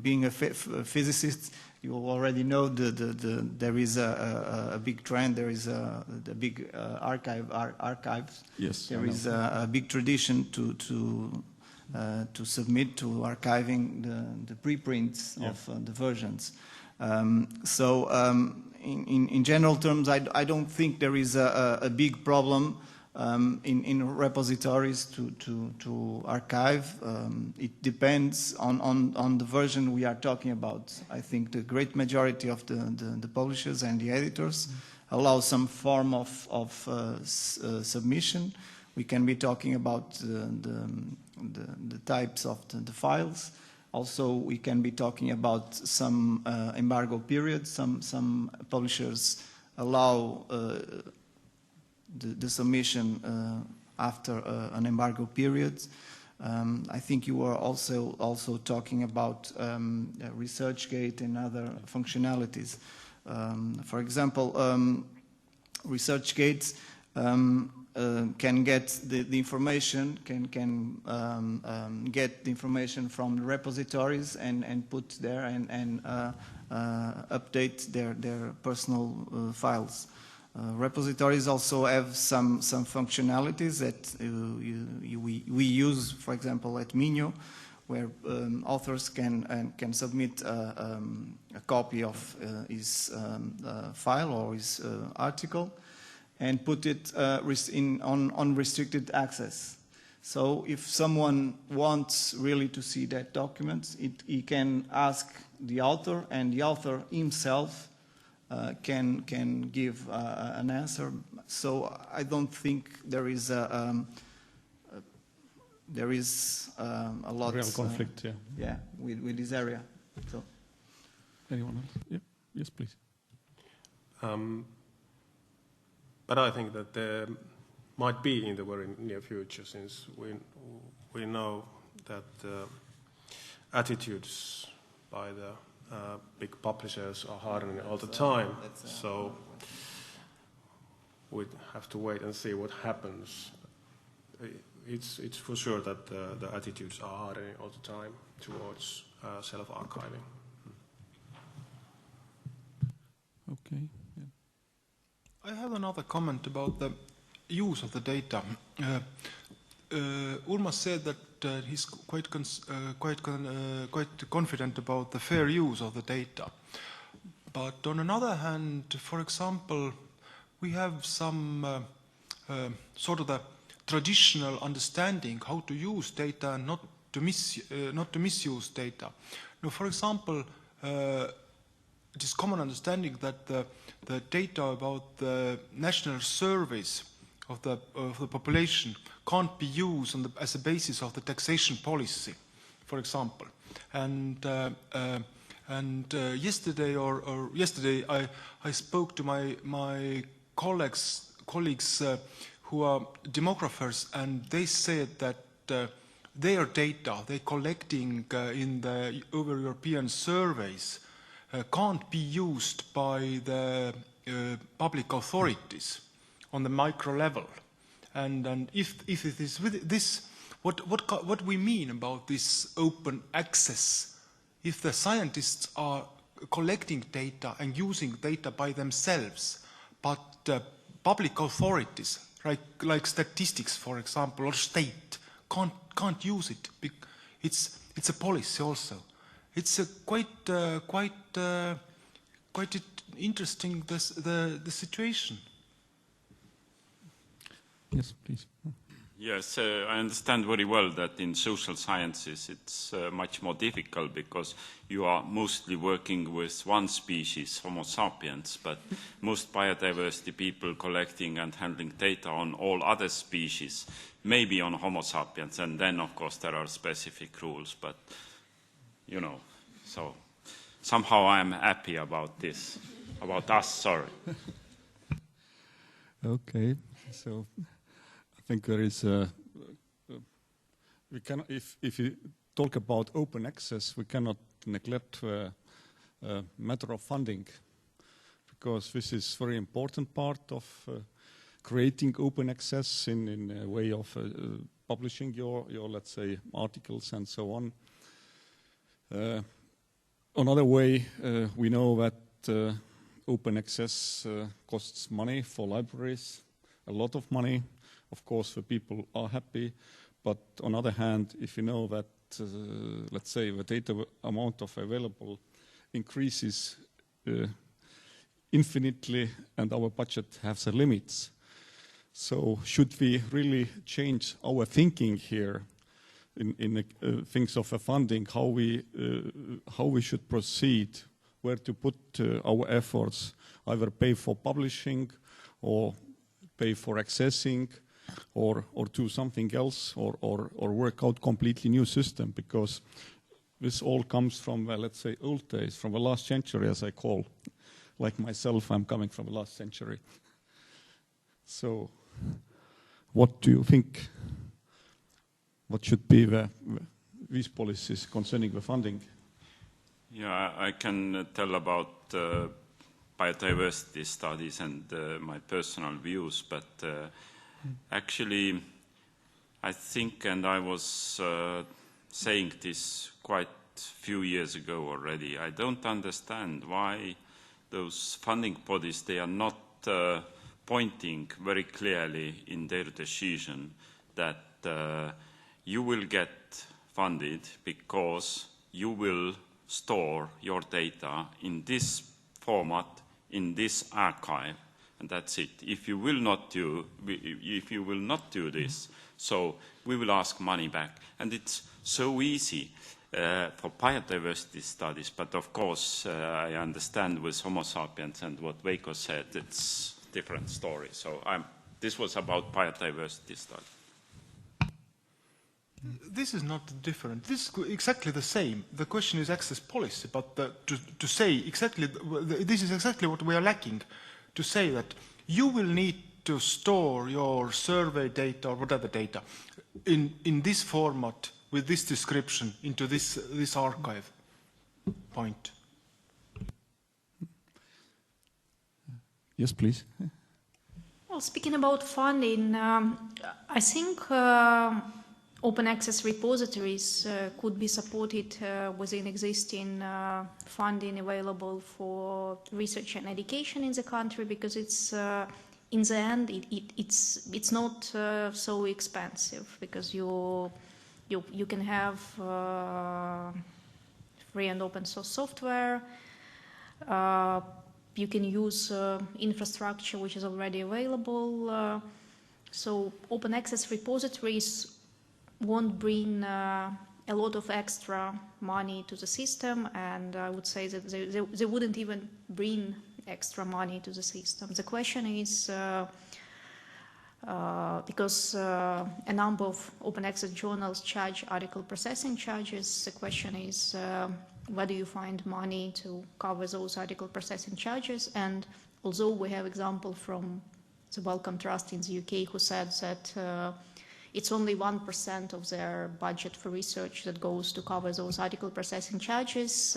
Being a physicist, you already know there is a big trend. There is the big archives. Yes, there is a big tradition to submit to archiving the preprints of the versions. In general terms, I don't think there is a big problem in repositories to archive. It depends on the version we are talking about. I think the great majority of the publishers and the editors allow some form of submission. We can be talking about the types of the files. Also, we can be talking about some embargo periods. Some publishers allow the submission after an embargo period. I think you were also talking about ResearchGate and other functionalities. For example, ResearchGate can get the information, can get the information from the repositories and put there and update their personal files. Repositories also have some functionalities that we use, for example, at Minho, where authors can submit a copy of his file or his article and put it on restricted access. So if someone wants really to see that document, he can ask the author, and the author himself can give an answer. So I don't think there is a lot real conflict. With this area. So, anyone else? Yeah. Yes, please. But I think that there might be in the very near future, since we know that attitudes by the big publishers are hardening all the time. So we have to wait and see what happens. It's for sure that the attitudes are hardening all the time towards self-archiving. Okay. Yeah. I have another comment about the use of the data. Urmas said that he's quite confident about the fair use of the data. But on another hand, for example, we have some sort of the traditional understanding how to use data and not to misuse data. Now, for example, it is common understanding that the data about the national surveys of the population can't be used as a basis of the taxation policy, for example. And yesterday I spoke to my colleagues who are demographers, and they said that their data they're collecting in the over European surveys can't be used by the public authorities on the micro level. And if it is with this, what we mean about this open access, if the scientists are collecting data and using data by themselves, but public authorities, like statistics, for example, or state, can't use it. It's a policy also. It's a quite interesting the situation. Yes, please. Yes, I understand very well that in social sciences it's much more difficult because you are mostly working with one species, Homo sapiens, but most biodiversity people collecting and handling data on all other species, maybe on Homo sapiens, and then of course there are specific rules, but you know, so somehow I'm happy about this, about us, sorry. Okay, so I think there is we can, if you talk about open access, we cannot neglect matter of funding, because this is very important part of creating open access in a way of publishing your let's say articles and so on. Another way, we know that open access costs money for libraries, a lot of money. Of course, the people are happy, but on the other hand, if you know that, let's say, the data amount of available increases infinitely and our budget has limits. So should we really change our thinking here in things of funding, how we should proceed, where to put our efforts, either pay for publishing or pay for accessing, or do something else, or work out completely new system, because this all comes from, let's say, old days, from the last century, as I call. Like myself, I'm coming from the last century. So what do you think? What should be these policies concerning the funding? Yeah, I can tell about biodiversity studies and my personal views, but actually, I think, and I was saying this quite a few years ago already, I don't understand why those funding bodies, they are not pointing very clearly in their decision that you will get funded because you will store your data in this format, in this archive. And that's it. If you will not do this, so we will ask money back. And it's so easy for biodiversity studies, but of course I understand with Homo sapiens and what Veiko said, it's a different story. So this was about biodiversity study. This is not different. This is exactly the same. The question is access policy, but to say exactly, this is exactly what we are lacking. To say that you will need to store your survey data or whatever data in this format with this description into this archive point. Yes, please. Well, speaking about funding, I think open access repositories could be supported within existing funding available for research and education in the country, because it's in the end it's not so expensive, because you can have free and open source software. You can use infrastructure which is already available. So open access repositories won't bring a lot of extra money to the system, and I would say that they wouldn't even bring extra money to the system. The question is, because a number of open access journals charge article processing charges, the question is, where do you find money to cover those article processing charges? And although we have example from the Wellcome Trust in the UK who said that it's only 1% of their budget for research that goes to cover those article processing charges.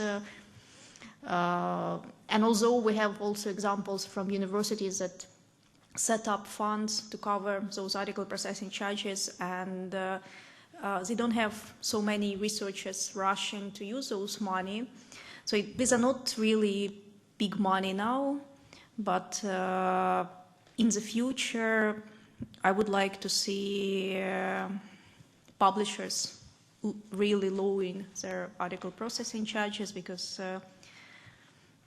And although we have also examples from universities that set up funds to cover those article processing charges, and they don't have so many researchers rushing to use those money. So these are not really big money now, but in the future, I would like to see publishers really lowering their article processing charges, because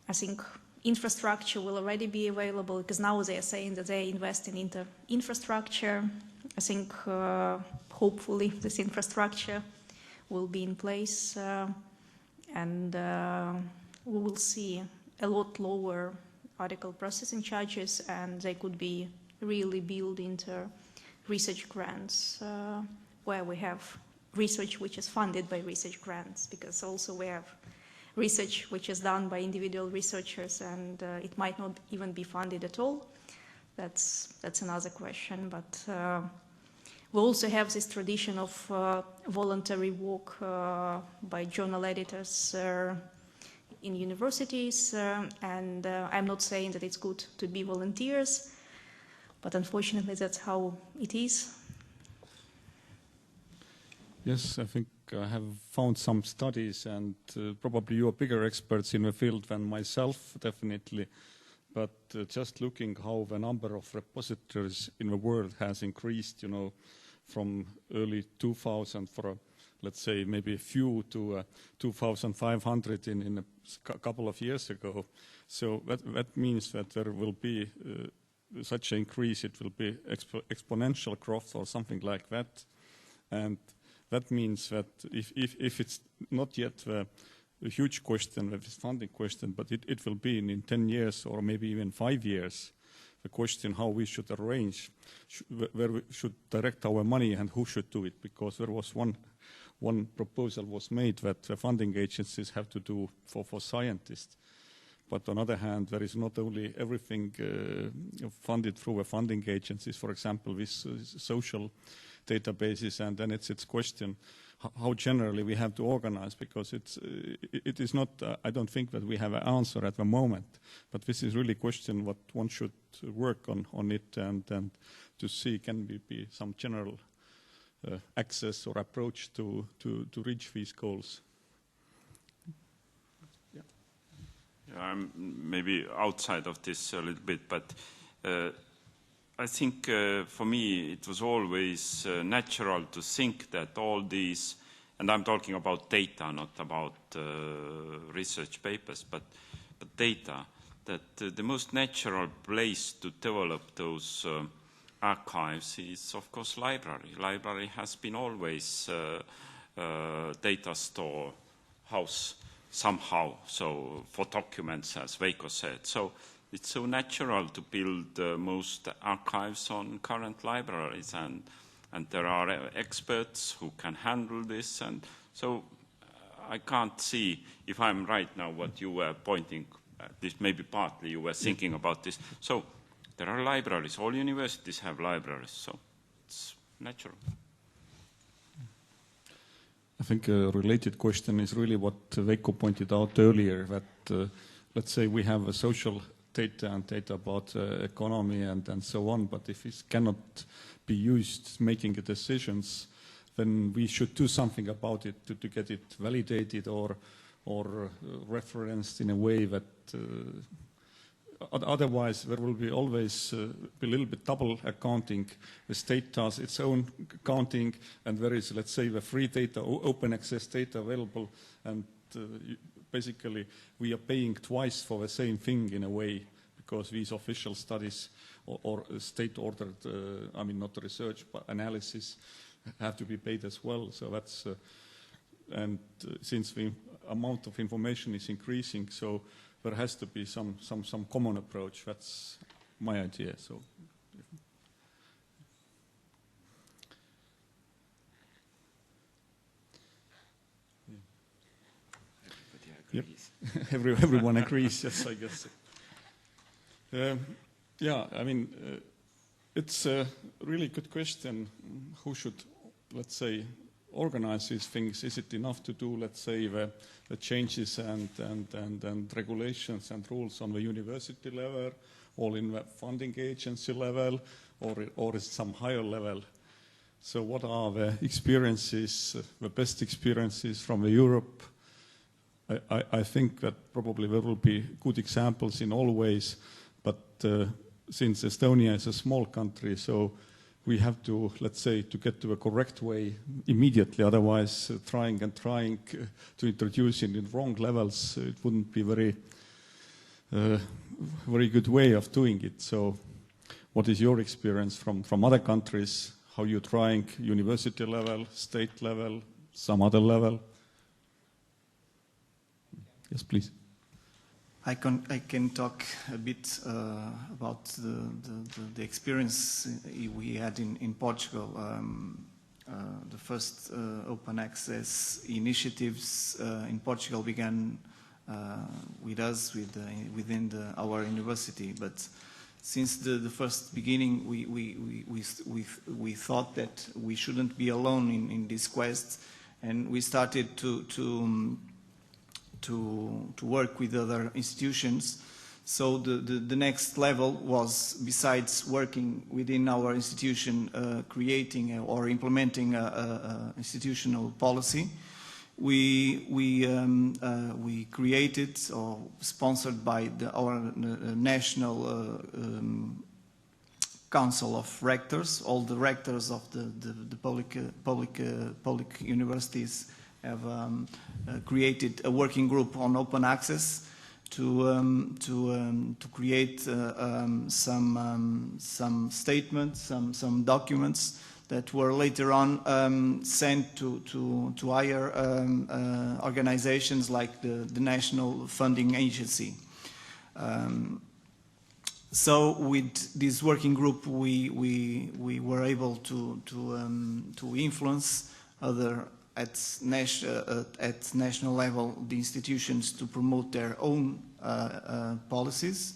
I think infrastructure will already be available, because now they are saying that they're investing into infrastructure. I think hopefully this infrastructure will be in place, and we will see a lot lower article processing charges, and they could be really built into research grants, where we have research which is funded by research grants, because also we have research which is done by individual researchers, and it might not even be funded at all. That's another question, but we also have this tradition of voluntary work by journal editors in universities, and I'm not saying that it's good to be volunteers, but unfortunately that's how it is. Yes, I think I have found some studies, and probably you are bigger experts in the field than myself, definitely. But just looking how the number of repositories in the world has increased, you know, from early 2000 for, let's say, maybe a few to 2,500 in a couple of years ago. So that means that there will be such an increase, it will be exponential growth or something like that. And that means that if it's not yet a huge question, a funding question, but it will be in 10 years or maybe even 5 years, the question how we should arrange, where we should direct our money and who should do it, because there was one proposal was made that the funding agencies have to do for scientists. But on the other hand, there is not only everything funded through the funding agencies, for example, with social databases, and then it's question how generally we have to organize, because it is not, I don't think that we have an answer at the moment, but this is really a question what one should work on it, and to see can be some general access or approach to reach these goals. I'm maybe outside of this a little bit, but I think for me it was always natural to think that all these, and I'm talking about data, not about research papers, but data, that the most natural place to develop those archives is, of course, library. Library has been always data store house somehow, so for documents, as Veiko said. So it's so natural to build most archives on current libraries, and there are experts who can handle this. And so I can't see, if I'm right now, what you were pointing at, this maybe partly you were thinking about this. So there are libraries, all universities have libraries, so it's natural. I think a related question is really what Veiko pointed out earlier, that let's say we have a social data and data about economy and so on, but if it cannot be used making decisions, then we should do something about it to get it validated or referenced in a way that otherwise there will be always be a little bit double accounting. The state does its own accounting, and there is, let's say, the free data, open access data available, and basically we are paying twice for the same thing in a way, because these official studies or state-ordered, I mean not research, but analysis have to be paid as well. So that's, since the amount of information is increasing, so there has to be some common approach. That's my idea. So. Yep. Everyone agrees, yes, I guess. Yeah, I mean, it's a really good question. Who should, let's say, organize these things? Is it enough to do, let's say, the changes and regulations and rules on the university level, or in the funding agency level, or is it some higher level? So what are the experiences, the best experiences from Europe? I think that probably there will be good examples in all ways, but since Estonia is a small country, so we have to, let's say, to get to a correct way immediately, otherwise trying to introduce it in wrong levels, it wouldn't be very good way of doing it. So what is your experience from other countries? How you're trying university level, state level, some other level? Yes, please. I can talk a bit about the experience we had in Portugal. The first open access initiatives in Portugal began with us within our university, but since the first beginning, we thought that we shouldn't be alone in this quest, and we started to work with other institutions. So the next level was, besides working within our institution, creating or implementing a institutional policy, we created, or sponsored by our national council of rectors. All the rectors of the public universities have created a working group on open access to create some statements, some documents that were later on sent to higher organizations like the National Funding Agency. So with this working group, we were able to influence other at national level the institutions to promote their own policies.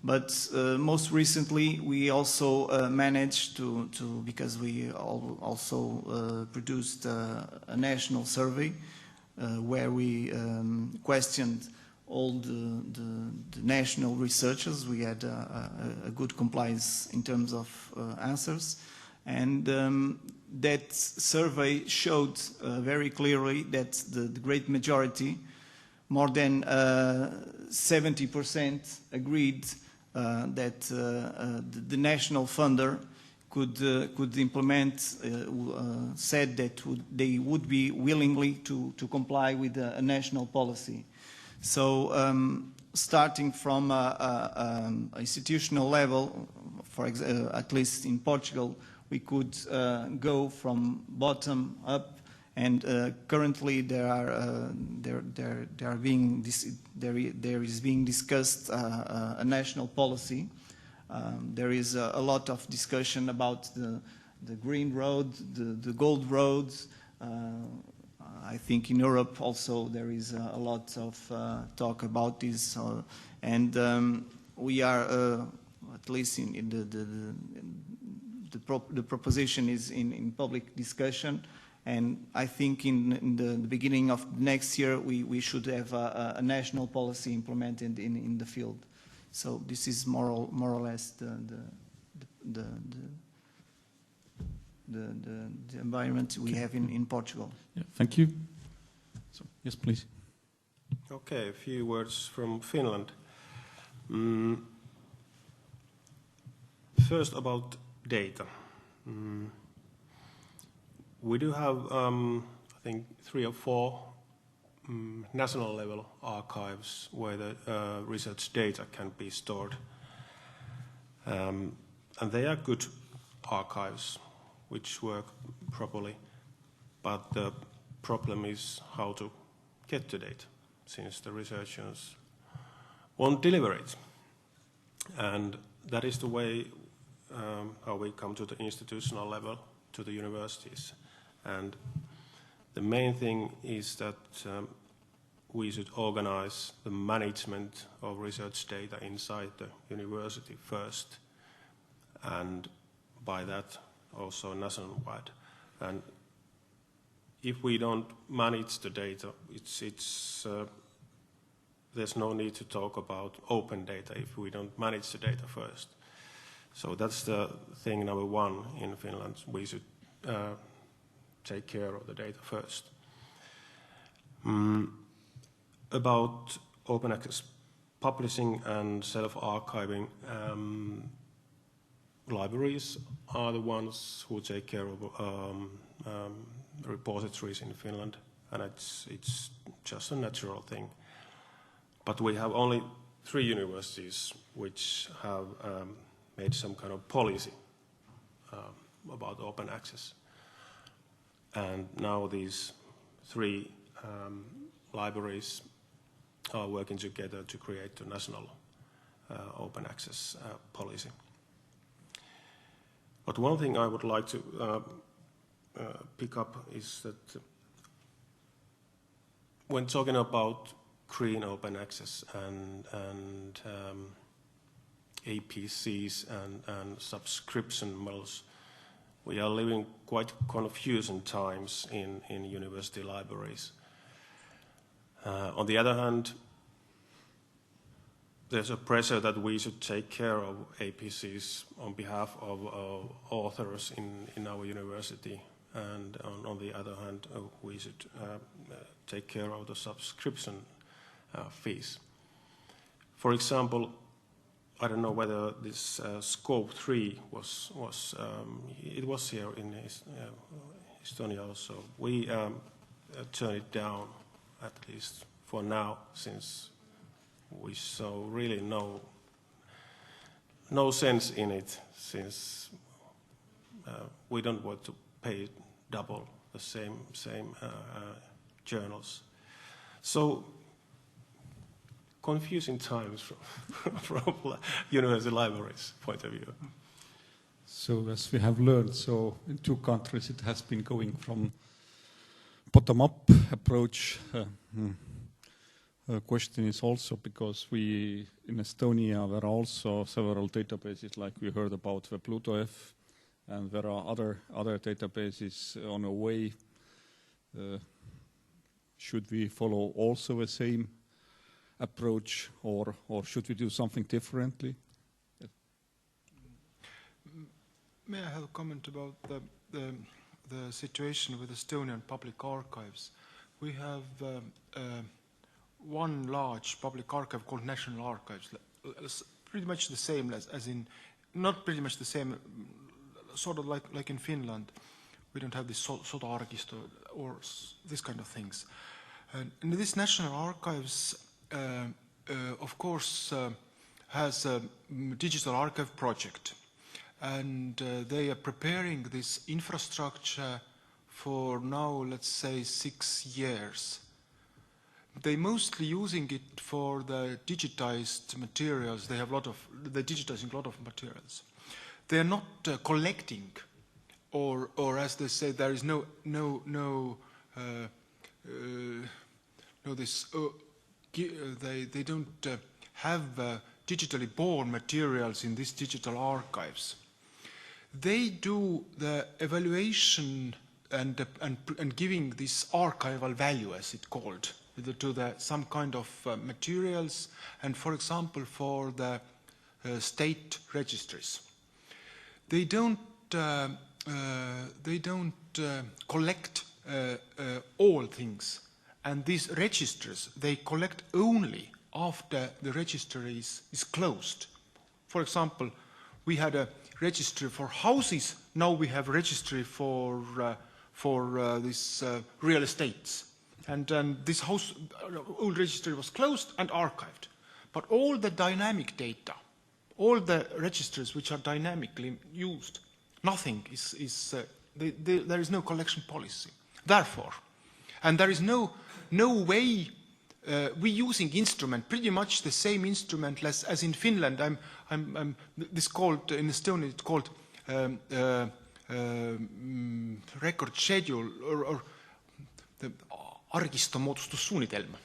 But most recently, we also managed to because we also produced a national survey where we questioned all the national researchers. We had a good compliance in terms of answers. And that survey showed very clearly that the great majority, more than 70%, agreed that the national funder could implement, said that they would be willingly to comply with a national policy. So starting from institutional level, for example, at least in Portugal, we could go from bottom up, and currently there is being discussed a national policy. There is a lot of discussion about the green road, the gold roads. I think in Europe also there is a lot of talk about this, and we are at least in the proposition is in public discussion, and I think in the beginning of next year we should have a national policy implemented in the field. So this is more or less the environment we have in Portugal. Yeah, thank you. So, yes, please. Okay, a few words from Finland. First about data. We do have, I think, 3 or 4 national level archives where the research data can be stored. And they are good archives which work properly, but the problem is how to get the data, since the researchers won't deliver it. And that is the way how we come to the institutional level, to the universities. And the main thing is that we should organize the management of research data inside the university first, and by that also nationwide. And if we don't manage the data, there's no need to talk about open data if we don't manage the data first. So that's the thing number 1 in Finland. We should take care of the data first. About open access publishing and self-archiving, libraries are the ones who take care of repositories in Finland, and it's just a natural thing. But we have only 3 universities which have made some kind of policy about open access. And now these 3 libraries are working together to create the national open access policy. But one thing I would like to pick up is that when talking about green open access and APCs and subscription models, we are living quite confusing times in university libraries. On the other hand, there's a pressure that we should take care of APCs on behalf of authors in our university, and on the other hand, we should take care of the subscription fees. For example, I don't know whether this scope 3 was here in Estonia also. We turned it down, at least for now, since we saw really no sense in it, since we don't want to pay double the same journals. So confusing times from university libraries' point of view. So as we have learned, so in 2 countries it has been going from bottom-up approach. Question is also because we, in Estonia, there are also several databases, like we heard about the Pluto-F, and there are other databases on a way. Should we follow also the same approach, or should we do something differently? May I have a comment about the situation with Estonian public archives? We have one large public archive called National Archives, pretty much the same as in, not pretty much the same, sort of like in Finland. We don't have this Sotaarkisto or this kind of things. And this National Archives, of course, has a digital archive project. And they are preparing this infrastructure for now, let's say, 6 years. They're mostly using it for the digitized materials. They're digitizing a lot of materials. They're not collecting, or as they say, there is they don't have digitally born materials in these digital archives. They do the evaluation and giving this archival value, as it's called, to some kind of materials, and for example for the state registries. They don't collect all things, and these registers, they collect only after the registry is closed. For example, we had a registry for houses, now we have a registry for this real estates. And this old registry was closed and archived. But all the dynamic data, all the registers which are dynamically used, nothing there is no collection policy. Therefore, and there is no way, we're using instrument, pretty much the same instrument as in Finland. This called, in Estonia, it's called record schedule or the argistomoodustussuunnitelm.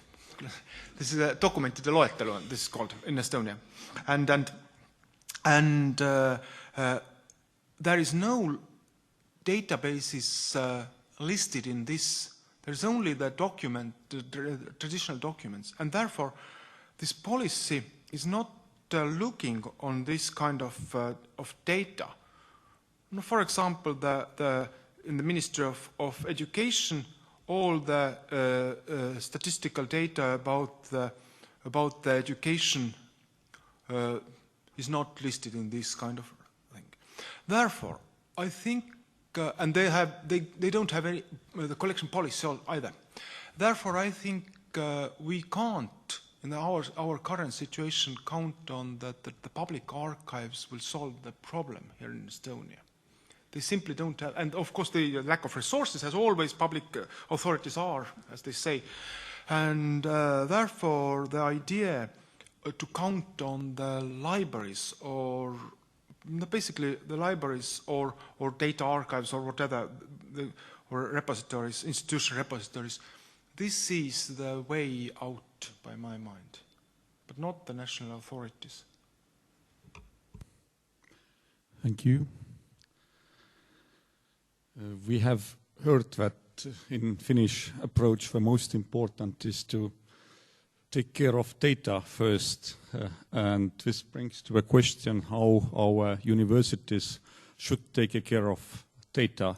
This is a dokumentide loetelu, this is called in Estonia. And there is no databases listed in this. There's only the traditional documents. And therefore, this policy is not looking on this kind of data. For example, in the Ministry of Education, all the statistical data about the education is not listed in this kind of thing. Therefore, I think, and they don't have any the collection policy either. Therefore, I think we can't, in our current situation, count on that the public archives will solve the problem here in Estonia. They simply don't have, and of course the lack of resources, as always public authorities are, as they say. And therefore the idea to count on the libraries or basically the libraries or data archives or whatever, or repositories, institutional repositories, this is the way out by my mind, but not the national authorities. Thank you. We have heard that in Finnish approach the most important is to take care of data first, and this brings to a question how our universities should take care of data.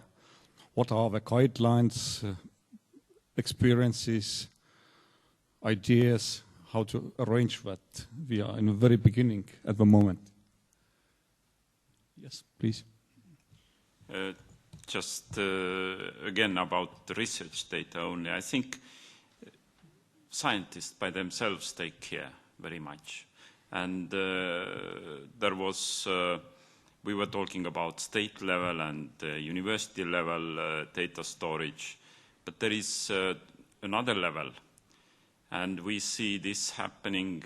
What are the guidelines, experiences, ideas, how to arrange that? We are in the very beginning at the moment. Yes, please. Just again about the research data only. I think scientists by themselves take care very much. And there was, we were talking about state level and university level data storage, but there is another level. And we see this happening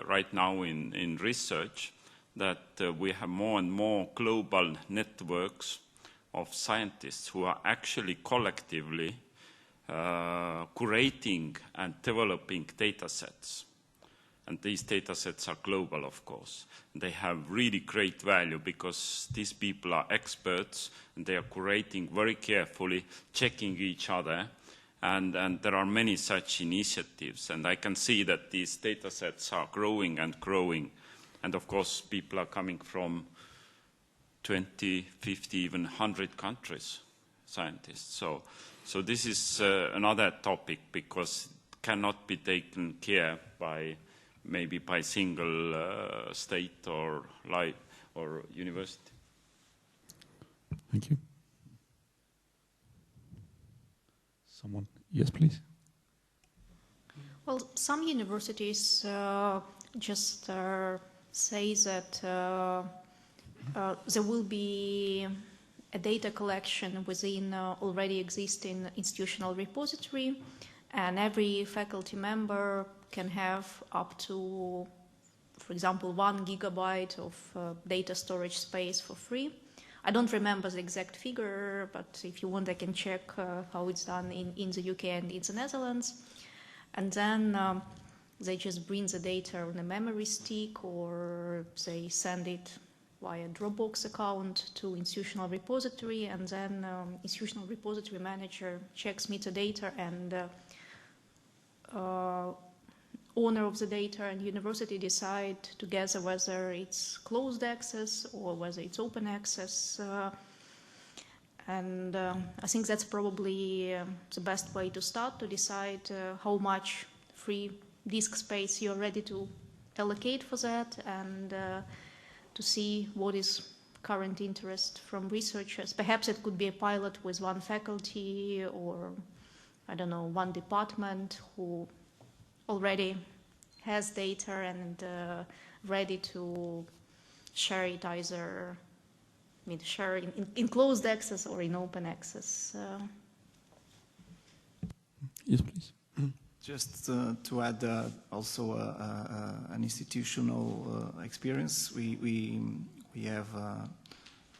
right now in research, that we have more and more global networks of scientists who are actually collectively curating and developing data sets. And these data sets are global, of course. They have really great value because these people are experts and they are curating very carefully, checking each other. And there are many such initiatives. And I can see that these data sets are growing and growing. And of course, people are coming from 20, 50, even 100 countries, scientists. So this is another topic because it cannot be taken care by maybe by single state or university. Thank you. Someone? Yes, please. Well, some universities just say that there will be a data collection within already existing institutional repository, and every faculty member can have up to, for example, 1 gigabyte of data storage space for free. I don't remember the exact figure, but if you want, I can check how it's done in the UK and in the Netherlands. And then they just bring the data on a memory stick, or they send it via Dropbox account to institutional repository, and then institutional repository manager checks metadata, and owner of the data and university decide together whether it's closed access or whether it's open access. And I think that's probably the best way to start to decide how much free disk space you're ready to allocate for that, and to see what is current interest from researchers. Perhaps it could be a pilot with one faculty or, I don't know, one department who already has data and ready to share it either, share in closed access or in open access. Yes, please. Just to add also an institutional experience, we have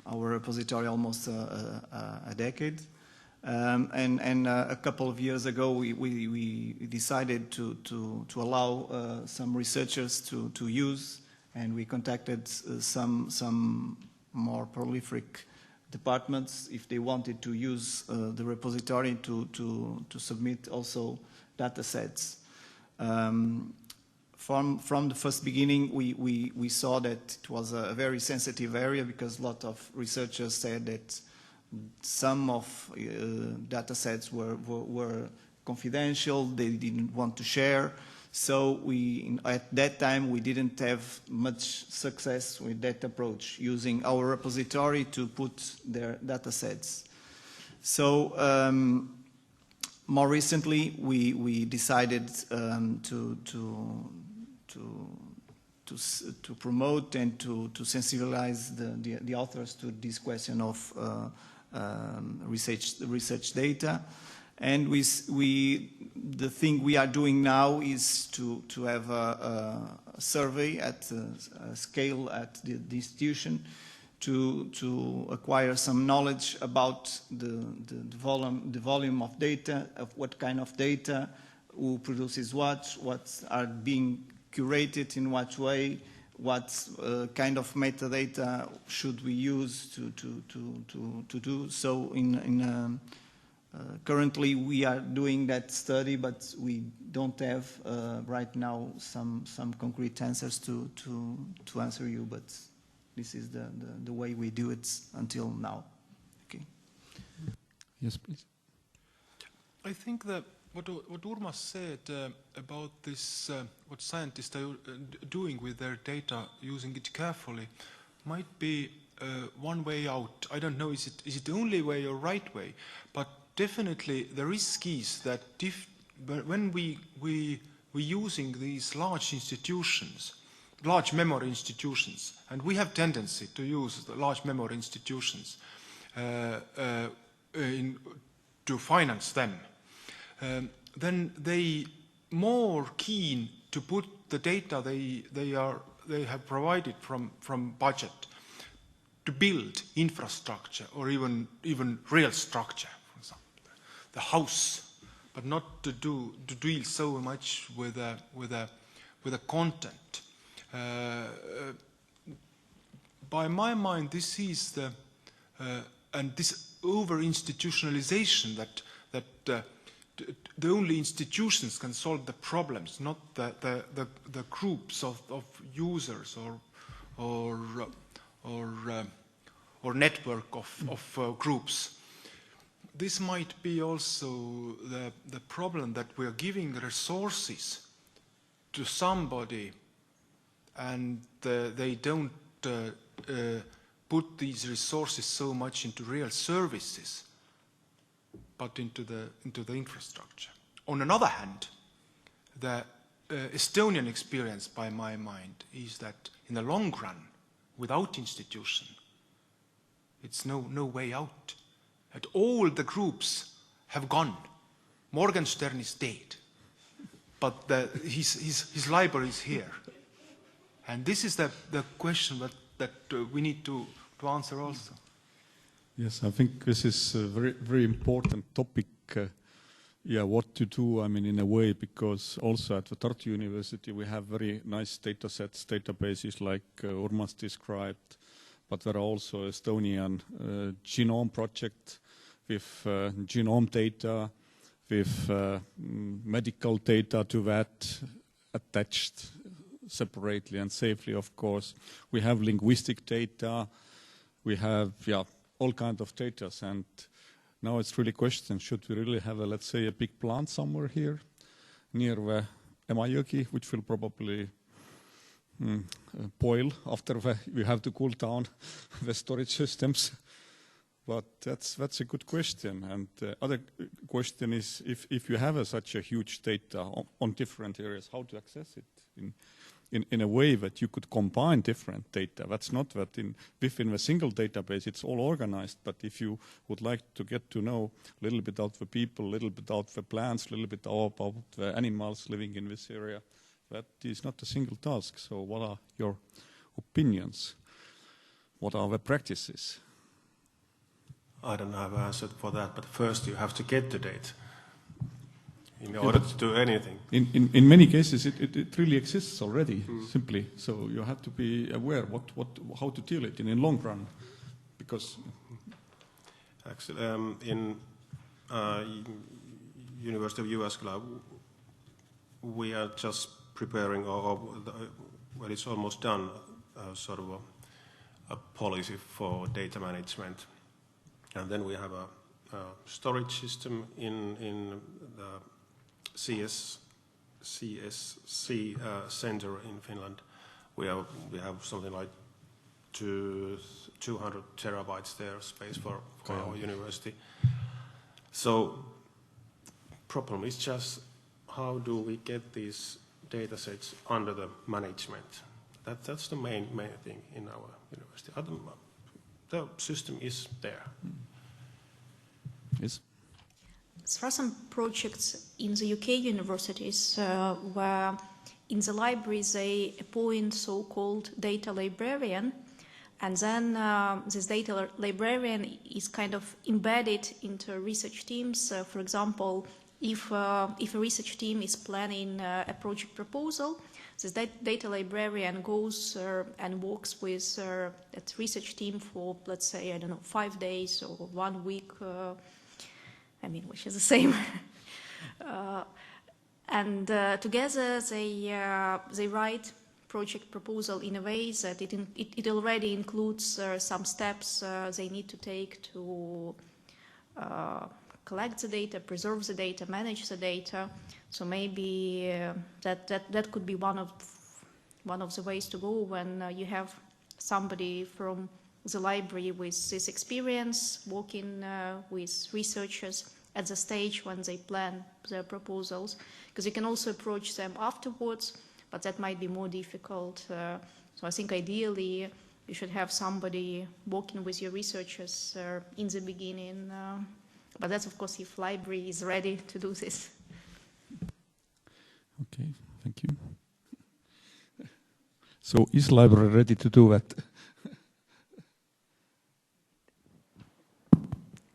our repository almost a decade, and a couple of years ago we decided to allow some researchers to use, and we contacted some more prolific departments if they wanted to use the repository to submit also data sets. From the first beginning, we saw that it was a very sensitive area because a lot of researchers said that some of data sets were confidential, they didn't want to share. So at that time, we didn't have much success with that approach, using our repository to put their data sets. So more recently, we decided to promote and to sensibilize the authors to this question of research data. And the thing we are doing now is to have a survey at a scale at the institution to acquire some knowledge about the volume of data, of what kind of data, who produces what are being curated in what way, what kind of metadata should we use to do. So currently we are doing that study, but we don't have right now some concrete answers to answer you, but this is the way we do it until now. Okay. Yes, please. I think that what Urmas said about this, what scientists are doing with their data, using it carefully, might be one way out. I don't know, is it the only way or right way? But definitely the risk is that when we're using these large institutions, large memory institutions, and we have tendency to use the large memory institutions to finance them, then they more keen to put the data they have provided from budget to build infrastructure or even real structure, for example, the house, but not to deal so much with the content. By my mind, this is and this over-institutionalization that the only institutions can solve the problems, not the groups of users or network of groups. This might be also the problem that we are giving resources to somebody and they don't put these resources so much into real services, but into the infrastructure. On another hand, the Estonian experience, by my mind, is that in the long run, without institution, it's no way out. And all the groups have gone. Morgenstern is dead, but his library is here. And this is the question that we need to answer also. Yes, I think this is a very, very important topic. What to do, I mean, in a way, because also at the Tartu University we have very nice data sets, databases like Urmas described, but there are also Estonian genome project with genome data, with medical data to that attached separately and safely, of course. We have linguistic data. We have, all kinds of data. And now it's really a question, should we really have, let's say, a big plant somewhere here near the Emajõgi, which will probably boil after we have to cool down the storage systems? But that's a good question. And the other question is, if you have such a huge data on different areas, how to access it in a way that you could combine different data. That's not that within a single database it's all organized, but if you would like to get to know a little bit about the people, a little bit about the plants, a little bit about the animals living in this area, that is not a single task. So what are your opinions? What are the practices? I don't have an answer for that, but first you have to get the data in order to do anything. In many cases, it really exists already, simply. So you have to be aware how to deal it in the long run, because actually, in University of Jyväskylä, we are just preparing, well, it's almost done, sort of a policy for data management, and then we have a storage system in the CSC center in Finland. We have something like 200 terabytes there, space for our university. So problem is just how do we get these data sets under the management? That's the main thing in our university. The system is there. Yes. There are some projects in the UK universities where in the libraries they appoint so-called data librarian, and then this data librarian is kind of embedded into research teams. For example, if a research team is planning a project proposal, this data librarian goes and works with that research team for, let's say, 5 days or 1 week, which is the same. And together they write project proposal in a way that it already includes some steps they need to take to collect the data, preserve the data, manage the data. So maybe that could be one of the ways to go when you have somebody from the library with this experience working with researchers at the stage when they plan their proposals, because you can also approach them afterwards, but that might be more difficult. So I think ideally you should have somebody working with your researchers in the beginning, but that's of course if library is ready to do this. Okay, thank you. So is library ready to do that?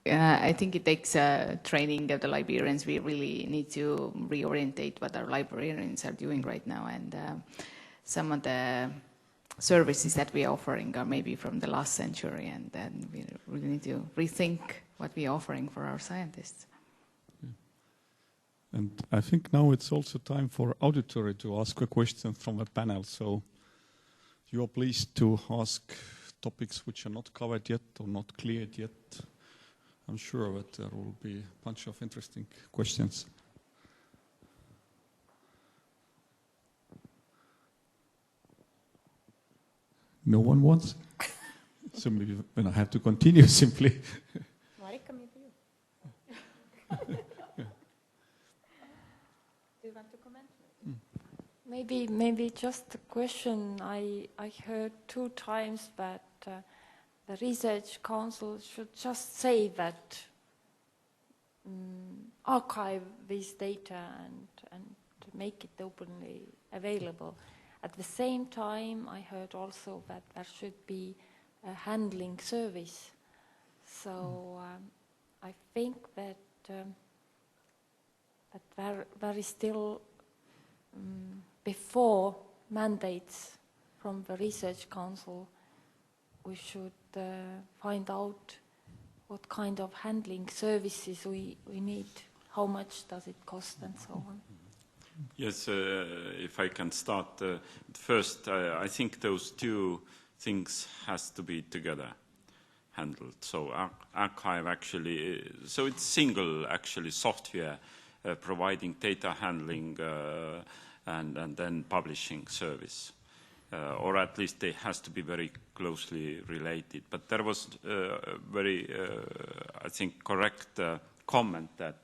I think it takes training of the librarians. We really need to reorientate what our librarians are doing right now, and some of the services that we are offering are maybe from the last century, and then we really need to rethink what we are offering for our scientists. And I think now it's also time for auditory to ask a question from the panel. So you are pleased to ask topics which are not covered yet or not cleared yet. I'm sure that there will be a bunch of interesting questions. No one wants? So maybe when I have to continue simply. Marika, maybe you. Do you want to comment? Maybe just a question. I heard 2 times that the Research Council should just say that archive this data and make it openly available. At the same time, I heard also that there should be a handling service. So I think that there is still, before mandates from the Research Council, we should find out what kind of handling services we need, how much does it cost, and so on. Yes, if I can start. First, I think those two things has to be together handled. So archive actually, so it's single actually software providing data handling and then publishing service. Or at least they has to be very closely related. But there was a very, I think, correct comment that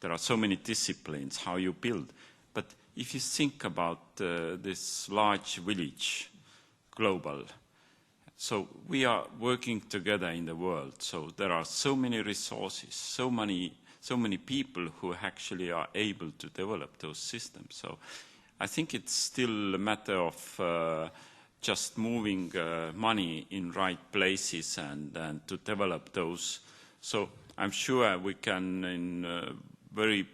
there are so many disciplines, how you build. But if you think about this large village, global, so we are working together in the world. So there are so many resources, so many people who actually are able to develop those systems. So I think it's still a matter of just moving money in right places and to develop those. So I'm sure we can, in very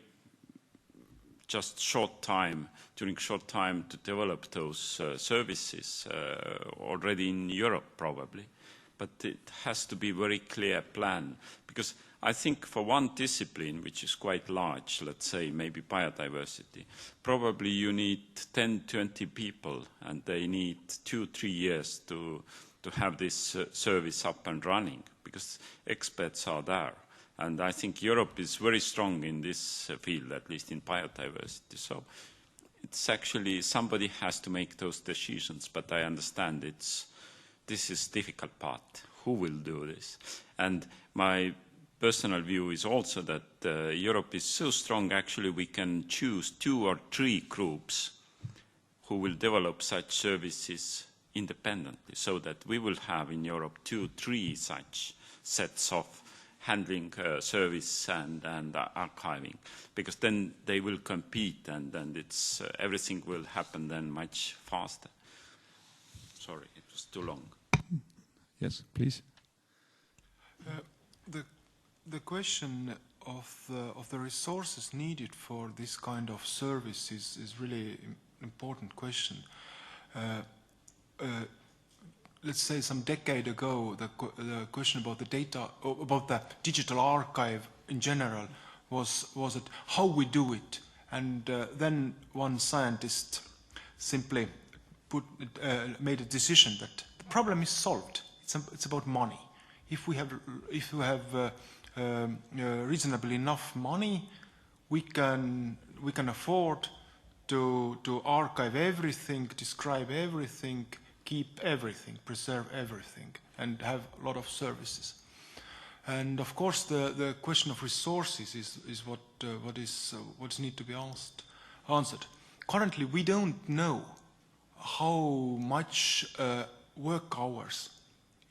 just short time, during short time, to develop those services already in Europe probably. But it has to be a very clear plan, because I think for one discipline, which is quite large, let's say maybe biodiversity, probably you need 10, 20 people, and they need 2-3 years to have this service up and running, because experts are there. And I think Europe is very strong in this field, at least in biodiversity. So it's actually somebody has to make those decisions, but I understand this is difficult part. Who will do this? And my personal view is also that Europe is so strong, actually we can choose 2 or 3 groups who will develop such services independently, so that we will have in Europe 2-3 such sets of handling service and archiving, because then they will compete and it's everything will happen then much faster. Sorry, it was too long. Yes, please. The question of the resources needed for this kind of service is really an important question. Let's say some decade ago, the question about the data, about the digital archive in general was it how we do it. And then one scientist simply made a decision that the problem is solved. It's about money. If we have reasonably enough money, we can afford to archive everything, describe everything, keep everything, preserve everything, and have a lot of services. And of course, the question of resources is what need to be answered. Currently, we don't know how much work hours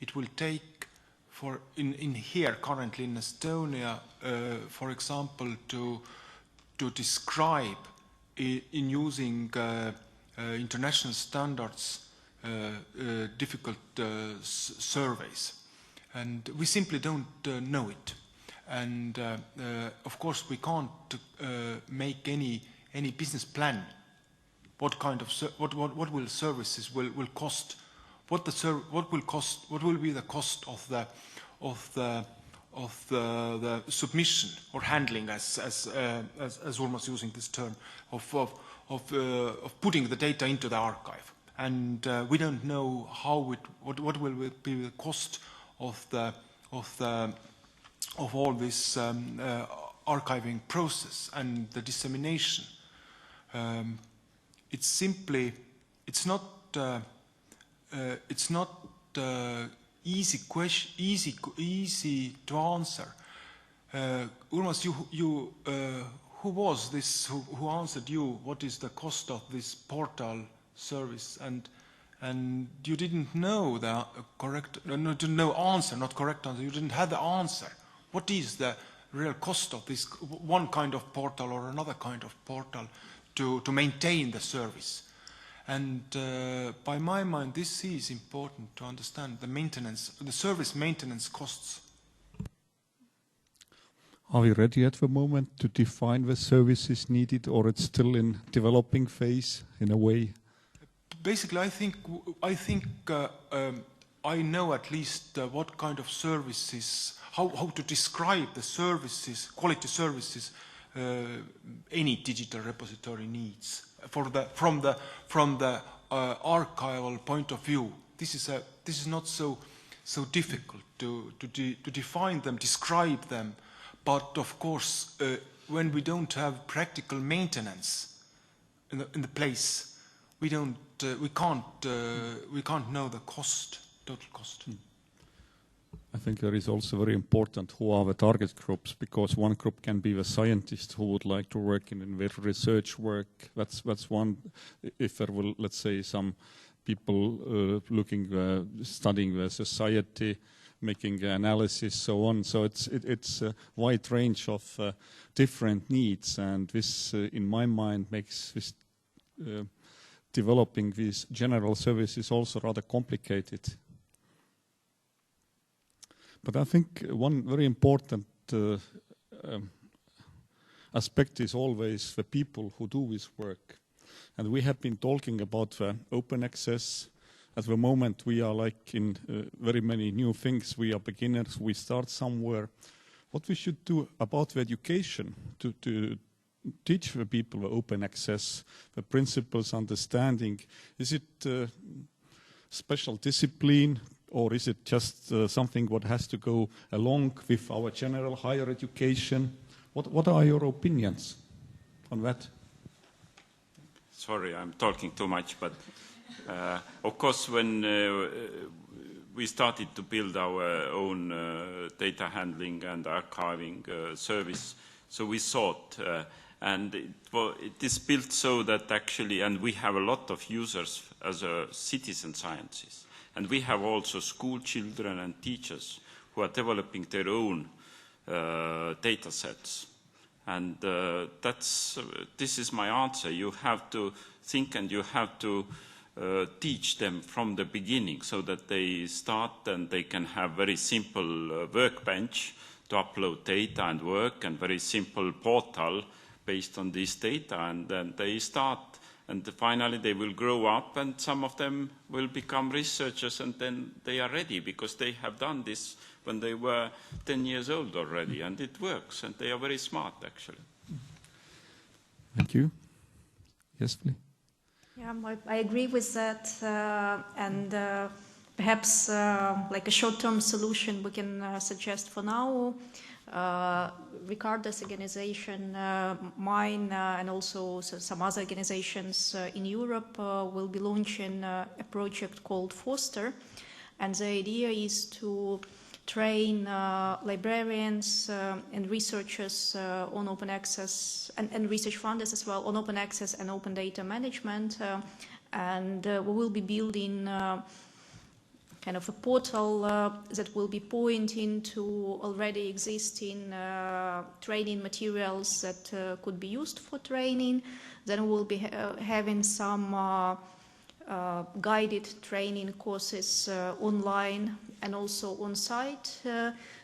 it will take for in here currently in Estonia, for example, to describe in using international standards difficult surveys, and we simply don't know it. And of course, we can't make any business plan. What kind of what will services will cost? What will be the cost of the submission or handling, as Urmas using this term, of putting the data into the archive. And we don't know what will be the cost of all this archiving process and the dissemination. It's not easy to answer. Urmas, you who was this who answered you? What is the cost of this portal service? And you didn't know the correct, no, didn't know answer, not correct answer. You didn't have the answer. What is the real cost of this one kind of portal or another kind of portal to maintain the service? And by my mind, this is important to understand the maintenance, the service maintenance costs. Are we ready at the moment to define the services needed, or it's still in developing phase in a way? Basically, I think I know at least what kind of services, how to describe the services, quality services any digital repository needs from the archival point of view. This is not so difficult to define them, describe them, but of course when we don't have practical maintenance in the place, we can't know the cost, total cost. I think there is also very important who are the target groups, because one group can be the scientists who would like to work in research work. That's one. If there will, let's say, some people studying the society, making analysis, so on. So it's a wide range of different needs, and this, in my mind, makes this developing these general services also rather complicated. But I think one very important aspect is always the people who do this work. And we have been talking about the open access. At the moment we are like in very many new things. We are beginners, we start somewhere. What we should do about the education to teach the people the open access, the principles, understanding. Is it special discipline, or is it just something what has to go along with our general higher education? What are your opinions on that? Sorry, I'm talking too much, but of course when we started to build our own data handling and archiving service, so we thought, and it is built so that actually, and we have a lot of users as citizen scientists. And we have also school children and teachers who are developing their own data sets. And this is my answer. You have to think and you have to teach them from the beginning so that they start and they can have very simple workbench to upload data and work, and very simple portal based on this data, and then they start. And finally they will grow up, and some of them will become researchers, and then they are ready because they have done this when they were 10 years old already, and it works, and they are very smart actually. Thank you. Yes, please. Yeah, I agree with that, and perhaps like a short-term solution we can suggest for now. Ricardo's organization, mine, and also some other organizations in Europe will be launching a project called Foster, and the idea is to train librarians and researchers on open access, and research funders as well, on open access and open data management, and we will be building kind of a portal that will be pointing to already existing training materials that could be used for training. Then we'll be having some guided training courses online and also on site.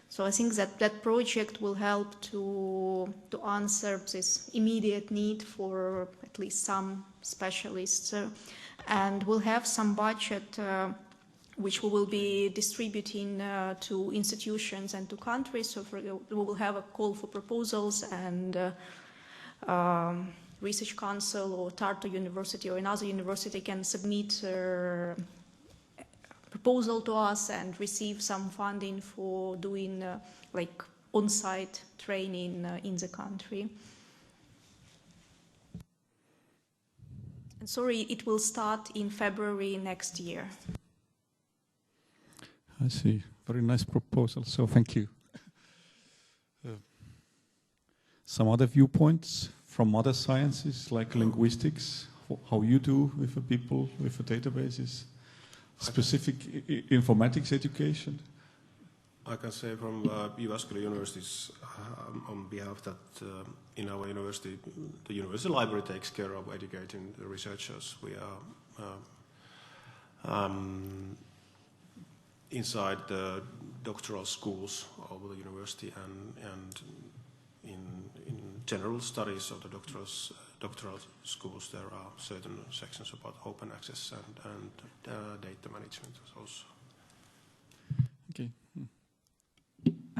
So I think that project will help to answer this immediate need for at least some specialists. And we'll have some budget which we will be distributing to institutions and to countries. So we will have a call for proposals, and Research Council or Tartu University or another university can submit a proposal to us and receive some funding for doing like on-site training in the country. And sorry, it will start in February next year. I see. Very nice proposal, so thank you. Some other viewpoints from other sciences, like linguistics, how you do with the people, with the databases, specific informatics education? I can say from Jyväskylä universities on behalf that in our university, the university library takes care of educating the researchers. We are inside the doctoral schools of the university, and in general studies of the doctoral schools there are certain sections about open access and data management also.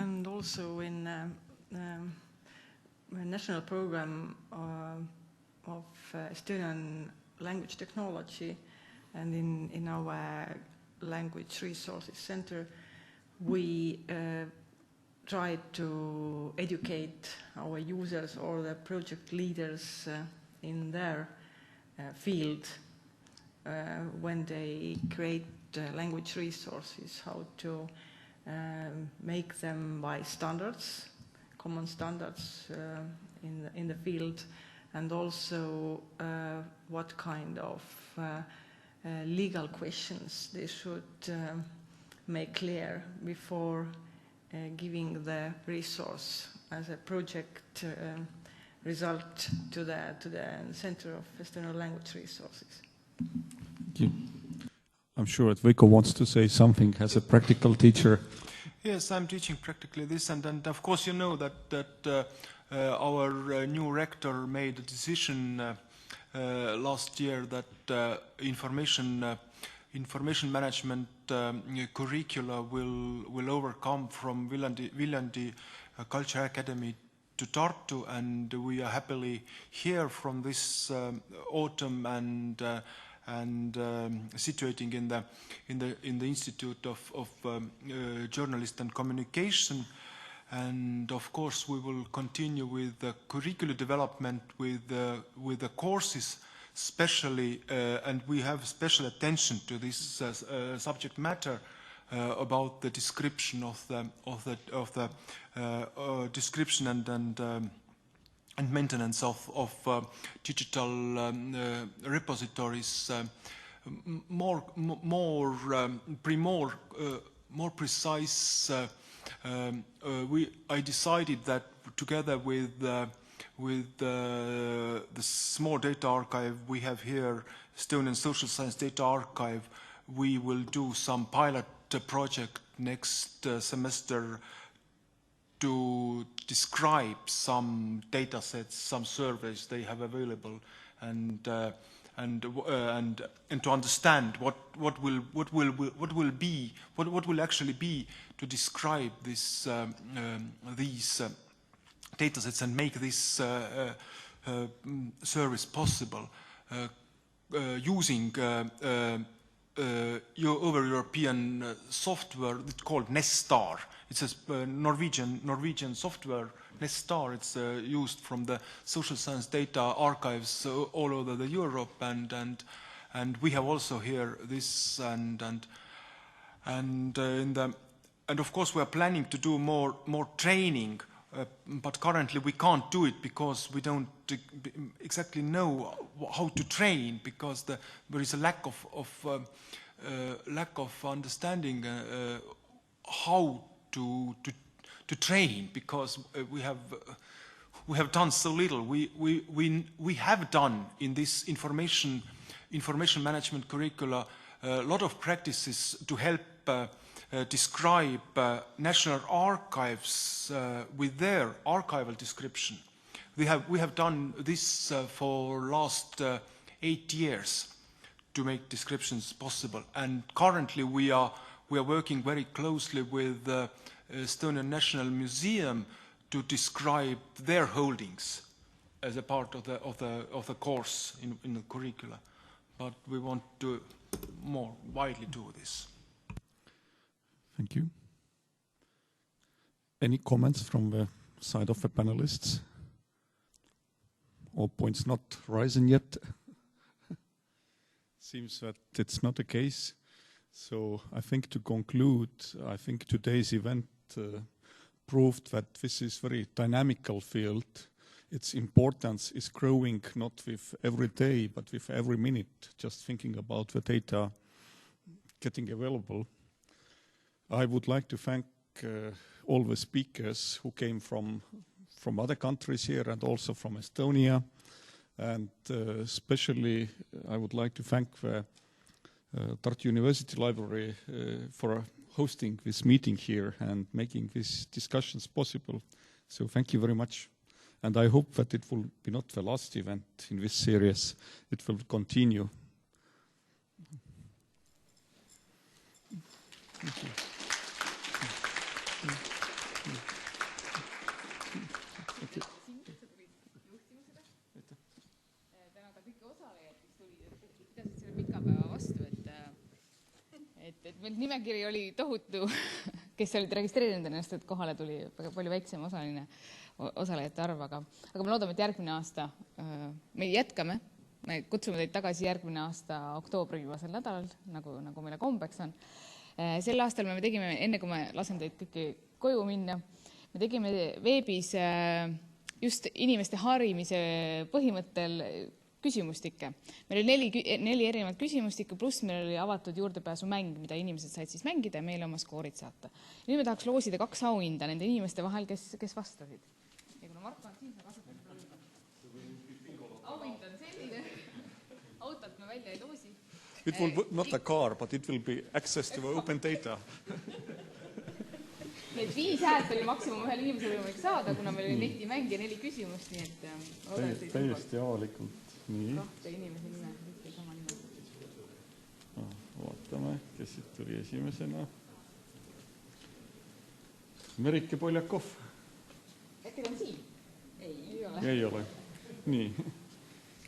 and also in a national program of Estonian language technology, and in our language resources center, we try to educate our users or the project leaders in their field when they create language resources, how to make them by standards, common standards in the field, and also what kind of legal questions they should make clear before giving the resource as a project result to the Center of Estonian Language Resources. Thank you. I'm sure that Veiko wants to say something as a practical teacher. Yes, I'm teaching practically this, and of course you know that our new rector made a decision last year that information management curricula will overcome from Viljandi Culture Academy to Tartu, and we are happily here from this autumn and situating in the Institute of Journalism and Communication. And of course we will continue with the curricular development with the courses, especially and we have special attention to this subject matter about the description of the description and maintenance of digital repositories, more precise. I decided that together with the small data archive we have here, Estonian Social Science Data Archive, we will do some pilot project next semester to describe some data sets, some surveys they have available, and to understand what will actually be to describe this these data sets and make this service possible using over European software called Nestar. It's a Norwegian software, Nestar. It's used from the social science data archives all over the Europe, and we have also here this and of course we are planning to do more training, but currently we can't do it because we don't exactly know how to train, because there is a lack of understanding how to train, because we have done so little. We have done in this information management curricula a lot of practices to help describe national archives with their archival description. We have done this for last 8 years to make descriptions possible, and currently we are working very closely with the Estonian National Museum to describe their holdings as a part of the course in the curricula. But we want to more widely do this. Thank you. Any comments from the side of the panelists? All points not rising yet. Seems that it's not the case. So I think to conclude, I think today's event proved that this is very dynamical field. Its importance is growing not with every day, but with every minute, just thinking about the data getting available. I would like to thank all the speakers who came from other countries here and also from Estonia. And especially I would like to thank the Tartu University Library for hosting this meeting here and making these discussions possible. So thank you very much. And I hope that it will be not the last event in this series. It will continue. Thank you. osalejad, kes pidasid selle pika päeva vastu, et meil nimekiri oli tohutu, kes olid registreerinud ennast, et kohale tuli väga palju väiksem osalejate arv, aga me loodame, et järgmine aasta me jätkame, me kutsume teid tagasi järgmine aasta oktoobri viimasel nädalal, nagu meile kombeks on. Sel aastal me tegime, enne kui me lasen teid kõiki koju minna, me tegime veebis just inimeste harimise põhimõttel küsimustikke. Meil oli 4 erinevat küsimustikku, pluss meil oli avatud juurdepääsu mäng, mida inimesed said siis mängida ja meile oma skoorid saata. Nüüd me tahaks loosida 2 auhinda nende inimeste vahel, kes vastasid. Ja kuna Marko on siin, sa kasutad auhind on selline, autot me välja ei loosi. It will be not a car, but it will be access to open data. Need 5 häält oli maksimum ühel inimesel võimalik saada, kuna meil oli netimäng ja 4 küsimust, nii et täiesti avalikult. Nii. 2 inimese nime, mitte sama nime. Vaatame, kes siit tuli esimesena. Merike Poljakov. Äkki on siin? Ei ole. Ei ole. Nii.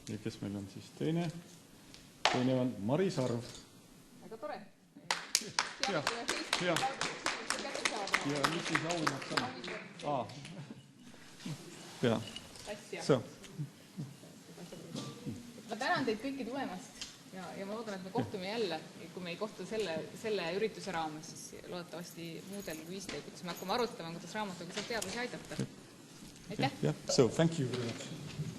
Ja kes meil on siis teine? Teine on Maris Arv. Väga tore. Ja, mis siis auhinnad sama? Ja. So. Ma tänan teid kõiki tulemast ja ma loodan, et me kohtume jälle. Kui me ei kohtu selle ürituse raames, siis loodetavasti muudel viistel, kuidas me hakkame arutama, kuidas raamatuga saab teadlasi aidata. Aitäh! So, thank you very much.